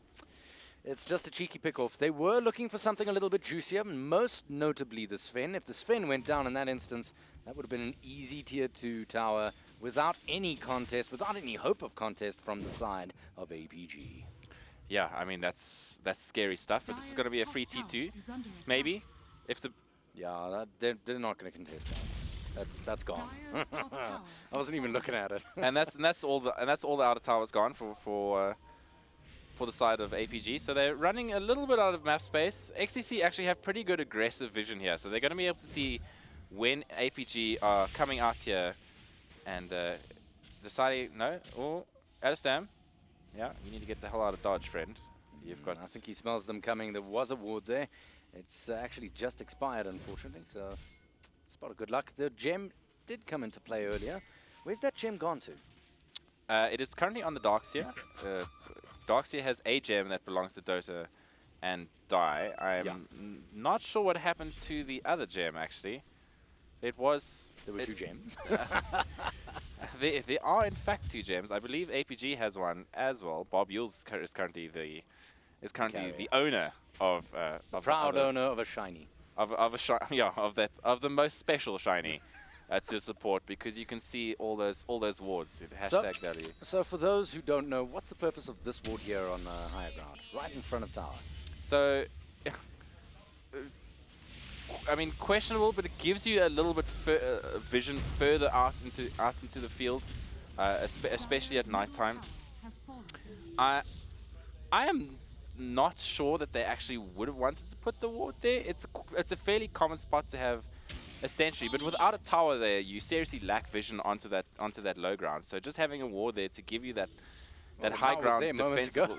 it's just a cheeky pick-off. They were looking for something a little bit juicier, most notably the Sven. If the Sven went down in that instance, that would have been an easy tier 2 tower without any contest, without any hope of contest from the side of APG. Yeah, I mean that's scary stuff. But this is going to be a free T2, maybe. If the Yeah, they're not going to contest that. That's gone. I wasn't even looking at it. and that's all the outer tower's gone for for the side of APG. So they're running a little bit out of map space. XTC actually have pretty good aggressive vision here. So they're going to be able to see when APG are coming out here and deciding, no, oh, Alistam. Yeah, you need to get the hell out of Dodge, friend. You've got... I think he smells them coming. There was a ward there. It's actually just expired, unfortunately, so spot of good luck. The gem did come into play earlier. Where's that gem gone to? It is currently on the Darkseer. Darkseer has a gem that belongs to Dota and Die. I'm not sure what happened to the other gem, actually. It was... There were 2 gems. There are, in fact, 2 gems. I believe APG has one as well. Bob Yules is currently the owner of a proud owner of a shiny. Of the most special shiny to support, because you can see all those wards. Hashtag value. So for those who don't know, what's the purpose of this ward here on higher ground, right in front of tower? So, I mean, questionable, but it gives you a little bit vision further out into the field, especially at nighttime. I am not sure that they actually would have wanted to put the ward there. It's a fairly common spot to have a sentry, but without a tower there, you seriously lack vision onto that low ground. So just having a ward there to give you that high ground defensible,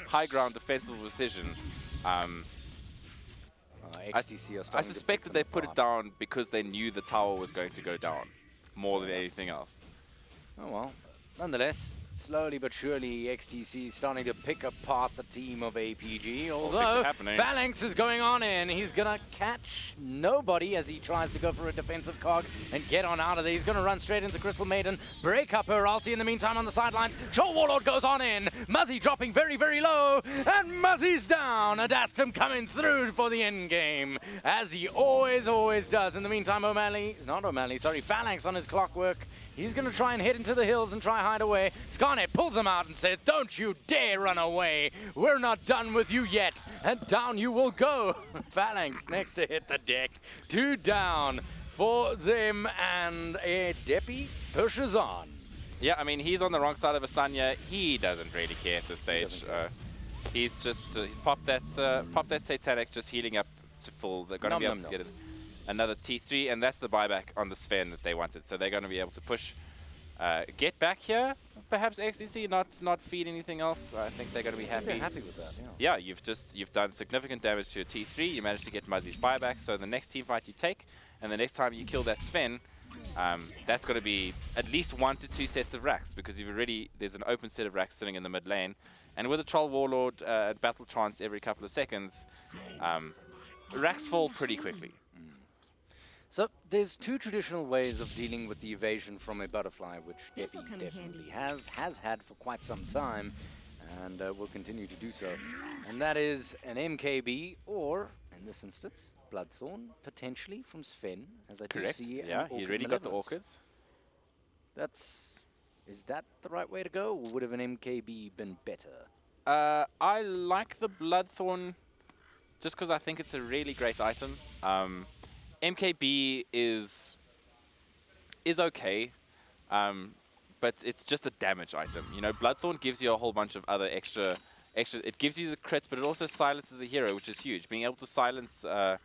high ground defensible precision. I suspect that they put it down because they knew the tower was going to go down more than anything else. Oh well, nonetheless, slowly but surely XTC is starting to pick apart the team of APG, although Phalanx is going on in. He's going to catch nobody as he tries to go for a defensive cog and get on out of there. He's going to run straight into Crystal Maiden, break up her ulti in the meantime on the sidelines. Troll Warlord goes on in. Muzzy dropping very, very low, and Muzzy's down. Adastum coming through for the end game, as he always does. In the meantime, Phalanx on his clockwork. He's going to try and head into the hills and try hide away. Skarnet pulls him out and says, "Don't you dare run away. We're not done with you yet." And down you will go. Phalanx next to hit the deck. 2 down for them, and a Deppy pushes on. Yeah, I mean, he's on the wrong side of Astanya. He doesn't really care at this stage. He's just pop that Satanic, just healing up to full. They're going to be able to get it. Another T3, and that's the buyback on the Sven that they wanted. So they're going to be able to push, get back here. Perhaps XTC not feed anything else. I think they're going to be happy. They're happy with that. Yeah, you've done significant damage to your T3. You managed to get Muzzy's buyback. So the next team fight you take, and the next time you kill that Sven, that's going to be at least 1 to 2 sets of racks, because there's an open set of racks sitting in the mid lane, and with a Troll Warlord battle trance every couple of seconds, racks fall pretty quickly. So there's 2 traditional ways of dealing with the evasion from a butterfly, which Deppy definitely has had for quite some time, and will continue to do so. And that is an MKB, or, in this instance, Bloodthorn, potentially from Sven, as I do see. Yeah, he already got the Orchids. Is that the right way to go, or would have an MKB been better? I like the Bloodthorn just because I think it's a really great item. MKB is okay, but it's just a damage item. You know, Bloodthorn gives you a whole bunch of other extra. It gives you the crits, but it also silences a hero, which is huge. Being able to silence the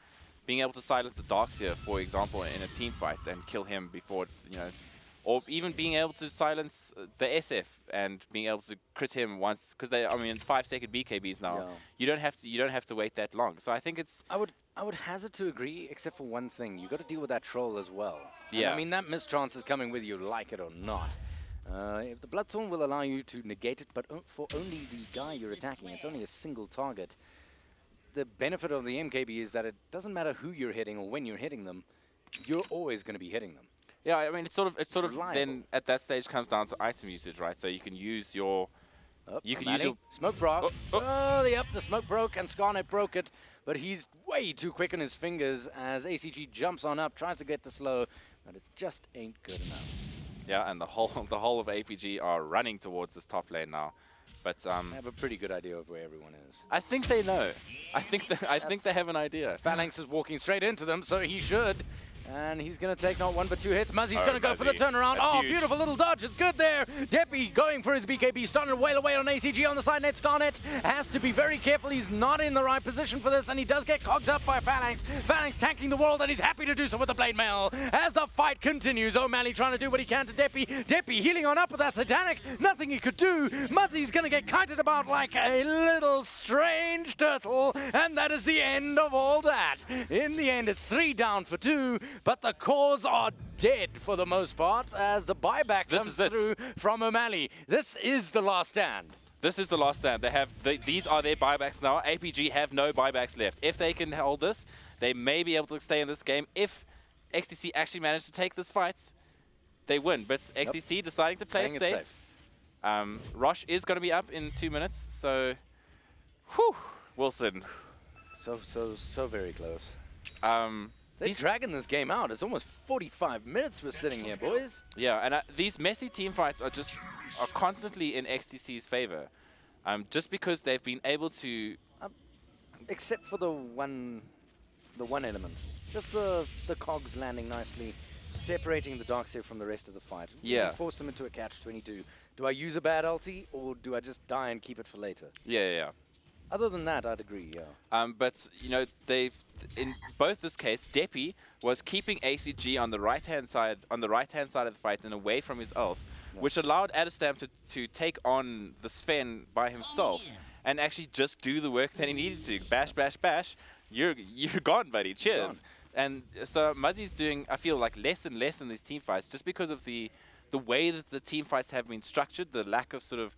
Darkseer, for example, in a team fight and kill him before, or even being able to silence the SF and being able to crit him once, because 5-second BKBs now. Yeah. You don't have to wait that long. So I think it's. I would hazard to agree, except for one thing. You got to deal with that troll as well. Yeah. And I mean, that mischance is coming with you, like it or not. If the Bloodthorn will allow you to negate it, but for only the guy you're attacking, it's only a single target. The benefit of the MKB is that it doesn't matter who you're hitting or when you're hitting them, you're always going to be hitting them. Yeah, I mean, it's sort of then at that stage comes down to item usage, right? So you can use your. Smoke broke. The smoke broke, and Skarnet broke it, but he's way too quick on his fingers as ACG jumps on up, tries to get the slow, but it just ain't good enough. Yeah, and the whole of APG are running towards this top lane now, but they have a pretty good idea of where everyone is. I think they know. I think they have an idea. Phalanx is walking straight into them, so he should. And he's going to take not one but two hits. Muzzy's Oh, going to go for the Muzzy. turnaround. That's Oh, huge. beautiful little dodge. It's good there. Deppy going for his BKB. Starting to wail away on ACG on the side net. Scarnet has to be very careful. He's not in the right position for this, and he does get cogged up by Phalanx. Phalanx tanking the world, and he's happy to do so with the Blade Mail. As the fight continues, O'Malley trying to do what he can to Deppy. Deppy healing on up with that Satanic. Nothing he could do. Muzzy's going to get kited about like a little strange turtle, and that is the end of all that. In the end, it's 3 down for 2, but the cause are dead for the most part as the buyback This comes is it. through from O'Malley. This is the last stand. This is the last stand. They have these are their buybacks now. APG have no buybacks left. If they can hold this, they may be able to stay in this game. If XTC actually manage to take this fight, they win. But XTC deciding to play Playing it it safe. Rosh is going to be up in 2 minutes, so whew, Wilson. So very close. They're These- dragging this game out. It's almost 45 minutes we're sitting here, boys. Yeah, and these messy team fights are constantly in XTC's favor, just because they've been able to. Except for the one element. Just the cogs landing nicely, separating the Darkseer from the rest of the fight. Yeah. Really forced them into a catch-22. Do I use a bad ulti, or do I just die and keep it for later? Yeah. Other than that, I'd agree, yeah. But you know, in both this case, Deppy was keeping ACG on the right-hand side of the fight and away from his ult, which allowed Adestam to take on the Sven by himself and actually just do the work that he needed to. Bash, bash, bash. You're gone, buddy. Cheers. And so Muzzy's doing, I feel like, less and less in these team fights just because of the way that the team fights have been structured, the lack of sort of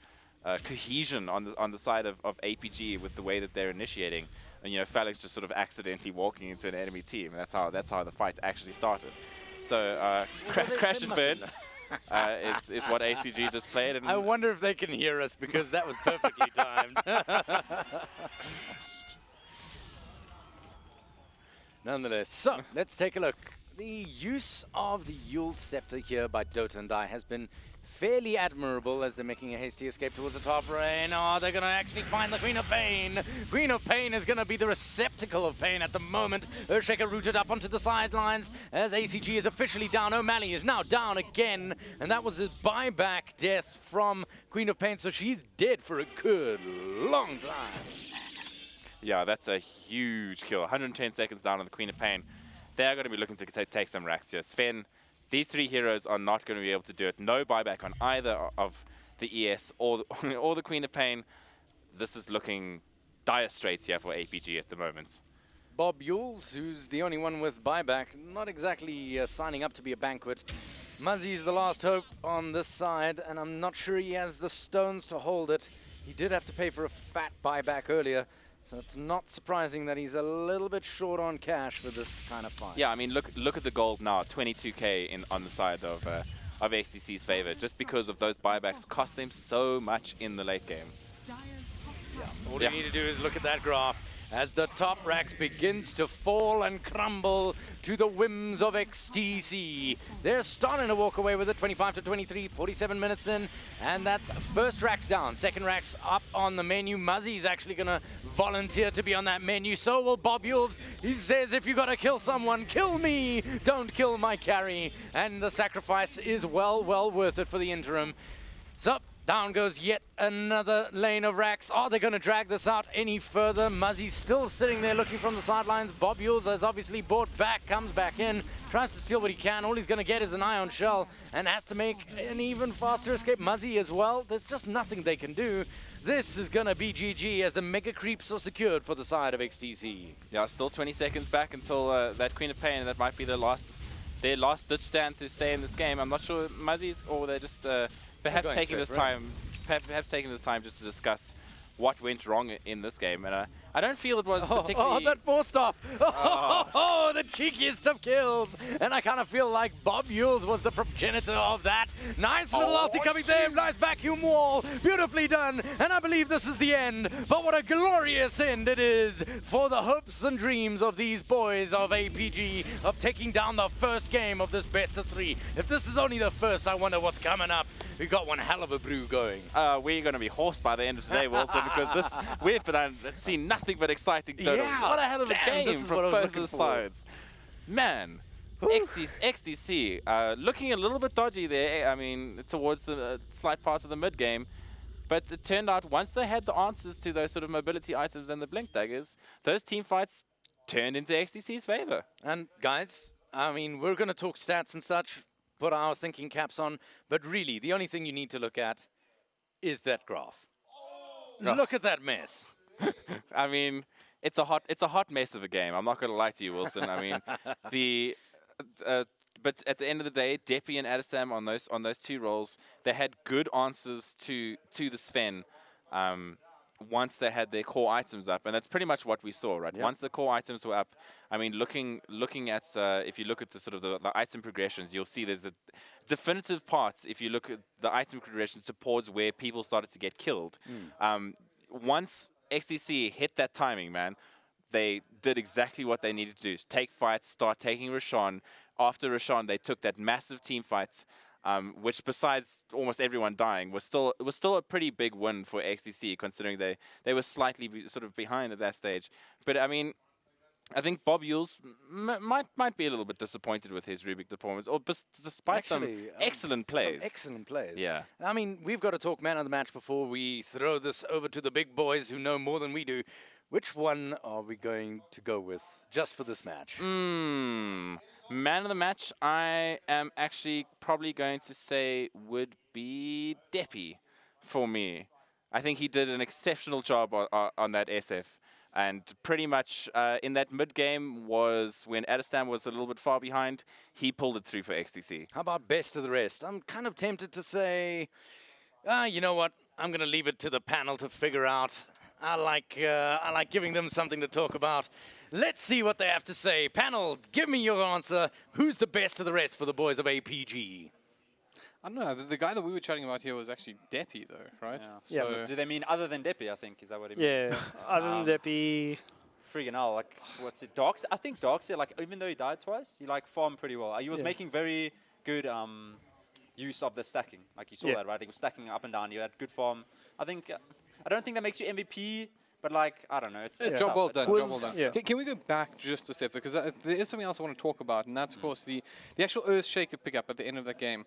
cohesion on the side of APG with the way that they're initiating, and Phalanx just sort of accidentally walking into an enemy team. That's how the fight actually started. So Crash and Burn is what ACG just played. And I wonder if they can hear us because that was perfectly timed. Nonetheless, so let's take a look. The use of the Yule Scepter here by Dota and I has been fairly admirable as they're making a hasty escape towards the top lane. Oh, they're going to actually find the Queen of Pain. Queen of Pain is going to be the receptacle of pain at the moment. Earthshaker rooted up onto the sidelines as ACG is officially down. O'Malley is now down again, and that was a buyback death from Queen of Pain, so she's dead for a good long time. Yeah, that's a huge kill. 110 seconds down on the Queen of Pain. They're going to be looking to take some racks here. Sven, these 3 heroes are not going to be able to do it. No buyback on either of the ES or the Queen of Pain. This is looking dire straits here for APG at the moment. Bob Yules, who's the only one with buyback, not exactly signing up to be a banquet. Muzzy's the last hope on this side, and I'm not sure he has the stones to hold it. He did have to pay for a fat buyback earlier, so it's not surprising that he's a little bit short on cash for this kind of fight. Yeah, I mean, look at the gold now, 22k on the side of XTC's favor, just because of those buybacks cost them so much in the late game. All you need to do is look at that graph as the top racks begins to fall and crumble to the whims of XTC. They're starting to walk away with it, 25 to 23, 47 minutes in, and that's first racks down. Second racks up on the menu. Muzzy's actually going to volunteer to be on that menu. So will Bob Yules. He says, if you got to kill someone, kill me. Don't kill my carry. And the sacrifice is well worth it for the interim. So down goes yet another lane of racks. Are they going to drag this out any further? Muzzy's still sitting there looking from the sidelines. Bob Yules has obviously bought back, comes back in, tries to steal what he can. All he's going to get is an ion shell and has to make an even faster escape. Muzzy as well. There's just nothing they can do. This is going to be GG as the mega creeps are secured for the side of XTC. Yeah, still 20 seconds back until that Queen of Pain, and that might be their last ditch stand to stay in this game. I'm not sure Muzzy's, or they're just perhaps taking this time just to discuss what went wrong in this game. And I don't feel it was particularly... Oh, that forced off. Oh, the cheekiest of kills. And I kind of feel like Bob Yules was the progenitor of that. Nice little ulti coming there. Nice vacuum wall. Beautifully done. And I believe this is the end. But what a glorious end it is for the hopes and dreams of these boys of APG of taking down the first game of this best of 3. If this is only the first, I wonder what's coming up. We've got one hell of a brew going. We're going to be horsed by the end of today, Wilson, because we've seen nothing but exciting Dota. Yeah, What a hell of a damn, game this is from what I was both looking of the for. sides. Man, XDC looking a little bit dodgy there. I mean, towards the slight part of the mid game. But it turned out once they had the answers to those sort of mobility items and the blink daggers, those team fights turned into XDC's favor. And guys, I mean, we're going to talk stats and such, put our thinking caps on, but really, the only thing you need to look at is that graph. Look at that mess. I mean, it's a hot mess of a game. I'm not going to lie to you, Wilson. I mean, but at the end of the day, Deppy and Adestam on those two roles, they had good answers to the Sven. Once they had their core items up, and that's pretty much what we saw, right? Yep. Once the core items were up, I mean, looking at if you look at the sort of the item progressions, you'll see there's a definitive parts. If you look at the item progressions towards where people started to get killed, once XDC hit that timing, man, they did exactly what they needed to do: take fights, start taking Rashawn. After Rashawn, they took that massive team fight. Which, besides almost everyone dying, was still a pretty big win for XDC, considering they were slightly sort of behind at that stage. But I mean, I think Bob Yules might be a little bit disappointed with his Rubik performance, or despite some excellent plays. Some excellent plays. Yeah. I mean, we've got to talk man of the match before we throw this over to the big boys who know more than we do. Which one are we going to go with just for this match? Man of the match, I am actually probably going to say would be Deppy for me. I think he did an exceptional job on that SF. And pretty much in that mid-game was when Adestam was a little bit far behind, he pulled it through for XTC. How about best of the rest? I'm kind of tempted to say, you know what? I'm going to leave it to the panel to figure out. I like giving them something to talk about. Let's see what they have to say. Panel, give me your answer. Who's the best of the rest for the boys of APG? I don't know. The guy that we were chatting about here was actually Deppy, though, right? Yeah. So Do they mean other than Deppy, I think? Is that what it means? Yeah, other than Deppy. Friggin' hell, like, what's it? Darks? I think Darkseid, like, even though he died twice, he, like, farmed pretty well. He was making very good use of the stacking. Like, you saw that, right? He was stacking up and down. He had good farm. I think... I don't think that makes you MVP, but like, I don't know. It's job well done. Job well done. Yeah. Can we go back just a step, because there is something else I want to talk about, and that's of course the actual Earthshaker pickup at the end of that game.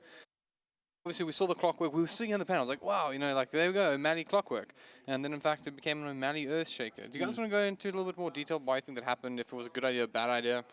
Obviously, we saw the clockwork. We were sitting on the panel. I was like, wow, you know, like there we go, O'Malley clockwork, and then in fact it became an O'Malley Earthshaker. Do you guys want to go into a little bit more detail why you think that happened? If it was a good idea, a bad idea?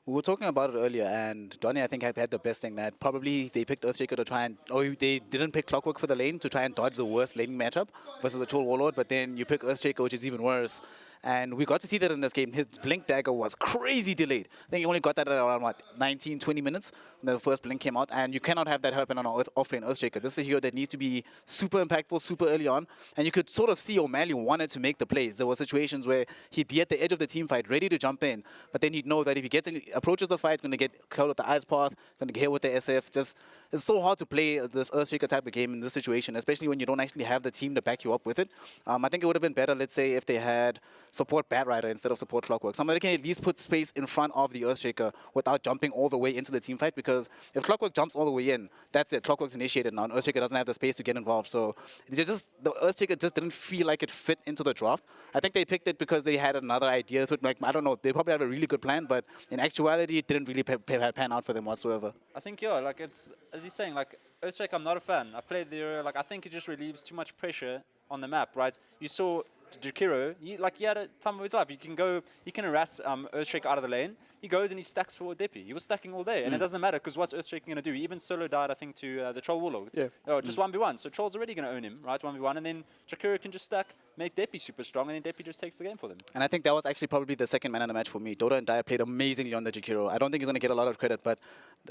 We were talking about it earlier, and Donnie, I think, had the best thing that probably they picked Earthshaker to try and, or they didn't pick Clockwork for the lane to try and dodge the worst laning matchup versus the Troll Warlord, but then you pick Earthshaker, which is even worse. And we got to see that in this game. His Blink Dagger was crazy delayed. I think he only got that at around, 19, 20 minutes when the first Blink came out. And you cannot have that happen on an offlane Earthshaker. This is a hero that needs to be super impactful, super early on. And you could sort of see O'Malley wanted to make the plays. There were situations where he'd be at the edge of the team fight, ready to jump in. But then he'd know that if he approaches the fight, he's going to get caught with the Ice Path, going to get hit with the SF. It's so hard to play this Earthshaker type of game in this situation, especially when you don't actually have the team to back you up with it. I think it would have been better, let's say, if they had support Batrider instead of support Clockwork. Somebody can at least put space in front of the Earthshaker without jumping all the way into the team fight, because if Clockwork jumps all the way in, that's it. Clockwork's initiated now, and Earthshaker doesn't have the space to get involved. So the Earthshaker just didn't feel like it fit into the draft. I think they picked it because they had another idea to it. Like, I don't know, they probably have a really good plan, but in actuality, it didn't really pan out for them whatsoever. I think, yeah, like, it's, as he's saying, like, Earthshaker, I'm not a fan. I played there, like, I think it just relieves too much pressure on the map, right? You saw Jakiro, he had a time of his life. He can harass Earthshaker out of the lane. He goes and he stacks for Deppy. He was stacking all day, and it doesn't matter, because what's Earthshaker going to do? He even solo died, I think, to the Troll Warlord. Yeah. Just 1v1. So Troll's already going to own him, right? 1v1, and then Jakiro can just stack, make Deppy super strong, and then Deppy just takes the game for them. And I think that was actually probably the second man of the match for me. Dota and Dyer played amazingly on the Jakiro. I don't think he's going to get a lot of credit, but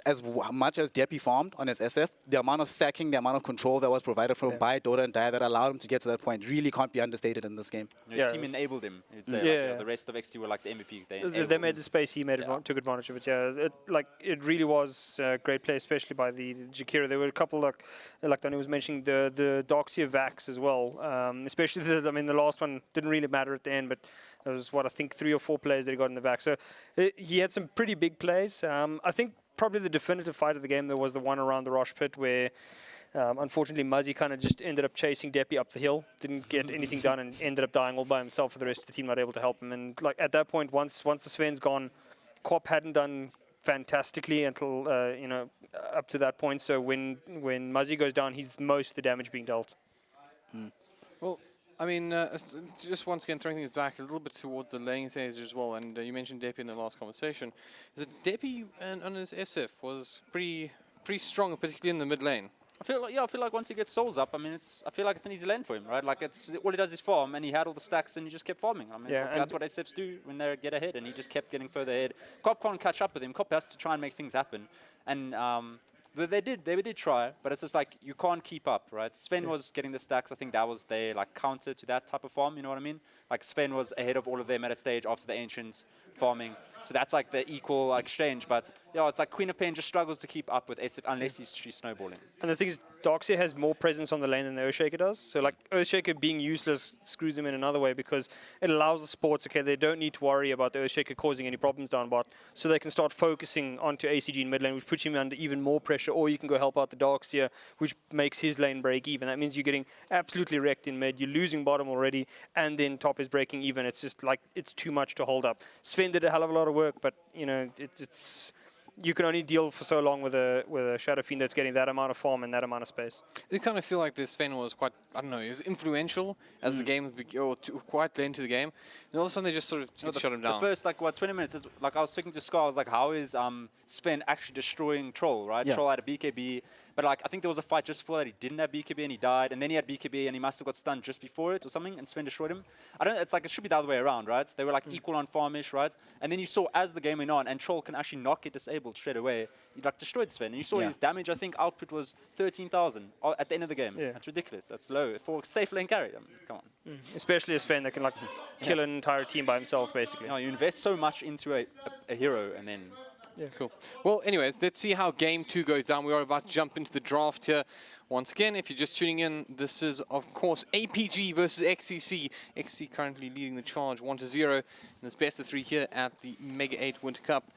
as much as Deppy farmed on his SF, the amount of stacking, the amount of control that was provided for him by Dota and Dyer that allowed him to get to that point really can't be understated in this game. His team enabled him. You'd say, like, the rest of XT were like the MVP. They made the space, he took advantage of it. Yeah, it really was a great play, especially by the Jakiro. There were a couple, like Donnie was mentioning, the Darkseid Vax as well. Especially the last one didn't really matter at the end, but there was I think 3 or 4 plays that he got in the Vax. So he had some pretty big plays. I think probably the definitive fight of the game there was the one around the Rosh Pit where unfortunately Muzzy kind of just ended up chasing Deppy up the hill, didn't get anything done, and ended up dying all by himself, for the rest of the team not able to help him. And like at that point, once the Sven's gone, Quap hadn't done fantastically until up to that point. So when Muzzy goes down, he's most of the damage being dealt. Well, I mean, just once again throwing things back a little bit towards the laning stage as well, and you mentioned Deppy in the last conversation. Is that Deppy on his SF was pretty strong, particularly in the mid lane. I feel like once he gets souls up, I mean, I feel like it's an easy lane for him, right? Like all he does is farm, and he had all the stacks, and he just kept farming. I mean, that's what SFs do when they get ahead, and he just kept getting further ahead. Cop can't catch up with him. Cop has to try and make things happen, and they did try, but it's just like you can't keep up, right? Sven was getting the stacks. I think that was their like counter to that type of farm. You know what I mean? Like Sven was ahead of all of them at a stage after the Ancients farming. So that's like the equal exchange. But yeah, it's like Queen of Pain just struggles to keep up with SF unless she's snowballing. And the thing is, Darkseer has more presence on the lane than the Earthshaker does. So like Earthshaker being useless screws him in another way because it allows the sports, okay, they don't need to worry about the Earthshaker causing any problems down bot. So they can start focusing onto ACG in mid lane, which puts him under even more pressure, or you can go help out the Darkseer, which makes his lane break even. That means you're getting absolutely wrecked in mid, you're losing bottom already, and then top is breaking even. It's just like, it's too much to hold up. Sven did a hell of a lot of work, but you know, it's you can only deal for so long with a Shadow Fiend that's getting that amount of farm and that amount of space. You kind of feel like this Sven was quite, I don't know, he was influential as the game, or quite late into the game. And all of a sudden they just sort of shut him down. The first, 20 minutes, is, like I was speaking to Scar, I was like, how is Sven actually destroying Troll, right? Yeah. Troll had a BKB, but like I think there was a fight just before that he didn't have BKB and he died, and then he had BKB and he must have got stunned just before it or something, and Sven destroyed him. It's like, it should be the other way around, right? They were like equal on farmish, right? And then you saw as the game went on, and Troll can actually not get disabled straight away, he like destroyed Sven, and you saw his damage, I think output was 13,000 at the end of the game. Yeah. That's ridiculous, that's low for a safe lane carry, I mean, come on. Especially a Sven that can like kill an entire team by himself, basically. You invest so much into a hero, and then Yeah, cool. Well, anyways, let's see how game 2 goes down. We are about to jump into the draft here. Once again, if you're just tuning in, this is, of course, APG versus XCC. XCC currently leading the charge 1-0 in this best of 3 here at the Mega8 Winter Cup.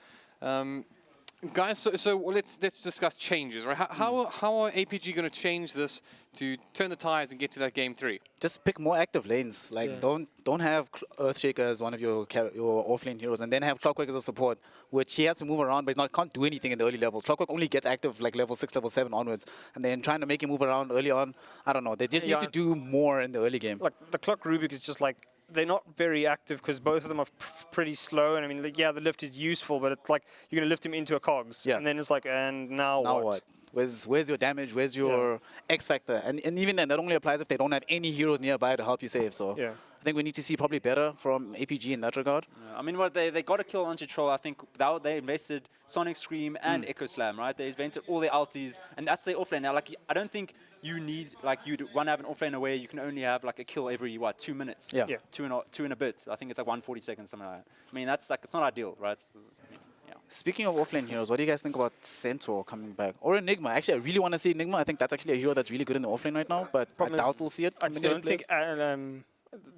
Guys, so let's discuss changes, right? How are APG going to change this to turn the tides and get to that game 3? Just pick more active lanes. Like don't have Earthshaker as one of your offlane heroes, and then have Clockwork as a support, which he has to move around, but can't do anything in the early levels. Clockwork only gets active like level 6, level 7 onwards, and then trying to make him move around early on, I don't know. They just need to do more in the early game. Like the Clock Rubik is just like, they're not very active because both of them are pretty slow. And I mean, like, yeah, the lift is useful, but it's like you're going to lift him into a cogs. Yeah. And then it's like, and now what? Where's your damage? Where's your X factor? And even then, that only applies if they don't have any heroes nearby to help you save. So I think we need to see probably better from APG in that regard. I mean, what they got to kill onto Troll. I think they invested Sonic Scream and Echo Slam, right? They invented all their ultis, and that's their offlane. Now, like, I don't think you need, like, you'd want to have an offlane where you can only have like a kill every 2 minutes? Yeah. Two and a bit. I think it's like 140 seconds, something like that. I mean, that's like, it's not ideal, right? Speaking of offlane heroes, what do you guys think about Centaur coming back? Or Enigma? Actually, I really want to see Enigma. I think that's actually a hero that's really good in the offlane right now, but I doubt we'll see it. I don't think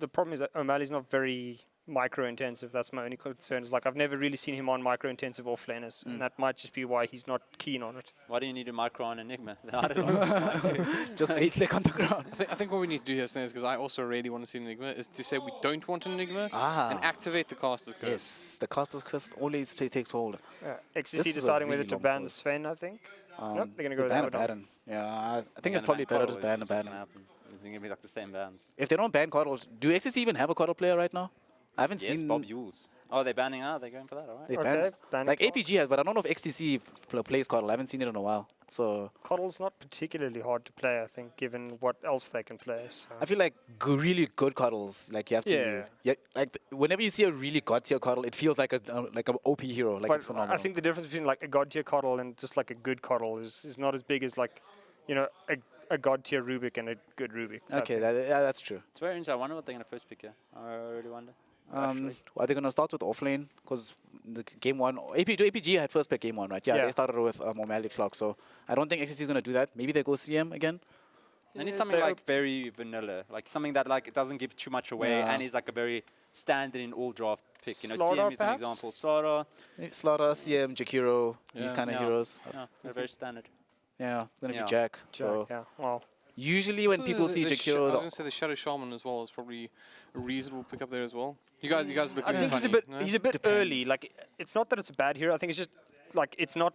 the problem is that O'Malley's not very micro-intensive. That's my only concern. Is like, I've never really seen him on micro-intensive offlaners, and that might just be why he's not keen on it. Why do you need a micro on Enigma? I don't know. Just 8-click on the ground. I think what we need to do here, Snails, because I also really want to see an Enigma, is to say we don't want an Enigma and activate the Caster's Curse. Yes, the Caster's Curse always takes hold. XCC deciding whether to ban the Sven, I think. Nope, they're going to go with ban a Baron. Yeah, I think it's probably better to ban a Baron. It's going to be like the same bans. If they don't ban Coddle, do XCC even have a Coddle player right now? I haven't seen Bob Yules. Oh, they're banning out. They're going for that, all right. They Okay, ban like APG has, but I don't know if XTC plays Coddle. I haven't seen it in a while. So Coddle's not particularly hard to play, I think, given what else they can play. So. I feel like really good Coddles, like you have to, like whenever you see a really god tier Coddle, it feels like a OP hero, like but it's phenomenal. I think the difference between like a god tier Coddle and just like a good Coddle is not as big as like, you know, a god tier Rubik and a good Rubik. Okay, that's true. It's very interesting. I wonder what they're going to first pick here. I really wonder. Are they going to start with offlane? Because the game 1, APG had first pick game 1, right? Yeah, they started with O'Malley Clock, so I don't think XCC is going to do that. Maybe they go CM again. They need something like very vanilla, like something that like it doesn't give too much away, and is like a very standard in all draft pick. You know, Slaughter, CM is an perhaps? example. Slaughter, CM, Jakiro, these kind of heroes. Yeah, they're very standard. Yeah, it's going to be Jack. So yeah, well. Usually when people see Jakiro, I was going to say the Shadow Shaman as well is probably a reasonable pick up there as well. You guys look I think funny, he's a bit early. Like, it's not that it's a bad hero. I think it's just like it's not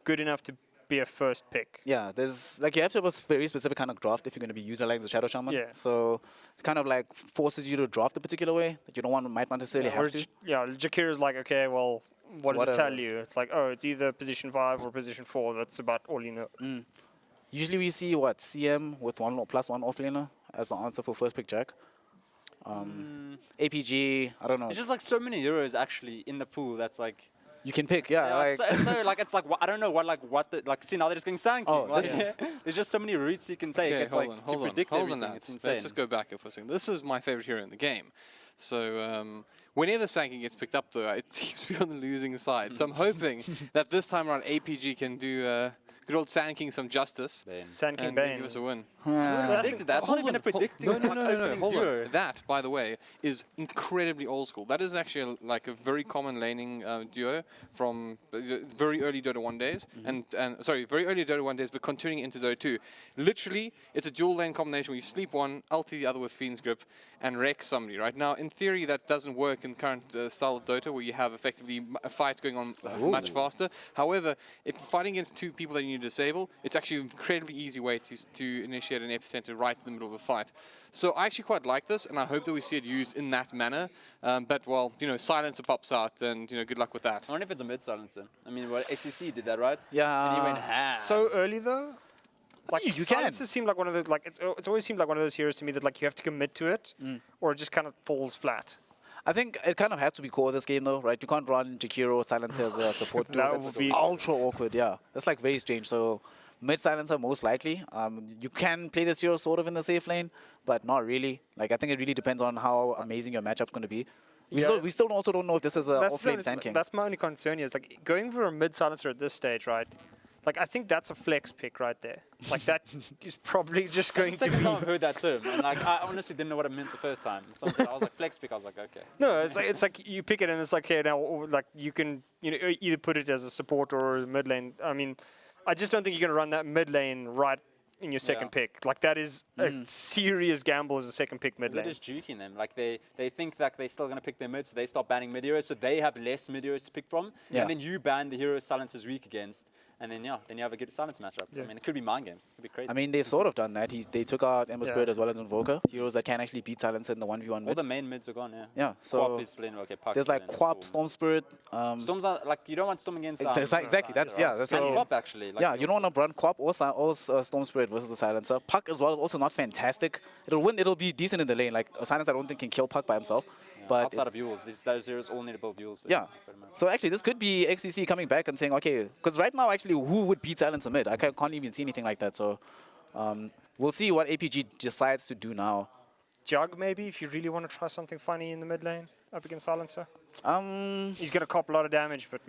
good enough to be a first pick. Yeah, there's like you have to have a very specific kind of draft if you're going to be utilizing the Shadow Shaman. Yeah. So it kind of like forces you to draft a particular way that you don't want might not necessarily Yeah, have where to. Jakira's like, okay, well, what does it tell whatever. you? It's like, oh, it's either position 5 or position 4. That's about all you know. Usually we see what CM with +1 offlaner as the answer for first pick Jack. APG, I don't know. It's just like so many heroes actually in the pool. That's like. You can pick, yeah. Yeah, it's like I don't know see now they're just going Sanking. Oh, Like, this there's just so many routes you can take. Okay, It's hold like on, to hold predict on, everything. hold on. It's Let's insane. just go back here for a second. This is my favorite hero in the game. So whenever Sanking gets picked up, though, it seems to be on the losing side. So I'm hoping that this time around APG can do good old Sanking some justice Sand King and Bane. give us a win. Predicted. That's not even a predicting. No, hold duo. on. That, by the way, is incredibly old school. That is actually like a very common laning duo from very early Dota 1 days, and sorry, very early Dota 1 days, but continuing into Dota 2. Literally, it's a dual lane combination where you sleep one, ulti the other with Fiend's Grip, and wreck somebody. Right now, in theory, that doesn't work in current style of Dota, where you have effectively a fight going on much faster. However, if you're fighting against two people that you need to disable, it's actually an incredibly easy way to initiate an epicenter right in the middle of the fight. So I actually quite like this, and I hope that we see it used in that manner. But, well, you know, Silencer pops out, and, you know, good luck with that. I wonder if it's a mid silencer. I mean, well, ACC did that, right? Yeah. And he went ham. So early though. Like You can. Silencer seem like one of those. Like it's always seemed like one of those heroes to me that like you have to commit to it, or it just kind of falls flat. I think it kind of has to be core of this game, though, right? You can't run Jakiro Silencer as a support duo. That That's would be- ultra awkward, yeah. That's like very strange. So mid Silencer most likely. You can play this hero sort of in the safe lane, but not really. Like I think it really depends on how amazing your matchup's going to be. We still also don't know if this is a off-lane Sand King. That's my only concern here. Is like going for a mid silencer at this stage, right? Like I think that's a flex pick right there. Like that is probably just going to Second be. time I've heard that term, and like I honestly didn't know what it meant the first time. Someone said, I was like flex pick. I was like, okay. No, it's like you pick it and it's like, okay, now like you can either put it as a support or a mid lane. I mean, I just don't think you're going to run that mid lane right in your second pick. Like that is a serious gamble as a second pick mid They're lane. just juking them. Like they think that they're still going to pick their mid, so they start banning mid heroes, so they have less mid heroes to pick from. Yeah. And then you ban the heroes Silencer's weak against, and then you have a good silence matchup. I mean, it could be mind games. It could be crazy. I mean, they've sort of done that. They took out Ember Yeah. Spirit as well as Invoker, heroes that can actually beat Silencer in the 1v1 all mid. the main mids are gone. Yeah. Yeah, so Quap is Lin. Okay, Puck's there's like Lin, Quap, Storm Spirit. Storms are like you don't want Storm against. Exactly. That's Silencer, that's and so. Quap actually. Like Yeah, you don't want to run Quap or Storm Spirit versus the Silencer. Puck as well is also not fantastic. It'll win. It'll be decent in the lane. Like a Silencer, I don't think can kill Puck by himself. But outside of duels, those heroes all need to build duels. yeah. So actually, this could be XCC coming back and saying, okay, because right now, actually, who would beat Silencer mid? I can't even see anything like that. So we'll see what APG decides to do now. Jug maybe if you really want to try something funny in the mid lane up against silencer. I He's gonna cop a lot of damage, but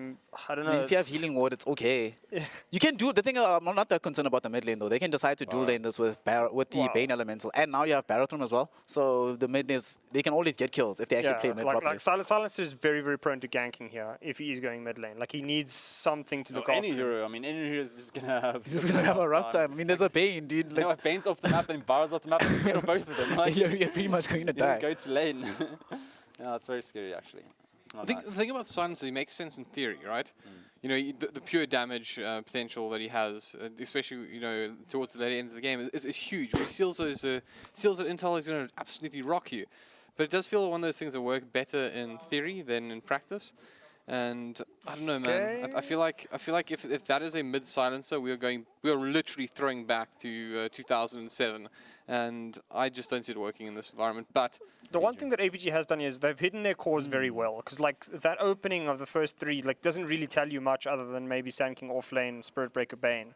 I don't know. mean, if you have it's- healing ward, it's okay. You can do the thing. I'm not that concerned about the mid lane though. They can decide to dual lane this with the Wow. Bane Elemental, and now you have Barathrum as well. So the mid is they can always get kills if they actually play mid properly. like Silencer is very, very prone to ganking here if he is going mid lane. Like he needs something to look any after. hero. I mean, any hero is just gonna have. He's gonna have a rough time. I mean, there's a Bane, dude. You know, Like, if Bane's off the map and Bar's off the map, just get on both of them. Like, you're pretty much going to you know, die. go to lane. No, it's very scary actually. It's I not think nice. the thing about Silencer, he makes sense in theory, right? You know, the pure damage potential that he has, especially towards the later end of the game, is huge. When he seals those seals that intel is going to absolutely rock you. But it does feel one of those things that work better in theory than in practice. And I don't know, man. I feel like if that is a mid silencer, we are literally throwing back to 2007, and I just don't see it working in this environment. But The one thing that APG has done is they've hidden their cores very well, because like that opening of the first three like doesn't really tell you much other than maybe Sand King offlane, Spirit Breaker, Bane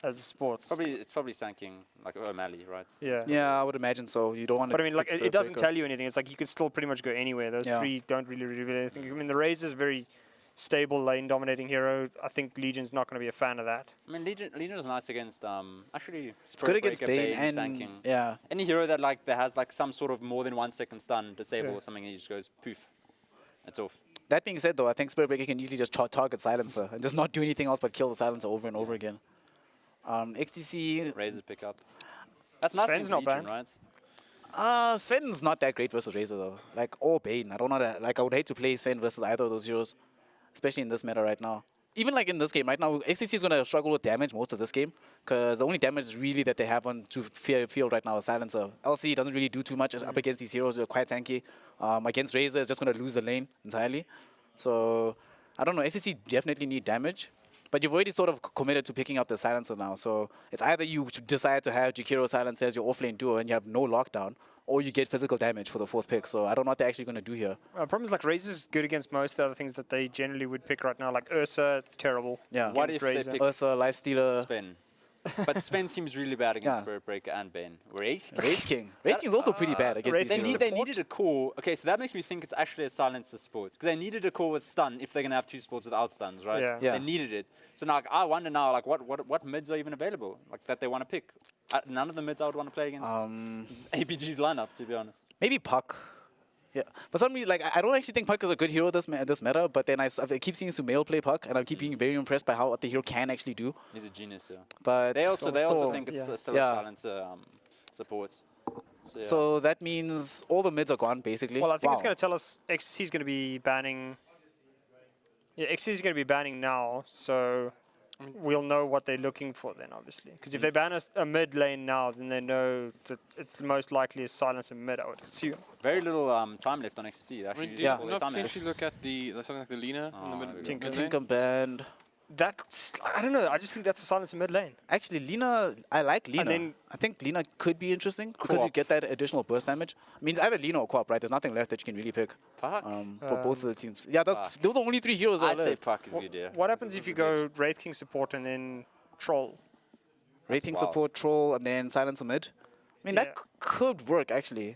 as the supports. It's probably Sanking like O'Malley, right? Yeah. Yeah, I would imagine so. You don't want to. But I mean, like, it doesn't tell you anything. It's like you can still pretty much go anywhere. Those Yeah. three don't really reveal anything. I mean, the Razor's very stable lane dominating hero. I think Legion's not going to be a fan of that. I mean, Legion is nice against actually. It's good against Bane and Sanking. yeah. Any hero that has like some sort of more than 1 second stun disable or something, and he just goes poof. It's off. That being said, though, I think Spirit Breaker can easily just target Silencer and just not do anything else but kill the Silencer over and over again. XTC, Razor pick up. That's nice Sven's against not Legion, bad. right? Sven's not that great versus Razor though. Like or Bane, I don't know that. Like I would hate to play Sven versus either of those heroes, especially in this meta right now. even like in this game right now, XCC is going to struggle with damage most of this game because the only damage really that they have on to field right now is Silencer. LC doesn't really do too much up against these heroes. They're quite tanky. Against Razor, is just going to lose the lane entirely. So I don't know. XCC definitely need damage. But you've already sort of committed to picking up the Silencer now. So it's either you decide to have Jakiro Silencer as your offlane duo and you have no lockdown, or you get physical damage for the 4th pick. So I don't know what they're actually going to do here. Problem is, like, Razor's good against most of the other things that they generally would pick right now. Like Ursa, it's terrible. Yeah. What against if they Razor. pick Ursa, Lifestealer, Sven? But Sven seems really bad against Yeah. Spirit Breaker and Bane. Rage? Rage King. Rage King is also pretty bad against these Rage King heroes. They needed a core. Okay, so that makes me think it's actually a silencer support. Because they needed a core with stun if they're going to have 2 supports without stuns, right? Yeah. Yeah. They needed it. So now like, I wonder now, like, what mids are even available, like, that they want to pick? None of the mids I would want to play against APG's lineup, to be honest. Maybe Puck. Yeah. For some reason, like, I don't actually think Puck is a good hero this meta, but then I keep seeing Sumail play Puck, and I keep being very impressed by how what the hero can actually do. He's a genius, yeah. But They also still- think it's yeah. still Yeah. a silencer support. So, yeah. So that means all the mids are gone, basically. Well, I think it's Wow. going to tell us XCC is going to be banning. Yeah, XCC is going to be banning now, so we'll know what they're looking for then, obviously. Because if they ban a mid lane now, then they know that it's most likely a silence in mid, I would assume. very little time left on XCC. They I actually mean, used do you all their not time left. potentially look at something like the Lina in the Oh, middle? okay. Tinker. mid lane? Tinker Band. That's, I don't know, I just think that's a silence in mid lane. Actually, Lina, I like Lina. then- I think Lina could be interesting because you Co-op. get that additional burst damage. I mean, it's either Lina or Co-op, right? There's nothing left that you can really pick Puck? for both of the teams. Yeah, those are the only 3 heroes that I'd are say left. Puck is good, yeah. What happens This if you is good. go Wraith King support and then Troll? Rating wild. support, Troll, and then Silencer mid. I mean, Yeah. that could work, actually.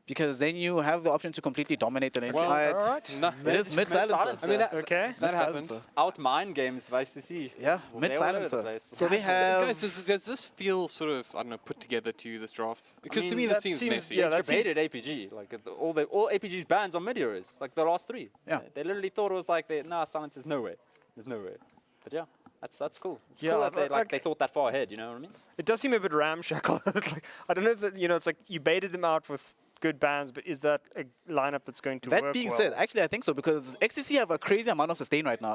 Because then you have the option to completely dominate the lane. Well, But alright. No, it is mid silencer. silencer. I mean, that, Okay. that happened. Silencer. Out mind games to ICC. Yeah, Well, mid they're all over the silencer. place. So they have. Guys, does this feel sort of, I don't know, put together to you, this draft? Because to mean, me, this that seems seems- messy. yeah, They that seems- debated APG. Like all APG's bans on mid heroes. Like the last 3. Yeah. They literally thought it was like, nah, silence is no way. There's no way. But yeah, that's cool. It's Yeah, cool that they, like- they thought that far ahead. You know what I mean? It does seem a bit ramshackle. Like, I don't know if that, it's like you baited them out with good bans, but is that a lineup that's going to work That being well? said, actually, I think so because XCC have a crazy amount of sustain right now.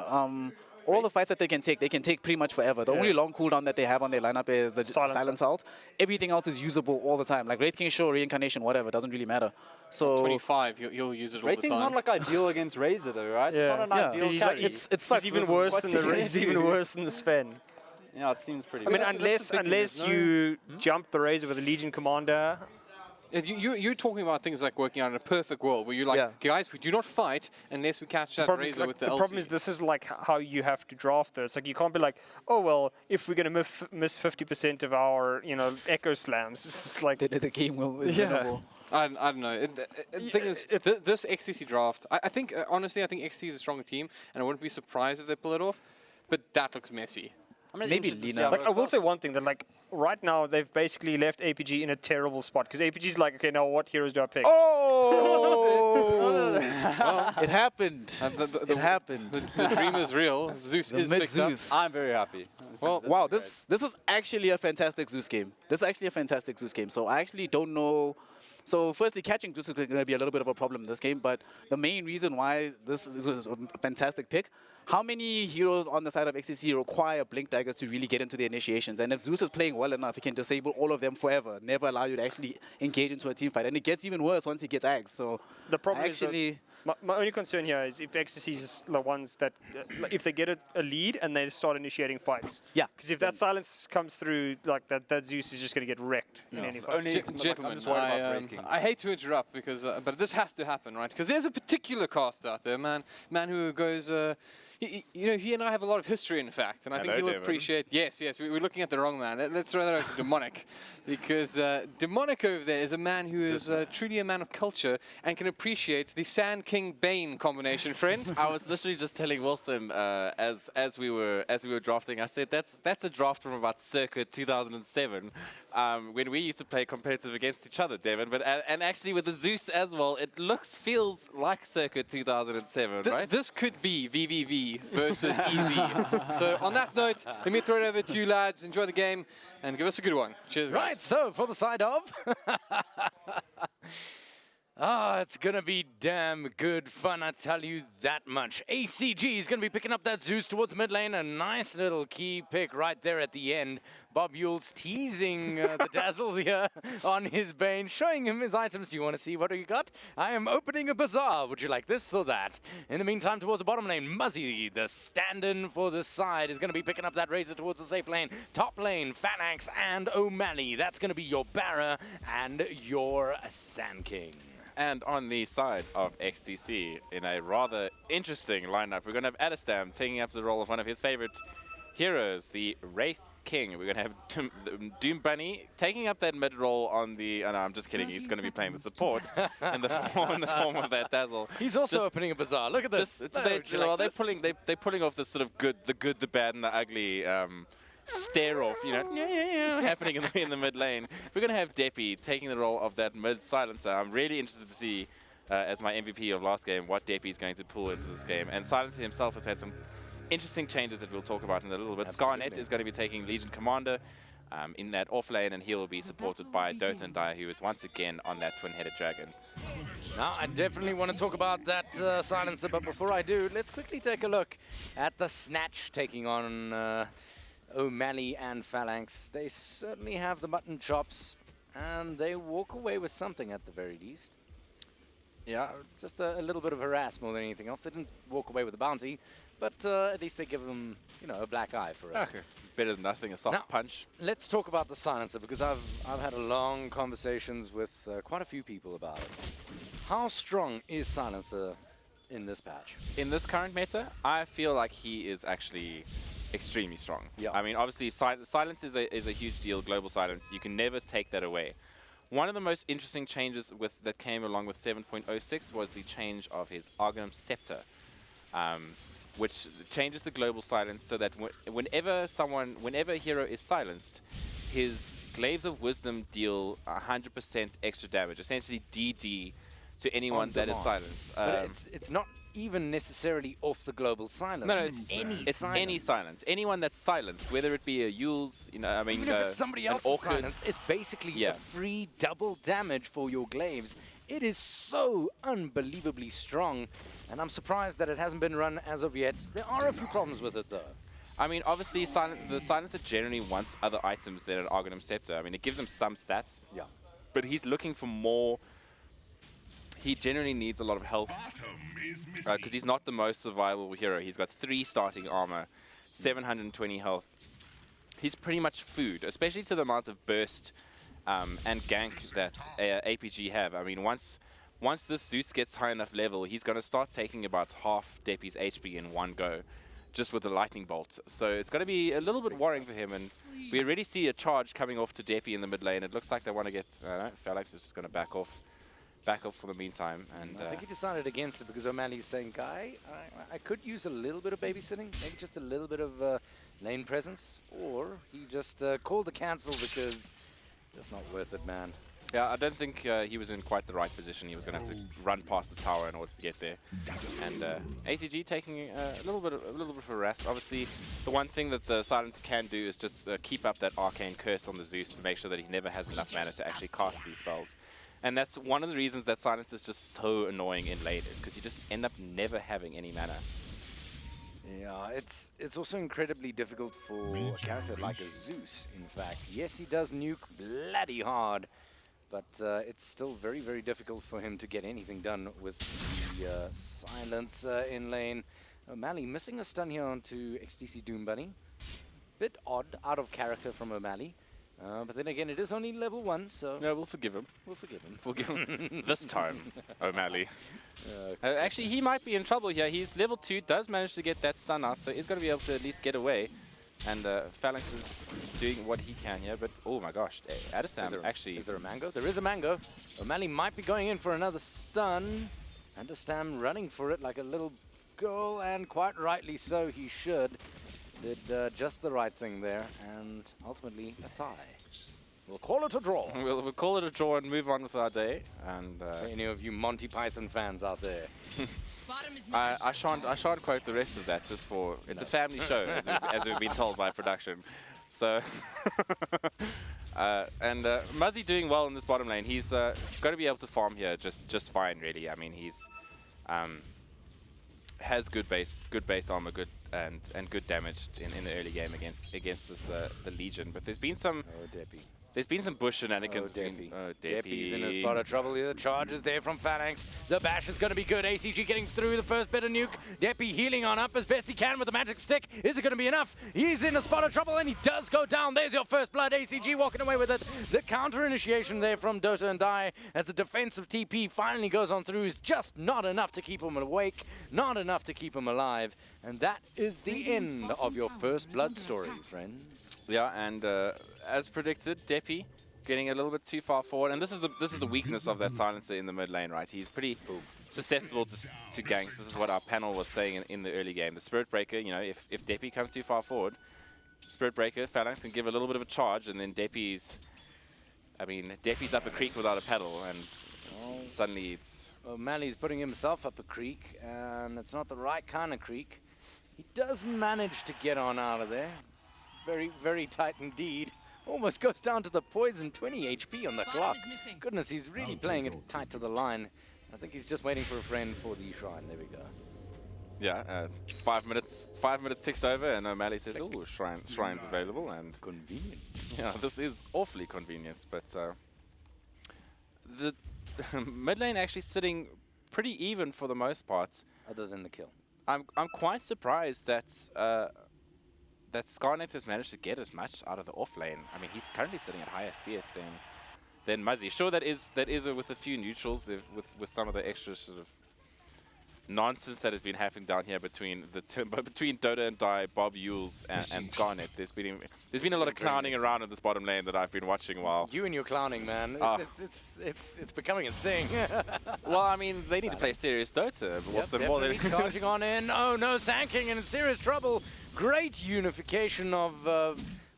All the fights that they can take pretty much forever. The Yeah. only long cooldown that they have on their lineup is the Silencer. silence ult. Everything else is usable all the time. Like Wraith King Show, Reincarnation, whatever, doesn't really matter. So 25, you'll use it all the Rating's time. not like ideal against Razor though, right? Yeah. It's not an Yeah. ideal He's like- carry. it sucks. It's even This is- worse what's than he the gonna It's do? even worse than the Sven. Yeah, it seems pretty. I mean, bad. that's the big thing, unless there's you jump the Razor with a Legion Commander. You're talking about things like working out in a perfect world where you're like, Yeah. guys, we do not fight unless we catch that Problem is, razor like, with the the LC. problem is this is like how you have to draft it. It's like you can't be like, oh well, if we're gonna miss 50% of our echo slams, it's just like the game will is Yeah. winnable. I don't know. The thing is, it's- this XCC draft, I think, honestly, I think XCC is a stronger team, and I wouldn't be surprised if they pull it off, but that looks messy. I'm just maybe interested to see Lina. how it Like, I will works say out. one thing that like right now they've basically left APG in a terrible spot because APG's like, okay, now what heroes do I pick? Oh! It happened. The It happened. The dream is real. Zeus The is mid picked up. Zeus. I'm very happy. Well, Wow, is this is actually a fantastic Zeus game. This is actually a fantastic Zeus game. So I actually don't know. So firstly, catching Zeus is going to be a little bit of a problem in this game. But the main reason why this is a fantastic pick, how many heroes on the side of XCC require Blink Daggers to really get into the initiations? And if Zeus is playing well enough, he can disable all of them forever, never allow you to actually engage into a team fight. And it gets even worse once he gets Ags. So The problem actually, is that my only concern here is if XCC's the ones that if they get a lead and they start initiating fights. yeah. Because if that silence comes through, like that Zeus is just going to get wrecked in any fight. Only- I'm Gentlemen, just worried about breaking. I hate to interrupt because, but this has to happen, right? Because there's a particular cast out there, man who goes. He and I have a lot of history, in fact, and I think Hello, he'll Devin. appreciate. Yes, we're looking at the wrong man. Let's throw that over to Demonic, because Demonic over there is a man who is truly a man of culture and can appreciate the Sand King Bane combination, friend. I was literally just telling Wilson as we were drafting. I said that's a draft from about circa 2007, when we used to play competitive against each other, Devin. But and actually with the Zeus as well, it feels like circa 2007, right? This could be VVV versus Easy. So on that note, let me throw it over to you lads. Enjoy the game and give us a good one. Cheers, guys. Right, so for the side of Ah, it's gonna be damn good fun, I tell you that much. ACG is gonna be picking up that Zeus towards mid lane. A nice little key pick right there at the end. Bob Yule's teasing the Dazzles here on his Bane, showing him his items. Do you want to see what you got? I am opening a bazaar. Would you like this or that? In the meantime, towards the bottom lane, Muzzy, the stand-in for the side, is gonna be picking up that Razor towards the safe lane. Top lane, Fanax and O'Malley. That's gonna be your Barra and your Sand King. And on the side of XTC, in a rather interesting lineup, we're going to have Adestam taking up the role of one of his favorite heroes, the Wraith King. We're going to have Doom Bunny taking up that mid role on the... Oh, no, I'm just kidding. He's going to be playing the support in the form of that Dazzle. He's also opening a bazaar. Look at this. They're pulling off this sort of the good, the bad, and the ugly... stare off, happening in the mid lane. We're going to have Deppy taking the role of that mid silencer. I'm really interested to see, as my MVP of last game, what Deppy is going to pull into this game. And Silencer himself has had some interesting changes that we'll talk about in a little bit. Absolutely. Scarnet is going to be taking Legion Commander in that off lane, and he will be supported by Dota and Dyer, who is once again on that twin-headed dragon. Now, I definitely want to talk about that silencer, but before I do, let's quickly take a look at the Snatch taking on... O'Malley and Phalanx. They certainly have the mutton chops, and they walk away with something at the very least. Yeah, just a little bit of harass more than anything else. They didn't walk away with a bounty, but at least they give them, a black eye for it. Okay. Better than nothing, a soft punch. Let's talk about the silencer, because I've had a long conversations with quite a few people about it. How strong is silencer in this patch? In this current meta, I feel like he is actually extremely strong. Yeah. I mean, obviously, silence is a huge deal, global silence. You can never take that away. One of the most interesting changes that came along with 7.06 was the change of his Argonum Scepter, which changes the global silence so that whenever a hero is silenced, his Glaives of Wisdom deal 100% extra damage, essentially DD to anyone that is silenced. But it's not even necessarily off the global silence. No, it's any silence. Anyone that's silenced, whether it be a Yules, even if it's somebody else's silence, it's basically a free double damage for your glaives. It is so unbelievably strong, and I'm surprised that it hasn't been run as of yet. There are a few problems with it, though. I mean, obviously, the silencer generally wants other items than an Argonum Scepter. I mean, it gives him some stats. Yeah. But he's looking for more. He generally needs a lot of health because he's not the most survivable hero. He's got 3 starting armor, 720 health. He's pretty much food, especially to the amount of burst and gank that APG have. I mean, once this Zeus gets high enough level, he's going to start taking about half Deppy's HP in one go, just with the lightning bolt. So it's going to be a little bit worrying for him. And we already see a charge coming off to Deppy in the mid lane. It looks like they want to get... Phalanx is just going to back off for the meantime. And I think he decided against it because O'Malley's saying, Guy, I could use a little bit of babysitting, maybe just a little bit of lane presence, or he just called the cancel because it's not worth it, man. Yeah, I don't think he was in quite the right position. He was going to have to run past the tower in order to get there. And ACG taking a little bit of a rest. Obviously, the one thing that the Silencer can do is just keep up that Arcane Curse on the Zeus to make sure that he never has enough mana to actually cast these spells. And that's one of the reasons that Silence is just so annoying in late, is because you just end up never having any mana. Yeah, it's also incredibly difficult for a character like a Zeus, in fact. Yes, he does nuke bloody hard, but it's still very, very difficult for him to get anything done with the Silence in lane. O'Malley missing a stun here onto XTC Doom Bunny. Bit odd, out of character from O'Malley. But then again, it is only level 1, so... Yeah, we'll forgive him. We'll forgive him. Forgive him this time, O'Malley. Actually, he might be in trouble here. He's level 2, does manage to get that stun out, so he's going to be able to at least get away. And Phalanx is doing what he can here, but oh my gosh, Adestam actually... Is there a mango? There is a mango. O'Malley might be going in for another stun. Adestam running for it like a little girl, and quite rightly so, he should. Did just the right thing there, and ultimately a tie. We'll call it a draw. We'll call it a draw and move on with our day. And for any of you Monty Python fans out there. I shan't quote the rest of that, just for... It's a family show, as we've been told by production. So, and Muzzy doing well in this bottom lane. He's got to be able to farm here just fine, really. I mean, he's has good base armor, and good damage in the early game against this the Legion. But there's been some bush shenanigans. Deppy's in a spot of trouble here. The charge is there from Phalanx. The bash is going to be good. ACG getting through the first bit of nuke. Deppy healing on up as best he can with the magic stick. Is it going to be enough? He's in a spot of trouble and he does go down. There's your first blood. ACG walking away with it. The counter initiation there from Dota and Die as the defensive TP finally goes on through is just not enough to keep him awake, not enough to keep him alive. And that is the end of your first blood story, friends. Yeah, and as predicted, Deppy getting a little bit too far forward, and this is the weakness of that silencer in the mid lane, right? He's pretty susceptible to ganks. This is what our panel was saying in the early game. The Spirit Breaker, you know, if Deppy comes too far forward, Spirit Breaker, Phalanx can give a little bit of a charge, and then Deppy's up a creek without a paddle, and suddenly it's... O'Malley's putting himself up a creek, and it's not the right kind of creek. He does manage to get on out of there. Very, very tight indeed. Almost goes down to the poison, 20 HP on the clock. Goodness, he's really playing it tight to the line. I think he's just waiting for a friend for the shrine. There we go. Yeah, 5 minutes ticked over, and O'Malley says, "Oh, shrine's available," and Convenient. yeah, this is awfully convenient. But the mid lane actually sitting pretty even for the most part. Other than the kill. I'm quite surprised that that Scarnet has managed to get as much out of the off lane. I mean, he's currently sitting at higher CS than Muzzy. Sure, that is with a few neutrals, with some of the extra sort of nonsense that has been happening down here between Dota and Die, Bob Yules and Scarnet. There's been a lot of clowning around in this bottom lane that I've been watching while. You and your clowning, man. It's becoming a thing. Well, I mean, they need to play serious Dota. But what's the more than charging on in. Oh no, Sandking in serious trouble. Great unification of,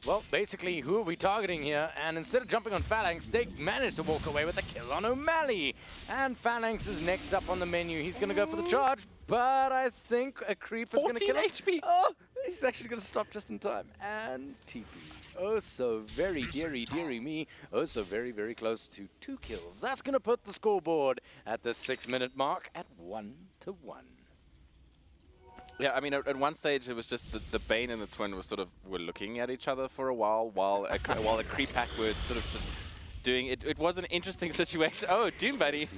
well, basically, who are we targeting here? And instead of jumping on Phalanx, they managed to walk away with a kill on O'Malley. And Phalanx is next up on the menu. He's going to go for the charge, but I think a creep is going to kill him. 14 HP. Oh, he's actually going to stop just in time. And TP. Oh, so very dearie me. Oh, so very, very close to 2 kills. That's going to put the scoreboard at the 6-minute mark at 1-1. Yeah, I mean, at one stage it was just the Bane and the Twin were looking at each other for a while the creep pack were sort of just doing it. It was an interesting situation. Oh, Doom Buddy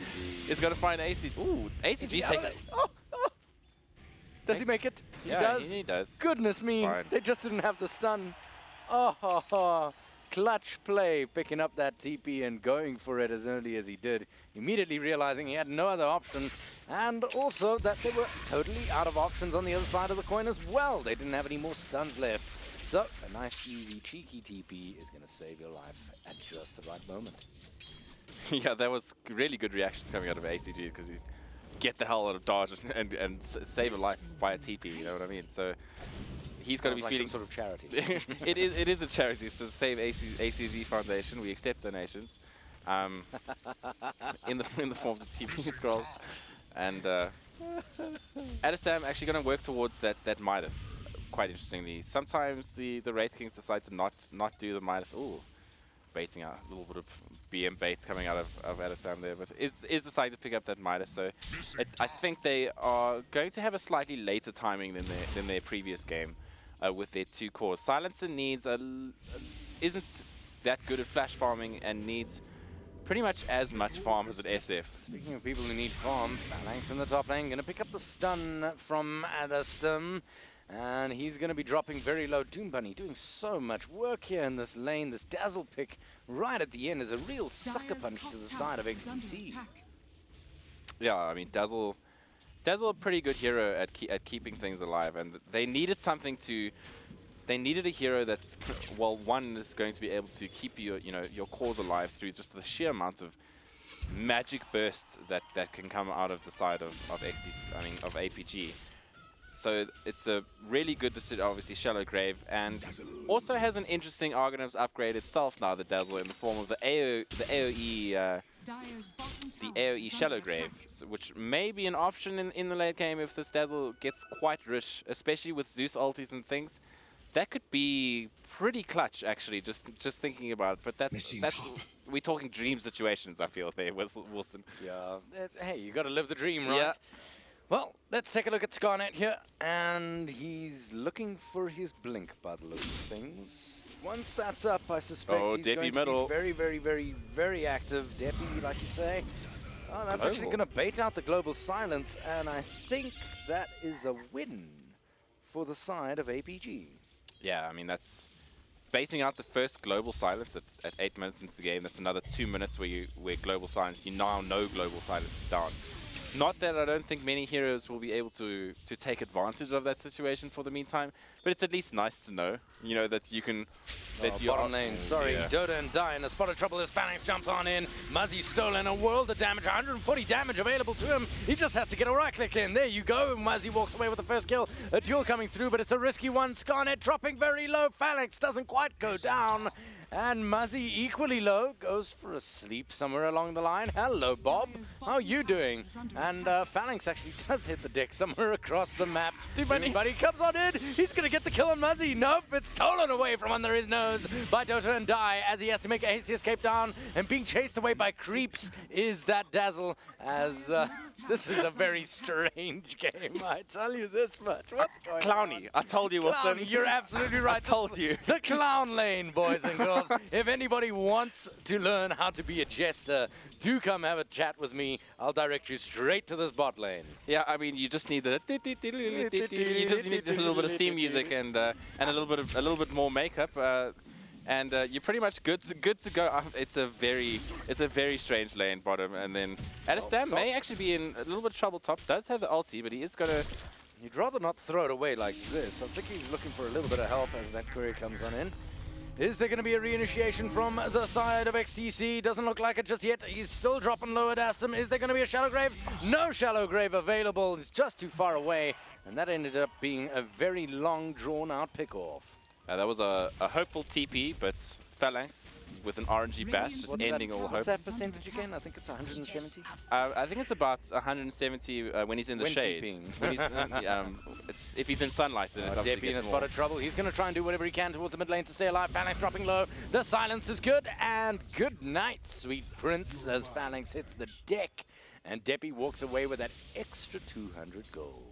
is going to find AC. Ooh, ACG's taking. Oh. Does he make it? Yeah, he does. Goodness me, Fine. they just didn't have the stun. Oh, clutch play, picking up that TP and going for it as early as he did. Immediately realizing he had no other option, and also that they were totally out of options on the other side of the coin as well. They didn't have any more stuns left. So a nice, easy, cheeky TP is going to save your life at just the right moment. Yeah, that was really good reactions coming out of ACG because he get the hell out of dodge and save a life via TP. You know what I mean? So he's going to be like feeling some sort of charity. It is a charity. It's the Save ACG Foundation. We accept donations in the forms of TP scrolls, and Adestam actually going to work towards that Midas. Quite interestingly, sometimes the Wraith Kings decide to not do the Midas. Ooh, baiting out a little bit of BM baits coming out of Adestam there, but is deciding to pick up that Midas. So I think they are going to have a slightly later timing than their previous game. With their 2 cores. Silencer needs isn't that good at flash farming and needs pretty much as much farm as an SF. Speaking of people who need farm, Phalanx in the top lane going to pick up the stun from Adestam. And he's going to be dropping very low. Doom Bunny doing so much work here in this lane. This Dazzle pick right at the end is a real sucker punch to the side of XTC. Yeah, I mean, Dazzle a pretty good hero at keeping things alive, and they needed they needed a hero that's, well, one is going to be able to keep your cores alive through just the sheer amount of magic bursts that can come out of the side of APG. So it's a really good decision, obviously, Shallow Grave, and also has an interesting Argonauts upgrade itself now, the Dazzle, in the form of the AoE Shallow Grave, which may be an option in the late game if this Dazzle gets quite rich, especially with Zeus ultis and things. that could be pretty clutch, actually, just thinking about it. But that's we're talking dream situations, I feel, there, Wilson. Yeah. Hey, you got to live the dream, right? Yeah. Well, let's take a look at Scarnet here, and he's looking for his blink by the looks of things. Once that's up, I suspect he's Deppy going to middle. be very, very, very, very active. Deppy, like you say. Oh, that's actually Global. going to bait out the global silence, and I think that is a win for the side of APG. Yeah, I mean, that's baiting out the first global silence at 8 minutes into the game. That's another 2 minutes where global silence, you now know global silence is down. Not that I don't think many heroes will be able to take advantage of that situation for the meantime, but it's at least nice to know, you know, that you can... That you Bottom lane, sorry, yeah. Dota and Die in a spot of trouble as Phalanx jumps on in. Muzzy stolen a world of damage, 140 damage available to him. He just has to get a right click in. There you go. Muzzy walks away with the first kill. A duel coming through, but it's a risky one. Scarnet dropping very low. Phalanx doesn't quite go down. And Muzzy, equally low, goes for a sleep somewhere along the line. Hello, Bob. How you doing? And Phalanx actually does hit the deck somewhere across the map. Anybody comes on in. He's going to get the kill on Muzzy. Nope, it's stolen away from under his nose by Dota and Die as he has to make a hasty escape down. And being chased away by creeps is that Dazzle, as this is a very strange game. I tell you this much. What's going on? Clowny. I told you, Wilson. Clowny, you're absolutely right. I told you. The clown lane, boys and girls. If anybody wants to learn how to be a jester, do come have a chat with me. I'll direct you straight to this bot lane. Yeah, I mean, you just need the you just need a little bit of theme music and a little bit more makeup, and you're pretty much good to go. It's a very strange lane bottom, and then Adestam may actually be in a little bit of trouble top. Does have the ulti, but he is gonna. You'd rather not throw it away like this. I think he's looking for a little bit of help as that courier comes on in. Is there going to be a reinitiation from the side of XTC? Doesn't look like it just yet. He's still dropping low at Aston. Is there going to be a shallow grave? No shallow grave available. It's just too far away. And that ended up being a very long, drawn-out pick-off. That was a hopeful TP, but Phalanx with an RNG bash just ending all hope. What's that percentage again? I think it's 170. I think it's about 170 when he's in the When shade. TPing. When he's, if he's in sunlight, then it's obviously Deppy in a gets spot more. of trouble. He's going to try and do whatever he can towards the mid lane to stay alive. Phalanx dropping low. The silence is good. And good night, sweet prince, as Phalanx hits the deck. And Deppy walks away with that extra 200 gold.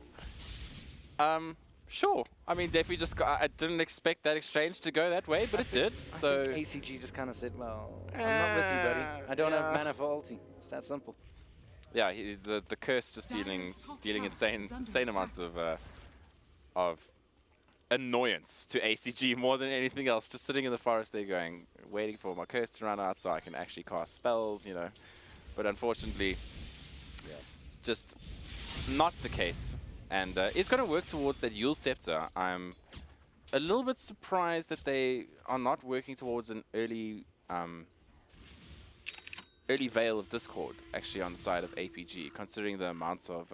Sure. I mean, Deppy just got, I didn't expect that exchange to go that way, but it did. So I think ACG just kind of said, well, I'm not with you, buddy. I don't have mana for ulti. It's that simple. yeah, the curse just dealing insane amounts of annoyance to ACG more than anything else. Just sitting in the forest there going, waiting for my curse to run out so I can actually cast spells, you know. But unfortunately, just not the case. And it's going to work towards that Yule Scepter. I'm a little bit surprised that they are not working towards an early Veil of Discord, actually, on the side of APG, considering the amounts of...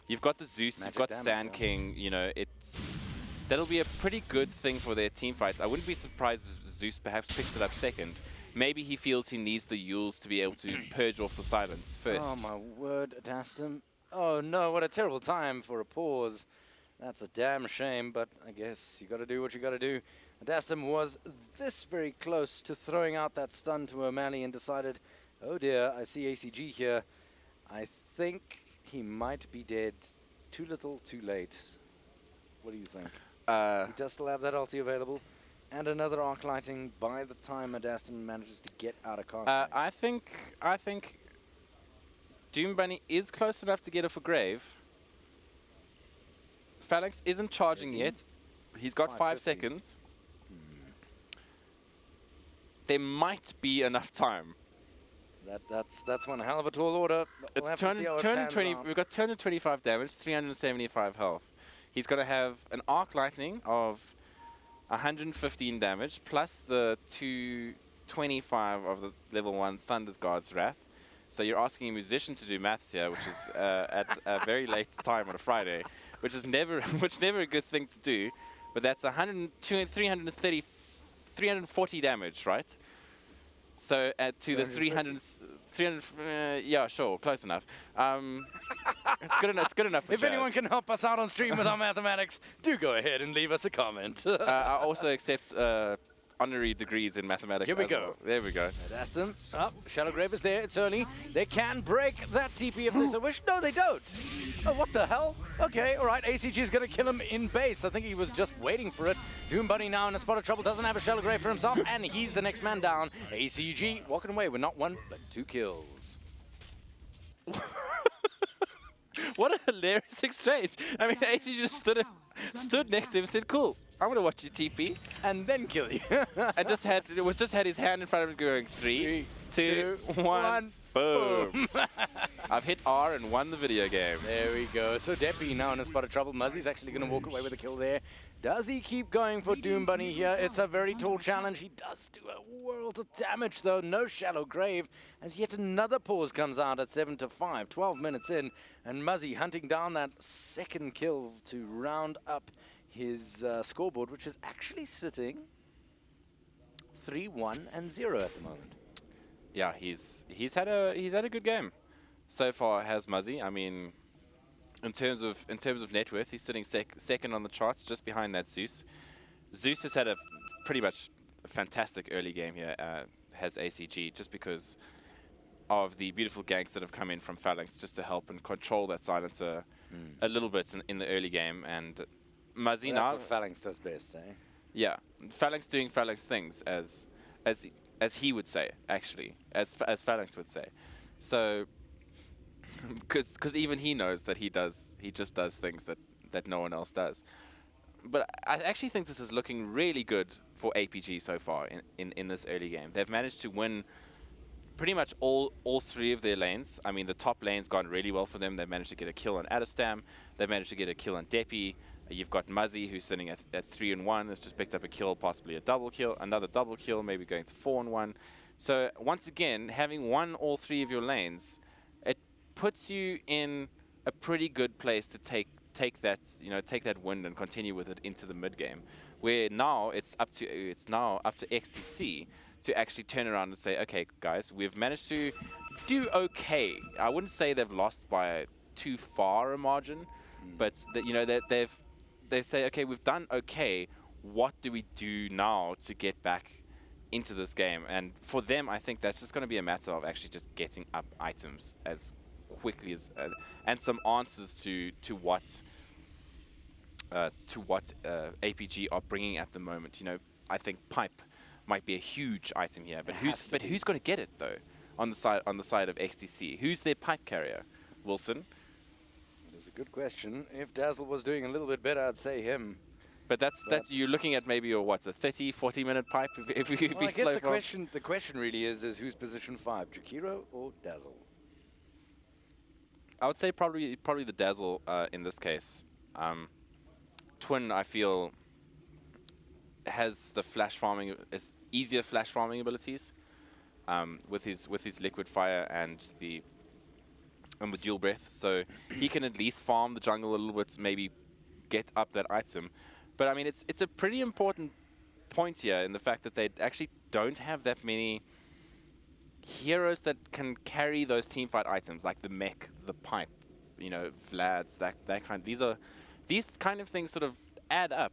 you've got the Zeus, Magic you've got damage, Sand King, you know, that'll be a pretty good thing for their team fights. I wouldn't be surprised if Zeus perhaps picks it up second. Maybe he feels he needs the Yules to be able to purge off the silence first. Oh, my word, Adastam. Oh, no, what a terrible time for a pause. That's a damn shame, but I guess you got to do what you got to do. Adastam was this very close to throwing out that stun to O'Malley and decided, oh dear, I see ACG here. I think he might be dead. Too little, too late. What do you think? He does still have that ulti available. And another arc lighting by the time Adastam manages to get out of cast. I think Doom Bunny is close enough to get off a grave. Phalanx isn't charging yet. He's got 5 seconds. There might be enough time. That's one hell of a tall order. We'll It's have to see how it pans 220. out. We've got 225 damage, 375 health. He's going to have an arc lightning of 115 damage plus the 225 of the level 1 Thunder's God's Wrath. So you're asking a musician to do maths here, which is at a very late time on a Friday, which is never a good thing to do. But that's 340 damage, right? So to the 300, yeah, sure, close enough. It's good enough. It's good enough for If Jazz. anyone can help us out on stream with our mathematics, do go ahead and leave us a comment. I also accept honorary degrees in mathematics. Here we as go. well. There we go. Aston, Shallow Grave is there. It's early. They can break that TP if they so wish. No, they don't. Oh, what the hell? Okay, all right. ACG is going to kill him in base. I think he was just waiting for it. Doom Bunny now in a spot of trouble. Doesn't have a Shallow Grave for himself, and he's the next man down. ACG walking away with not 1, but 2 kills. What a hilarious exchange. I mean, AG just stood next to him and said, cool, I'm going to watch you TP. And then kill you. And just had his hand in front of him going 3, 2, 1, boom. I've hit R and won the video game. There we go. So Deppy now in a spot of trouble. Muzzy's actually going to walk away with a kill there. Does he keep going for Doom Bunny here? It's a very tall challenge. He does do a world of damage, though. No Shallow Grave, as yet another pause comes out at 7-5. 12 minutes in, and Muzzy hunting down that second kill to round up his scoreboard, which is actually sitting 3-1 and 0 at the moment. Yeah, he's had a good game so far. Has Muzzy? I mean, in terms of net worth, he's sitting second on the charts, just behind that Zeus. Zeus has had a pretty much fantastic early game here. Has ACG just because of the beautiful ganks that have come in from Phalanx, just to help and control that silencer a little bit in the early game. And Muzzy Well, now, that's what Phalanx does best, eh? yeah, Phalanx doing Phalanx things as he would say, actually, as Phalanx would say. So, because even he knows that he just does things that no one else does. But I actually think this is looking really good for APG so far in this early game. They've managed to win pretty much all 3 of their lanes. I mean, the top lane's gone really well for them. They've managed to get a kill on Adestam. They've managed to get a kill on Deppy. You've got Muzzy, who's sitting at 3-1, has just picked up a kill, possibly a double kill, another double kill, maybe going to 4-1. So once again, having won all 3 of your lanes, it puts you in a pretty good place to take that win and continue with it into the mid game, where now it's up to XTC to actually turn around and say, okay, guys, we've managed to do okay. I wouldn't say they've lost by too far a margin, but they say, okay, we've done okay. What do we do now to get back into this game? And for them, I think that's just going to be a matter of actually just getting up items as quickly as and some answers to what APG are bringing at the moment. You know, I think pipe might be a huge item here, but who's going to get it though? On the side of XTC, who's their pipe carrier? Wilson. That's a good question. If Dazzle was doing a little bit better, I'd say him. But that you're looking at maybe a 30-40 minute pipe if we Well, I guess the question really is who's position 5, Jakiro or Dazzle? I would say probably the Dazzle in this case. Twin, I feel, has the flash farming, easier flash farming abilities with his liquid fire and the dual breath, so he can at least farm the jungle a little bit, maybe get up that item. But I mean, it's a pretty important point here in the fact that they actually don't have that many heroes that can carry those teamfight items, like the mech, the pipe, you know, Vlad's, that kind. These kind of things sort of add up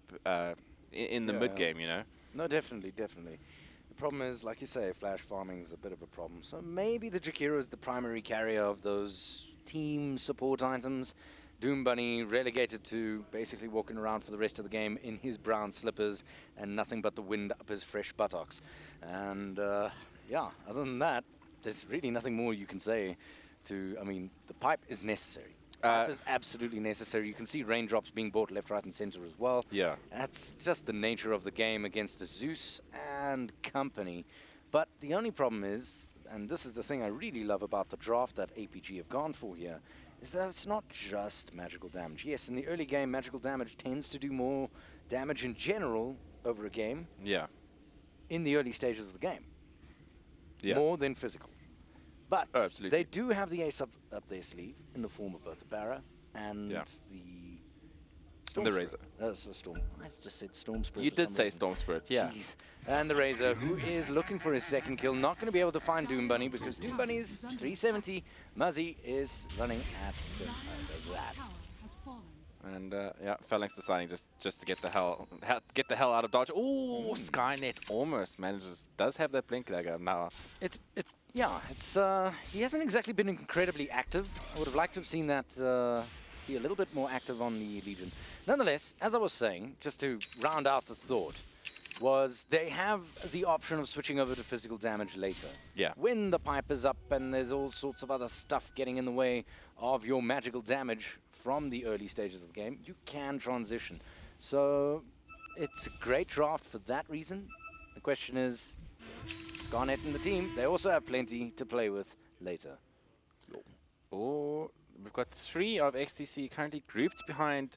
in the mid game, you know. No, definitely. The problem is, like you say, flash farming is a bit of a problem. So maybe the Jakiro is the primary carrier of those team support items. Doom Bunny relegated to basically walking around for the rest of the game in his brown slippers and nothing but the wind up his fresh buttocks. And yeah, other than that, there's really nothing more you can say I mean, the pipe is necessary. Pipe is absolutely necessary. You can see raindrops being bought left, right, and center as well. Yeah. That's just the nature of the game against the Zeus and company. But the only problem is, and this is the thing I really love about the draft that APG have gone for here, is that it's not just magical damage. Yes, in the early game, magical damage tends to do more damage in general over a game. Yeah. In the early stages of the game. Yeah. More than physical. But absolutely. they do have the ace up their sleeve in the form of both the Barra and Storm The Spirit. Razor. That's the Storm. I just said Storm Spirit. You for did some say reason. Storm Spirit, yeah. Jeez. And the Razor, who is looking for his second kill, not going to be able to find Doom Bunny because Doom Bunny is 370. Muzzy is running at just under that. And yeah, Phalanx deciding just to get the hell out of dodge. Ooh, Skynet almost does have that blink dagger now. It's he hasn't exactly been incredibly active. I would have liked to have seen that be a little bit more active on the Legion. Nonetheless, as I was saying, just to round out the thought, was they have the option of switching over to physical damage later. Yeah. When the pipe is up and there's all sorts of other stuff getting in the way of your magical damage from the early stages of the game, you can transition. So it's a great draft for that reason. The question is, Scarnet and the team, they also have plenty to play with later. Oh, we've got 3 of XTC currently grouped behind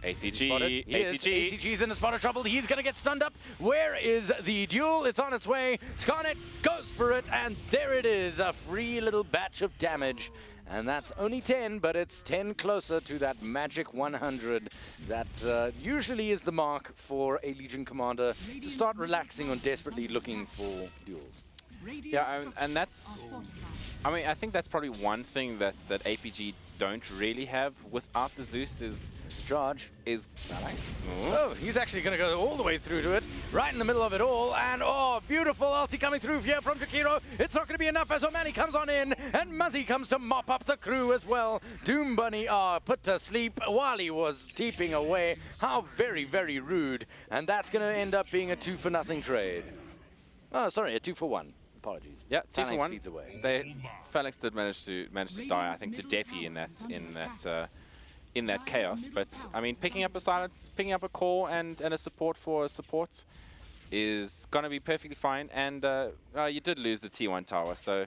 ACG. ACG's in a spot of trouble. He's going to get stunned up. Where is the duel? It's on its way. Scarnet goes for it, and there it is. A free little batch of damage. And that's only 10, but it's 10 closer to that magic 100 that usually is the mark for a Legion commander to start relaxing on desperately looking for duels. Yeah, and that's... I mean, I think that's probably one thing that APG don't really have without the Zeus is charge. Is Phalanx. Oh, he's actually going to go all the way through to it, right in the middle of it all, and oh, beautiful ulti coming through here from Jakiro. It's not going to be enough as Omani comes on in, and Muzzy comes to mop up the crew as well. Doom Bunny put to sleep while he was teeping away. How very, very rude. And that's going to end up being a 2-for-0 trade. Oh, sorry, a 2-for-1. Apologies. Yeah, 2 for Phalanx 1. feeds away. Phalanx did manage to die, I think, to Depi in that chaos. But I mean, picking up a silence, picking up a core and a support for a support is gonna be perfectly fine. And you did lose the T1 tower, so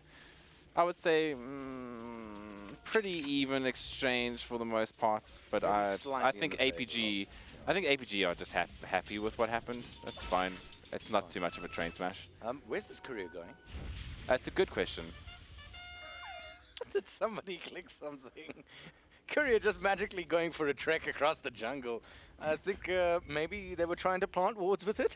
I would say pretty even exchange for the most part. But I think APG are just happy with what happened. That's fine. It's not too much of a train smash. Where's this career going? That's a good question. Did somebody click something? Courier just magically going for a trek across the jungle. I think maybe they were trying to plant wards with it.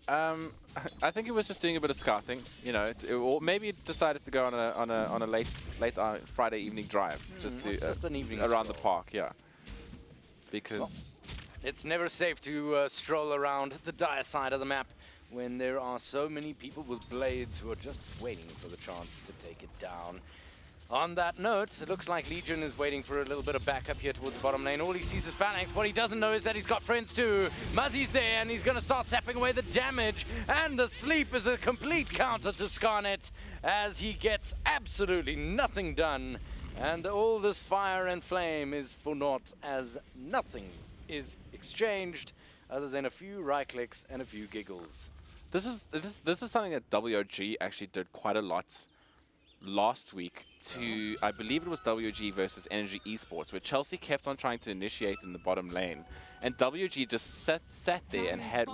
I think it was just doing a bit of scouting, you know, or maybe it decided to go on a late Friday evening drive, just an evening around the stroll. park, yeah. Because it's never safe to stroll around the dire side of the map when there are so many people with blades who are just waiting for the chance to take it down. On that note, it looks like Legion is waiting for a little bit of backup here towards the bottom lane. All he sees is Phalanx. What he doesn't know is that he's got friends too. Muzzy's there, and he's going to start sapping away the damage. And the sleep is a complete counter to Scarnet as he gets absolutely nothing done. And all this fire and flame is for naught as nothing is exchanged other than a few right clicks and a few giggles. this is something that WRG actually did quite a lot last week to, I believe it was WG versus Energy Esports, where Chelsea kept on trying to initiate in the bottom lane, and WG just sat there and had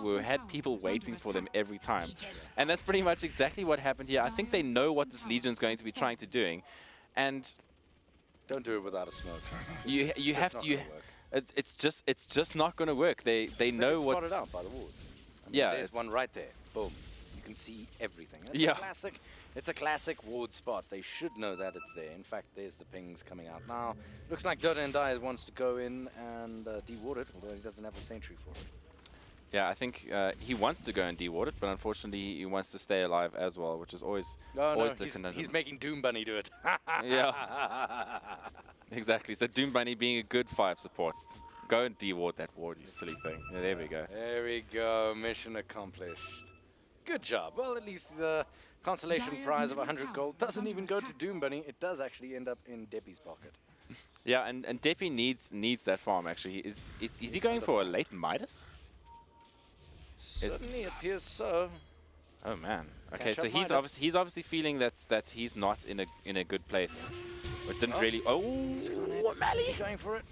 people waiting for them every time. And that's pretty much exactly what happened here. I think they know what this Legion's going to be trying to doing, and Don't do it without a smoke. you have to. It's just not going to work. They know It's what's spotted out by the wards. I mean, Yeah, there's it's- one right there. Boom. You can see everything. It's Yeah. a classic. It's a classic ward spot. They should know that it's there. In fact, there's the pings coming out now. Looks like Dota and Dai wants to go in and de-ward it, although he doesn't have a sentry for it. Yeah, I think he wants to go and de-ward it, but unfortunately he wants to stay alive as well, which is always the conundrum. he's making Doom Bunny do it. Yeah, exactly. So Doom Bunny being a good 5 support. Go and de-ward that ward, you silly thing. Yeah, there we go. There we go. Mission accomplished. Good job. Well, at least the consolation prize of 100 gold doesn't even go to Doom Bunny. It does actually end up in Deppy's pocket. Yeah, and Deppy needs that farm actually. Is he going for a late Midas? Certainly appears so. Oh man. Okay, Catch so up he's obviously feeling that he's not in a good place. But didn't really. Oh, O'Malley going for it.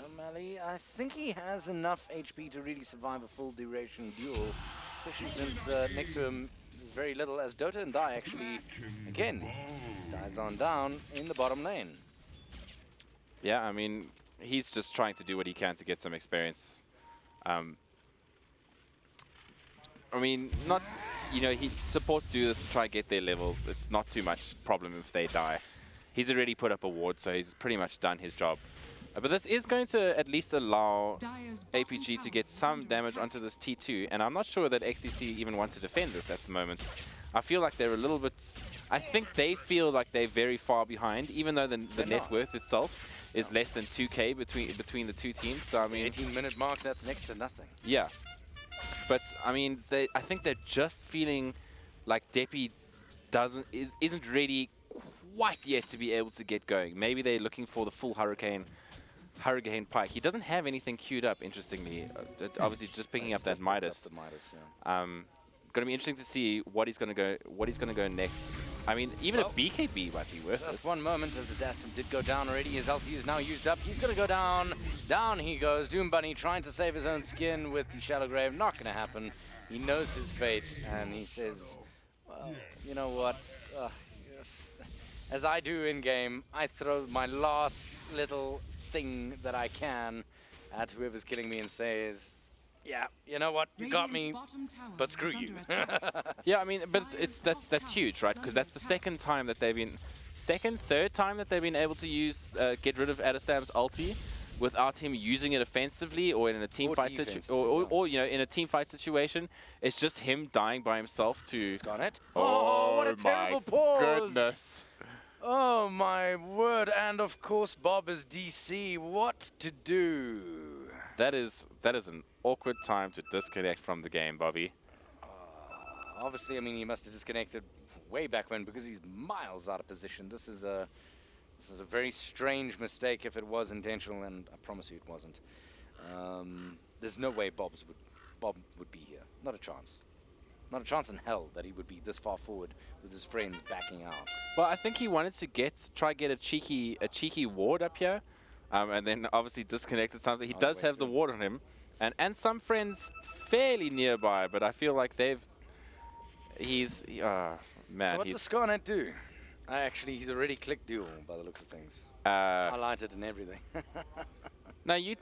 O'Malley, I think he has enough HP to really survive a full duration duel, especially since next to him there's very little, as Dota and Dai actually, again, dies on down in the bottom lane. Yeah, I mean, he's just trying to do what he can to get some experience. I mean, not, you know, he supports do this to try and get their levels. It's not too much problem if they die. He's already put up a ward, so he's pretty much done his job. But this is going to at least allow APG to get some damage onto this T2, and I'm not sure that XTC even want to defend this at the moment. I feel like they're a little bit... I think they feel like they're very far behind, even though the net worth itself is less than 2K between the two teams. So I mean, 18-minute mark, that's next to nothing. yeah. But I mean, I think they're just feeling like Deppy isn't ready quite yet to be able to get going. Maybe they're looking for the full Hurricane Pike. He doesn't have anything queued up, interestingly. Obviously, just picking up that Midas. The Midas, yeah. Going to be interesting to see what he's going to go next. I mean, even a BKB might be worth it. Just one moment, as the Dastum did go down already. His ulti is now used up. He's going to go down. Down he goes. Doom Bunny trying to save his own skin with the Shallow Grave. Not going to happen. He knows his fate, and he says, well, you know what? Yes. As I do in-game, I throw my last little thing that I can at whoever's killing me and says, yeah, you know what? You got me, but screw you. Yeah, I mean, but that's huge, right? Because that's the third time that they've been able to use get rid of Adestam's ulti without him using it offensively or in a team fight situation, or you know, in a team fight situation. It's just him dying by himself to. Skarnet. Oh, what a terrible pause! Goodness. Oh my word! And of course, Bob is DC. What to do? That is an awkward time to disconnect from the game, Bobby. Obviously, I mean, he must have disconnected way back when because he's miles out of position. This is a very strange mistake if it was intentional, and I promise you it wasn't. There's no way Bob would be here. Not a chance. Not a chance in hell that he would be this far forward with his friends backing out. Well, I think he wanted to try get a cheeky ward up here. And then obviously disconnected something. He does have the ward on him, and some friends fairly nearby, but I feel like man. So what does Skarnet do? Actually, he's already clicked duel by the looks of things. It's highlighted and everything. No, you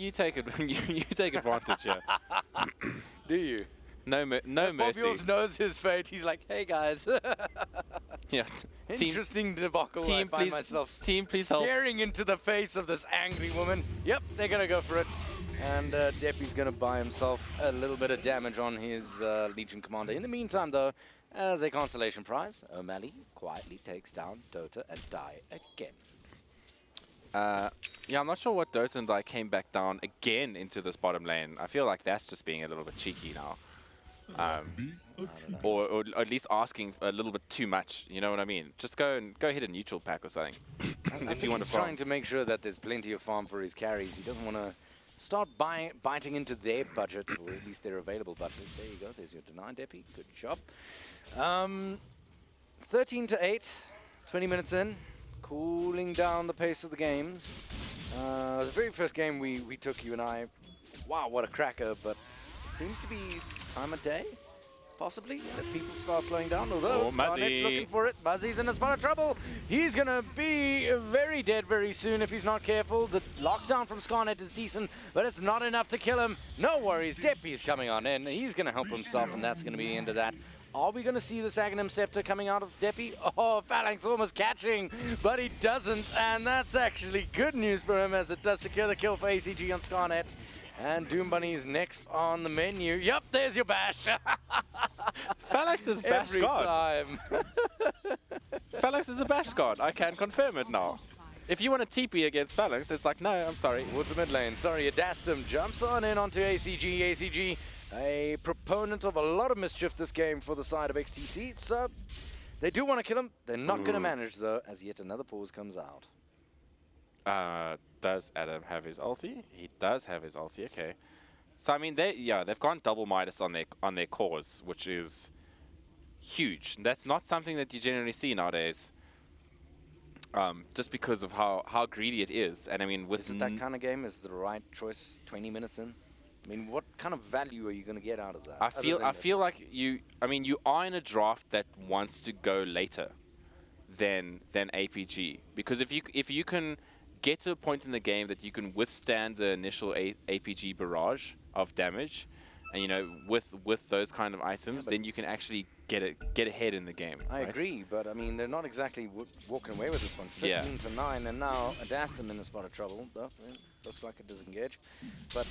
take it. you take advantage here. Do you? No mercy. Bob knows his fate. He's like, hey guys. Yeah. Interesting debacle. Team, I find myself please staring into the face of this angry woman. Yep, they're gonna go for it. And Deppy's gonna buy himself a little bit of damage on his Legion commander. In the meantime, though, as a consolation prize, O'Malley quietly takes down Dota and Die again. Yeah, I'm not sure what Dota and Die came back down again into this bottom lane. I feel like that's just being a little bit cheeky now. Or at least asking a little bit too much. You know what I mean? Just go hit a neutral pack or something. If you want to farm. He's trying to make sure that there's plenty of farm for his carries. He doesn't want to start biting into their budget, or at least their available budget. There you go. There's your deny, Deppy. Good job. 13-8, 20 minutes in. Cooling down the pace of the games. The very first game we took, you and I, wow, what a cracker, but it seems to be time of day, possibly, that people start slowing down. Although Skarnet's looking for it. Muzzy's in a spot of trouble. He's going to be very dead very soon if he's not careful. The lockdown from Skarnet is decent, but it's not enough to kill him. No worries. Deppy's coming on in. He's going to help himself, and that's going to be the end of that. Are we going to see the Aghanim Scepter coming out of Deppy? Oh, Phalanx almost catching, but he doesn't, and that's actually good news for him as it does secure the kill for ACG on Skarnet. And Doom Bunny is next on the menu. Yep, there's your bash. Phalanx is bash every god. Time. Phalanx is a bash god. I can confirm it now. If you want to TP against Phalanx, it's like, no, I'm sorry. Towards the mid lane. Sorry, Adastum jumps on in onto ACG. ACG, a proponent of a lot of mischief this game for the side of XTC. So they do want to kill him. They're not going to manage, though, as yet another pause comes out. Does Adam have his ulti? He does have his ulti. Okay. So I mean, they've gone double Midas on their cores, which is huge. That's not something that you generally see nowadays. Just because of how greedy it is, and I mean, with is it that kind of game? Is the right choice 20 minutes in? I mean, what kind of value are you going to get out of that? I feel like you are in a draft that wants to go later than APG, because if you can get to a point in the game that you can withstand the initial APG barrage of damage, and you know, with those kind of items, then you can actually get ahead in the game. I agree, but I mean, they're not exactly walking away with this one. 15 to 9, and now Adastum in a spot of trouble. Oh, yeah, looks like a disengage. But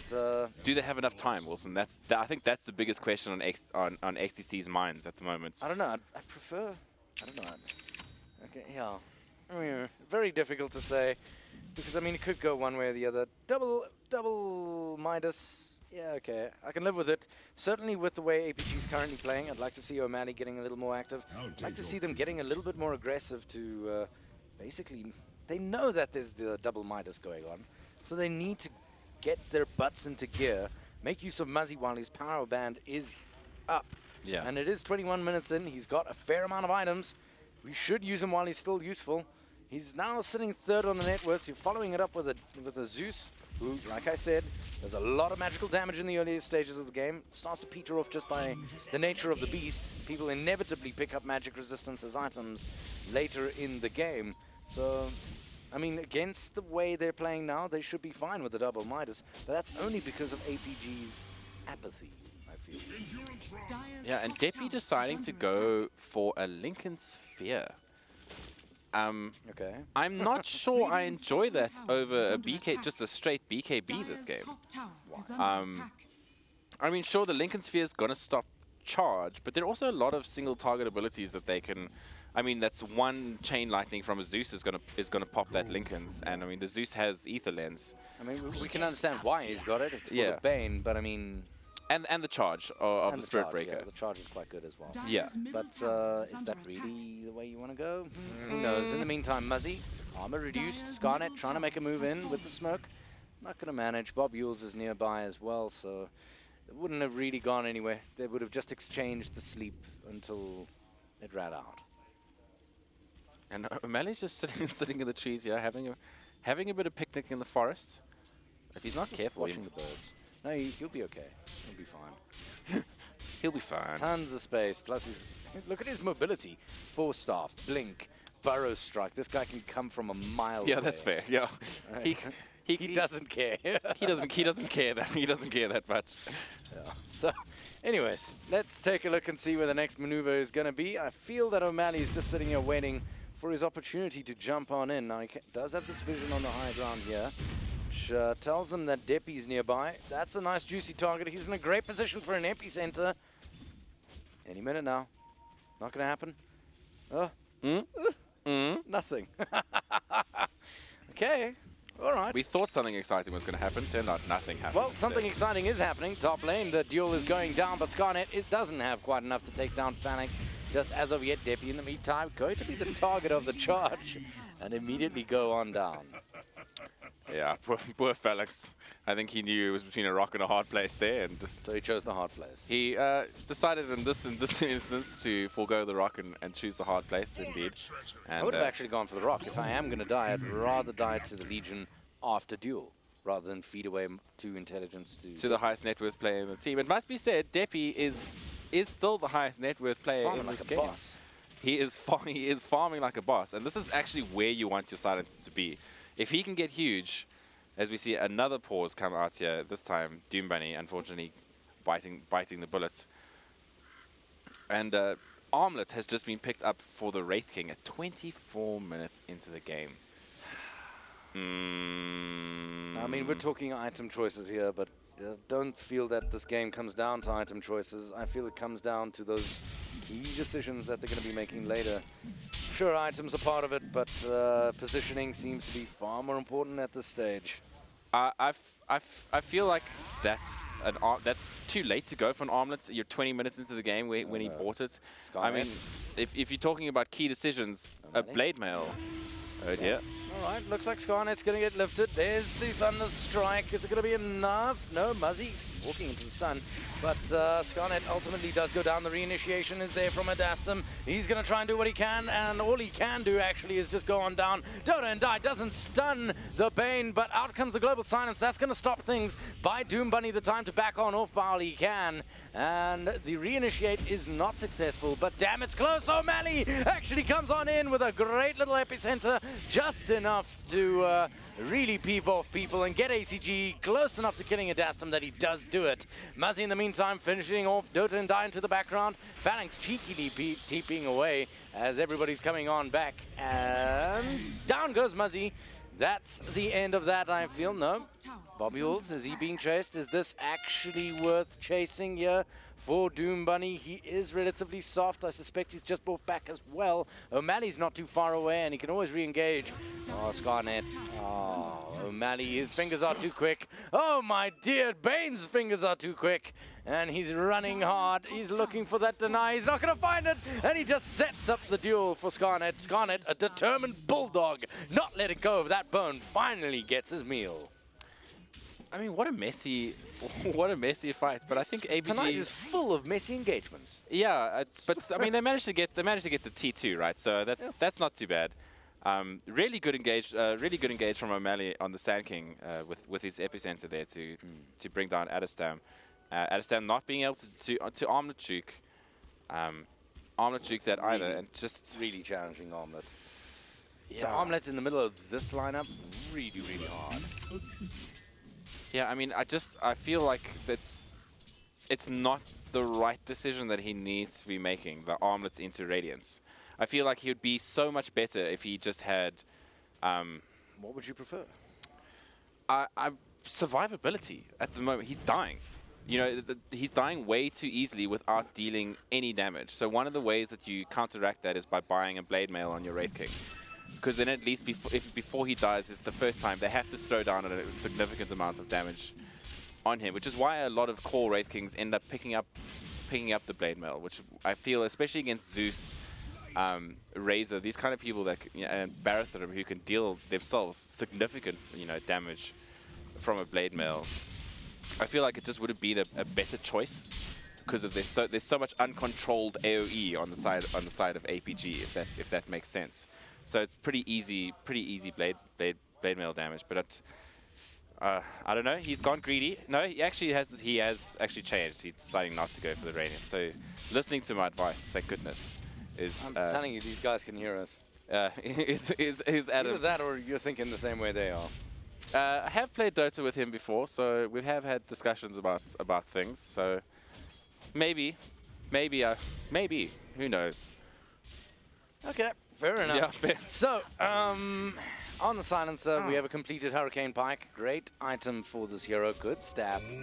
do they have enough time, Wilson? I think that's the biggest question on XTC's minds at the moment. I don't know. I prefer. I don't know. Okay, yeah. I mean, very difficult to say, because I mean, it could go one way or the other. Double Midas. Yeah, okay. I can live with it. Certainly with the way APG is currently playing, I'd like to see O'Malley getting a little more active. I'd like to see them getting a little bit more aggressive to basically... They know that there's the double Midas going on, so they need to get their butts into gear, make use of Muzzy while his power band is up. Yeah. And it is 21 minutes in. He's got a fair amount of items. We should use him while he's still useful. He's now sitting third on the net worth. You're following it up with a Zeus, who, like I said, there's a lot of magical damage in the earliest stages of the game. Starts to peter off just by the nature of the beast. People inevitably pick up magic resistance as items later in the game. So, I mean, against the way they're playing now, they should be fine with the double Midas. But that's only because of APG's apathy, I feel. Yeah, and Deppy deciding to go for a Lincoln Sphere. Okay. I'm not sure I enjoy that over a BK, just a straight BKB this game. I mean, sure, the Lincoln Sphere is going to stop charge, but there are also a lot of single target abilities that they can... I mean, that's one chain lightning from a Zeus is gonna pop that Lincoln's, and I mean, the Zeus has Ether Lens. I mean, we can understand why he's got it. It's for the Bane, but I mean... And the charge of the Spirit Breaker. Yeah, the charge is quite good as well. Yeah. But is that really the way you want to go? Who knows? In the meantime, Muzzy, armor reduced. Scarnet trying to make a move in with the smoke. Not going to manage. Bob Yules is nearby as well, so it wouldn't have really gone anywhere. They would have just exchanged the sleep until it ran out. And O'Malley's just sitting in the trees here, having a bit of picnic in the forest. If he's not careful, watching the birds. No, he'll be okay. He'll be fine. He'll be fine. Tons of space. Plus, look at his mobility. Force Staff, Blink, Burrow Strike. This guy can come from a mile away. Yeah, that's fair. Yeah, he doesn't care. he doesn't care that. He doesn't care that much. Yeah. So, anyways, let's take a look and see where the next maneuver is going to be. I feel that O'Malley is just sitting here waiting for his opportunity to jump on in. Now, he does have this vision on the high ground here, which tells them that Deppy's nearby. That's a nice juicy target. He's in a great position for an epicenter. Any minute now. Not going to happen. Nothing. Okay. All right. We thought something exciting was going to happen. Turned out nothing happened. Well, something exciting is happening. Top lane, the duel is going down, but Scarnet doesn't have quite enough to take down Phalanx. Just as of yet, Deppy in the meantime going to be the target of the charge and immediately go on down. Yeah, poor Phalanx. I think he knew it was between a rock and a hard place there, and just so he chose the hard place. He decided in this instance to forego the rock and choose the hard place, indeed. And I would have actually gone for the rock. If I am going to die, I'd rather die to the Legion after duel, rather than feed away 2 intelligence to the highest net worth player in the team. It must be said, Deppy is still the highest net worth player in this game. Boss. He is farming like a boss, and this is actually where you want your Silencer to be. If he can get huge, as we see another pause come out here, this time Doom Bunny, unfortunately, biting the bullets. And Armlet has just been picked up for the Wraith King at 24 minutes into the game. I mean, we're talking item choices here, but don't feel that this game comes down to item choices. I feel it comes down to those key decisions that they're going to be making later. Sure, items are part of it, but positioning seems to be far more important at this stage. I feel like that's too late to go for an Armlet. You're 20 minutes into the game when he bought it. I mean, if you're talking about key decisions, a Blade Mail. Oh dear. All right, looks like Scarnet's going to get lifted. There's the Thunder Strike. Is it going to be enough? No, Muzzy's walking into the stun. But Scarnet ultimately does go down. The reinitiation is there from Adastum. He's going to try and do what he can, and all he can do actually is just go on down. Dota and Die doesn't stun the Bane, but out comes the Global Silence. That's going to stop things. Buy Doom Bunny the time to back on off while he can. And the reinitiate is not successful, but damn, it's close. O'Malley actually comes on in with a great little epicenter just in enough to really peeve off people and get ACG close enough to killing Adastum that he does do it. Muzzy, in the meantime, finishing off Dota and Die into the background. Phalanx cheekily TPing away as everybody's coming on back. And down goes Muzzy. That's the end of that, I feel. No. Bobby Wolves, is he being chased? Is this actually worth chasing here for Doom Bunny? He is relatively soft. I suspect he's just brought back as well. O'Malley's not too far away, and he can always re-engage. Oh, Scarnet. Oh, O'Malley, his fingers are too quick. Oh, my dear, Bane's fingers are too quick. And he's running hard. He's looking for that deny. He's not going to find it. And he just sets up the duel for Scarnet. Scarnet, a determined bulldog, not letting go of that bone, finally gets his meal. I mean, what a messy fight. But I think ABG Tonight is full of messy engagements. Yeah, but I mean, they managed to get the T2 right, so that's not too bad. Really good engage from O'Malley on the Sand King with his epicenter there to bring down Adastam. Adastam not being able to armlet juke that either, and just really challenging armlet. Yeah, armlet in the middle of this lineup, really hard. Yeah, I mean, I feel like it's not the right decision that he needs to be making, the armlet into Radiance. I feel like he would be so much better if he just had... what would you prefer? Survivability. At the moment, he's dying. You know, he's dying way too easily without dealing any damage. So one of the ways that you counteract that is by buying a Blade Mail on your Wraith King. Because then at least before he dies, it's the first time they have to throw down a significant amount of damage on him, which is why a lot of core Wraith Kings end up picking up the Blade Mail, which I feel, especially against Zeus, Razor, these kind of people that and Barathrum who can deal themselves significant damage from a Blade Mail. I feel like it just would have been a better choice because of there's so much uncontrolled AOE on the side of APG, if that makes sense. So it's pretty easy blade mail damage. But I don't know. He's gone greedy. No, he has actually changed. He's deciding not to go for the Radiant. So listening to my advice, thank goodness, is I'm telling you, these guys can hear us. Is Adam. Either that, or you're thinking the same way they are. I have played Dota with him before, so we have had discussions about things. So maybe, who knows? Okay, fair enough. Yeah. So, on the silencer, we have a completed Hurricane Pike. Great item for this hero. Good stats.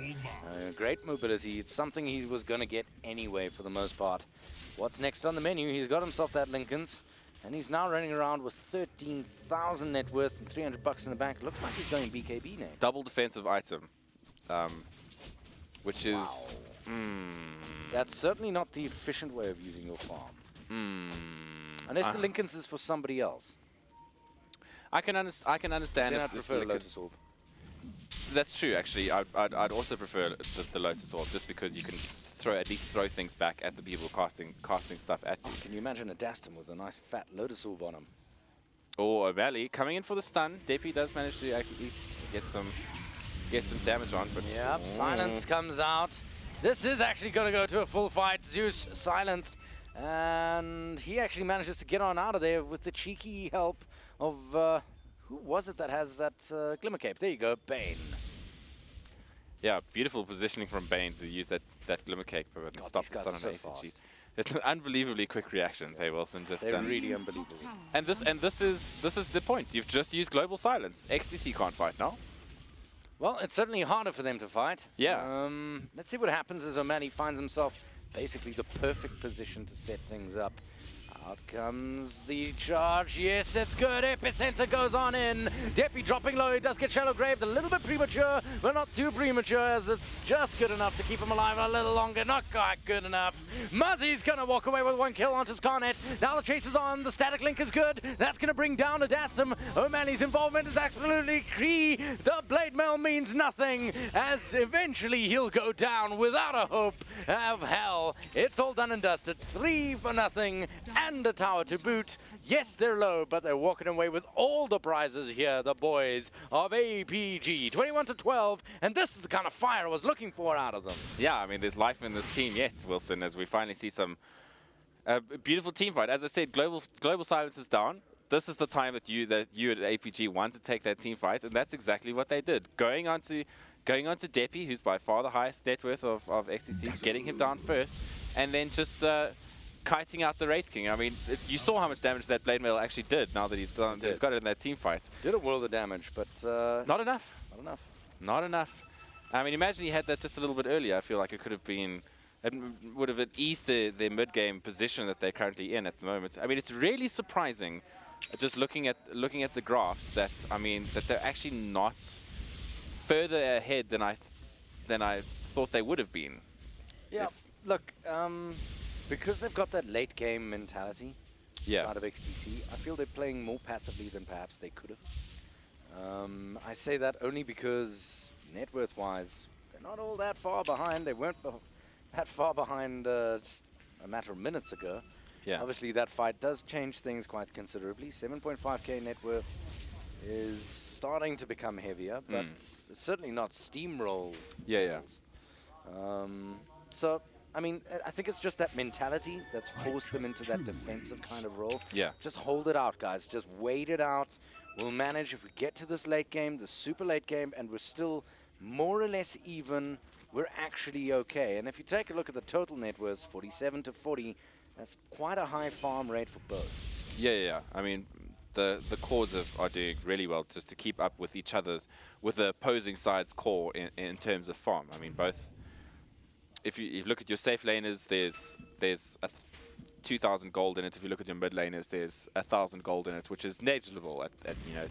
Great mobility. It's something he was going to get anyway for the most part. What's next on the menu? He's got himself that Lincoln's. And he's now running around with 13,000 net worth and 300 bucks in the bank. Looks like he's going BKB next. Double defensive item, which is... That's certainly not the efficient way of using your farm. Unless the Lincoln's is for somebody else. I can understand. Then I'd prefer the Lotus Orb. That's true, actually. I'd also prefer the Lotus Orb, just because you can at least throw things back at the people casting stuff at you. Can you imagine a Dastum with a nice fat Lotus Orb on him? Or O'Malley coming in for the stun. Depi does manage to at least get some damage on. But yep, Silence comes out. This is actually going to go to a full fight. Zeus silenced. And he actually manages to get on out of there with the cheeky help of... who was it that has that Glimmer Cape? There you go, Bane. Yeah, beautiful positioning from Bane to use that Glimmer Cape and stop the stun on ACG. It's an unbelievably quick reaction, hey Wilson. They're really unbelievable. And this is the point. You've just used Global Silence. XTC can't fight now. Well, it's certainly harder for them to fight. Yeah. Let's see what happens as O'Malley finds himself basically the perfect position to set things up. Out comes the charge. Yes, it's good. Epicenter goes on in. Depi dropping low. He does get shallow graved. A little bit premature, but not too premature, as it's just good enough to keep him alive a little longer. Not quite good enough. Muzzy's going to walk away with one kill onto Scarnet. Now the chase is on. The static link is good. That's going to bring down Adastum. O'Malley's involvement is absolutely key. The Blade Mail means nothing, as eventually he'll go down without a hope of hell. It's all done and dusted. 3-0. And the tower to boot. Yes, they're low, but they're walking away with all the prizes here, the boys of APG. 21-12, and this is the kind of fire I was looking for out of them. Yeah, I mean, there's life in this team yet, Wilson, as we finally see some beautiful team fight. As I said, Global Silence is down. this is the time that you at APG want to take that team fight, and that's exactly what they did. Going on to Deppy, who's by far the highest net worth of XTC, getting him down first, and then just kiting out the Wraith King. I mean, you saw how much damage that Blade Mail actually did now that he's got it in that team fight. Did a world of damage, but not enough. Not enough. Not enough. I mean, imagine he had that just a little bit earlier. I feel like it could have been, it would have eased their mid-game position that they're currently in at the moment. I mean, it's really surprising, just looking at the graphs, that that they're actually not further ahead than I thought they would have been. Yeah. Look, because they've got that late game mentality side of XTC, I feel they're playing more passively than perhaps they could have. I say that only because net worth wise, they're not all that far behind. They weren't that far behind just a matter of minutes ago. Yeah. Obviously, that fight does change things quite considerably. 7.5k net worth is starting to become heavier, but it's certainly not steamroll. Yeah. So, I mean, I think it's just that mentality that's forced them into that defensive kind of role. Yeah. Just hold it out, guys. Just wait it out. We'll manage if we get to this late game, the super late game, and we're still more or less even. We're actually okay. And if you take a look at the total net worth, 47 to 40, that's quite a high farm rate for both. Yeah. I mean, the cores are doing really well just to keep up with each other's, with the opposing side's core in terms of farm. I mean, both. If you look at your safe laners, there's 2,000 gold in it. If you look at your mid laners, there's 1,000 gold in it, which is negligible at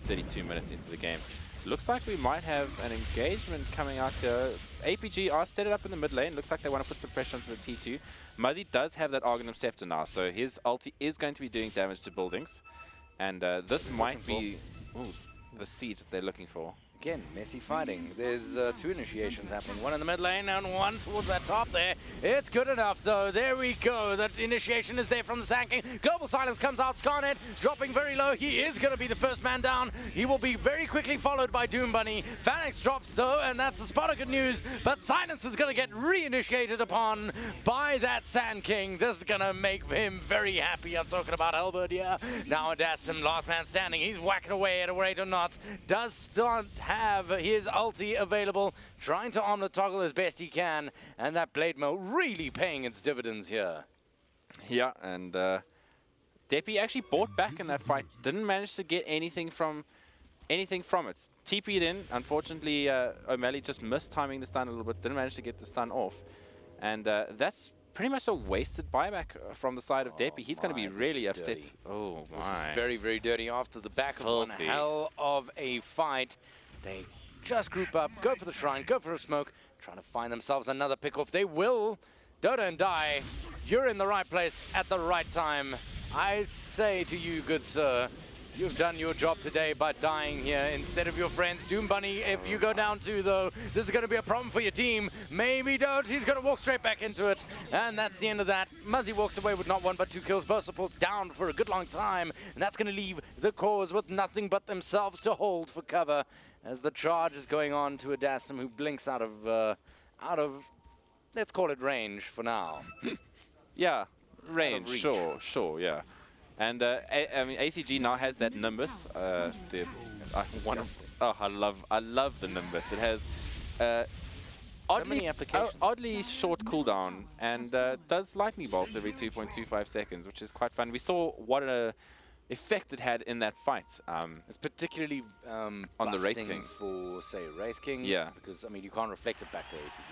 32 minutes into the game. Looks like we might have an engagement coming out here. APG are set it up in the mid lane. Looks like they want to put some pressure onto the T2. Muzzy does have that Argonum Scepter now, so his ulti is going to be doing damage to buildings. And this might be the siege that they're looking for. Again, messy fighting. There's 2 initiations happening. One in the mid lane and one towards that top there. It's good enough, though. There we go. That initiation is there from the Sand King. Global Silence comes out. Scarnet dropping very low. He is going to be the first man down. He will be very quickly followed by Doom Bunny. Phalanx drops, though, and that's the spot of good news. But Silence is going to get reinitiated upon by that Sand King. This is going to make him very happy. I'm talking about Albert, yeah. Now Adastum, last man standing. He's whacking away at a rate of knots. Does start have his ulti available, trying to armlet toggle as best he can, and that Blade Mail really paying its dividends here. Yeah, and Deppy actually bought back in that fight. Didn't manage to get anything from it. TP'd in. Unfortunately, O'Malley just missed timing the stun a little bit. Didn't manage to get the stun off. And that's pretty much a wasted buyback from the side of Deppy. He's going to be really upset. Dirty. Oh, my. This is very, very dirty after the back of one hell of a fight. They just group up, go for the shrine, go for a smoke, trying to find themselves another pick-off. They will. Dota and Die, you're in the right place at the right time. I say to you, good sir, you've done your job today by dying here instead of your friends. Doom Bunny, if you go down too, though, this is going to be a problem for your team. Maybe don't. He's going to walk straight back into it. And that's the end of that. Muzzy walks away with not 1 but 2 kills. Both supports down for a good long time. And that's going to leave the cause with nothing but themselves to hold for cover as the charge is going on to Adastum, who blinks out of, let's call it range for now. Yeah, range, sure, yeah. And I mean, ACG now has that Nimbus. I love the Nimbus. It has oddly short cooldown and does lightning bolts every 2.25 seconds, which is quite fun. We saw what a effect it had in that fight. It's particularly on the Wraith King for, say, Wraith King. Yeah. Because, I mean, you can't reflect it back to ACG.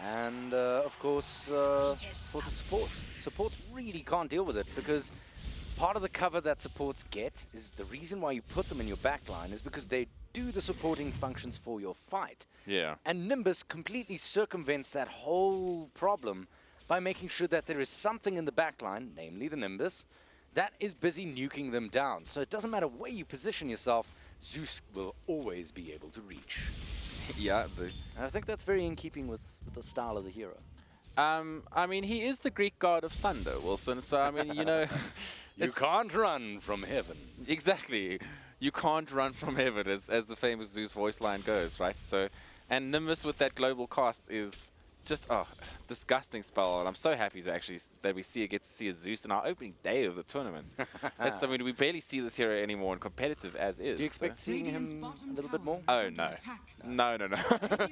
And, of course, for the supports. Supports really can't deal with it because part of the cover that supports get is the reason why you put them in your backline is because they do the supporting functions for your fight. Yeah. And Nimbus completely circumvents that whole problem by making sure that there is something in the backline, namely the Nimbus, that is busy nuking them down. So it doesn't matter where you position yourself, Zeus will always be able to reach. Yeah. And I think that's very in keeping with the style of the hero. I mean, he is the Greek god of thunder, Wilson. So, I mean, you know... You can't run from heaven. Exactly. You can't run from heaven, as the famous Zeus voice line goes, right? So, and Nimbus with that global cast is just disgusting spell, and I'm so happy to actually that we get to see a Zeus in our opening day of the tournament. I mean, we barely see this hero anymore in competitive as is. Do you expect seeing him a little bit more? Oh no, no.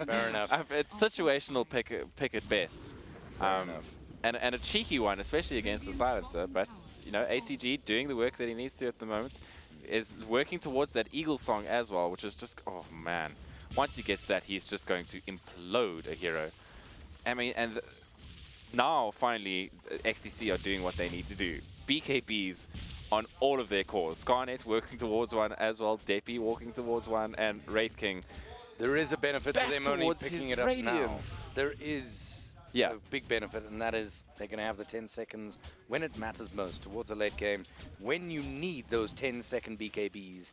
Fair enough. It's situational pick at best, and a cheeky one, especially against the silencer. But you know, ACG doing the work that he needs to at the moment, is working towards that Eagle song as well, which is just, oh man. Once he gets that, he's just going to implode a hero. I mean, and now finally, XTC are doing what they need to do. BKBs on all of their cores. Scarnet working towards one as well, Depi walking towards one, and Wraith King. There is a benefit to them only towards picking his it up radiance. now. There is a big benefit, and that is they're going to have the 10 seconds when it matters most towards the late game. When you need those 10-second BKBs,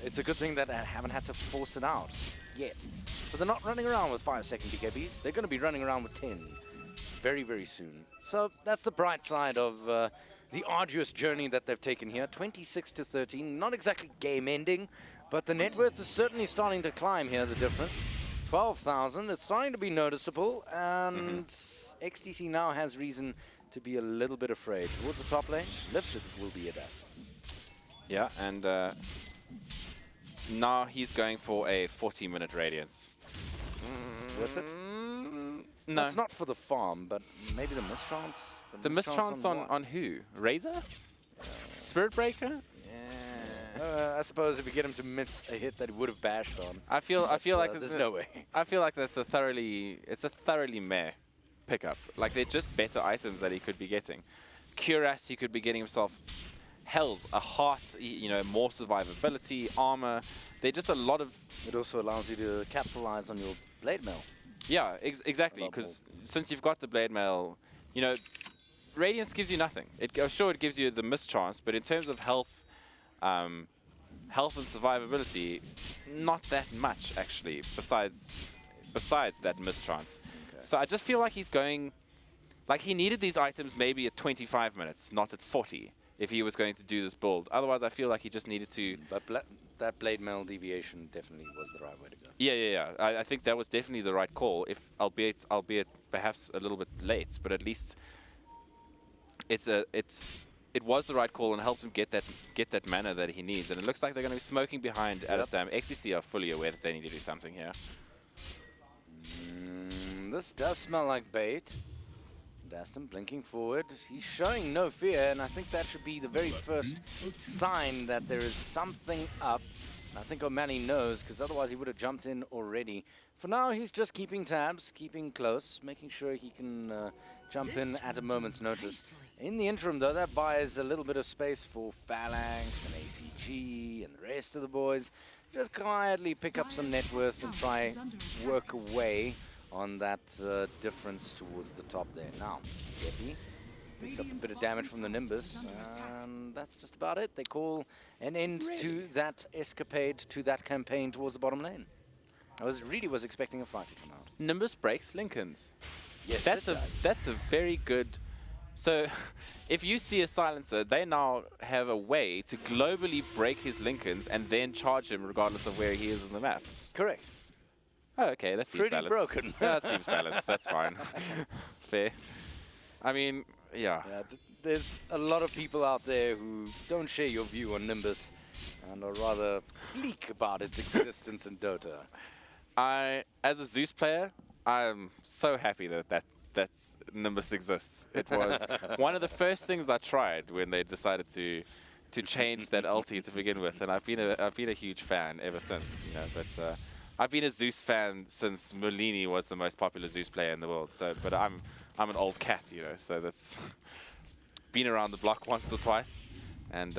it's a good thing that I haven't had to force it out yet. So they're not running around with 5-second BKBs. They're going to be running around with 10 very, very soon. So that's the bright side of the arduous journey that they've taken here. 26-13, not exactly game-ending, but the net worth is certainly starting to climb here, the difference. 12,000, it's starting to be noticeable, and XTC now has reason to be a little bit afraid. Towards the top lane, lifted will be Adasta. Yeah, and now he's going for a 40-minute radiance. Worth it? No. It's not for the farm, but maybe the mischance? The mischance on who? Razor? Spirit Breaker? I suppose if you get him to miss a hit that he would have bashed on. I feel like there's no way. I feel like it's a thoroughly meh pickup. Like they're just better items that he could be getting. Cuirass, he could be getting himself Hells, a heart, you know, more survivability, armor. They're just a lot of. It also allows you to capitalize on your blade mail. Yeah, exactly. Because since you've got the blade mail, you know, Radiance gives you nothing. Sure, it gives you the mischance, but in terms of health, health and survivability, not that much actually. Besides that mischance, so I just feel like he's going, like he needed these items maybe at 25 minutes, not at 40, if he was going to do this build. Otherwise, I feel like he just needed to. But that blade mail deviation definitely was the right way to go. Yeah. I think that was definitely the right call. If albeit perhaps a little bit late, but at least it was the right call and helped him get that mana that he needs. And it looks like they're going to be smoking behind Alistam. XTC are fully aware that they need to do something here. This does smell like bait. Daston blinking forward. He's showing no fear, and I think that should be the very first sign that there is something up. I think O'Malley knows, because otherwise he would have jumped in already. For now, he's just keeping tabs, keeping close, making sure he can jump in at a moment's notice. In the interim, though, that buys a little bit of space for Phalanx and ACG and the rest of the boys. Just quietly pick up some net worth and try work away on that difference towards the top there. Now, Depi picks up a bit of damage from the Nimbus, and that's just about it. They call an end to that escapade, to that campaign towards the bottom lane. I was expecting a fight to come out. Nimbus breaks Lincolns. Yes, that's a very good. So, if you see a silencer, they now have a way to globally break his Lincolns and then charge him regardless of where he is on the map. Correct. Oh, okay, that seems Pretty balanced. broken. That seems balanced. That's fine. Fair. I mean, yeah. There's a lot of people out there who don't share your view on Nimbus and are rather bleak about its existence in Dota. As a Zeus player, I'm so happy that Nimbus exists. It was one of the first things I tried when they decided to change that ulti to begin with, and I've been a huge fan ever since. You know, but I've been a Zeus fan since Molini was the most popular Zeus player in the world. So, but I'm an old cat, you know. So that's been around the block once or twice, and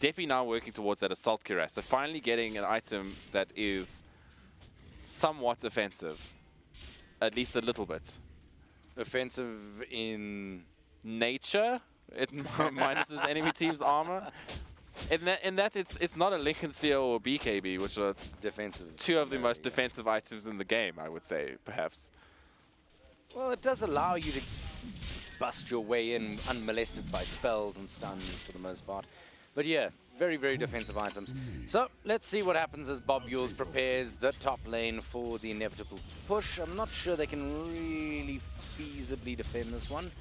Depi now working towards that assault cuirass. So finally getting an item that is somewhat offensive, at least a little bit. Offensive in nature. It minuses enemy team's armor. In that it's not a Lincoln Sphere or BKB, which are defensive. Two of the most defensive items in the game, I would say, perhaps. Well, it does allow you to bust your way in unmolested by spells and stuns for the most part. But yeah, Very, very defensive items. So let's see what happens as Bob Yules prepares the top lane for the inevitable push. I'm not sure they can really feasibly defend this one.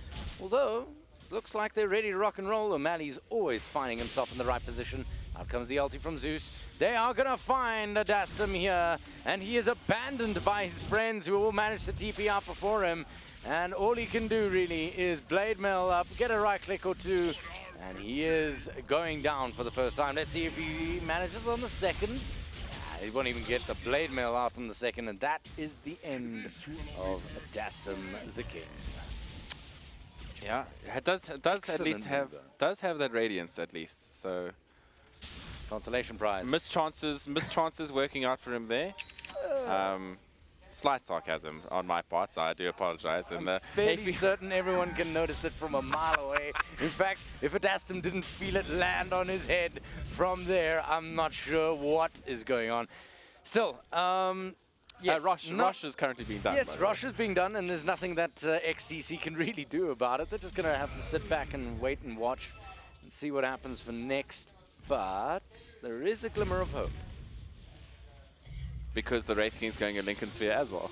Although, looks like they're ready to rock and roll. O'Malley's always finding himself in the right position. Out comes the ulti from Zeus. They are going to find Adastum here. And he is abandoned by his friends who all managed to TP out before him. And all he can do really is blade mail up, get a right click or two. And he is going down for the first time. Let's see if he manages on the second. He won't even get the blade mail out on the second. And that is the end of Adastum the King. Yeah, it does at least have that radiance at least. So consolation prize. Missed chances working out for him there. Slight sarcasm on my part, I do apologize. I'm fairly certain everyone can notice it from a mile away. In fact, if Adastum didn't feel it land on his head from there, I'm not sure what is going on. Still, yes, Rush is currently being done. Yes, Rush is being done, and there's nothing that XTC can really do about it. They're just going to have to sit back and wait and watch and see what happens for next. But there is a glimmer of hope. Because the Wraith King's going a Lincoln Sphere as well.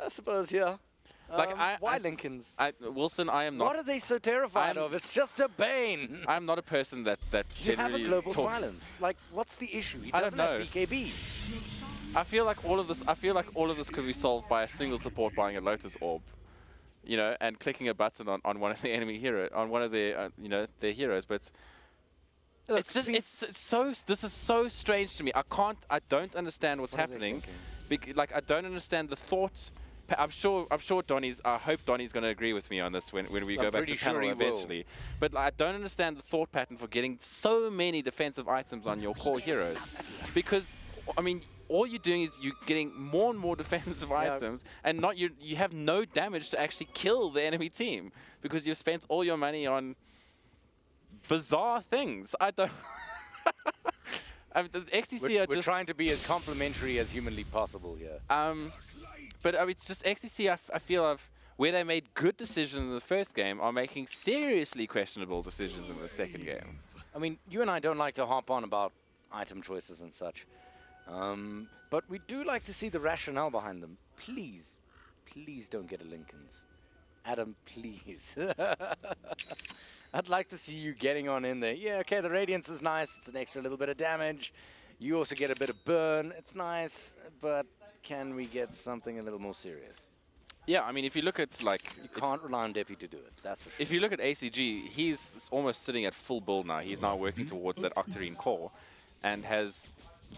I suppose, yeah. Why Lincolns? Wilson, I am not. What are they so terrified of? It's just a Bane. I'm not a person that You have generally a global talks. silence. Like, what's the issue? He I don't doesn't have know. BKB. I feel like all of this could be solved by a single support buying a Lotus Orb, you know, and clicking a button on one of the enemy hero, on one of their their heroes. But Look, it's just this is so strange to me. I don't understand what's What are they happening. thinking? Like I don't understand the thought. I'm sure Donnie's. I hope Donnie's going to agree with me on this when we go back to pretty the panel sure he will. eventually. But I don't understand the thought pattern for getting so many defensive items on your core heroes, because I mean, all you're doing is you're getting more and more defensive items, and you have no damage to actually kill the enemy team because you've spent all your money on bizarre things. I don't. I mean, the XTC We're trying to be as complimentary as humanly possible here. But I mean, it's just XTC. I feel where they made good decisions in the first game are making seriously questionable decisions in the second game. I mean, you and I don't like to harp on about item choices and such, but we do like to see the rationale behind them. Please, please don't get a Lincoln's. Adam, please. I'd like to see you getting on in there. Yeah, okay, the Radiance is nice. It's an extra little bit of damage. You also get a bit of burn. It's nice, but can we get something a little more serious? Yeah, I mean, if you look at like... You can't rely on Deppy to do it, that's for sure. If you look at ACG, he's almost sitting at full build now. He's now working towards that Octarine core and has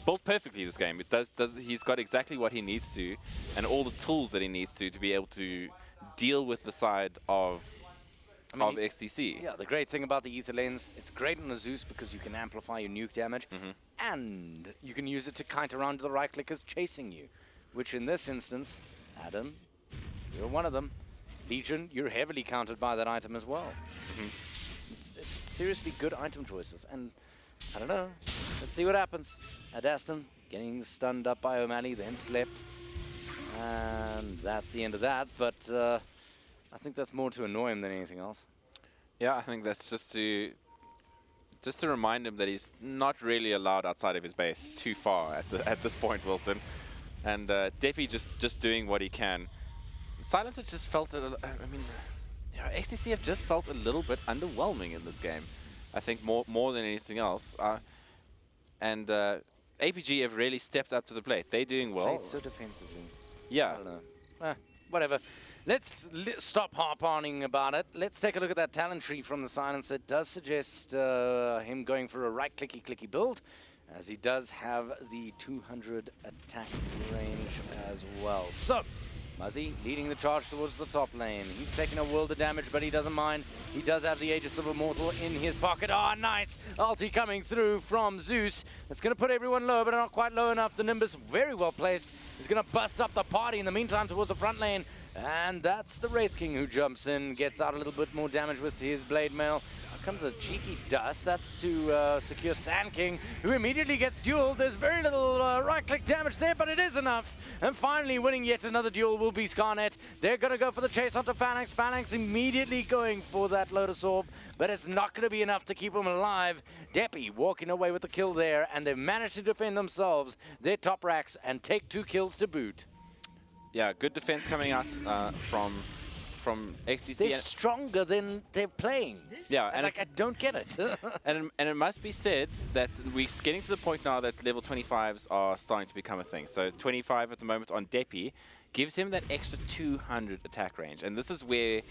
built perfectly this game. He's got exactly what he needs to and all the tools that he needs to be able to deal with the side of XTC. Yeah, the great thing about the Ether Lens, it's great on a Zeus because you can amplify your nuke damage, and you can use it to kite around the right clickers chasing you, which in this instance, Adam, you're one of them. Legion, you're heavily countered by that item as well. It's seriously good item choices, and I don't know. Let's see what happens. Adastum getting stunned up by O'Malley, then slept, and that's the end of that. But I think that's more to annoy him than anything else. Yeah, I think that's just to remind him that he's not really allowed outside of his base too far at this point, Wilson. And Deppy just doing what he can. Silence has just felt, XTC have just felt a little bit underwhelming in this game. I think more than anything else. And APG have really stepped up to the plate. They're doing well. Played so defensively. Yeah. I don't know. Whatever. Let's stop harp-oning about it. Let's take a look at that talent tree from the Silence. It does suggest him going for a right-clicky-clicky build, as he does have the 200 attack range as well. So, Muzzy leading the charge towards the top lane. He's taking a world of damage, but he doesn't mind. He does have the Aegis of Immortal in his pocket. Oh, nice! Ulti coming through from Zeus. It's going to put everyone low, but not quite low enough. The Nimbus, very well placed, is going to bust up the party in the meantime towards the front lane. And that's the Wraith King who jumps in, gets out a little bit more damage with his Blade Mail. comes a cheeky dust. That's to secure Sand King, who immediately gets dueled. There's very little right-click damage there, but it is enough. And finally, winning yet another duel will be Scarnet. They're going to go for the chase onto Phalanx. Phalanx immediately going for that Lotus Orb, but it's not going to be enough to keep him alive. Deppy walking away with the kill there, and they've managed to defend themselves, their top racks, and take 2 kills to boot. Yeah, good defense coming out from XTC. They're stronger than they're playing. Yeah, and like, I don't get it. and it must be said that we're getting to the point now that level 25s are starting to become a thing. So 25 at the moment on Deppy gives him that extra 200 attack range, and this is where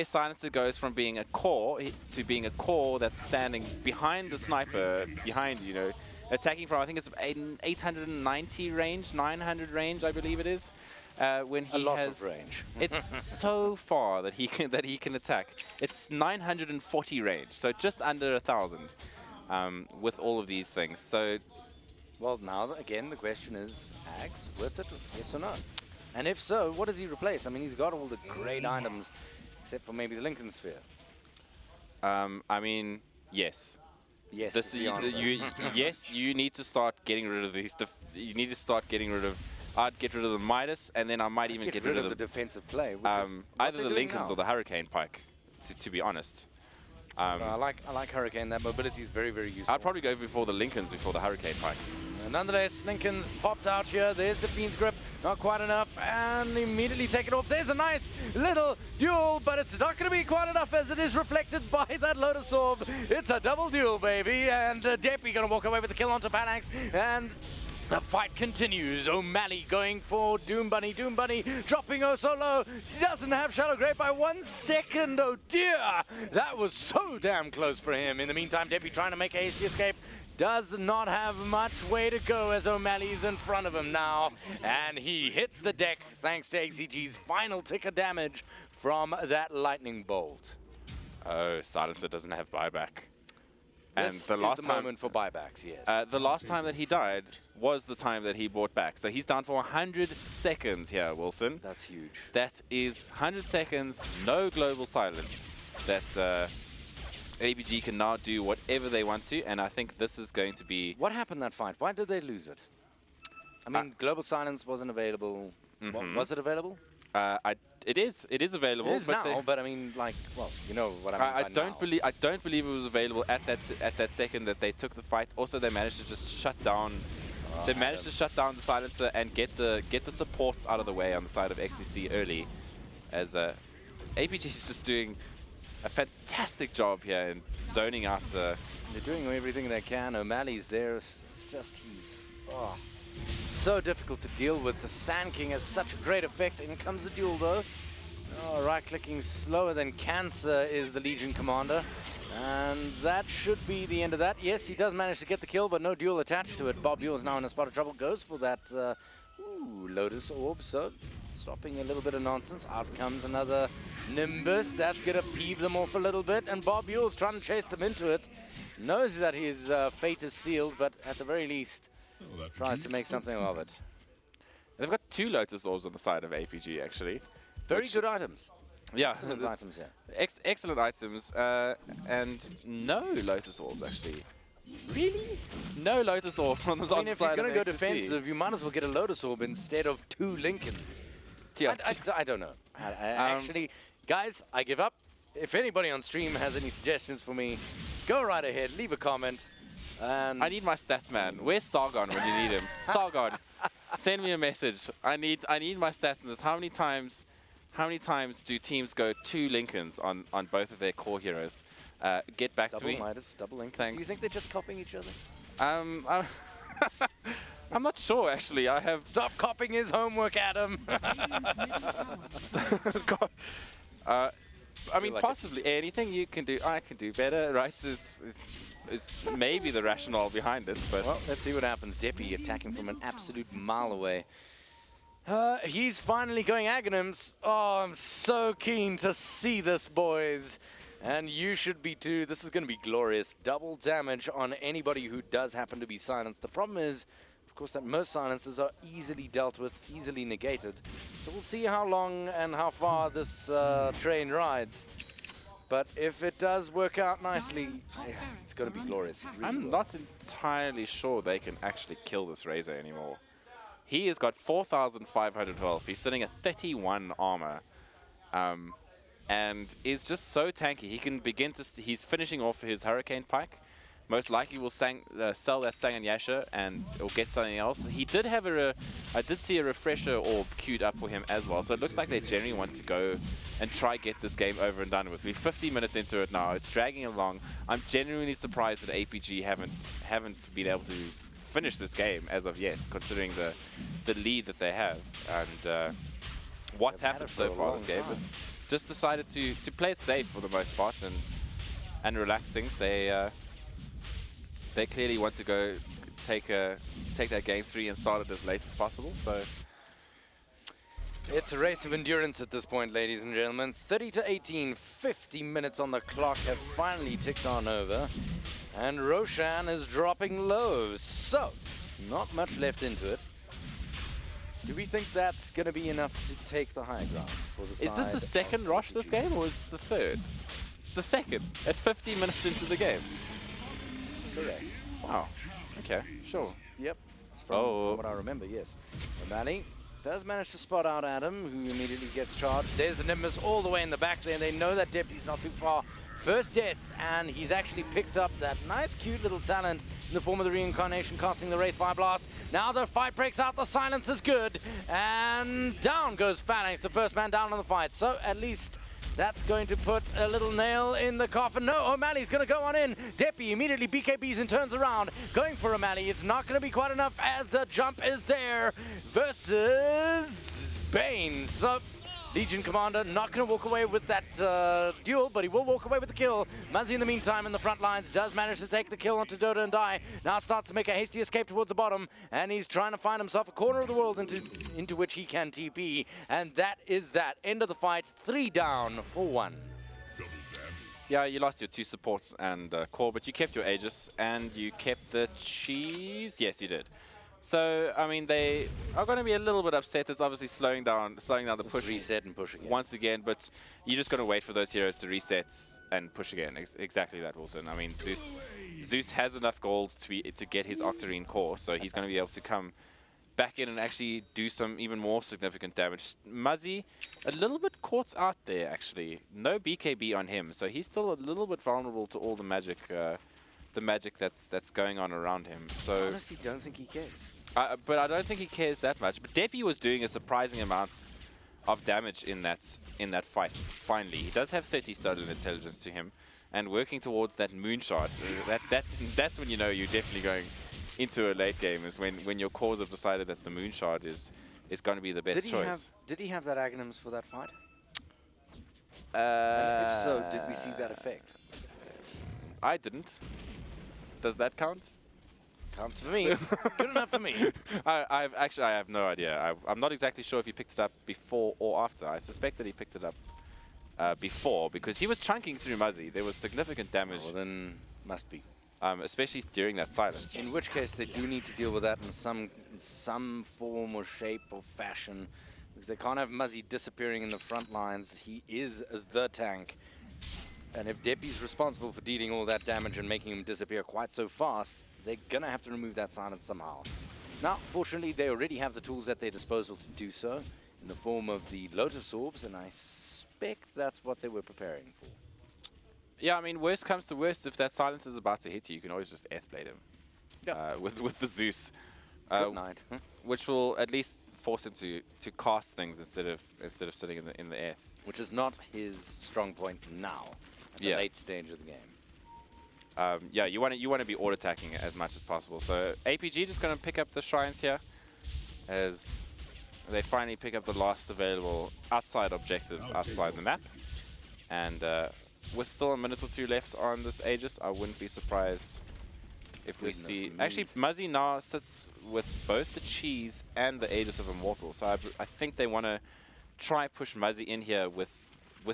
Silencer goes from being a core to being a core that's standing behind the sniper, behind, you know, attacking from, I think it's 890 range, 900 range, I believe it is. When he a lot has of range. It's so far that he can attack. It's 940 range, so just under 1,000 with all of these things. So, well, now again the question is, Axe worth it? Yes or no? And if so, what does he replace? I mean, he's got all the great items, except for maybe the Lincoln Sphere. I mean, yes. Yes. This is the answer. yes, you need to start getting rid of these. You need to start getting rid of. I'd get rid of the Midas, and then I might even get rid of the defensive play. Either the Lincolns or the Hurricane Pike, to be honest. I like Hurricane. That mobility is very, very useful. I'd probably go before the Lincolns before the Hurricane Pike. Nonetheless, Lincoln's popped out here. There's the Fiend's Grip. Not quite enough. And immediately take it off. There's a nice little duel, but it's not going to be quite enough as it is reflected by that Lotus Orb. It's a double duel, baby. And Deppy going to walk away with the kill onto Panax. And the fight continues. O'Malley going for Doom Bunny. Doom Bunny dropping oh so low. He doesn't have Shadow Grave by 1 second. Oh dear. That was so damn close for him. In the meantime, Deppy trying to make a hasty escape. Does not have much way to go as O'Malley's in front of him now. And he hits the deck thanks to ACG's final tick of damage from that lightning bolt. Oh, Silencer doesn't have buyback. And the last moment for buybacks, yes. The last time that he died was the time that he bought back. So he's down for 100 seconds here, Wilson. That's huge. That is 100 seconds, no global silence. That's ABG can now do whatever they want to, and I think this is going to be... What happened in that fight? Why did they lose it? I mean, global silence wasn't available. Was it available? It is available. It is now, but I mean, like, well, you know what I mean. I don't believe it was available at that second that they took the fight. Also, they managed to just shut down. They managed to shut down the silencer and get the supports out of the way on the side of XTC early. As APG is just doing a fantastic job here in zoning out. They're doing everything they can. O'Malley's there. It's just so difficult to deal with. The Sand King has such a great effect. In comes the duel though. Oh, right-clicking slower than cancer is the Legion commander. And that should be the end of that. Yes, he does manage to get the kill, but no duel attached to it. Bob Buell is now in a spot of trouble. Goes for that Lotus Orb. So stopping a little bit of nonsense. Out comes another Nimbus. That's going to peeve them off a little bit. And Bob Buell's trying to chase them into it. Knows that his fate is sealed, but at the very least tries to make something of it. They've got 2 Lotus Orbs on the side of APG, actually. Very good items. Yeah. Excellent items, yeah. Excellent items. And no Lotus Orbs, actually. Really? No Lotus Orbs on the side of if you're going to go defensive, you might as well get a Lotus Orb instead of 2 Lincolns. Yeah. I don't know. Actually, guys, I give up. If anybody on stream has any suggestions for me, go right ahead, leave a comment. And I need my stats man. Where's Sargon when you need him? Sargon, send me a message. I need my stats in this. How many times do teams go 2 Lincolns on both of their core heroes? Get back to me. Double Midas, double Lincolns. Thanks. Do you think they're just copying each other? I'm not sure actually. I have Stop copying his homework, Adam. I mean, like possibly anything you can do, I can do better, right? It's maybe the rationale behind it, but... Well, let's see what happens. Deppy attacking from an absolute mile away. He's finally going Aghanims. Oh, I'm so keen to see this, boys. And you should be too. This is going to be glorious. Double damage on anybody who does happen to be silenced. The problem is, of course, that most silences are easily dealt with, easily negated. So we'll see how long and how far this train rides. But if it does work out nicely, it's going to be glorious. It really I'm will. not entirely sure they can actually kill this Razor anymore. He has got 4,512. He's sitting at 31 armor. And is just so tanky. He can begin to... he's finishing off his Hurricane Pike. Most likely will sell that Sang and Yasha and or get something else. He did have I did see a refresher orb queued up for him as well. So it looks like they generally want to go and try get this game over and done with. We're 50 minutes into it now. It's dragging along. I'm genuinely surprised that APG haven't been able to finish this game as of yet, considering the lead that they have and what's happened so far this game. But just decided to play it safe for the most part and relax things. They clearly want to go take that game 3 and start it as late as possible. So it's a race of endurance at this point, ladies and gentlemen. 30 to 18, 50 minutes on the clock have finally ticked on over. And Roshan is dropping low. So, not much left into it. Do we think that's going to be enough to take the high ground for the side? is this the second rush this game or is it the third? It's the second at 50 minutes into the game. Correct. Wow. Okay, sure. Yep. From what I remember, yes. O'Malley does manage to spot out Adam, who immediately gets charged. There's the Nimbus all the way in the back there. They know that Deputy's not too far. First death, and he's actually picked up that nice, cute little talent in the form of the Reincarnation, casting the Wraith Fire Blast. Now the fight breaks out. The silence is good. And down goes Phalanx, the first man down on the fight. So at least... that's going to put a little nail in the coffin. No, O'Malley's going to go on in. Deppy immediately BKBs and turns around. Going for O'Malley. It's not going to be quite enough as the jump is there versus Bane. So Legion Commander not going to walk away with that duel, but he will walk away with the kill. Muzzy in the meantime in the front lines does manage to take the kill onto Dota and Die. Now starts to make a hasty escape towards the bottom, and he's trying to find himself a corner of the world into which he can TP. And that is that. End of the fight. 3 down for 1. Yeah, you lost your 2 supports and core, but you kept your Aegis and you kept the cheese. Yes, you did. So, I mean, they are going to be a little bit upset. It's obviously slowing down the push. Reset and push again. Once again, but you're just going to wait for those heroes to reset and push again. Exactly that, Wilson. I mean, Zeus has enough gold to get his Octarine core, so he's going to be able to come back in and actually do some even more significant damage. Muzzy, a little bit caught out there, actually. No BKB on him, so he's still a little bit vulnerable to all the magic that's going on around him. So I honestly don't think he cares. But I don't think he cares that much. But Deppy was doing a surprising amount of damage in that fight. Finally, he does have 30 stolen intelligence to him, and working towards that moonshot. That's when you know you're definitely going into a late game. Is when your cores have decided that the moonshot is going to be the best choice. Did he have that Aghanims for that fight? And if so, did we see that effect? I didn't. Does that count? Counts for me. Good enough for me. I have no idea. I'm not exactly sure if he picked it up before or after. I suspect that he picked it up before because he was chunking through Muzzy. There was significant damage. Well, then must be. Especially during that silence. In which case, they do need to deal with that in some form or shape or fashion, because they can't have Muzzy disappearing in the front lines. He is the tank. And if Deppy's responsible for dealing all that damage and making him disappear quite so fast, they're going to have to remove that silence somehow. Now, fortunately, they already have the tools at their disposal to do so in the form of the Lotus Orbs, and I suspect that's what they were preparing for. Yeah, I mean, worst comes to worst, if that silence is about to hit you, you can always just F-blade him with the Zeus. Good night. Which will at least force him to cast things instead of sitting in the F. Which is not his strong point now. At the late stage of the game. Yeah, you want to be auto attacking as much as possible. So APG just going to pick up the shrines here, as they finally pick up the last available outside objectives outside the map. And with still a minute or 2 left on this Aegis, I wouldn't be surprised if we see. Actually, Muzzy now sits with both the cheese and the Aegis of Immortal. So I think they want to try push Muzzy in here with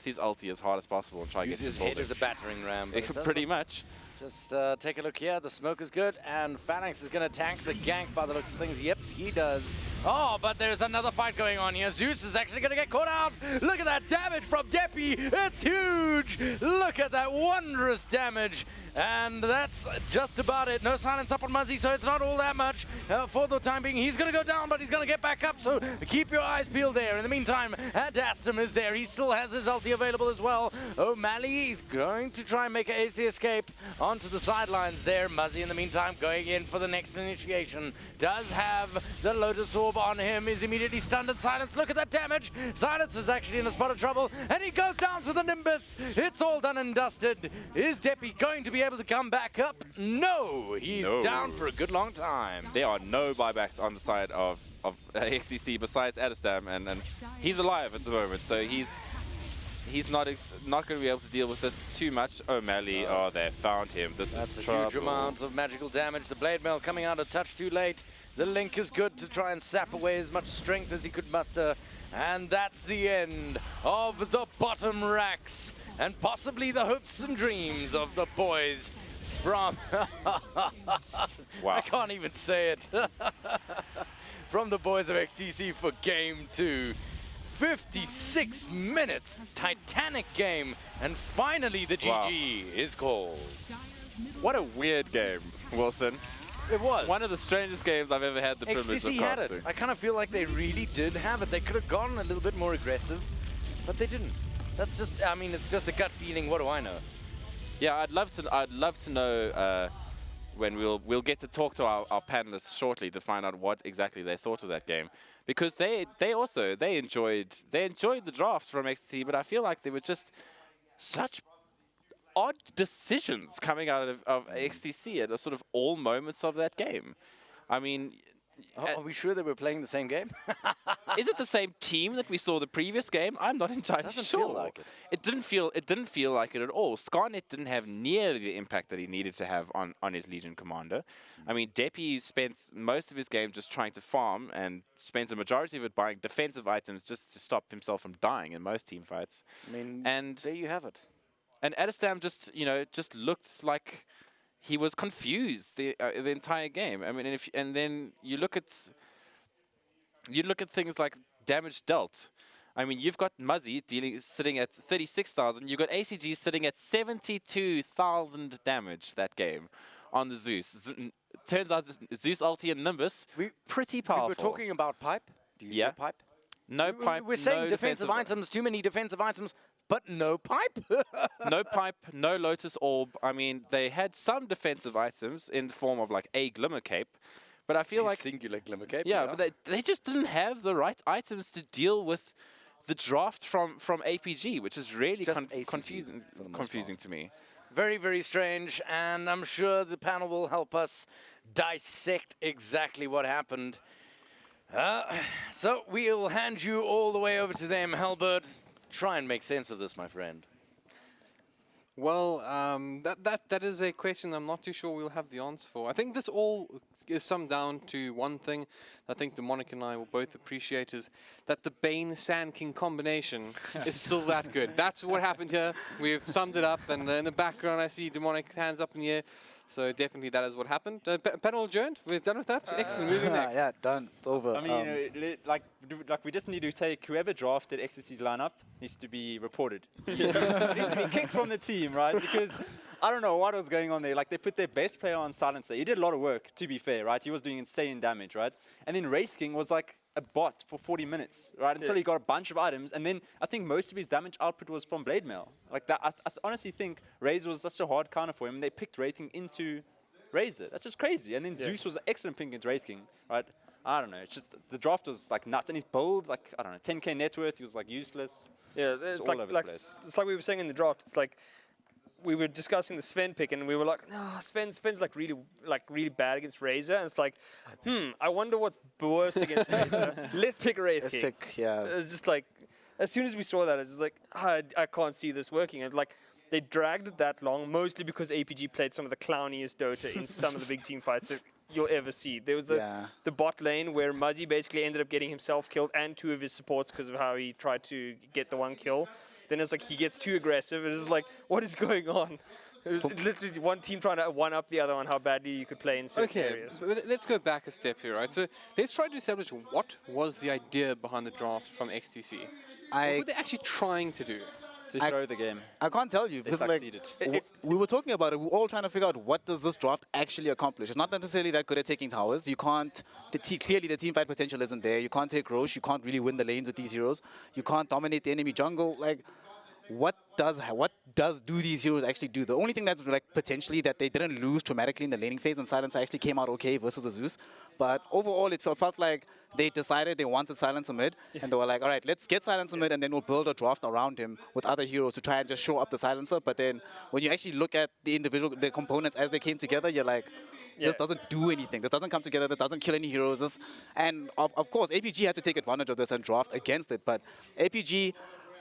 his ulti as hard as possible and try to get his head as a battering ram. Pretty much. Just take a look here. The smoke is good, and Phalanx is going to tank the gank by the looks of things. Yep, he does. Oh, but there's another fight going on here. Zeus is actually going to get caught out. Look at that damage from Deppy. It's huge. Look at that wondrous damage. And that's just about it. No silence up on Muzzy, so it's not all that much. For the time being, he's going to go down, but he's going to get back up, so keep your eyes peeled there. In the meantime, Adastum is there. He still has his ulti available as well. O'Malley is going to try and make an easy escape onto the sidelines there. Muzzy, in the meantime, going in for the next initiation. Does have the Lotus Orb on him, is immediately stunned and silenced. Look at that damage. Silence is actually in a spot of trouble, and he goes down to the Nimbus. It's all done and dusted. Is Deppy going to be able to come back up? No, he's down for a good long time. There are no buybacks on the side of XTC besides Adastam, and he's alive at the moment, so he's not going to be able to deal with this too much. O'Malley, oh, they found him. That's is a huge amount of magical damage. The Blade Mail coming out a touch too late. The Link is good to try and sap away as much strength as he could muster. And that's the end of the bottom racks. And possibly the hopes and dreams of the boys from... Wow. I can't even say it. From the boys of XTC for Game 2. 56 minutes, titanic game, and finally the GG is called. What a weird game, Wilson. It was. One of the strangest games I've ever had the privilege of XTC casting. had it. I kind of feel like they really did have it. They could have gone a little bit more aggressive, but they didn't. That's just, I mean, it's just a gut feeling. What do I know? Yeah, I'd love to know when we'll get to talk to our panelists shortly to find out what exactly they thought of that game, because they enjoyed the draft from XT, but I feel like they were just such odd decisions coming out of XTC at sort of all moments of that game. I mean, are we sure that we're playing the same game? is it the same team that we saw the previous game? I'm not entirely Doesn't sure. feel like it. It didn't feel like it at all. Scarnet didn't have nearly the impact that he needed to have on his Legion commander. I mean, Deppy spent most of his game just trying to farm and spent the majority of it buying defensive items just to stop himself from dying in most team fights. I mean, and there you have it. And Adastam just looked like he was confused the entire game. I mean, and then you look at things like damage dealt. I mean, you've got Muzzy sitting at 36,000. You've got ACG sitting at 72,000 damage that game on the Zeus. Turns out Zeus ulti and Nimbus pretty powerful. We were talking about pipe. Do you see a pipe? No pipe. We're saying no defensive items. Too many defensive items. But no pipe? No pipe, no Lotus Orb. I mean, they had some defensive items in the form of like a Glimmer Cape, but I feel like... Singular Glimmer Cape. Yeah, but they just didn't have the right items to deal with the draft from APG, which is really confusing to me. Very, very strange, and I'm sure the panel will help us dissect exactly what happened. So we'll hand you all the way over to them, Halbert. Try and make sense of this, my friend. Well, that is a question I'm not too sure we'll have the answer for. I think this all is summed down to one thing I think Demonic and I will both appreciate, is that the Bane Sand King combination is still that good. That's what happened here. We've summed it up, and in the background I see Demonic hands up in the air. So definitely that is what happened. Panel adjourned. We're done with that. Excellent. Moving next. Yeah, done. It's over. I mean, like we just need to take whoever drafted XTC's lineup needs to be reported. Needs to be kicked from the team, right? Because I don't know what was going on there. Like, they put their best player on silencer. He did a lot of work, to be fair, right? He was doing insane damage, right? And then Wraith King was like a bot for 40 minutes, right? Until he got a bunch of items. And then I think most of his damage output was from Blade Mail. Like that, I honestly think Razor was such a hard counter for him. And they picked Wraith King into Razor. That's just crazy. And then Zeus was an excellent pick against Wraith King, right? I don't know. It's just the draft was like nuts. And his build, like, I don't know, 10k net worth, he was like useless. Yeah, it's all over the place. It's like we were saying in the draft. It's like we were discussing the Sven pick, and we were like, no, Sven's like really bad against Razor. And it's like, I wonder what's worse against Razor. Let's pick Wraith King. It's just like, as soon as we saw that, it's just like, I can't see this working. And like, they dragged it that long, mostly because APG played some of the clowniest Dota in some of the big team fights that you'll ever see. There was the bot lane where Muzzy basically ended up getting himself killed and two of his supports because of how he tried to get the one kill. Then it's like he gets too aggressive. It's just like, what is going on? It was literally one team trying to one-up the other on how badly you could play in certain Okay, areas. but let's go back a step here, right? So let's try to establish what was the idea behind the draft from XTC. What were they actually trying to do? To throw the game. I can't tell you They because like succeeded. we were talking about it. We were all trying to figure out what does this draft actually accomplish. It's not necessarily that good at taking towers. You can't. Clearly, the team fight potential isn't there. You can't take Roche. You can't really win the lanes with these heroes. You can't dominate the enemy jungle. Like, what does do these heroes actually do? The only thing that's like potentially that they didn't lose traumatically in the laning phase, and Silencer actually came out okay versus the Zeus. But overall, it felt like they decided they wanted Silencer mid, and they were like, all right, let's get Silencer mid, and then we'll build a draft around him with other heroes to try and just show up the Silencer. But then when you actually look at the components as they came together, you're like, this doesn't do anything. This doesn't come together. This doesn't kill any heroes. And of course, APG had to take advantage of this and draft against it. But APG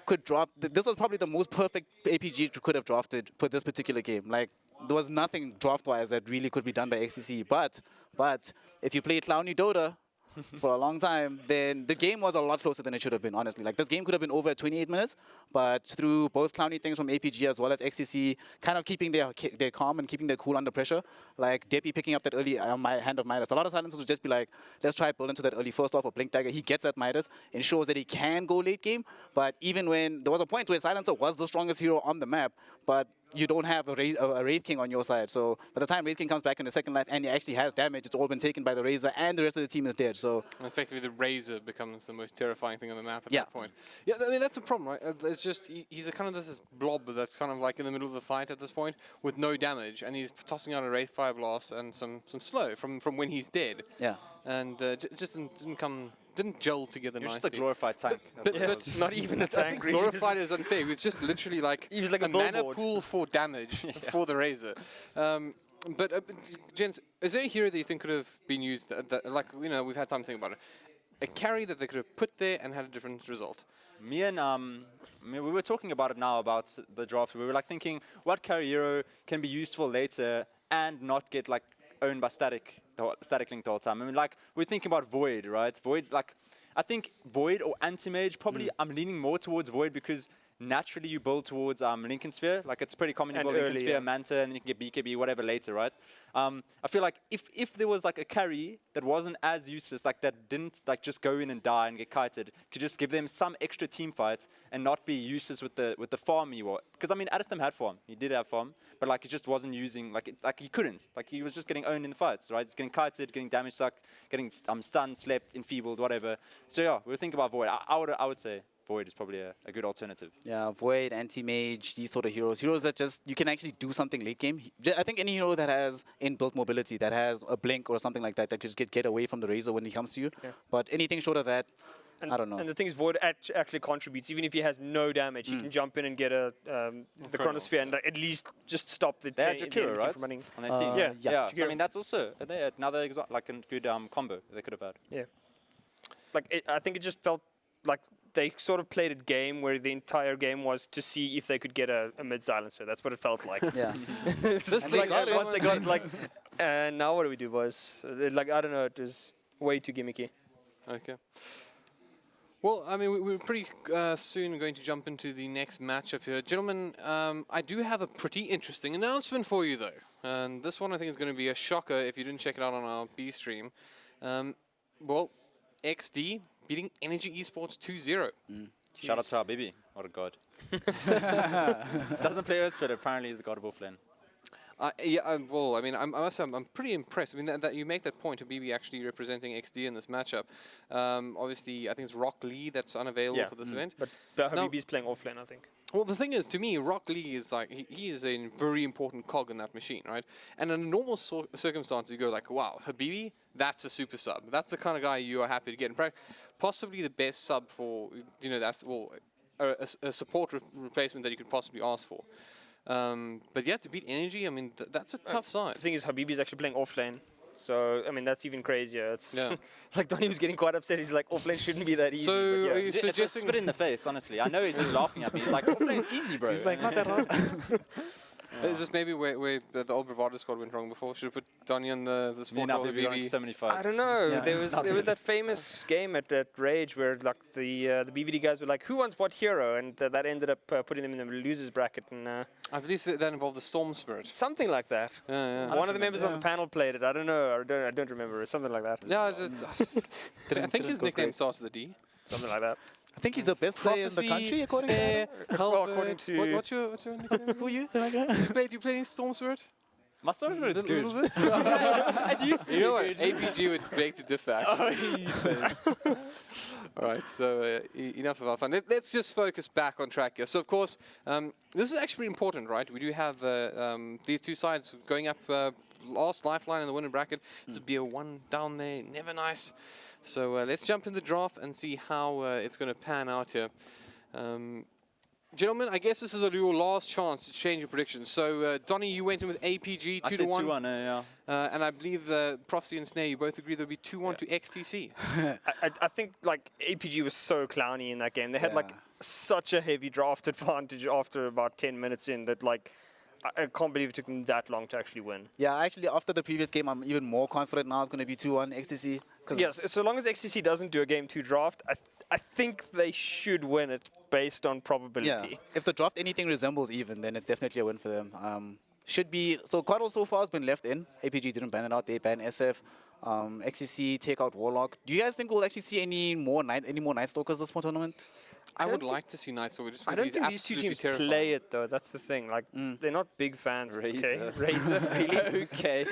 could drop. This was probably the most perfect APG could have drafted for this particular game. Like, there was nothing draft-wise that really could be done by XCC. But if you play Clowny Dota for a long time, then the game was a lot closer than it should have been, honestly. Like, this game could have been over at 28 minutes, but through both Clowny things from APG as well as XCC, kind of keeping their calm and keeping their cool under pressure, like Deppy picking up that early hand of Midas. A lot of silencers would just be like, let's try build into that early first off or Blink Dagger. He gets that Midas, ensures that he can go late game, but even when there was a point where Silencer was the strongest hero on the map, but you don't have a Wraith King on your side. So by the time Wraith King comes back in the second life and he actually has damage, it's all been taken by the Razor and the rest of the team is dead. So And effectively, the Razor becomes the most terrifying thing on the map at that point. Yeah, I mean, that's a problem, right? It's just, he's a kind of this blob that's kind of like in the middle of the fight at this point with no damage, and he's tossing out a Wraith Fire Blast and some slow from when he's dead. Yeah. And just didn't gel together You're nicely. just a glorified tank. But Not even a tank. really. glorified is unfair. He was just literally like, He was like a mana billboard. pool for damage for the Razor. But gents, is there a hero that you think could have been used like, you know, we've had time to think about it, a carry that they could have put there and had a different result? Me and we were talking about it now about the draft. We were like thinking, what carry hero can be useful later and not get like owned by static link the whole time? I mean, like we're thinking about Void, right? Void's like, I think Void or Anti-Mage probably. I'm leaning more towards Void because naturally you build towards Lincoln Sphere. Like it's pretty common you And build Lincoln early, Sphere, yeah. Manta, and then you can get BKB, whatever later, right? I feel like if there was like a carry that wasn't as useless, like that didn't like just go in and die and get kited, could just give them some extra team fight and not be useless with the farm you were. Because I mean, Addiston had farm, he did have farm, but like he just wasn't using like he couldn't, like he was just getting owned in the fights, right? He's getting kited, getting damage sucked, getting stunned, slept, enfeebled, whatever. So yeah, we were thinking about Void. I would say Void is probably a good alternative. yeah, Void, Anti-Mage, these sort of heroes. Heroes that just, you can actually do something late game. I think any hero that has inbuilt mobility, that has a blink or something like that, that just get away from the Razor when he comes to you. Yeah. But anything short of that, I don't know. And the thing is, Void actually contributes. Even if he has no damage, he can jump in and get the Chronosphere and like, at least just stop the They had the Jakiro, enemy right? from running. On their team. Yeah, yeah. So, I mean, that's also another like a good combo they could have had. Yeah. Like I think it just felt like they sort of played a game where the entire game was to see if they could get a mid silencer. That's what it felt like. Yeah. It's just And they like got it. once they got it, like, and now what do we do, boys? Like I don't know. It was way too gimmicky. Okay. Well, I mean, we're pretty soon going to jump into the next matchup here. Gentlemen, I do have a pretty interesting announcement for you, though. And this one I think is going to be a shocker if you didn't check it out on our B stream. Well, XD beating Energy Esports 2-0. Shout out to our baby. What a god. Doesn't play Earth, but apparently he's a god of offlane. Well, I mean, I must say, I'm pretty impressed. I mean, that you make that point of BB actually representing XD in this matchup. Obviously, I think it's Rock Lee that's unavailable for this event. But Now- Habib's playing offlane, I think. Well, the thing is, to me, Rock Lee is like, he is a very important cog in that machine, right? And in a normal circumstance, you go like, wow, Habibi, that's a super sub. That's the kind of guy you are happy to get. In fact, possibly the best sub for, you know, that's, well, a support replacement that you could possibly ask for. But yeah, to beat Energy, I mean, that's a tough side. The thing is, Habibi's actually playing offlane. So, I mean, that's even crazier. It's Yeah. like Donnie was getting quite upset. He's like, offlane shouldn't be that easy. So, but yeah. are you It's a suggesting... spit in the face, honestly. I know he's just laughing at me. He's like, offlane's easy, bro. He's like, not that hard. Is this maybe where the old Bravado squad went wrong before? Should have put Donny on the Me sport and role, Abby, the we got into BB. so many fights. I don't know. Yeah. There was that famous game at Rage where like the BVD guys were like, "Who wants what hero?" And that ended up putting them in the losers bracket and I believe that involved the Storm Spirit. something like that. Yeah, One of the members on the panel played it. I don't know. I don't remember. Something like that. yeah. I think his go nickname great. starts with a D. Something like that. I think he's the best player in the country, according to Stare, Well, according to- what's your nickname? Who you? Do you play any Storm Spirit? My server is good. Little bit? I used to. You know what? APG would beg to differ, actually. All right, so enough of our fun. Let's just focus back on track here. So, of course, this is actually important, right? We do have these two sides going up last lifeline in the winner bracket. It's a beer one down there, never nice. So let's jump in the draft and see how it's going to pan out here. Gentlemen, I guess this is your last chance to change your predictions. So, Donny, you went in with APG 2 I to said 1. 2-1, yeah. And I believe Prophecy and Snare, you both agree there'll be 2-1 to XTC. I think like APG was so clowny in that game. They had like Yeah. such a heavy draft advantage after about 10 minutes in that like I can't believe it took them that long to actually win. Yeah, actually, after the previous game, I'm even more confident now it's going to be 2-1 XTC. Yes, so long as XTC doesn't do a game 2 draft, I think they should win it based on probability. Yeah, if the draft anything resembles even, then it's definitely a win for them. Should be, so Quaddle so far has been left in. APG didn't ban it out, they banned SF. XCC take out Warlock. Do you guys think we'll actually see any more Night Stalkers this tournament? I would like to see Night Stalker just I because don't he's think these two absolutely teams terrifying. play it though. That's the thing. Like they're not big fans. Okay, Razor. Razor, really? Okay.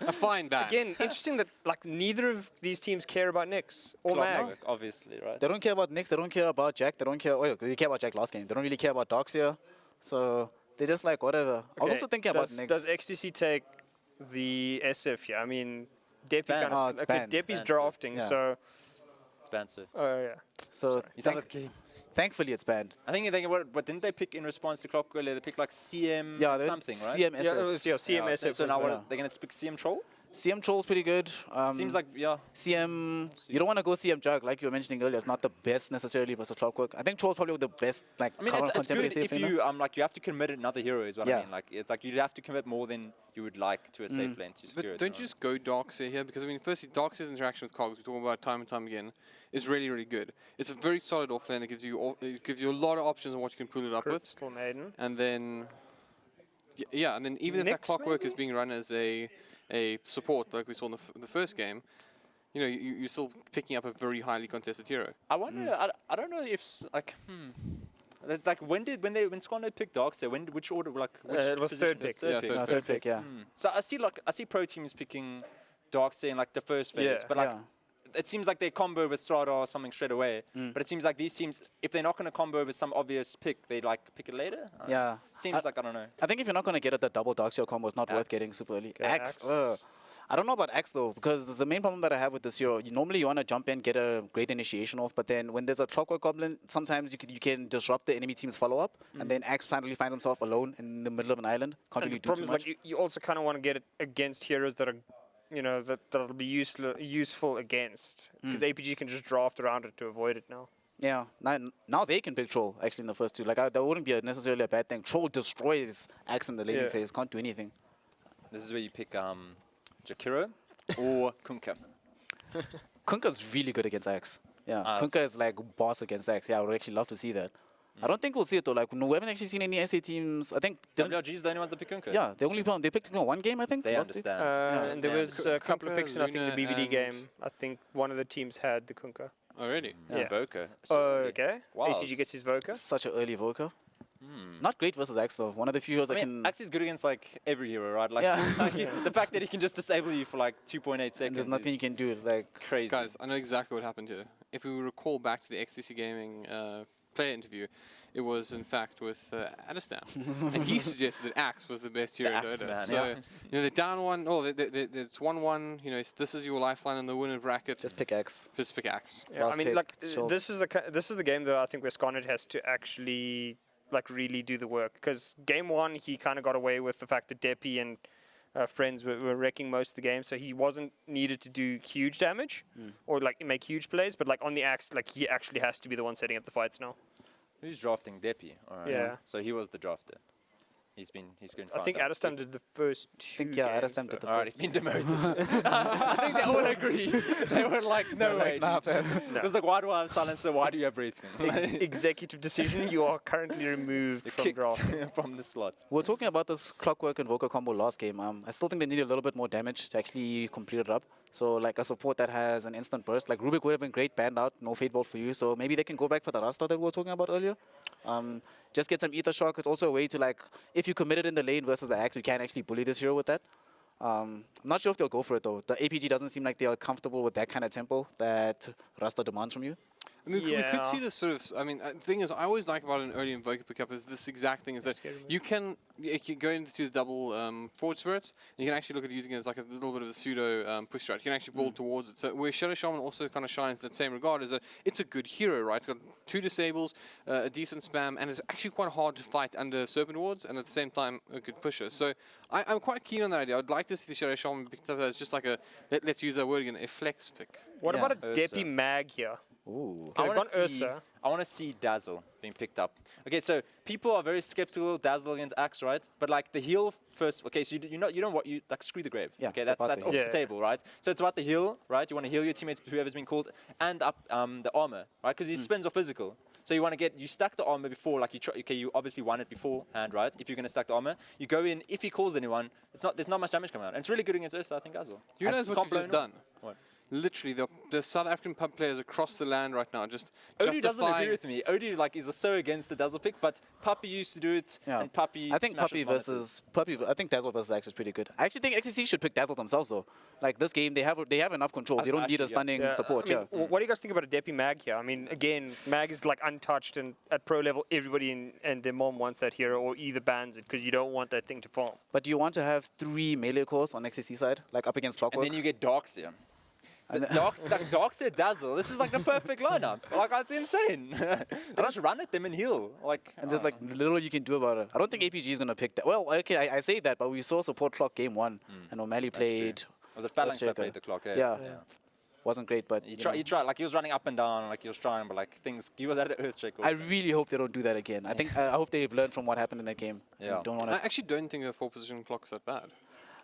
A fine ban. Again, interesting that like neither of these teams care about Nyx or Mag. Clockwork, obviously, right? They don't care about Nyx, they don't care about Jack, they don't care, they care about Jack last game. They don't really care about Doxia. So they're just like, whatever. I was Okay, also thinking about does, Nyx. Does XTC take the SF here? I mean, Deppy Banned. kind Oh, of it's okay. banned. Deppy's Banned, so- drafting, yeah. so Spencer. oh yeah. So He's out of the game. thankfully it's banned. I think what didn't they pick in response to Clockwork? They picked like CM Yeah, something, right? CM Yeah, it was CMS. So now the- they're gonna pick CM Troll? CM Troll's pretty good. Seems like CM, you don't want to go CM Jug, like you were mentioning earlier. It's not the best necessarily versus Clockwork. I think Troll's probably the best, like, I mean, current it's contemporary good safe if laner. you like you have to commit another hero is what I Yeah. mean. Like it's like you have to commit more than you would like to a safe lane to secure But it. don't you just go Darkseer here? Because, I mean, firstly, Darkseer's interaction with Cogs, we talk about it time and time again, is really, really good. It's a very solid offlane. It gives you a lot of options on what you can pull it up with. Crystal Maiden. And then, yeah, and then even if that Nyx, Clockwork is maybe? being run as a support, like we saw in the first game, you know, you're still picking up a very highly contested hero. I wonder. I don't know if like That's like when Squando picked Darkseer, which order like which it was position? third pick. Yeah, pick. Third pick, yeah. So I see pro teams picking Darkseer in like the first phase, Yeah. but like Yeah. it seems like they combo with Strada or something straight away. But it seems like these teams, if they're not going to combo with some obvious pick, they like pick it later. I don't know. Yeah. Seems like I don't know. I think if you're not going to get it, the double Darkseer combo is not worth Axe. getting super early. Okay, Axe. Axe. I don't know about Axe though, because the main problem that I have with this hero, normally you want to jump in, get a great initiation off, but then when there's a Clockwork Goblin, sometimes you can disrupt the enemy team's follow-up, and then Axe finally finds himself alone in the middle of an island. Can't And really the do problem too is much. like you also kind of want to get it against heroes that are, you know, that'll be useful against, because APG can just draft around it to avoid it now. Yeah, now they can pick Troll, actually, in the first two. Like, that wouldn't be necessarily a bad thing. Troll destroys Axe in the laning Yeah. phase, can't do anything. This is where you pick Jakiro or Kunkka. Kunkka's really good against Axe. Yeah, Ah, Kunkka is like boss against Axe. Yeah, I would actually love to see that. I don't think we'll see it though. Like, no, we haven't actually seen any SA teams. I think. WRG's the only ones that pick Kunkka. Yeah, they picked Kunkka one game, I think. They last week. understand. And there Yeah. was a couple of Kunkka, picks in, I think, the Luna, BVD and- game. I think one of the teams had the Kunkka. Already. Yeah. Boca. Oh, okay. Wild. ACG gets his Voca. Such an early Voker. Not great versus Axe though. One of the few heroes I that mean, can. Axe is good against like every hero, right? Like, Yeah. like the fact that he can just disable you for like 2.8 seconds. And there's nothing you is can do. Like, crazy. Guys, I know exactly what happened here. If we recall back to the XTC Gaming player interview, it was in fact with Adestan. And he suggested that Axe was the best hero The in Axe Dota. man, So, yeah. you know, they're down one. Oh, it's 1-1. You know, this is your lifeline in the winner bracket. just pick Axe. Just pick Axe. Yeah, I Last mean, pick, like Schultz. this is the game though. I think where Scarnet has to actually like really do the work, because game one he kind of got away with the fact that Deppy and friends were wrecking most of the game, so he wasn't needed to do huge damage or like make huge plays. But like on the Axe, like he actually has to be the one setting up the fights now. Who's drafting Deppy? All right. Yeah. So he was the drafter. He's going I think Adestam did the first two. I think, yeah, games, Adestam did though. the All right, first. he's been demoted. I think they all agreed. They were like, no way. nah, dude. It was like, why do I have silencer? Why do you have breathing? Executive decision. You are currently removed from Kicked draft. from the slot. We were talking about this Clockwork Invoker combo last game. I still think they need a little bit more damage to actually complete it up. So like a support that has an instant burst, like Rubik would have been great, banned out, no Fate Bolt for you. So maybe they can go back for the Rasta that we were talking about earlier. Just get some Ether Shock. It's also a way to, like, if you commit it in the lane versus the Axe, you can actually bully this hero with that. I'm not sure if they'll go for it though. The APG doesn't seem like they are comfortable with that kind of tempo that Rasta demands from you. I mean, we Yeah. could see this sort of. I mean, the thing is, I always like about an early Invoker pickup is this exact thing: is that you can go into the double forward spirits, and you can actually look at using it as like a little bit of a pseudo push strat. You can actually build towards it. So where Shadow Shaman also kind of shines in that same regard is that it's a good hero, right? It's got 2 disables, a decent spam, and it's actually quite hard to fight under Serpent Wards, and at the same time a good pusher. So I'm quite keen on that idea. I'd like to see the Shadow Shaman picked up as just like a let's use that word again, a flex pick. What Yeah. about a Ursa. Depi Mag here? Ooh. They've wanna gone Ursa. I want to see Dazzle being picked up. Okay, so people are very skeptical of Dazzle against Axe, right? But like the heal first. Okay, so you don't what you like screw the grave. Yeah, Okay, it's that's about that's the off heal. the Yeah. table, right? So it's about the heal, right? You want to heal your teammates, whoever's been called, and up the armor, right? Because his spins are physical. So you want to you stack the armor before, like you obviously won it beforehand, right? If you're going to stack the armor, you go in. If he calls anyone, there's not much damage coming out, and it's really good against Ursa, I think, as well. You realize what Can't you've blow just anyone. done? What? Literally, the South African pub players across the land right now just Odu doesn't agree justifying. with me. Odu is so against the Dazzle pick, but Puppy used to do it, Yeah. and Puppy. I think smashes Puppy monitors. versus Puppy. I think Dazzle versus Axe is pretty good. I actually think XCC should pick Dazzle themselves though. Like this game, they have enough control. They don't need a Actually, stunning support. I mean, what do you guys think about a Depi Mag here? I mean, again, Mag is like untouched, and at pro level, everybody and their mom wants that hero, or either bans it because you don't want that thing to farm. But do you want to have 3 melee cores on XCC side, like up against Clockwork? And then you get Darkseer. Darkseer Dazzle. This is like the perfect lineup. Like, that's insane. They just run at them and heal. Like, And there's like little you can do about it. I don't think APG is going to pick that. Well, okay, I say that, but we saw support Clock game 1, and O'Malley played. was it Phalanx that Earthshaker. played the clock? Yeah. Wasn't great, but He you know. tried, like he was running up and down, like he was trying, but like he was at an Earthshaker. I really hope they don't do that again. I think I hope they've learned from what happened in that game. Yeah. And don't want I to. actually don't think a 4-position clock's that bad.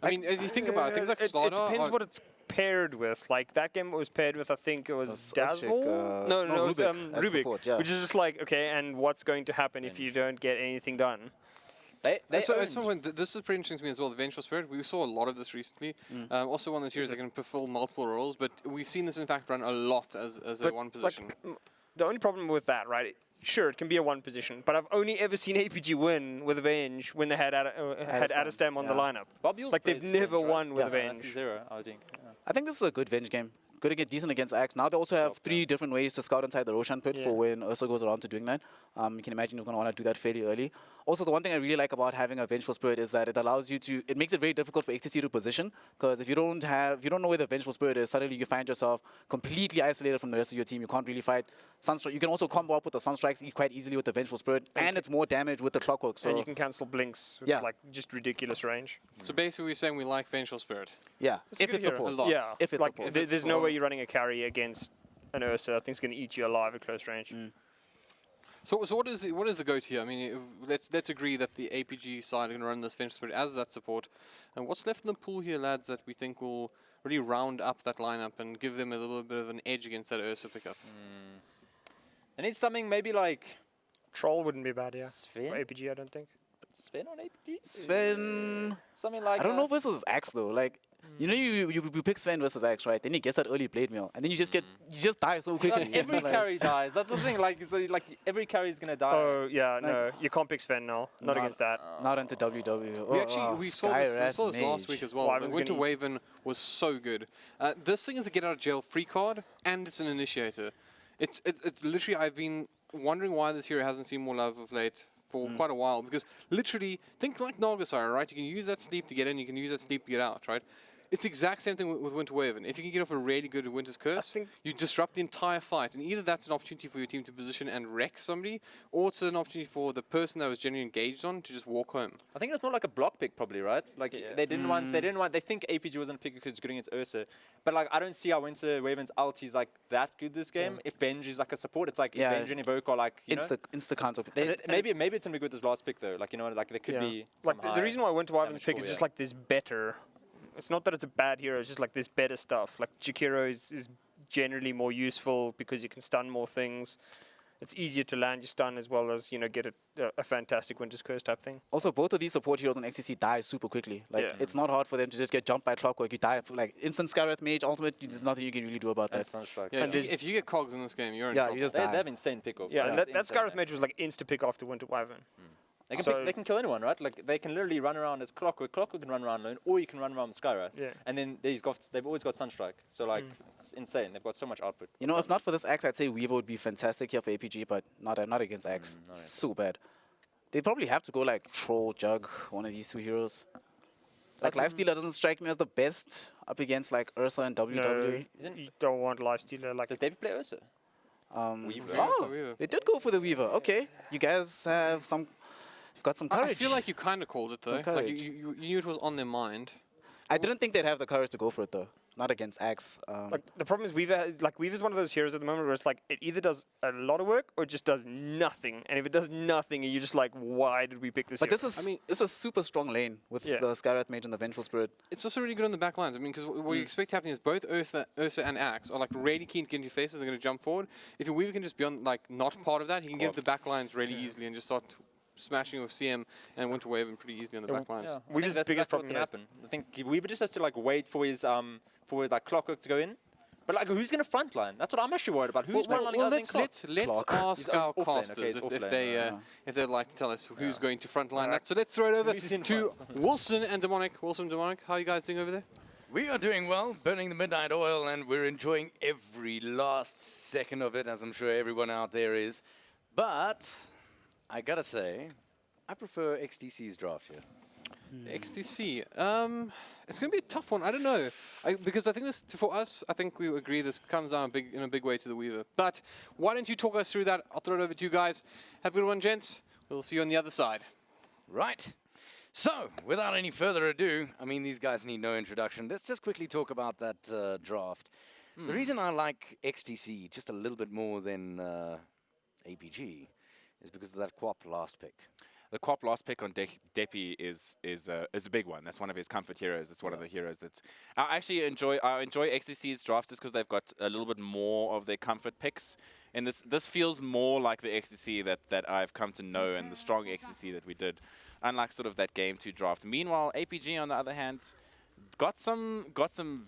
I mean, if you think about it, things like it Slardar depends are- what it's paired with. Like that game was paired with, I think it was Dazzle. Earthshaker, No, no, it was Rubik as Rubik, support, yeah. which is just like okay, and what's going to happen if you don't get anything done? They So at owned- some point, this is pretty interesting to me as well. The Vengeful Spirit, we saw a lot of this recently. Also, one of the series that can fulfill multiple roles, but we've seen this in fact run a lot as a But, one like, position. The only problem with that, right? Sure, it can be a one position, but I've only ever seen APG win with Avenge when they had Adestam on the yeah. lineup. Bob Yule's Like they've plays never Venge, right? won with Yeah, Avenge. That's zero, I think. Yeah. I think this is a good Venge game. Good to get decent against Axe. Now they also have 3 different ways to scout inside the Roshan pit for when Ursa goes around to doing that. You can imagine you're going to want to do that fairly early. Also, the one thing I really like about having a Vengeful Spirit is that it allows you to, it makes it very difficult for XTC to position, because if you don't know where the Vengeful Spirit is, suddenly you find yourself completely isolated from the rest of your team. You can't really fight Sunstrike. You can also combo up with the Sunstrikes quite easily with the Vengeful Spirit, and it's more damage with the Clockwork. So And you can cancel blinks with Yeah. like just ridiculous range. So basically, we're saying we like Vengeful Spirit. yeah, It's a if good it's hero. support. A lot. Yeah, If it's like support. there's no way you're running a carry against an Ursa. I think it's going to eat you alive at close range. So what is the go-to here? I mean, let's agree that the APG side are going to run this Vengeful Spirit as that support. And what's left in the pool here, lads, that we think will really round up that lineup and give them a little bit of an edge against that Ursa pickup? They need something maybe like Troll wouldn't be bad, yeah. Sven? For APG, I don't think. Sven on APG? Sven, Something like I don't know versus Axe though. Like, you know, you pick Sven versus Axe, right? Then he gets that early blade meal, and then you just die so quickly. Like, every Like, carry dies. That's the thing. Like, so like every carry is gonna die. Oh yeah, no, you can't pick Sven now. Not against that. Not into WW. We saw this last week as well. The Wyvern's Winter gonna- Waven was so good. This thing is a get out of jail free card, and it's an initiator. It's literally, I've been wondering why this hero hasn't seen more love of late for quite a while, because literally think like Nagasar, right? You can use that sleep to get in, you can use that sleep to get out, right? It's the exact same thing with Winter Waven. If you can get off a really good Winter's Curse, you disrupt the entire fight. And either that's an opportunity for your team to position and wreck somebody, or it's an opportunity for the person that was genuinely engaged on to just walk home. I think it was more like a block pick, probably, right? Like they didn't want. They think APG wasn't pick because it's good against Ursa, but like I don't see how Winter Waven's ult is like that good this game. If Venge is like a support, it's like if Venge and Evoke are like insta counter. Maybe it's gonna be good this last pick though. Like like there could be like the reason why Winter Waven's pick is just like this better. It's not that it's a bad hero, it's just like this better stuff. Like Jakiro is generally more useful because you can stun more things. It's easier to land your stun as well as, get a fantastic Winter's Curse type thing. Also, both of these support heroes on XTC die super quickly. Like, it's not hard for them to just get jumped by Clockwork. You die, like, instant Skywrath Mage, Ultimate, there's nothing you can really do about that. If you get cogs in this game, you're in trouble. You just they die. have insane pick-off. Yeah, and that Skywrath Mage was like insta-pick after Winter Wyvern. They can kill anyone, right? Like they can literally run around as Clockwork. Clockwork can run around alone, or you can run around with Skywrath. Yeah. And then they've always got Sunstrike. So like it's insane. They've got so much output. If not for this Axe, I'd say Weaver would be fantastic here for APG, but not against Axe. So bad. They'd probably have to go like Troll, Jug, one of these two heroes. Like Lifestealer doesn't strike me as the best up against like Ursa and WWE. No, you don't want Lifestealer. Like does David play Ursa? Weaver. Oh, they did go for the Weaver. Okay, you guys have got some courage. I feel like you kind of called it though. Like you knew it was on their mind. I didn't think they'd have the courage to go for it though. Not against Axe. Like the problem is Weaver's one of those heroes at the moment where it's like it either does a lot of work or it just does nothing. And if it does nothing, you're just like, why did we pick this? But hero? this is a super strong lane with the Skywrath Mage and the Vengeful Spirit. It's also really good on the back lines. I mean, because what you expect happening is both Ursa and Axe are like really keen to get into your faces. They're going to jump forward. If your Weaver can just be on like not part of that, he can get the back lines really easily and just start smashing with CM and Winter Waven pretty easily on the back lines. Yeah. Weaver's biggest problem to happen. I think Weaver just has to like wait for his like Clockwork to go in. But like, who's going to frontline? That's what I'm actually worried about. Who's frontlining other than Clock? Let's ask our casters if they'd like to tell us who's going to frontline that. So let's throw it over to Wilson and Demonic. Wilson, Demonic, how are you guys doing over there? We are doing well, burning the midnight oil, and we're enjoying every last second of it, as I'm sure everyone out there is. But I gotta say, I prefer XTC's draft here. XTC. It's going to be a tough one. I don't know. Because I think this, for us, I think we agree this comes down in a big way to the Weaver. But why don't you talk us through that? I'll throw it over to you guys. Have a good one, gents. We'll see you on the other side. Right. So, without any further ado, I mean, these guys need no introduction. Let's just quickly talk about that draft. The reason I like XTC just a little bit more than APG is because of that Quap last pick. The Quap last pick on Depi is a big one. That's one of his comfort heroes. That's one of the heroes that's... I enjoy XTC's draft just because they've got a little bit more of their comfort picks. And this feels more like the XTC that I've come to know and the strong XTC that we did, unlike sort of that Game 2 draft. Meanwhile, APG, on the other hand, got some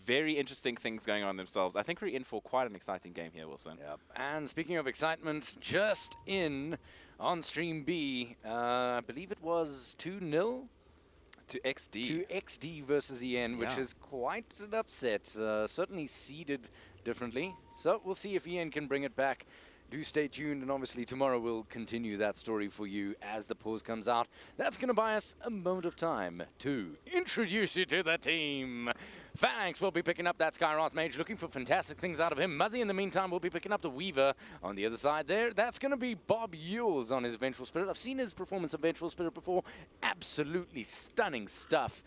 very interesting things going on themselves. I think we're in for quite an exciting game here, Wilson. Yep. And speaking of excitement, just in on Stream B, I believe it was 2-0 to XD. To XD versus EN, which is quite an upset. Certainly seeded differently. So we'll see if EN can bring it back. Do stay tuned, and obviously tomorrow we'll continue that story for you as the pause comes out. That's going to buy us a moment of time to introduce you to the team. Phalanx will be picking up that Skywrath Mage, looking for fantastic things out of him. Muzzy, in the meantime, will be picking up the Weaver. On the other side there, that's going to be Bob Ewells on his Vengeful Spirit. I've seen his performance of Vengeful Spirit before. Absolutely stunning stuff.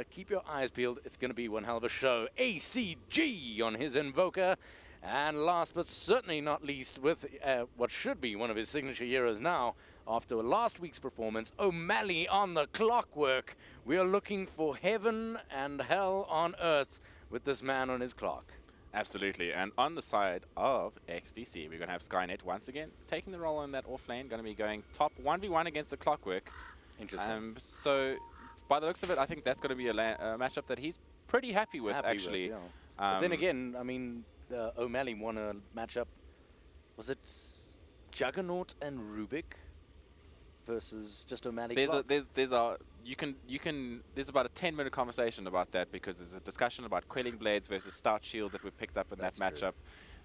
Keep your eyes peeled. It's going to be one hell of a show. ACG on his Invoker. And last but certainly not least, with what should be one of his signature heroes now, after last week's performance, O'Malley on the Clockwork. We are looking for heaven and hell on earth with this man on his clock. Absolutely. And on the side of XTC, we're going to have Skynet once again taking the role in that off lane, going to be going top 1v1 against the Clockwork. Interesting. So by the looks of it, I think that's going to be a matchup that he's pretty happy with, actually. But then again, I mean, O'Malley won a matchup. Was it Juggernaut and Rubik versus just O'Malley? There's about a 10-minute conversation about that, because there's a discussion about Quelling Blades versus Stout Shield that we picked up in that matchup.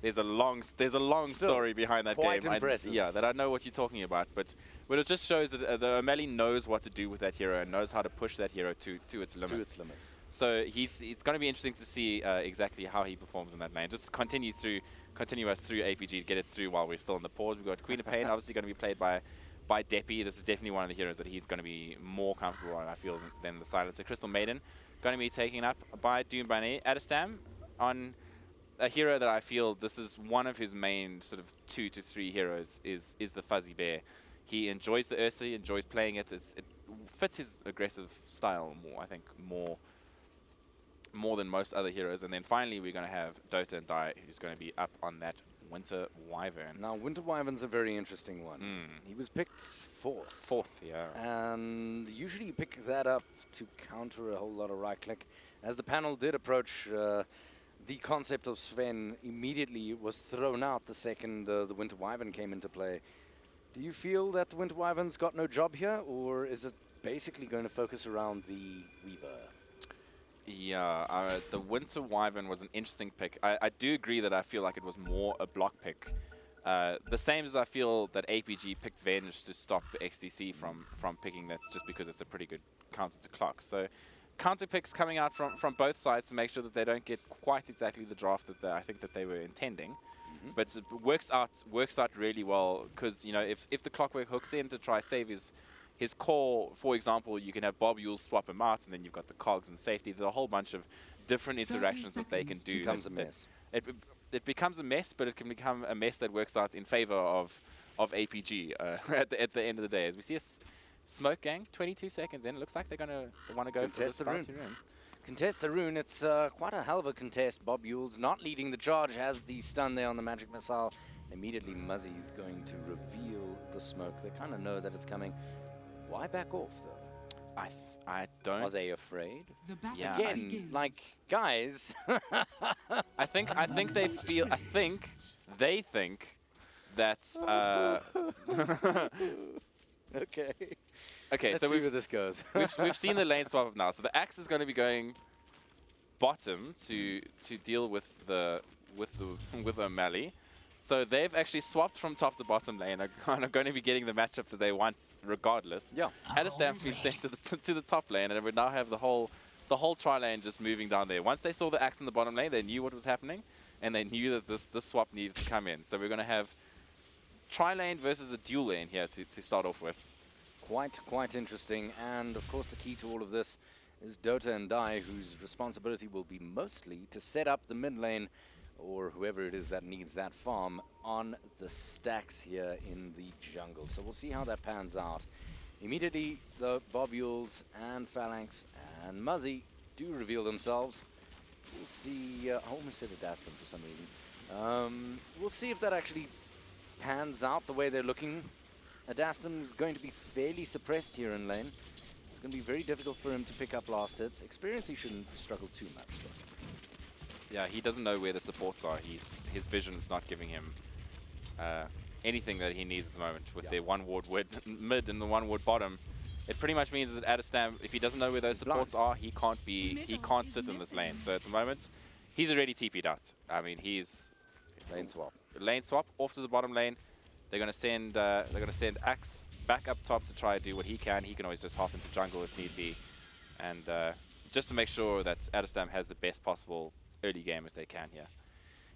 there's a long Still, story behind that quite game. impressive. Yeah, that I know what you're talking about, but it just shows that the O'Malley knows what to do with that hero and knows how to push that hero to its limits. To its limits. So it's going to be interesting to see exactly how he performs in that lane. Just continue us through APG, get it through while we're still in the pause. We've got Queen of Pain, obviously going to be played by Deppy. This is definitely one of the heroes that he's going to be more comfortable on, I feel, than the Silencer. Crystal Maiden going to be taken up by Doombane. Adestam on a hero that I feel this is one of his main sort of 2 to 3 heroes is the Fuzzy Bear. He enjoys the Ursa, he enjoys playing it. It fits his aggressive style more, I think, more than most other heroes. And then finally we're going to have Dota and Dai, who's going to be up on that Winter Wyvern. Now, Winter Wyvern's a very interesting one. He was picked fourth. Fourth, yeah. And usually you pick that up to counter a whole lot of right-click. As the panel did approach, the concept of Sven immediately was thrown out the second the Winter Wyvern came into play. Do you feel that the Winter Wyvern's got no job here, or is it basically going to focus around the Weaver? Yeah, the Winter Wyvern was an interesting pick. I do agree that I feel like it was more a block pick. The same as I feel that APG picked Venge to stop XTC from picking that, just because it's a pretty good counter to clock. So counter picks coming out from both sides to make sure that they don't get quite exactly the draft that I think that they were intending. But it works out really well, because if the Clockwork hooks in to try save his core, for example, you can have Bob Yule swap him out, and then you've got the cogs and safety. There's a whole bunch of different interactions that they can do. It becomes a mess. It becomes a mess, but it can become a mess that works out in favor of APG at the end of the day. As we see a smoke gang, 22 seconds in, it looks like they're going to want to go for this bounty rune. Contest the rune. It's quite a hell of a contest. Bob Yule's not leading the charge, has the stun there on the magic missile. Immediately Muzzy's going to reveal the smoke. They kind of know that it's coming. Why back off, though? I don't. Are they afraid? Yeah, Again, like, guys. I think they feel. I think they think that. Okay. Okay, Let's so see where this goes. we've seen the lane swap up now. So the Axe is going to be going bottom to deal with O'Malley. So they've actually swapped from top to bottom lane and are going to be getting the matchup that they want regardless. Yeah. Adestam's been sent to the top lane, and we now have the whole tri lane just moving down there. Once they saw the Axe in the bottom lane, they knew what was happening, and they knew that this swap needed to come in. So we're going to have tri lane versus a dual lane here to start off with. Quite interesting. And of course the key to all of this is Dota and Dai, whose responsibility will be mostly to set up the mid lane, or whoever it is that needs that farm, on the stacks here in the jungle. So we'll see how that pans out. Immediately, the Bob Yules and Phalanx and Muzzy do reveal themselves. We'll see. I almost said Adastam for some reason. We'll see if that actually pans out the way they're looking. Adastam is going to be fairly suppressed here in lane. It's going to be very difficult for him to pick up last hits. Experience, he shouldn't struggle too much, though. Yeah, he doesn't know where the supports are. His vision's not giving him anything that he needs at the moment. With their one ward mid and the one ward bottom, it pretty much means that Adestam, if he doesn't know where those supports are, he can't sit in this lane. So at the moment, he's already TP'd out. I mean, he's Lane swap. Lane swap off to the bottom lane. They're going to send Axe back up top to try to do what he can. He can always just hop into jungle if need be, and just to make sure that Adestam has the best possible early game as they can here.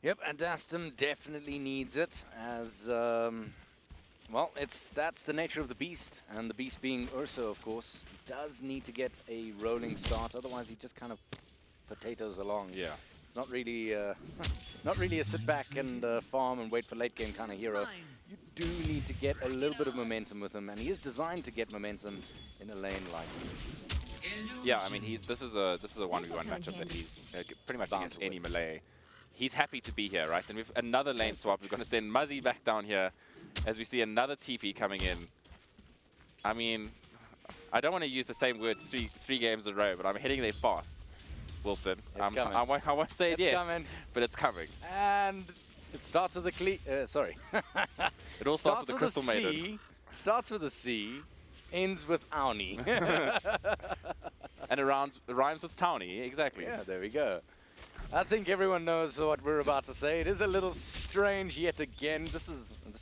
Yep, Adastam definitely needs it, as well. That's the nature of the beast, and the beast being Ursa, of course, does need to get a rolling start. Otherwise, he just kind of potatoes along. Yeah. It's not really, not really a sit back and farm and wait for late game kind of hero. You do need to get a little bit of momentum with him, and he is designed to get momentum in a lane like this. Yeah, I mean, this is a 1v1 matchup that he's pretty much against any melee. He's happy to be here, right? And we've another lane swap. We're going to send Muzzy back down here as we see another TP coming in. I mean, I don't want to use the same word three games in a row, but I'm hitting there fast. Wilson. I won't say it yet, but it's coming. And it starts with a sorry. It all starts with the Crystal Maiden. Starts with a C, ends with Auni. And it rhymes with Townie, exactly. Yeah, there we go. I think everyone knows what we're about to say. It is a little strange yet again. This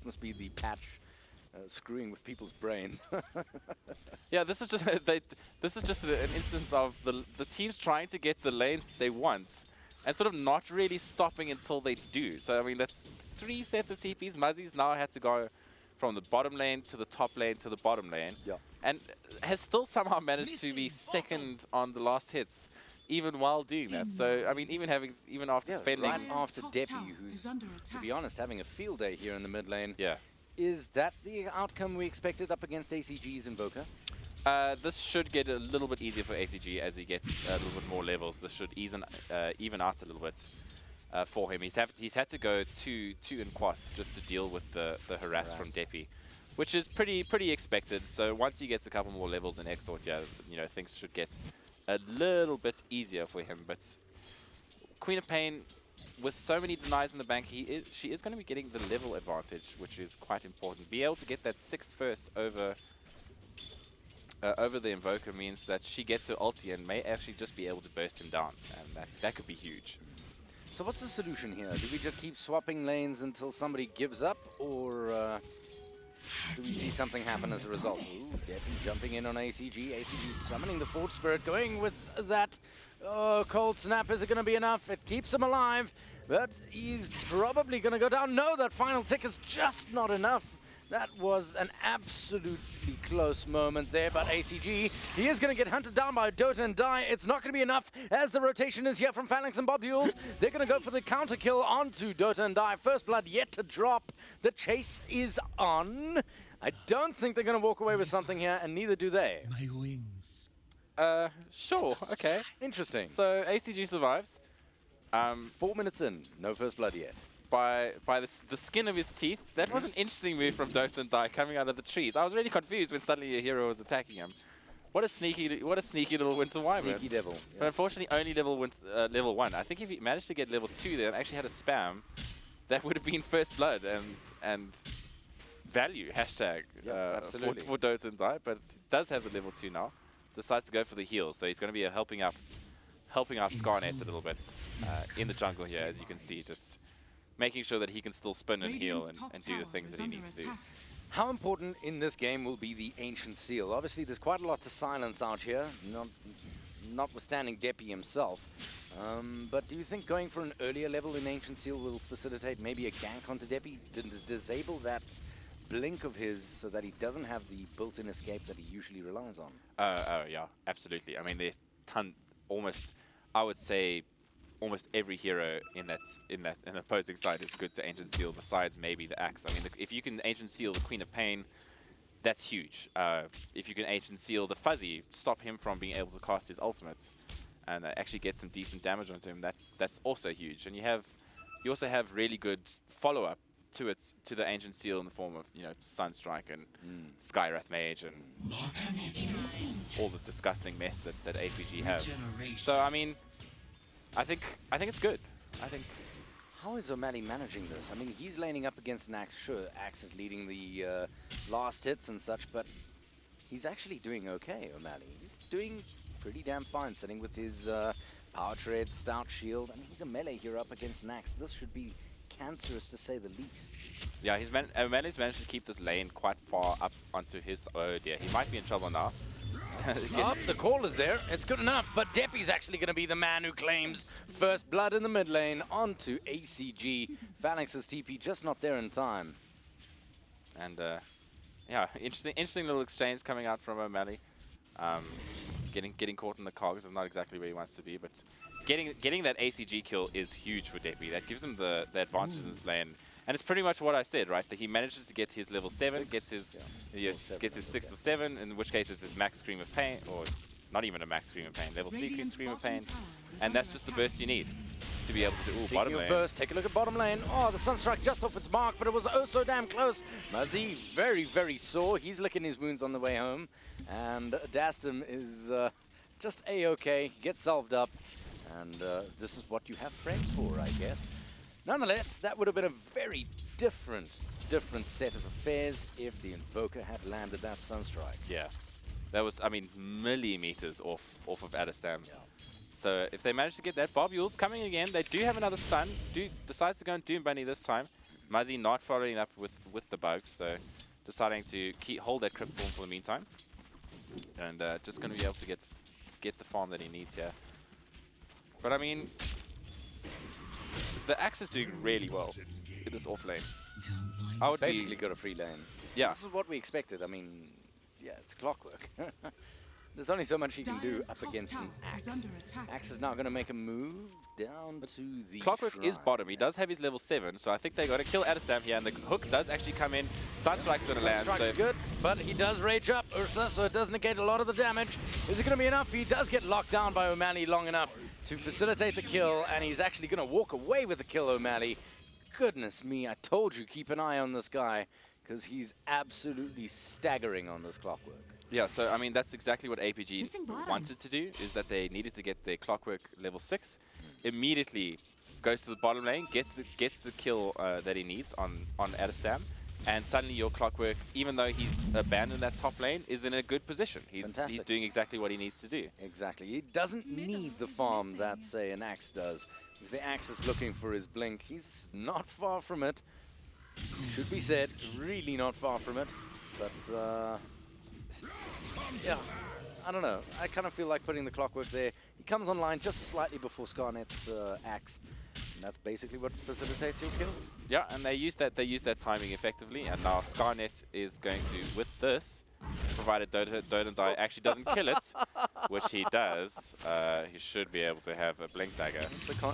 must be the patch screwing with people's brains. Yeah, this is just this is just an instance of the teams trying to get the lanes they want, and sort of not really stopping until they do. So I mean, that's 3 sets of TPs. Muzzy's now had to go from the bottom lane to the top lane to the bottom lane, and has still somehow managed to be second on the last hits, even while doing that. So I mean, even after spending right after Deppy, who's, to be honest, having a field day here in the mid lane. Yeah. Is that the outcome we expected up against ACG's Invoker? This should get a little bit easier for ACG as he gets a little bit more levels. This should even out a little bit for him. He's had to go 2 in Quas just to deal with the harass from Deppy, which is pretty expected. So once he gets a couple more levels in Exort, yeah, you know, things should get a little bit easier for him. But Queen of Pain, with so many denies in the bank, she is going to be getting the level advantage, which is quite important. Be able to get that 6 first over the Invoker means that she gets her ulti and may actually just be able to burst him down, and that could be huge. So what's the solution here? Do we just keep swapping lanes until somebody gives up, or do we see something happen as a result? Ooh, Deppy jumping in on ACG. ACG summoning the Forge Spirit, going with that. Oh, Cold Snap, is it going to be enough? It keeps him alive, but he's probably going to go down. No, that final tick is just not enough. That was an absolutely close moment there, but ACG, he is going to get hunted down by Dota and Die. It's not going to be enough as the rotation is here from Phalanx and Bob Duels. They're going to go for the counter kill onto Dota and Die. First blood yet to drop. The chase is on. I don't think they're going to walk away with something here, and neither do they. My wings. Sure, okay. Interesting. So ACG survives. 4 minutes in, no first blood yet. By the skin of his teeth. That was an interesting move from Dota and Die coming out of the trees. I was really confused when suddenly a hero was attacking him. What a sneaky little Winter Wyvern. Sneaky devil. But unfortunately, only level 1. I think if he managed to get level 2 there and actually had a spam, that would have been first blood and value hashtag absolutely. for Dota and Die. But does have the level 2 now. Decides to go for the heal, so he's going to be helping out Scarnet a little bit in the jungle here, as you can see, just making sure that he can still spin and heal and do the things that he needs to do. How important in this game will be the Ancient Seal? Obviously, there's quite a lot to silence out here, notwithstanding Deppy himself. But do you think going for an earlier level in Ancient Seal will facilitate maybe a gank onto Deppy? Disable that blink of his so that he doesn't have the built-in escape that he usually relies on? Oh yeah, absolutely. I mean, there's I would say almost every hero in the opposing side is good to Ancient Seal, besides maybe the Axe. I mean, if you can Ancient Seal the Queen of Pain, that's huge. If you can Ancient Seal the Fuzzy, stop him from being able to cast his ultimate, and actually get some decent damage onto him, that's also huge. And you also have really good follow-up to the Ancient Seal in the form of, you know, Sunstrike and Skywrath Mage and all the disgusting mess that APG have. So I mean, I think it's good. How is O'Malley managing this? I mean, he's laning up against an Axe. Sure, Axe is leading the last hits and such, but he's actually doing okay, O'Malley. He's doing pretty damn fine, sitting with his Power Tread, Stout Shield. I mean, he's a melee hero up against an Axe. This should be cancerous, to say the least. Yeah, O'Malley's managed to keep this lane quite far up onto his... Oh dear, he might be in trouble now. The call is there. It's good enough, but Deppy's actually going to be the man who claims first blood in the mid lane onto ACG. Phalanx's TP just not there in time. And yeah, interesting little exchange coming out from O'Malley. Getting caught in the cogs is not exactly where he wants to be, but getting that ACG kill is huge for Deppy. That gives him the advantage in this lane. And it's pretty much what I said, right? That he manages to get his level 7, gets his 6 or 7, in which case it's his max Scream of Pain, or not even a max Scream of Pain, level 3 Scream of Pain. And that's just the burst you need to be able to do. Ooh, bottom lane. Burst, take a look at bottom lane. Oh, the Sunstrike just off its mark, but it was oh so damn close. Muzzy, very, very sore. He's licking his wounds on the way home. And Dastum is just A-okay, gets solved up. And this is what you have friends for, I guess. Nonetheless, that would have been a very different set of affairs if the Invoker had landed that Sunstrike. Yeah. That was, I mean, millimeters off of Adestam. Yeah. So if they manage to get that, Bob Yule's coming again. They do have another stun. Decides to go and Doom Bunny this time. Muzzy not following up with the bugs, so deciding to hold that Crypt Form for the meantime. And just going to be able to get the farm that he needs here. But I mean, the Axe is doing really well in this off lane. I would Basically got a free lane. Yeah. This is what we expected. I mean, yeah, it's clockwork. There's only so much he can do up against an Axe. Axe is now going to make a move down to the Clockwork is shrine. bottom. He does have his level 7, so I think they got to kill Adestam here, and the hook does actually come in. Sunstrike's going to land. Strike's So good, but he does rage up Ursa, so it does negate a lot of the damage. Is it going to be enough? He does get locked down by O'Malley long enough to facilitate the kill, and he's actually going to walk away with the kill, O'Malley. Goodness me, I told you, keep an eye on this guy, because he's absolutely staggering on this Clockwork. yeah, so I mean that's exactly what APG wanted to do, is that they needed to get their Clockwork level 6. Immediately goes to the bottom lane, gets the kill that he needs on Adestam, and suddenly your Clockwork, even though he's abandoned that top lane, is in a good position. He's doing exactly what he needs to do. Exactly. He doesn't need the farm that, say, an Axe does. Because the Axe is looking for his blink. He's not far from it. Should be said, really not far from it. But, yeah, I don't know. I kind of feel like putting the Clockwork there. He comes online just slightly before Scarnet's Axe. And that's basically what facilitates your kills. Yeah, and they use that timing effectively, and now Scarnet is going to, with this, provided Don't Die actually doesn't kill it, which he does, he should be able to have a Blink Dagger.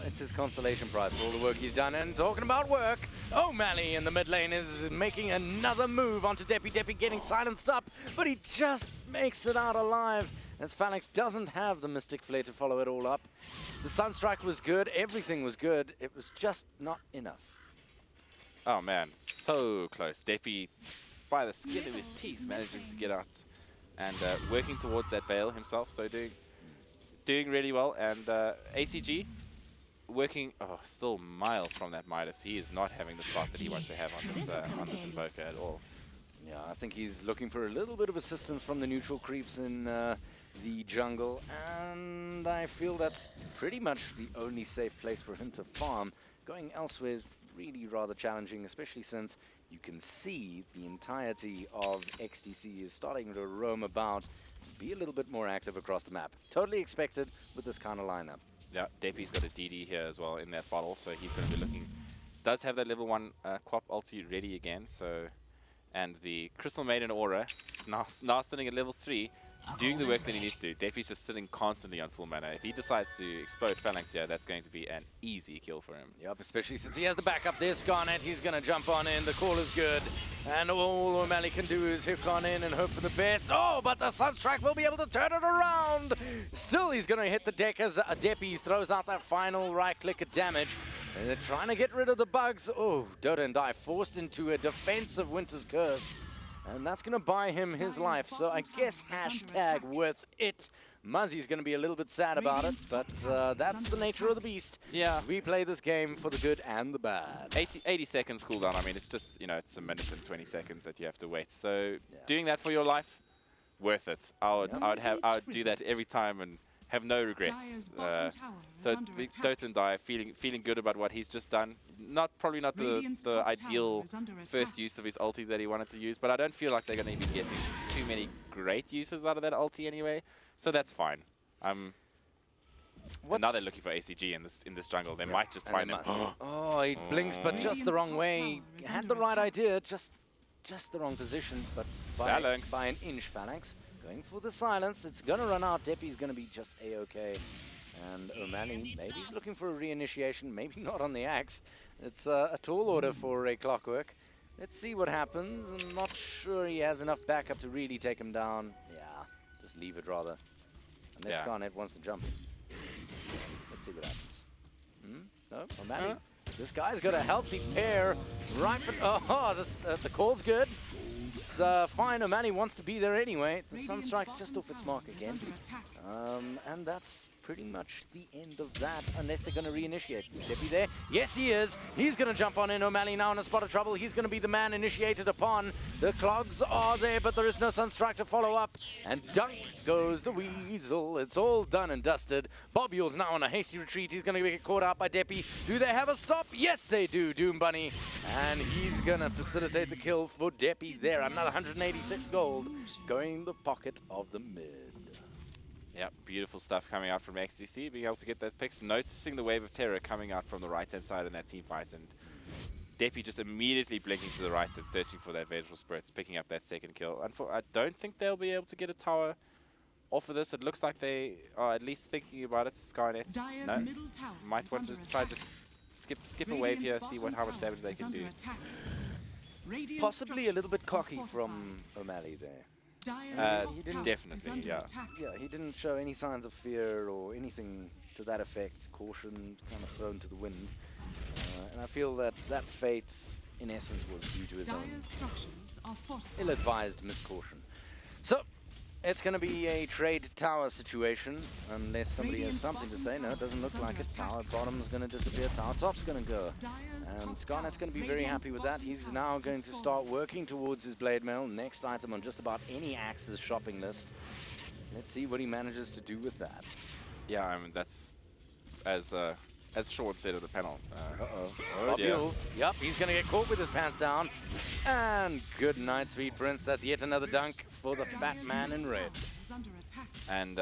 It's his consolation prize for all the work he's done. And talking about work, O'Malley in the mid lane is making another move onto Deppy. Deppy getting silenced up, but he just makes it out alive, as Phalanx doesn't have the Mystic Flare to follow it all up. The Sunstrike was good, everything was good, it was just not enough. Oh man, so close. Deppy, by the skin of his teeth, managing to get out and working towards that Veil himself, so doing really well. And ACG working, still miles from that Midas. He is not having the start that he wants to have on this Invoker at all. Yeah, I think he's looking for a little bit of assistance from the neutral creeps in the jungle, and I feel that's pretty much the only safe place for him to farm. Going elsewhere is really rather challenging, especially since you can see the entirety of XTC is starting to roam about, be a little bit more active across the map. Totally expected with this kind of lineup. Yeah, Deppy's got a DD here as well in that bottle, so he's going to be looking. Does have that level 1 Quap ulti ready again, so. And the Crystal Maiden Aura is now sitting at level 3, doing the work that he needs to. Deppy's just sitting constantly on full mana. If he decides to explode Phalanx here, that's going to be an easy kill for him. Yep, especially since he has the backup there, Scarnet. He's going to jump on in. The call is good. And all O'Malley can do is hook on in and hope for the best. Oh, but the Sunstrike will be able to turn it around. Still, he's going to hit the deck as Deppy throws out that final right-click of damage. And they're trying to get rid of the bugs. Oh, Dota and Die forced into a defensive Winter's Curse. And that's going to buy him his life. So I guess hashtag worth it. Muzzy's going to be a little bit sad about it, but that's the nature of the beast. Yeah. We play this game for the good and the bad. 80 seconds cooldown. I mean, it's just, it's a minute and 20 seconds that you have to wait. So doing that for your life, worth it. I would do that every time and have no regrets. So Dota and Die feeling good about what he's just done. Probably not the ideal first use of his ulti that he wanted to use, but I don't feel like they're going to be getting too many great uses out of that ulti anyway. So that's fine. Now they're looking for ACG in this jungle. They might just find him. Oh, he blinks, but just the wrong way. Had the right idea, just the wrong position, but by an inch. Phalanx going for the silence. It's going to run out. Deppy's going to be just A-okay. And O'Malley, maybe he's looking for a reinitiation, maybe not on the Axe. It's a tall order for a Clockwork. Let's see what happens. I'm not sure he has enough backup to really take him down. Yeah, just leave it rather. Unless Scarnet wants to jump. Let's see what happens. No, O'Malley. This guy's got a healthy pair. Right, but the call's good. It's fine. O'Malley wants to be there anyway. The Sunstrike just off its mark again. And that's pretty much the end of that, unless they're going to reinitiate. Is Deppy there? Yes, he is. He's going to jump on in. O'Malley now in a spot of trouble. He's going to be the man initiated upon. The clogs are there, but there is no Sunstrike to follow up. And dunk goes the Weasel. It's all done and dusted. Bobule's now on a hasty retreat. He's going to get caught out by Deppy. Do they have a stop? Yes, they do, Doom Bunny. And he's going to facilitate the kill for Deppy there. Another 186 gold going in the pocket of the mid. Yeah, beautiful stuff coming out from XTC, being able to get that picks, noticing the wave of terror coming out from the right-hand side in that team fight, and Deppy just immediately blinking to the right and searching for that Vengeful Spirit, picking up that second kill. I don't think they'll be able to get a tower off of this. It looks like they are at least thinking about it. Skynet might want to try to skip a wave here, see how much damage they can do. Possibly a little bit cocky from O'Malley there. He didn't definitely, yeah. Yeah, he didn't show any signs of fear or anything to that effect. Caution kind of thrown to the wind. And I feel that that fate, in essence, was due to his own ill-advised miscaution. So, it's going to be a trade tower situation, unless somebody has something to say. No, it doesn't look like it. Tower bottom's going to disappear, tower top's going to go. And Scarlet's going to be very happy with that. He's now going to start working towards his Blade Mail. Next item on just about any Axe's shopping list. Let's see what he manages to do with that. Yeah, I mean, that's as Sean said at the panel. Oh dear. Yep, he's going to get caught with his pants down. And good night, Sweet Prince. That's yet another dunk for the fat man in red. And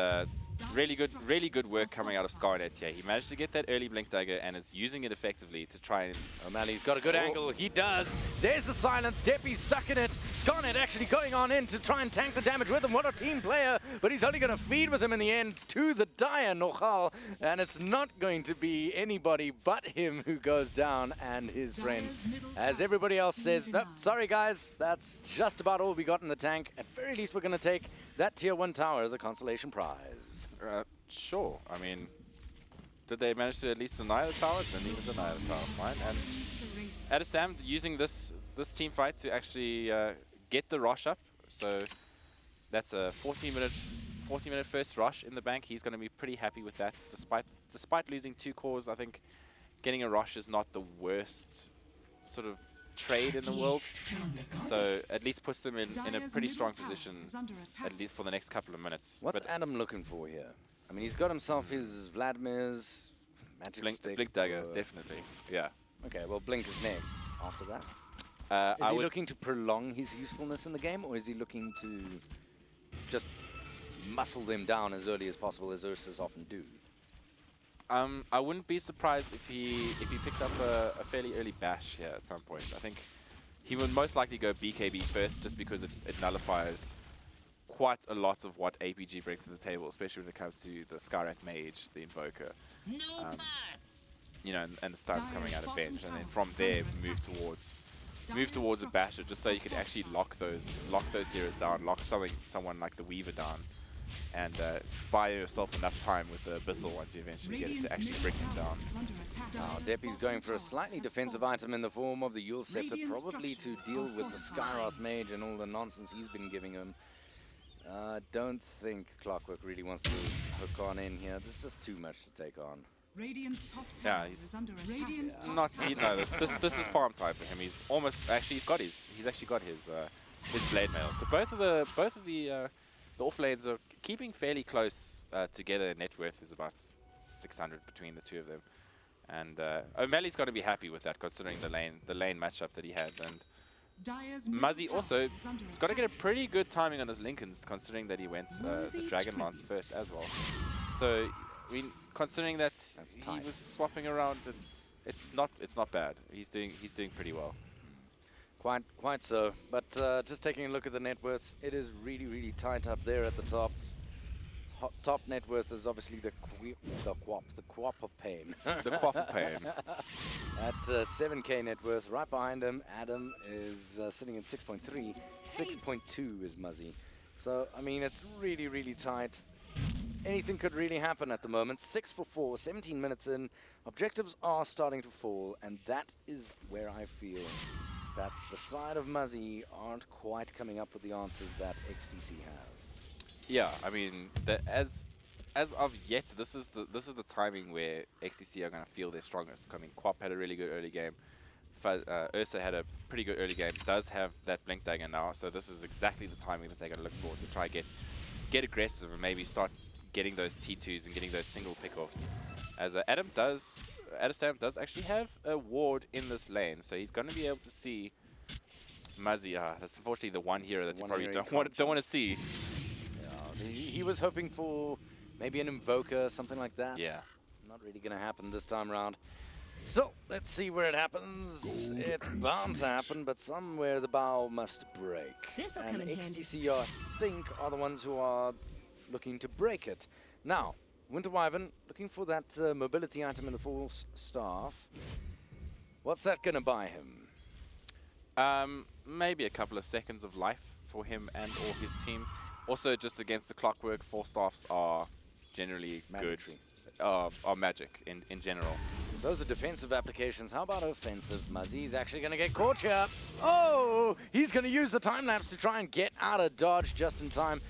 really good work coming out of Skynet here. He managed to get that early Blink Dagger and is using it effectively to try and... O'Malley's got a good angle. He does. There's the silence. Deppy's stuck in it. Skynet actually going on in to try and tank the damage with him. What a team player. But he's only going to feed with him in the end to the dire Nochal. And it's not going to be anybody but him who goes down and his friend. As everybody else says, oh, sorry guys, that's just about all we got in the tank. At very least we're going to take that tier 1 tower as a consolation prize. Sure. I mean, did they manage to at least deny the tower? Didn't even deny the tower. Fine. And Adestam using this team fight to actually get the rush up. So that's a 40-minute first rush in the bank. He's going to be pretty happy with that. Despite losing 2 cores, I think getting a rush is not the worst sort of trade in the world. So at least puts them in a pretty strong position, at least for the next couple of minutes. What's Adam looking for here? I mean, he's got himself his Vladimir's magic stick. Blink Dagger, definitely. Yeah. Okay, well, Blink is next after that. Is he looking to prolong his usefulness in the game, or is he looking to just muscle them down as early as possible, as Ursus often do? I wouldn't be surprised if he picked up a fairly early bash here at some point. I think he would most likely go BKB first, just because it nullifies quite a lot of what APG brings to the table, especially when it comes to the Skyrath Mage, the Invoker. You know, and the stuns coming out of bench, and then from there move towards a basher, just so you can actually lock those heroes down, lock someone like the Weaver down, and buy yourself enough time with the Abyssal once you eventually get it to actually bring them down. Now, Deppy's going for a slightly defensive item in the form of the Yule Scepter, probably to deal with the Skyrath Mage and all the nonsense he's been giving him. Don't think Clockwork really wants to hook on in here. There's just too much to take on. Yeah, he's not. No, this is farm time for him. He's almost actually he's actually got his Blade Mail. So both of the off lanes are keeping fairly close together. Net worth is about 600 between the two of them, and O'Malley's going to be happy with that, considering the lane matchup that he had. And Muzzy also has got to get a pretty good timing on his Lincolns, considering that he went the Dragon Lance first as well. So, I mean, considering that he was swapping around, it's not bad. He's doing pretty well. Quite so. But just taking a look at the net worths, it is really tight up there at the top. Top net worth is obviously the Quap of Pain. The Quap of Pain. At 7k net worth, right behind him, Adam is sitting at 6.3. 6.2 is Muzzy. So, I mean, it's really tight. Anything could really happen at the moment. 6 for 4, 17 minutes in. Objectives are starting to fall, and that is where I feel that the side of Muzzy aren't quite coming up with the answers that XTC have. Yeah, I mean, as as of yet, this is the timing where XTC are going to feel their strongest. I mean, Quap had a really good early game. Ursa had a pretty good early game. Does have that Blink Dagger now, so this is exactly the timing that they're going to look for to try get aggressive and maybe start getting those T2s and getting those single pickoffs. As Adestam does actually have a ward in this lane, so he's going to be able to see Muzzy. That's unfortunately the one hero that you probably don't want to see. Yeah, he was hoping for maybe an Invoker, something like that. Yeah. Not really going to happen this time around. So, let's see where it happens. It's bound to happen, but somewhere the bow must break. And XTC, I think, are the ones who are looking to break it. Now, Winter Wyvern looking for that mobility item in the full staff. What's that going to buy him? Maybe a couple of seconds of life for him and or his team. Also, just against the clockwork, 4 staffs are generally Mandatory. good. Are magic in general. Those are defensive applications. How about offensive? Muzzy's actually going to get caught here. Oh, he's going to use the time lapse to try and get out of dodge just in time.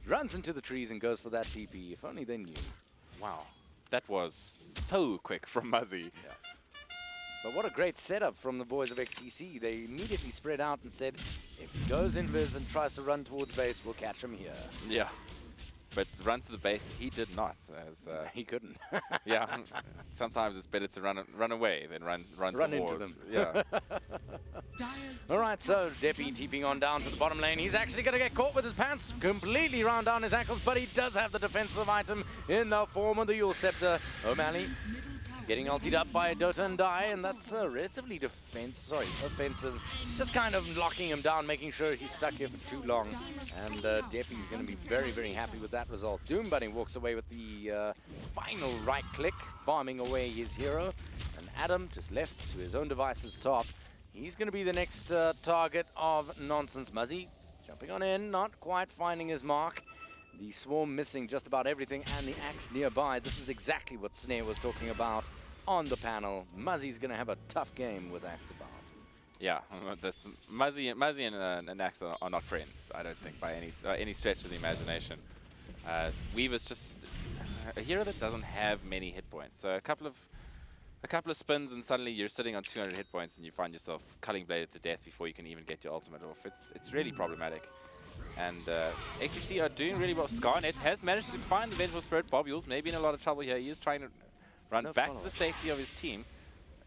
Runs into the trees and goes for that TP. If only they knew. Wow, that was so quick from Muzzy. Yeah. But what a great setup from the boys of XTC. They immediately spread out and said, if he goes invis and tries to run towards base, we'll catch him here. Yeah. But run to the base, he did not. As he couldn't. Yeah, sometimes it's better to run away than run into towards. them. Yeah. All right, so Deppy TPing on down to the bottom lane. He's actually going to get caught with his pants completely round down his ankles, but he does have the defensive item in the form of the Yule Scepter. O'Malley getting ultied up by Dota and Die, and that's relatively offensive. Just kind of locking him down, making sure he's stuck here for too long. And Deppy's going to be very, very happy with that result. Doom Bunny walks away with the final right click, farming away his hero. And Adam just left to his own device's top. He's going to be the next target of Nonsense. Muzzy jumping on in, not quite finding his mark. The swarm missing just about everything, and the axe nearby. This is exactly what Snare was talking about on the panel. Muzzy's going to have a tough game with axe about. Yeah, that's Muzzy and Axe are not friends, I don't think, by any stretch of the imagination. Weaver's just a hero that doesn't have many hit points. So a couple of spins and suddenly you're sitting on 200 hit points and you find yourself culling bladed to death before you can even get your ultimate off. It's really problematic. And XTC are doing really well. Scarnet has managed to find the Vengeful Spirit. Bobules maybe in a lot of trouble here. He is trying to run back to the safety of his team.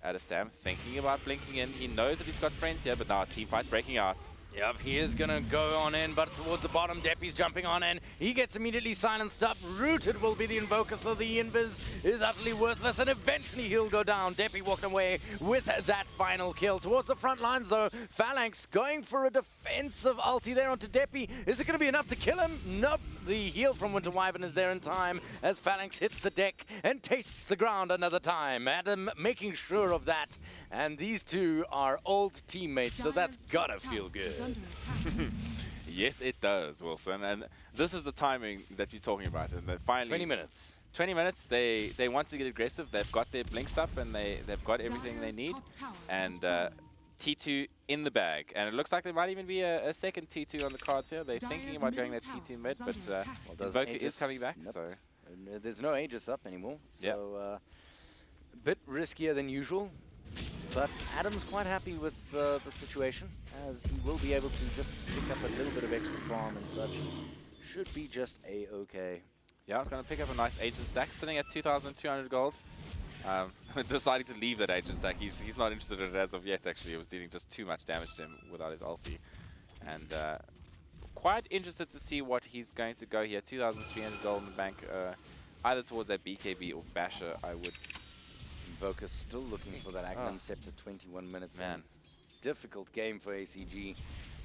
Adestam thinking about blinking in. He knows that he's got friends here, but now a team fight's breaking out. Yep, he is going to go on in, but towards the bottom, Deppy's jumping on in. He gets immediately silenced up. Rooted will be the Invoker, so the Invis is utterly worthless, and eventually he'll go down. Deppy walking away with that final kill. Towards the front lines, though, Phalanx going for a defensive ulti there onto Deppy. Is it going to be enough to kill him? Nope. The heal from Winter Wyvern is there in time as Phalanx hits the deck and tastes the ground another time. Adam making sure of that, and these two are old teammates, so that's gotta feel good. Yes, it does, Wilson. And this is the timing that you're talking about. And finally, 20 minutes. 20 minutes. They want to get aggressive. They've got their blinks up and they've got everything they need. And T2 in the bag. And it looks like there might even be a second T2 on the cards here. They're thinking about going that T2 mid, but Invoker is coming back. Nope. So there's no Aegis up anymore. So a bit riskier than usual. But Adam's quite happy with the situation, as he will be able to just pick up a little bit of extra farm and such. Should be just a-okay. yeah, it's going to pick up a nice Aegis stack, sitting at 2,200 gold. Deciding to leave that Aegis stack. He's not interested in it as of yet, actually. It was dealing just too much damage to him without his ulti. And quite interested to see what he's going to go here. 2,300 gold in the bank, either towards a BKB or Basher, I would. Invoker still looking for that Agnum Scepter, 21 minutes. Man. Difficult game for ACG.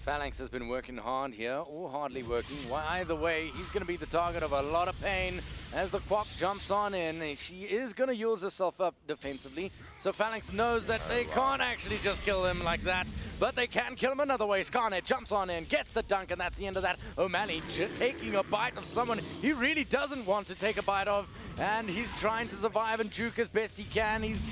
Phalanx has been working hard here, or hardly working. Either way, he's going to be the target of a lot of pain as the Quack jumps on in. She is going to use herself up defensively, so Phalanx knows that they can't actually just kill him like that, but they can kill him another way. Scarnet jumps on in, gets the dunk, and that's the end of that. O'Malley taking a bite of someone he really doesn't want to take a bite of, and he's trying to survive and juke as best he can. He's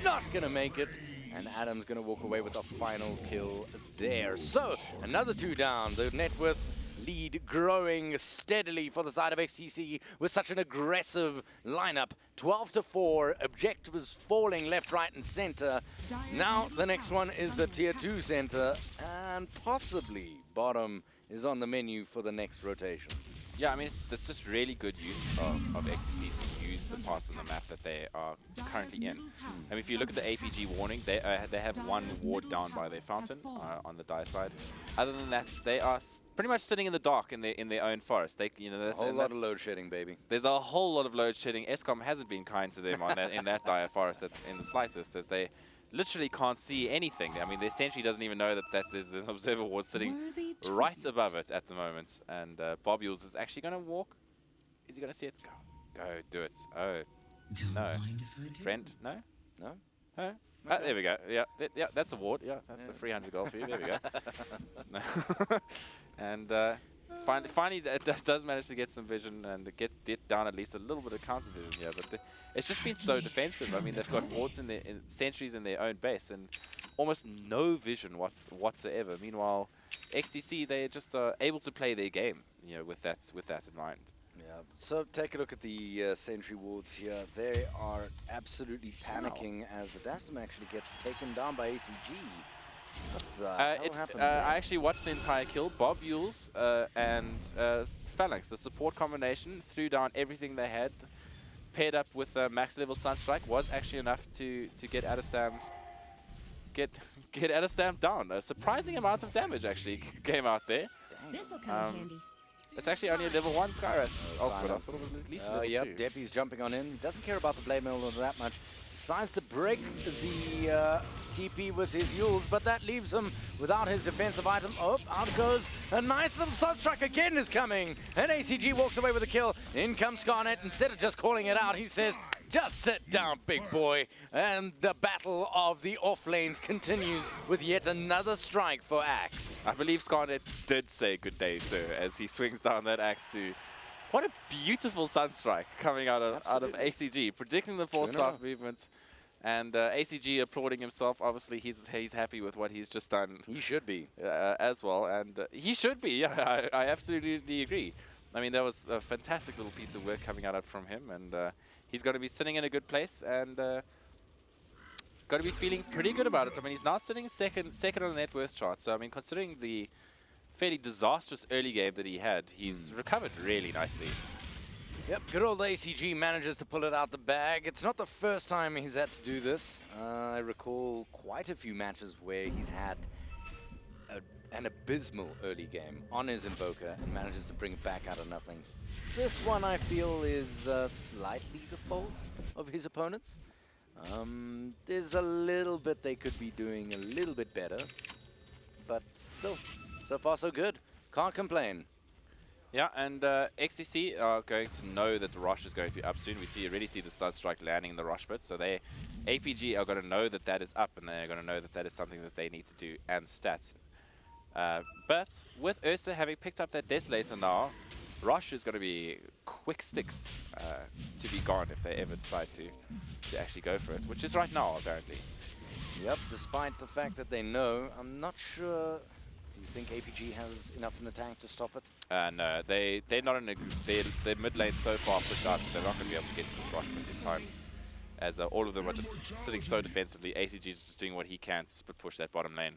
not going to make it. And Adam's going to walk away with a final kill there. So, another 2 down. The net worth Lead growing steadily for the side of XTC with such an aggressive lineup. 12-4, objectives falling left, right, and center. Now the next one is the tier 2 center, and possibly bottom is on the menu for the next rotation. Yeah, I mean, it's just really good use of XTC to use the parts of the map that they are currently in. I mean, if you look at the APG warning, they have one ward down by their fountain on the Dire side. Other than that, they are pretty much sitting in the dark in their own forest. They, you know, A whole lot of load shedding, baby. There's a whole lot of load shedding. ESCOM hasn't been kind to them on that in that Dire forest in the slightest, as they literally can't see anything. I mean, their sentry doesn't even know that there's an observer ward sitting right above it at the moment. And Bob Yules is actually going to walk. Is he going to see it? Go, do it. Oh, no. Friend? No? No? No? Ah, there we go. Yeah, that's a ward. Yeah, that's a 300 goal for you. There we go. No. And finally, it does manage to get some vision and get down at least a little bit of counter vision here. But it's just been so defensive. I mean, they've got wards in sentries in their own base and almost no vision whatsoever. Meanwhile, XTC, they just are able to play their game, you know, with that in mind. Yeah, so take a look at the sentry wards here. They are absolutely panicking as Adastam actually gets taken down by ACG. What the hell happened there? I actually watched the entire kill. Bob Yules and Phalanx, the support combination, threw down everything they had, paired up with max level Sunstrike, was actually enough to get Adastam down. A surprising amount of damage actually came out there. This'll come in handy. It's actually only a level 1 Skyrat. I thought it was at least level 2. Yep, Deppy's jumping on in. He doesn't care about the blade mill that much. Decides to break the TP with his Yules, but that leaves him without his defensive item. Oh, out goes a nice little Sunstrike again is coming. And ACG walks away with a kill. In comes Scarnet. Instead of just calling it out, he says, just sit down, big boy. And the battle of the off lanes continues with yet another strike for Axe. I believe Scarnet did say good day, sir, as he swings down that axe to... What a beautiful Sunstrike coming out of ACG, predicting the 4-star movement. And ACG applauding himself. Obviously, he's happy with what he's just done. He should be. As well, and he should be, yeah, I absolutely agree. I mean, that was a fantastic little piece of work coming out from him, and he's going to be sitting in a good place, and going to be feeling pretty good about it. I mean, he's now sitting second on the net worth chart, so I mean, considering the fairly disastrous early game that he had, he's recovered really nicely. Yep, good old ACG manages to pull it out the bag. It's not the first time he's had to do this. I recall quite a few matches where he's had an abysmal early game on his Invoker and manages to bring it back out of nothing. This one, I feel, is slightly the fault of his opponents. There's a little bit they could be doing a little bit better, but still, so far so good. Can't complain. Yeah, and XCC are going to know that the rush is going to be up soon. We already see the Sunstrike landing in the rush bit, so APG are going to know that that is up, and they're going to know that that is something that they need to do, and stats. But with Ursa having picked up that Desolator now, rush is going to be quick sticks to be gone if they ever decide to actually go for it, which is right now, apparently. Yep, despite the fact that they know, I'm not sure. Do you think APG has enough in the tank to stop it? No, they're not in a their mid lane so far pushed out that they're not going to be able to get to this rush bit in time. As all of them are just sitting so defensively, ACG is just doing what he can to split push that bottom lane.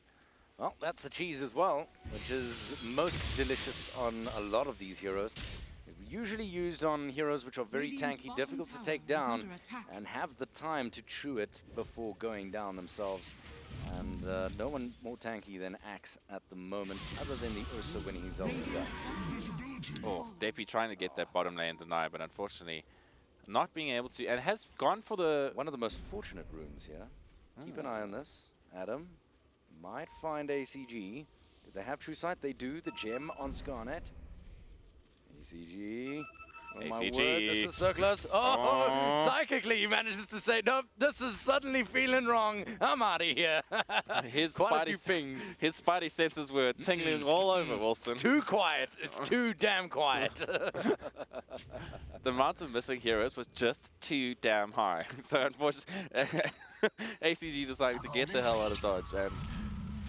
Well, that's the cheese as well, which is most delicious on a lot of these heroes. Usually used on heroes which are very tanky, difficult to take down, and have the time to chew it before going down themselves. And no one more tanky than Axe at the moment, other than the Ursa when he's ulted up. Oh, Deppy trying to get that bottom lane deny, but unfortunately not being able to, and has gone for the... One of the most fortunate runes here. Keep an eye on this. Adam might find ACG. Do they have True Sight? They do. The gem on Scarnet. ACG. Oh ACG. My word, this is so close. Oh, psychically he manages to say, nope, this is suddenly feeling wrong. I'm out of here. His Quite a few pings. His spidey senses were tingling all over, Wilson. It's too quiet. It's too damn quiet. The amount of missing heroes was just too damn high. So unfortunately, ACG decided to get the hell out of Dodge. And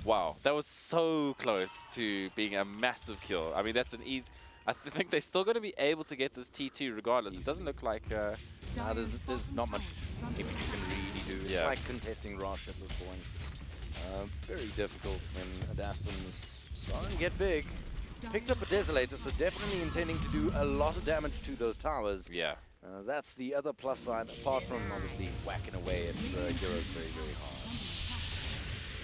Wow, that was so close to being a massive kill. I mean, that's an easy... I think they're still going to be able to get this T2 regardless. It doesn't look like... there's not much APG can really do. It's Yeah. like contesting Rosh at this point. Very difficult when Adastum's starting to get big. Picked up a Desolator, so definitely intending to do a lot of damage to those towers. Yeah. That's the other plus side, apart from obviously whacking away at heroes very, very hard.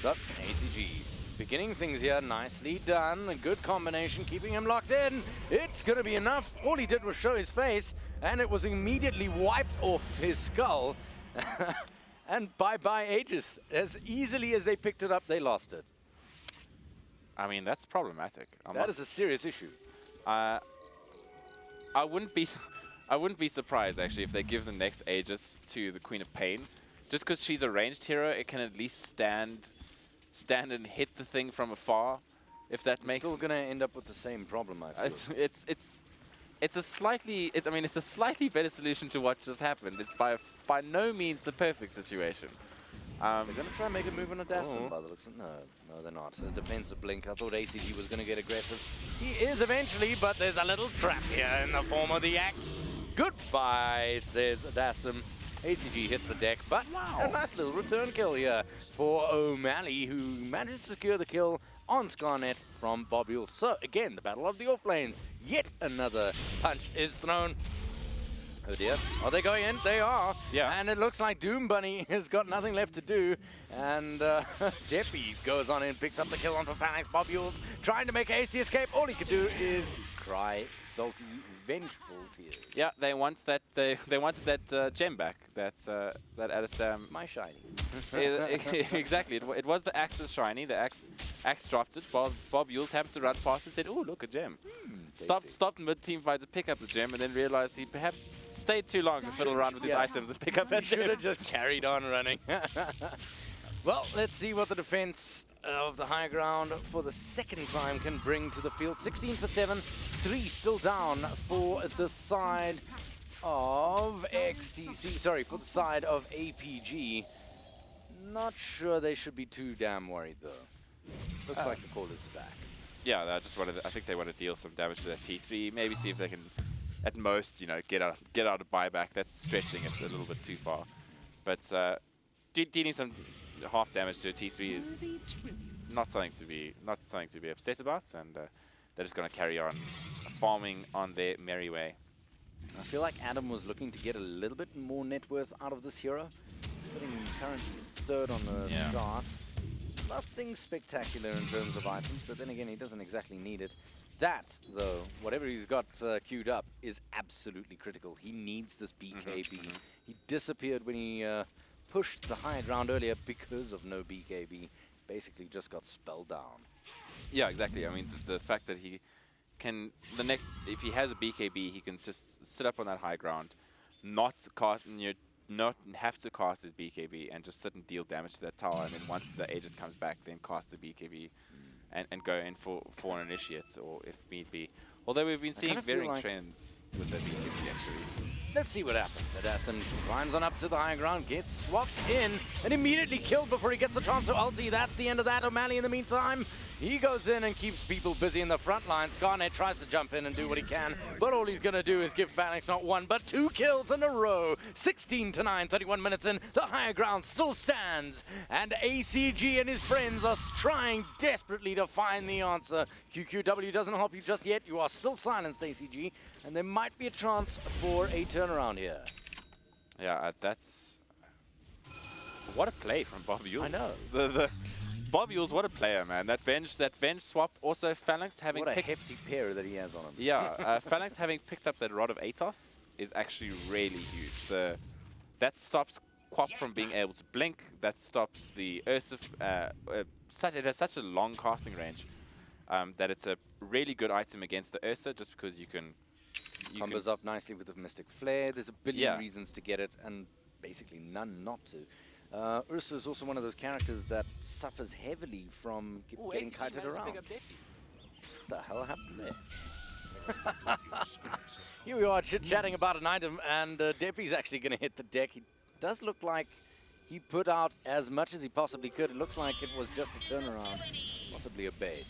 So, ACGs beginning things here, nicely done. A good combination, keeping him locked in. It's going to be enough. All he did was show his face, and it was immediately wiped off his skull. And bye-bye Aegis. As easily as they picked it up, they lost it. I mean, that's problematic. That is a serious issue. I wouldn't be surprised actually if they give the next Aegis to the Queen of Pain, just because she's a ranged hero. It can at least stand and hit the thing from afar. If that makes Still gonna end up with the same problem, I feel. It's a slightly better solution to what just happened. It's by no means the perfect situation. They're going to try and make a move on Adastum by the looks of it. No, they're not. A defensive blink. I thought ACG was going to get aggressive. He is eventually, but there's a little trap here in the form of the axe. Goodbye, says Adastum. ACG hits the deck, but a nice little return kill here for O'Malley, who manages to secure the kill on Scarnet from Bobule. So, again, the battle of the off lanes. Yet another punch is thrown. Oh dear. Are they going in? They are. Yeah. And it looks like Doom Bunny has got nothing left to do. And Jeppy goes on in, picks up the kill on for Phalanx. Bobules trying to make a hasty escape. All he could do is cry salty, vengeful tears. Yeah, they want that. They wanted that gem back. That Adastam. It's my shiny. Exactly. It was the Axe's shiny. The axe dropped it. Bob Yules happened to run past and said, "Oh, look, a gem." Stopped mid-team fight to pick up the gem, and then realized he perhaps stayed too long to fiddle around with his items and pick up that Should gem. have just carried on running. Well, let's see what the defense of the high ground for the second time can bring to the field. 16 for 7, 3 still down for the side of XTC. Sorry, for the side of APG. Not sure they should be too damn worried, though. Looks like the call is to back. Yeah, I think they want to deal some damage to that T3. Maybe see if they can, at most, get out of buyback. That's stretching it a little bit too far. But dealing some half damage to a T3 is not something to be upset about, and they're just going to carry on farming on their merry way. I feel like Adam was looking to get a little bit more net worth out of this hero. Sitting currently third on the chart. Nothing spectacular in terms of items, but then again, he doesn't exactly need it. That, though, whatever he's got queued up, is absolutely critical. He needs this BKB. He disappeared when he pushed the high ground earlier because of no BKB. Basically just got spelled down. Yeah, exactly. I mean, the fact that he can, if he has a BKB, he can just sit up on that high ground, not have to cast his BKB and just sit and deal damage to that tower, and then once the Aegis comes back, then cast the BKB and go in for an initiate, or if need be. Although we've been seeing varying trends with the BKB actually. Let's see what happens. Adastum climbs on up to the high ground, gets swapped in, and immediately killed before he gets the chance to ulti. That's the end of that. O'Malley, in the meantime, he goes in and keeps people busy in the front line. Scarnet tries to jump in and do what he can, but all he's going to do is give Phalanx not one, but 2 kills in a row. 16-9, 31 minutes in. The high ground still stands, and ACG and his friends are trying desperately to find the answer. QQW doesn't help you just yet. You are still silenced, ACG, and there might be a chance for a turnaround here. Yeah, that's... What a play from Bob Yules. I know. Bob Yules, what a player, man. That Venge swap, also Phalanx having What a picked... hefty pair that he has on him. Yeah, Phalanx having picked up that Rod of Atos is actually really huge. That stops Quap from being able to blink. That stops the Ursa... it has such a long casting range that it's a really good item against the Ursa, just because you can... Combos up nicely with the Mystic Flare. There's a billion reasons to get it, and basically none not to. Ursa is also one of those characters that suffers heavily from getting kited around. What the hell happened there? Here we are chit-chatting about an item, and Deppy's actually going to hit the deck. He does look like He put out as much as he possibly could. It looks like it was just a turnaround, possibly a bait.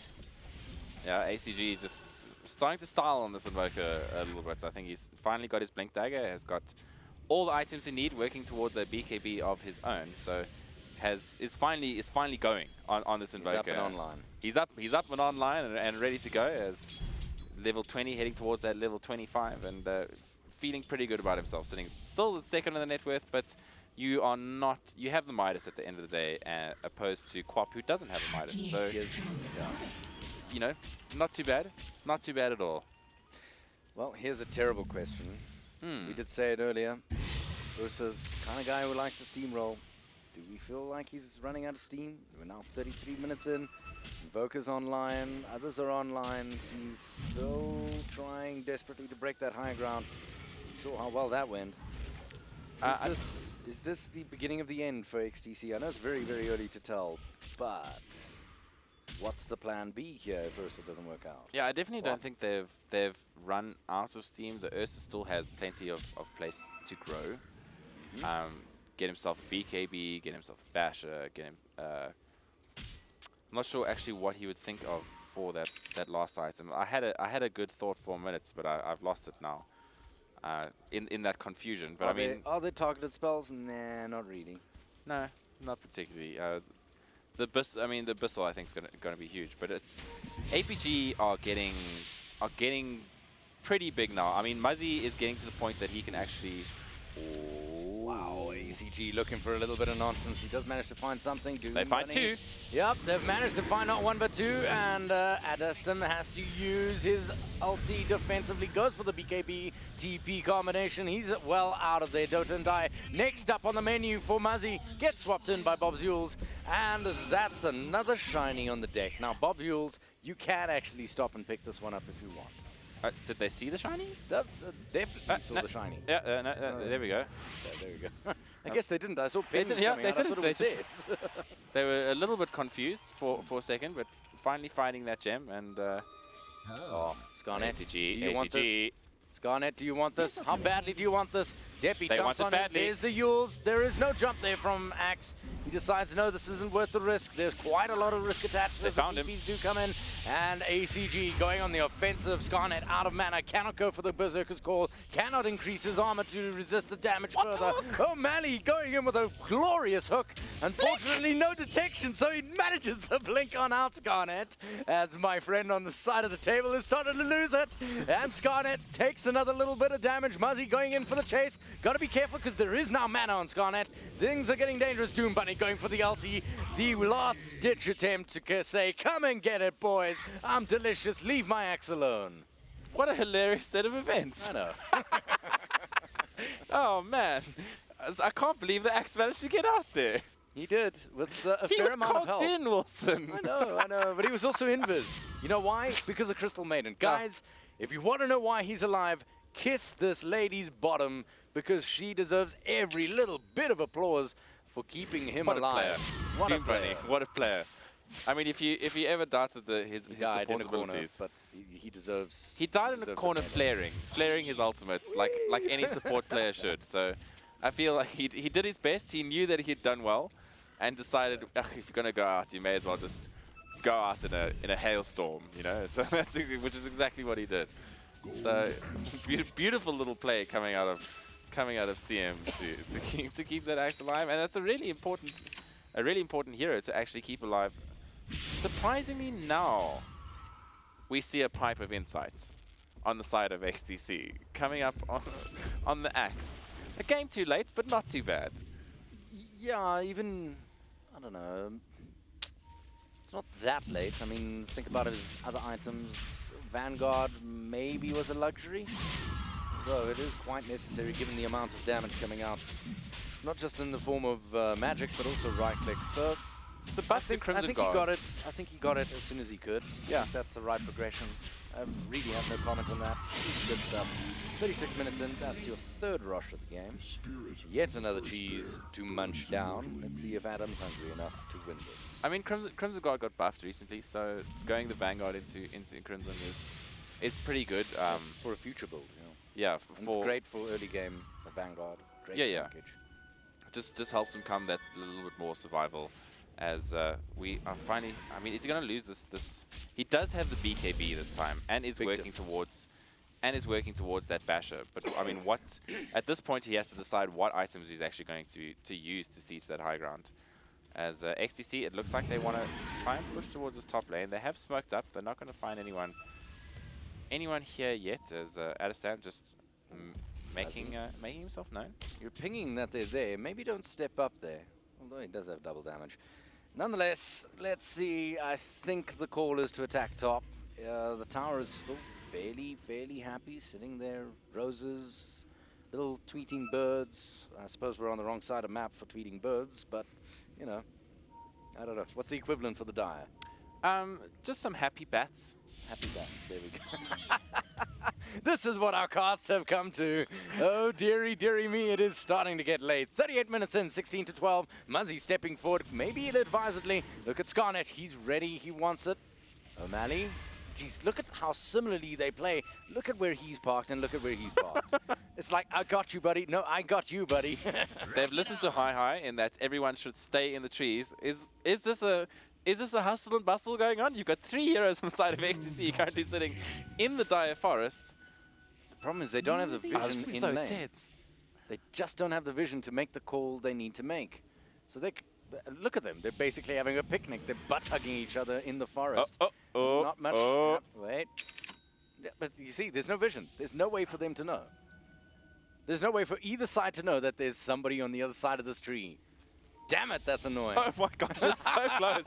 Yeah, ACG just starting to style on this Invoker a little bit. I think he's finally got his Blink Dagger, has got all the items he need, working towards a BKB of his own. So is finally going on this Invoker. He's up and online. He's up and online and ready to go as level 20, heading towards that level 25, and feeling pretty good about himself. Sitting still the second in the net worth, but you are not. You have the Midas at the end of the day, opposed to Quap, who doesn't have a Midas. So, you know, not too bad. Not too bad at all. Well, here's a terrible question. We did say it earlier. Versus kind of guy who likes to steamroll. Do we feel like he's running out of steam? We're now 33 minutes in. Invoker's online. Others are online. He's still trying desperately to break that high ground. You saw how well that went. Is this the beginning of the end for XTC? I know it's very, very early to tell, but what's the plan B here if Ursa doesn't work out? Yeah, I definitely don't think they've run out of steam. The Ursa still has plenty of place to grow. Get himself a BKB, get himself a Basher, get him. I'm not sure actually what he would think of for that last item. I had a good thought for minutes, but I've lost it now. In that confusion, but are they targeted spells? Nah, not really. No, not particularly. The Bissell I think is gonna be huge, but it's APG are getting pretty big now. I mean, Muzzy is getting to the point that he can actually. Wow, ACG looking for a little bit of nonsense. He does manage to find something. They find two. Yep, they've managed to find not one but two, and Adastum has to use his ulti defensively. Goes for the BKB TP combination. He's well out of there. Dota and Die next up on the menu for Muzzy. Gets swapped in by Bob Zules, and that's another shiny on the deck. Now, Bob Zules, you can actually stop and pick this one up if you want. Did they see the shiny? Definitely saw the shiny. Yeah, there we go. There we go. I guess they didn't. I saw pins they coming out. I didn't. thought it was this. They were a little bit confused for a second, but finally finding that gem and. Scarnet, ACG, do you want this? Scarnet, do you want this? How badly do you want this? Deppy They jumps want it on badly. it. There's the Yules. There is no jump there from Axe. He decides, no, this isn't worth the risk. There's quite a lot of risk attached. They found the TPs do come in. And ACG going on the offensive. Scarnet out of mana. Cannot go for the Berserker's Call. Cannot increase his armor to resist the damage further. Oh, Mally going in with a glorious hook. Unfortunately, no detection, so he manages to blink on out Scarnet. As my friend on the side of the table is starting to lose it. And Scarnet takes another little bit of damage. Muzzy going in for the chase. Got to be careful because there is now mana on Scarnet. Things are getting dangerous. Doom Bunny going for the ulti. The last ditch attempt to say, come and get it, boys. I'm delicious. Leave my axe alone. What a hilarious set of events. I know. Oh, man. I can't believe the Axe managed to get out there. He did, with a He fair was amount of help. conked in, Wilson. I know, but he was also invis. You know why? Because of Crystal Maiden. Guys, if you want to know why he's alive, kiss this lady's bottom, because she deserves every little bit of applause for keeping him What alive. a player. What Doom a player. Bunny, what a player. I mean, if you ever doubted his Died in support a corner, abilities. but he deserves. He died in the deserves corner a medal. flaring his ultimates, like any support player should. So I feel like he did his best. He knew that he'd done well, and decided, "Ugh, if you're gonna go out, you may as well just go out in a hailstorm, you know." So that's which is exactly what he did. So beautiful little play coming out of CM to keep that axe alive, and that's a really important hero to actually keep alive. Surprisingly, now we see a pipe of insight on the side of XTC coming up on the axe. A game too late, but not too bad. Yeah, even, I don't know, it's not that late. I mean, think about his other items. Vanguard maybe was a luxury, though it is quite necessary given the amount of damage coming out. Not just in the form of magic, but also right click. So The buff to Crimson he Guard. got it. I think he got it as soon as he could. Yeah. That's the right progression. I really have no comment on that. Good stuff. 36 minutes in, that's your third rush of the game. Yet another cheese to munch down. Let's see if Adam's hungry enough to win this. I mean, Crimson Guard got buffed recently, so going the Vanguard into Crimson is pretty good. That's for a future build, you know. Yeah, And it's great for early game Vanguard. Great Yeah, yeah. tankage. just helps him come that little bit more survival. As we are finally, I mean, is he going to lose this? He does have the BKB this time, and is working towards that basher. But I mean, what at this point he has to decide what items he's actually going to use to siege that high ground. As XTC, it looks like they want to try and push towards this top lane. They have smoked up. They're not going to find anyone here yet. As Adestam just making himself known. You're pinging that they're there. Maybe don't step up there. Although he does have double damage. Nonetheless, let's see. I think the call is to attack top. The tower is still fairly happy, sitting there. Roses, little tweeting birds. I suppose we're on the wrong side of map for tweeting birds, but, you know, I don't know. What's the equivalent for the Dire? Just some happy bats. Happy bats, there we go. This is what our casts have come to. Oh, dearie, dearie me, it is starting to get late. 38 minutes in, 16 to 12. Muzzy stepping forward, maybe ill-advisedly. Look at Scarnet, he's ready, he wants it. O'Malley, geez, look at how similarly they play. Look at where he's parked and look at where he's parked. It's like, I got you, buddy. No, I got you, buddy. They've listened to Hi in that everyone should stay in the trees. Is this a hustle and bustle going on? You've got 3 heroes on the side of XTC currently sitting in the dire forest. The problem is they don't have the vision in so lane. tense. They just don't have the vision to make the call they need to make. So they look at them. They're basically having a picnic. They're butt-hugging each other in the forest. Not much. Wait. Yeah, but you see, there's no vision. There's no way for them to know. There's no way for either side to know that there's somebody on the other side of this tree. Damn it, that's annoying. Oh my gosh, it's so close.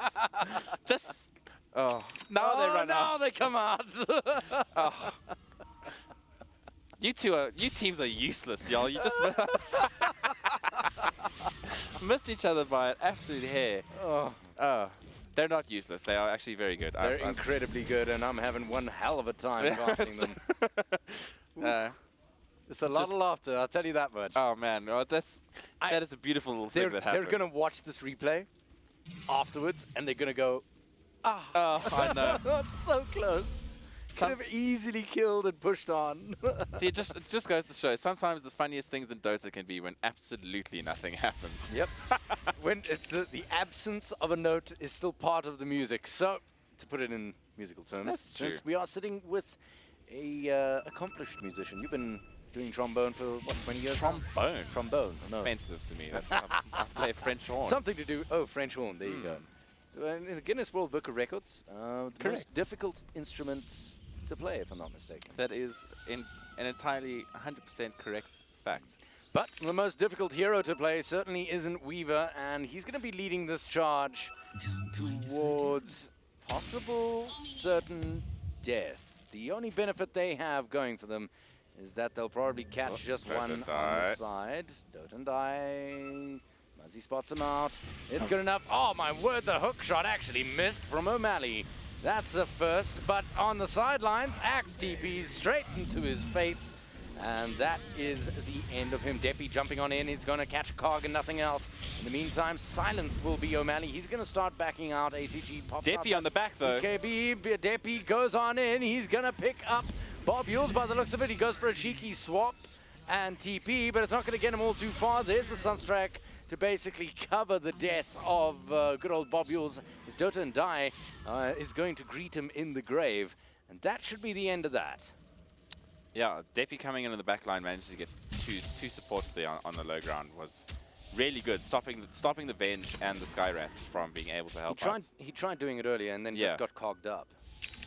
Just, now they run out. Now they come out. You teams are useless, y'all. You just missed each other by an absolute hair. They're not useless. They are actually very good. They're incredibly good, and I'm having one hell of a time casting them. It's a lot of laughter, I'll tell you that much. Oh man, that is a beautiful little thing that happened. They're going to watch this replay afterwards, and they're going to go, I know. That's so close. Could have easily killed and pushed on. See, it just goes to show, sometimes the funniest things in Dota can be when absolutely nothing happens. Yep. When the absence of a note is still part of the music. So, to put it in musical terms, since we are sitting with a accomplished musician, you've been doing trombone for, what, 20 years? Trombone? Trombone, no. Offensive to me. I play a French horn. Something to do, French horn, there you go. In the Guinness World Book of Records, the most difficult instrument to play, if I'm not mistaken. That is an entirely 100% correct fact. But the most difficult hero to play certainly isn't Weaver, and he's going to be leading this charge towards possible certain death. The only benefit they have going for them is that they'll probably catch just one on the side. Don't die. Muzzy spots him out. It's good enough. Oh my word, the hook shot actually missed from O'Malley. That's the first, but on the sidelines, Axe TPs straight into his fate. And that is the end of him. Deppy jumping on in. He's going to catch a cog and nothing else. In the meantime, silenced will be O'Malley. He's going to start backing out. ACG pops Deppy out. on the back, though. BKB, Deppy goes on in. He's going to pick up Bob Yules by the looks of it. He goes for a cheeky swap and TP, but it's not going to get him all too far. There's the Sunstrike to basically cover the death of good old Bob Yules. His Dota and Die is going to greet him in the grave. And that should be the end of that. Yeah, Deppy coming into the back line, managed to get two supports there on the low ground was really good, stopping the Venge and the Skyrat from being able to help out. He tried doing it earlier and then just got cogged up.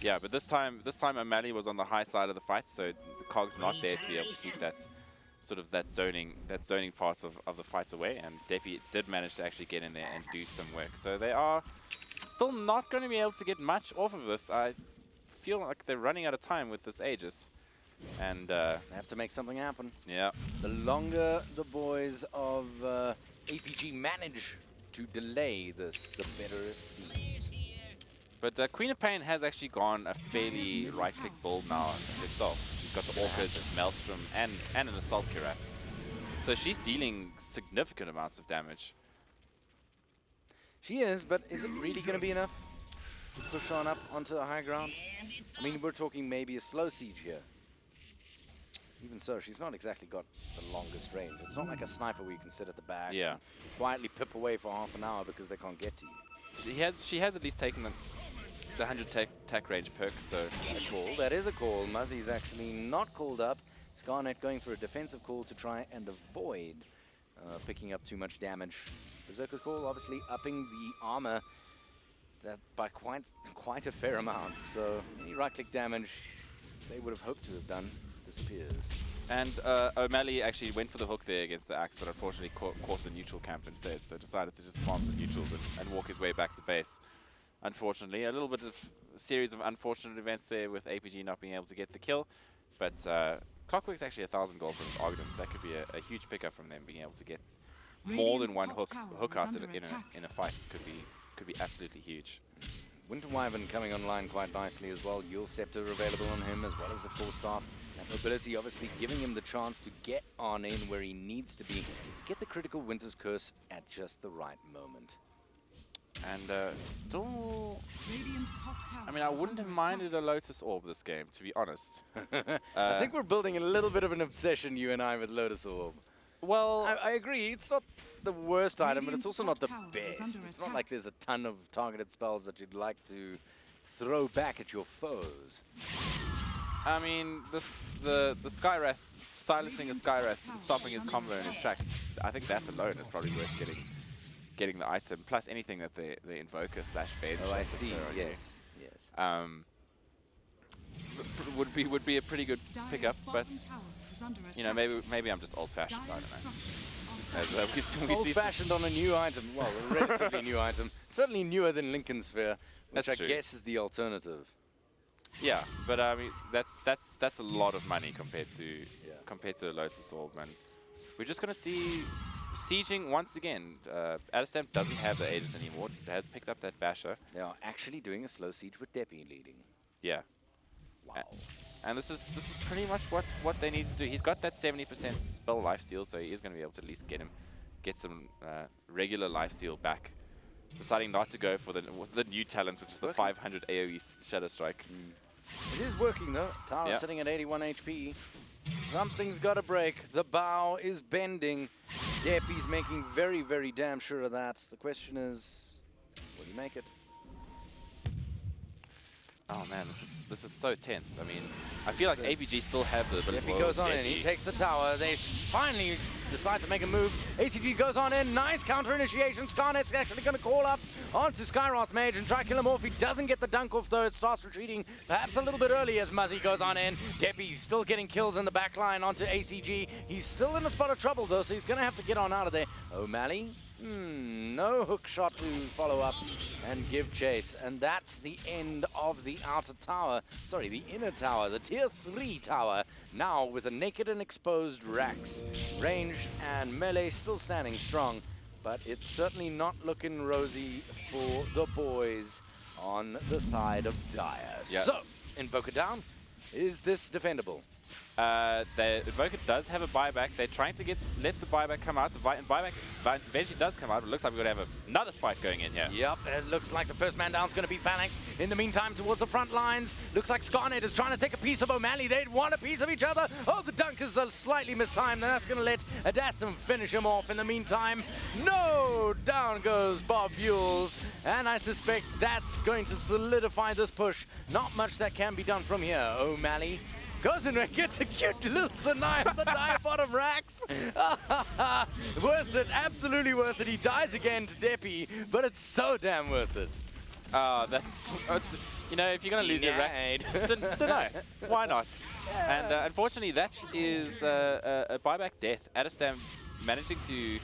Yeah, but this time O'Malley was on the high side of the fight, so the cog's not there to be able to keep that sort of that zoning part of the fight away, and Deppy did manage to actually get in there and do some work. So they are still not going to be able to get much off of this. I feel like they're running out of time with this Aegis. And they have to make something happen. Yeah. The longer the boys of APG manage to delay this, the better it seems. But Queen of Pain has actually gone a fairly right-click build now herself. She's got the Orchid, Maelstrom, and an Assault Cuirass. So she's dealing significant amounts of damage. She is, but is it really going to be enough to push on up onto the high ground? I mean, we're talking maybe a slow siege here. even so, she's not exactly got the longest range. It's not like a sniper where you can sit at the back, Yeah. and quietly pip away for half an hour because they can't get to you. She has at least taken the 100 tack range perk, so A call, that is a call. Muzzy's actually not called up. Scarnet going for a defensive call to try and avoid picking up too much damage. Berserker's call obviously upping the armor that by quite a fair amount. So any right-click damage they would have hoped to have done disappears. And O'Malley actually went for the hook there against the axe, but unfortunately caught the neutral camp instead, so decided to just farm the neutrals and walk his way back to base. Unfortunately, a little bit of a series of unfortunate events there with APG not being able to get the kill, but Clockwork's actually 1,000 gold from his Ogdums. That could be a huge pickup from them, being able to get more than one hook out in a fight could be absolutely huge. Winter Wyvern coming online quite nicely as well. Yule Scepter available on him as well as the Force Staff. That mobility obviously giving him the chance to get on in where he needs to be. Get the critical Winter's Curse at just the right moment. And still, I mean, I wouldn't have minded a Lotus Orb this game, to be honest. I think we're building a little bit of an obsession, you and I, with Lotus Orb. Well, I agree, it's not the worst item, but it's also not the best. It's not like there's a ton of targeted spells that you'd like to throw back at your foes. I mean, the Skywrath, silencing a Skywrath and stopping his combo in his tracks, I think that alone is probably worth getting the item, plus anything that the Invoker / Fade. Oh, I see, yes. Would be a pretty good pickup, but you know, maybe I'm just old-fashioned. I don't know. As, we old-fashioned on a new item. Well, a relatively new item. Certainly newer than Lincoln Sphere, which That's I true. guess is the alternative. Yeah, but I mean that's a lot of money compared to Lotus Orb, and we're just gonna see sieging once again. Adestamp doesn't have the Aegis anymore. It has picked up that Basher. They are actually doing a slow siege with Deppy leading. Yeah. Wow. And this is pretty much what they need to do. He's got that 70% spell lifesteal, so he is going to be able to at least get some regular lifesteal back. Deciding not to go for the new talent, which is the 500 AoE Shadow Strike. It is working though. Tower sitting at 81 HP. Something's got to break. The bow is bending. Deppy's making very, very damn sure of that. The question is, will he make it? Oh man, this is so tense. I mean, I feel like APG still have the ability. Deppy goes on in, he takes the tower, they finally decide to make a move. ACG goes on in, nice counter initiation. Scarnet's actually going to call up onto Skyroth Mage and try to kill him off. He doesn't get the dunk off though, it starts retreating perhaps a little bit early as Muzzy goes on in. Deppy's still getting kills in the back line onto ACG. He's still in a spot of trouble though, so he's going to have to get on out of there. O'Malley? No hook shot to follow up and give chase. And that's the end of the outer tower. Sorry, the inner tower, the tier 3 tower. Now with a naked and exposed Rax. Range and melee still standing strong, but it's certainly not looking rosy for the boys on the side of Dire. Yep. So, Invoker down. Is this defendable? The Invoker does have a buyback. They're trying to let the buyback come out. The buyback eventually does come out. It looks like we're going to have another fight going in here. Yep, it looks like the first man down is going to be Phalanx. In the meantime, towards the front lines, looks like Scarnet is trying to take a piece of O'Malley. They'd want a piece of each other. Oh, the dunk is slightly mistimed, and that's going to let Adastam finish him off. In the meantime, no! Down goes Bob Buells, and I suspect that's going to solidify this push. Not much that can be done from here. O'Malley goes in and gets a cute little deny on the Dire bottom Rax. Worth it, absolutely worth it. He dies again to Deppy, but it's so damn worth it. That's, you know, if you're going to lose your Rax, deny it. Why not? And unfortunately, that is a buyback death. Adestam managing to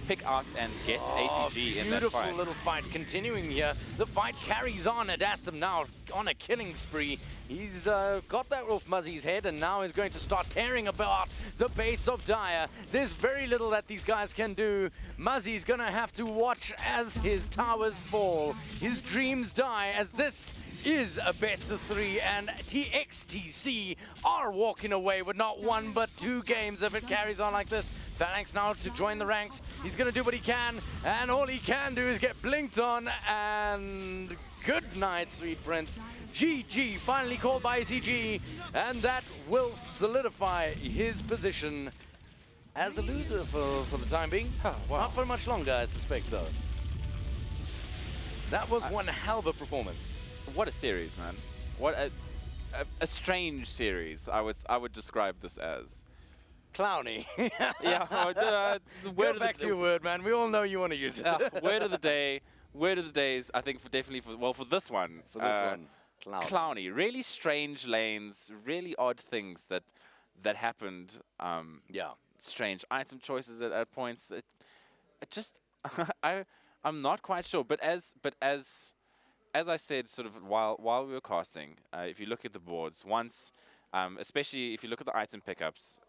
pick out and get ACG in that fight. Beautiful little fight continuing here. The fight carries on. Adastam now on a killing spree. He's got that off Muzzy's head, and now he's going to start tearing about the base of Dire. There's very little that these guys can do. Muzzy's going to have to watch as his towers fall. His dreams die as this is a best of 3, and TXTC are walking away with not 1 but 2 games if it carries on like this. Phalanx now to join the ranks. He's going to do what he can, and all he can do is get blinked on, and good night, Sweet Prince. GG finally called by ACG, and that will solidify his position as a loser for the time being. Not for much longer, I suspect, though. That was one hell of a performance. What a series, man. What a strange series, I would describe this as. Clowny. Yeah. Go back to your word, man. We all know you want to use it. Word of the day. Word of the days, I think, for this one. For this one. Clowny. Really strange lanes, really odd things that happened. Yeah. Strange item choices at points. It just I'm not quite sure. But as I said, sort of while we were casting, if you look at the boards, once, especially if you look at the item pickups,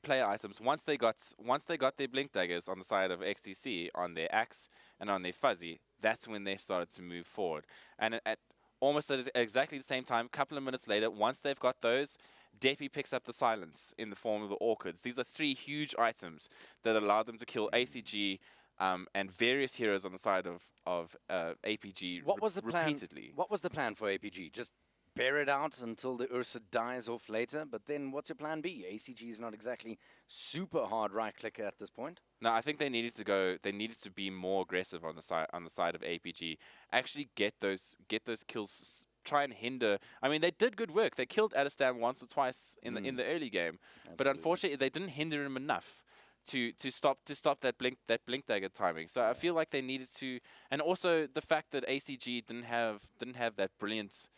player items, once they got their blink daggers on the side of XTC, on their axe and on their fuzzy, that's when they started to move forward. And at almost at exactly the same time, a couple of minutes later, once they've got those, Depi picks up the silence in the form of the orchids. These are 3 huge items that allow them to kill ACG and various heroes on the side of APG What was the plan? repeatedly. What was the plan for APG? Just bear it out until the Ursa dies off later, but then what's your plan B? ACG is not exactly super hard right clicker at this point. No, I think they needed to be more aggressive on the side of APG. Actually get those kills, try and hinder. I mean, they did good work. They killed Adestam once or twice in the early game, but unfortunately they didn't hinder him enough to stop that blink dagger timing. So I feel like they needed to, and also the fact that ACG didn't have that brilliant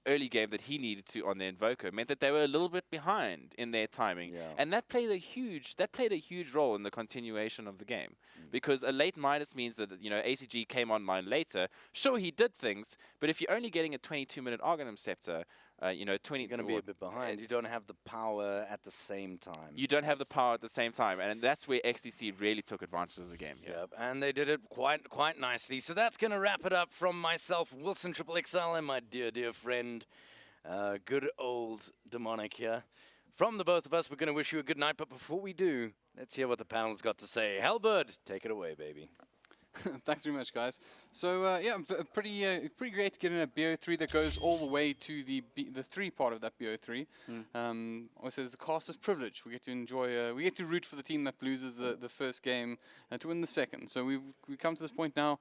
early game that he needed to on the Invoker meant that they were a little bit behind in their timing, and that played a huge role in the continuation of the game. Because a late Midas means that ACG came online later. Sure, he did things, but if you're only getting a 22-minute Argonum Scepter, 20 You're going to be a bit behind. You don't have the power at the same time. You don't have the power at the same time, and that's where XTC really took advantage of the game. Yep, and they did it quite nicely. So that's going to wrap it up from myself, Wilson Triple XL, and my dear friend, good old Demonic here. From the both of us, we're going to wish you a good night, but before we do, let's hear what the panel's got to say. Halberd, take it away, baby. Thanks very much, guys. So yeah, pretty great getting a BO3 that goes all the way to the 3 part of that BO3. Also, it's a caster's privilege. We get to enjoy. We get to root for the team that loses the first game to win the second. So we come to this point now,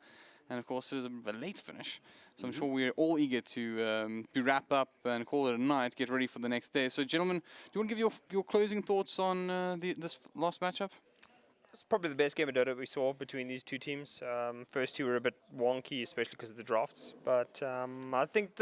and of course there's a late finish. So I'm sure we're all eager to wrap up and call it a night. Get ready for the next day. So, gentlemen, do you want to give your closing thoughts on this last matchup? It's probably the best game of Dota we saw between these two teams. First two were a bit wonky, especially because of the drafts. But I think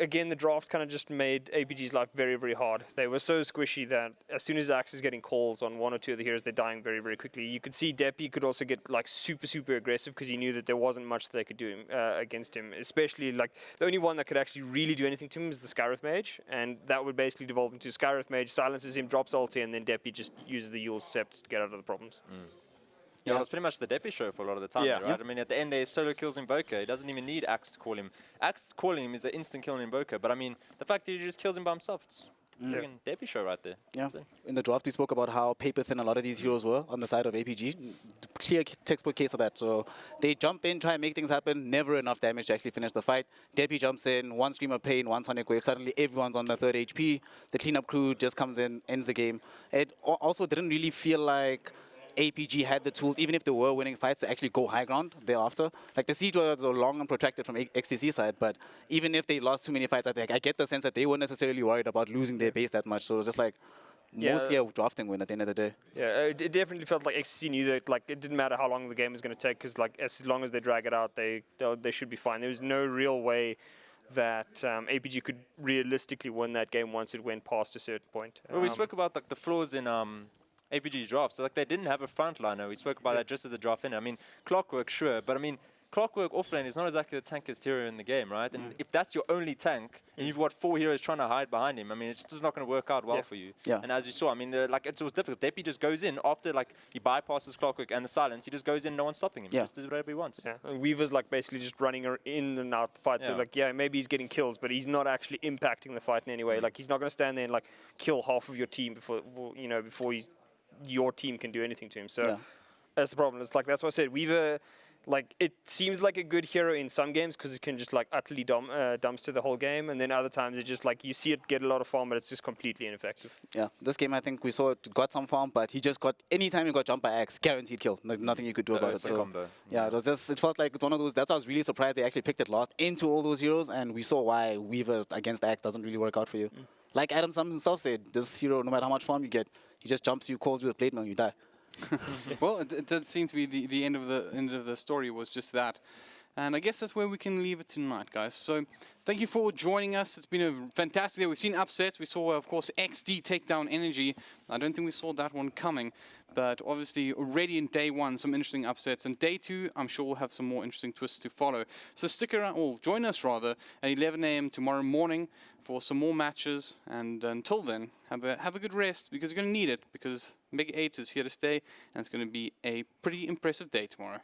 again, the draft kind of just made APG's life very, very hard. They were so squishy that as soon as Axe is getting calls on 1 or 2 of the heroes, they're dying very, very quickly. You could see Depi could also get super aggressive because he knew that there wasn't much that they could do against him. Especially the only one that could actually really do anything to him is the Scarif Mage, and that would basically devolve into Scarif Mage silences him, drops ulti, and then Depi just uses the Yule Sept to get out of the problems. Yeah, it's pretty much the Depi show for a lot of the time, right? I mean, at the end, there's solo kills Invoker. He doesn't even need Axe to call him. Axe calling him is an instant kill in Invoker, but I mean, the fact that he just kills him by himself, it's freaking Depi show right there. Yeah. In the draft, we spoke about how paper thin a lot of these heroes were on the side of APG. Clear textbook case of that. So they jump in, try and make things happen. Never enough damage to actually finish the fight. Depi jumps in, 1 Scream of Pain, 1 Sonic Wave. Suddenly everyone's on the 3rd HP. The cleanup crew just comes in, ends the game. It also didn't really feel like APG had the tools, even if they were winning fights, to actually go high ground thereafter. Like, the siege was long and protracted from XTC side, but even if they lost too many fights, I get the sense that they weren't necessarily worried about losing their base that much. So it was just mostly a drafting win at the end of the day. Yeah, it definitely felt like XTC knew that it didn't matter how long the game was going to take, because as long as they drag it out, they should be fine. There was no real way that APG could realistically win that game once it went past a certain point. Well, we spoke about the flaws in APG's drafts. So they didn't have a frontliner. We spoke about that just as the draft ended. I mean, Clockwork, sure, but I mean, Clockwork offlane is not exactly the tankiest hero in the game, right? And if that's your only tank, and you've got 4 heroes trying to hide behind him, I mean, it's just not going to work out well for you. Yeah. And as you saw, I mean, like it was difficult. Deppy just goes in after like he bypasses Clockwork and the silence. He just goes in, no one's stopping him. He just does whatever he wants. Yeah, and Weaver's like basically just running in and out the fight. So like, maybe he's getting kills, but he's not actually impacting the fight in any way. Like he's not going to stand there and like kill half of your team before your team can do anything to him. So that's the problem. It's like that's what I said. Weaver, like it seems like a good hero in some games because it can just like utterly dumpster the whole game, and then other times it's just like you see it get a lot of farm, but it's just completely ineffective. Yeah, this game I think we saw it got some farm, but he just got anytime he got jumped by Axe, guaranteed kill. There's nothing you could do about it. So yeah, it felt like it's one of those. That's why I was really surprised they actually picked it last into all those heroes, and we saw why Weaver against Axe doesn't really work out for you. Like Adam himself said, this hero, no matter how much farm you get, he just jumps you, calls you with blade mail, and you die. Well, it did seem to be the end of the story was just that. And I guess that's where we can leave it tonight, guys. So thank you for joining us. It's been a fantastic day. We've seen upsets. We saw, of course, XD take down Energy. I don't think we saw that one coming. But obviously, already in day 1, some interesting upsets. And day 2, I'm sure we'll have some more interesting twists to follow. So stick around, or join us rather, at 11 a.m. tomorrow morning for some more matches. And until then, have a good rest, because you're going to need it, because Mega8 is here to stay, and it's going to be a pretty impressive day tomorrow.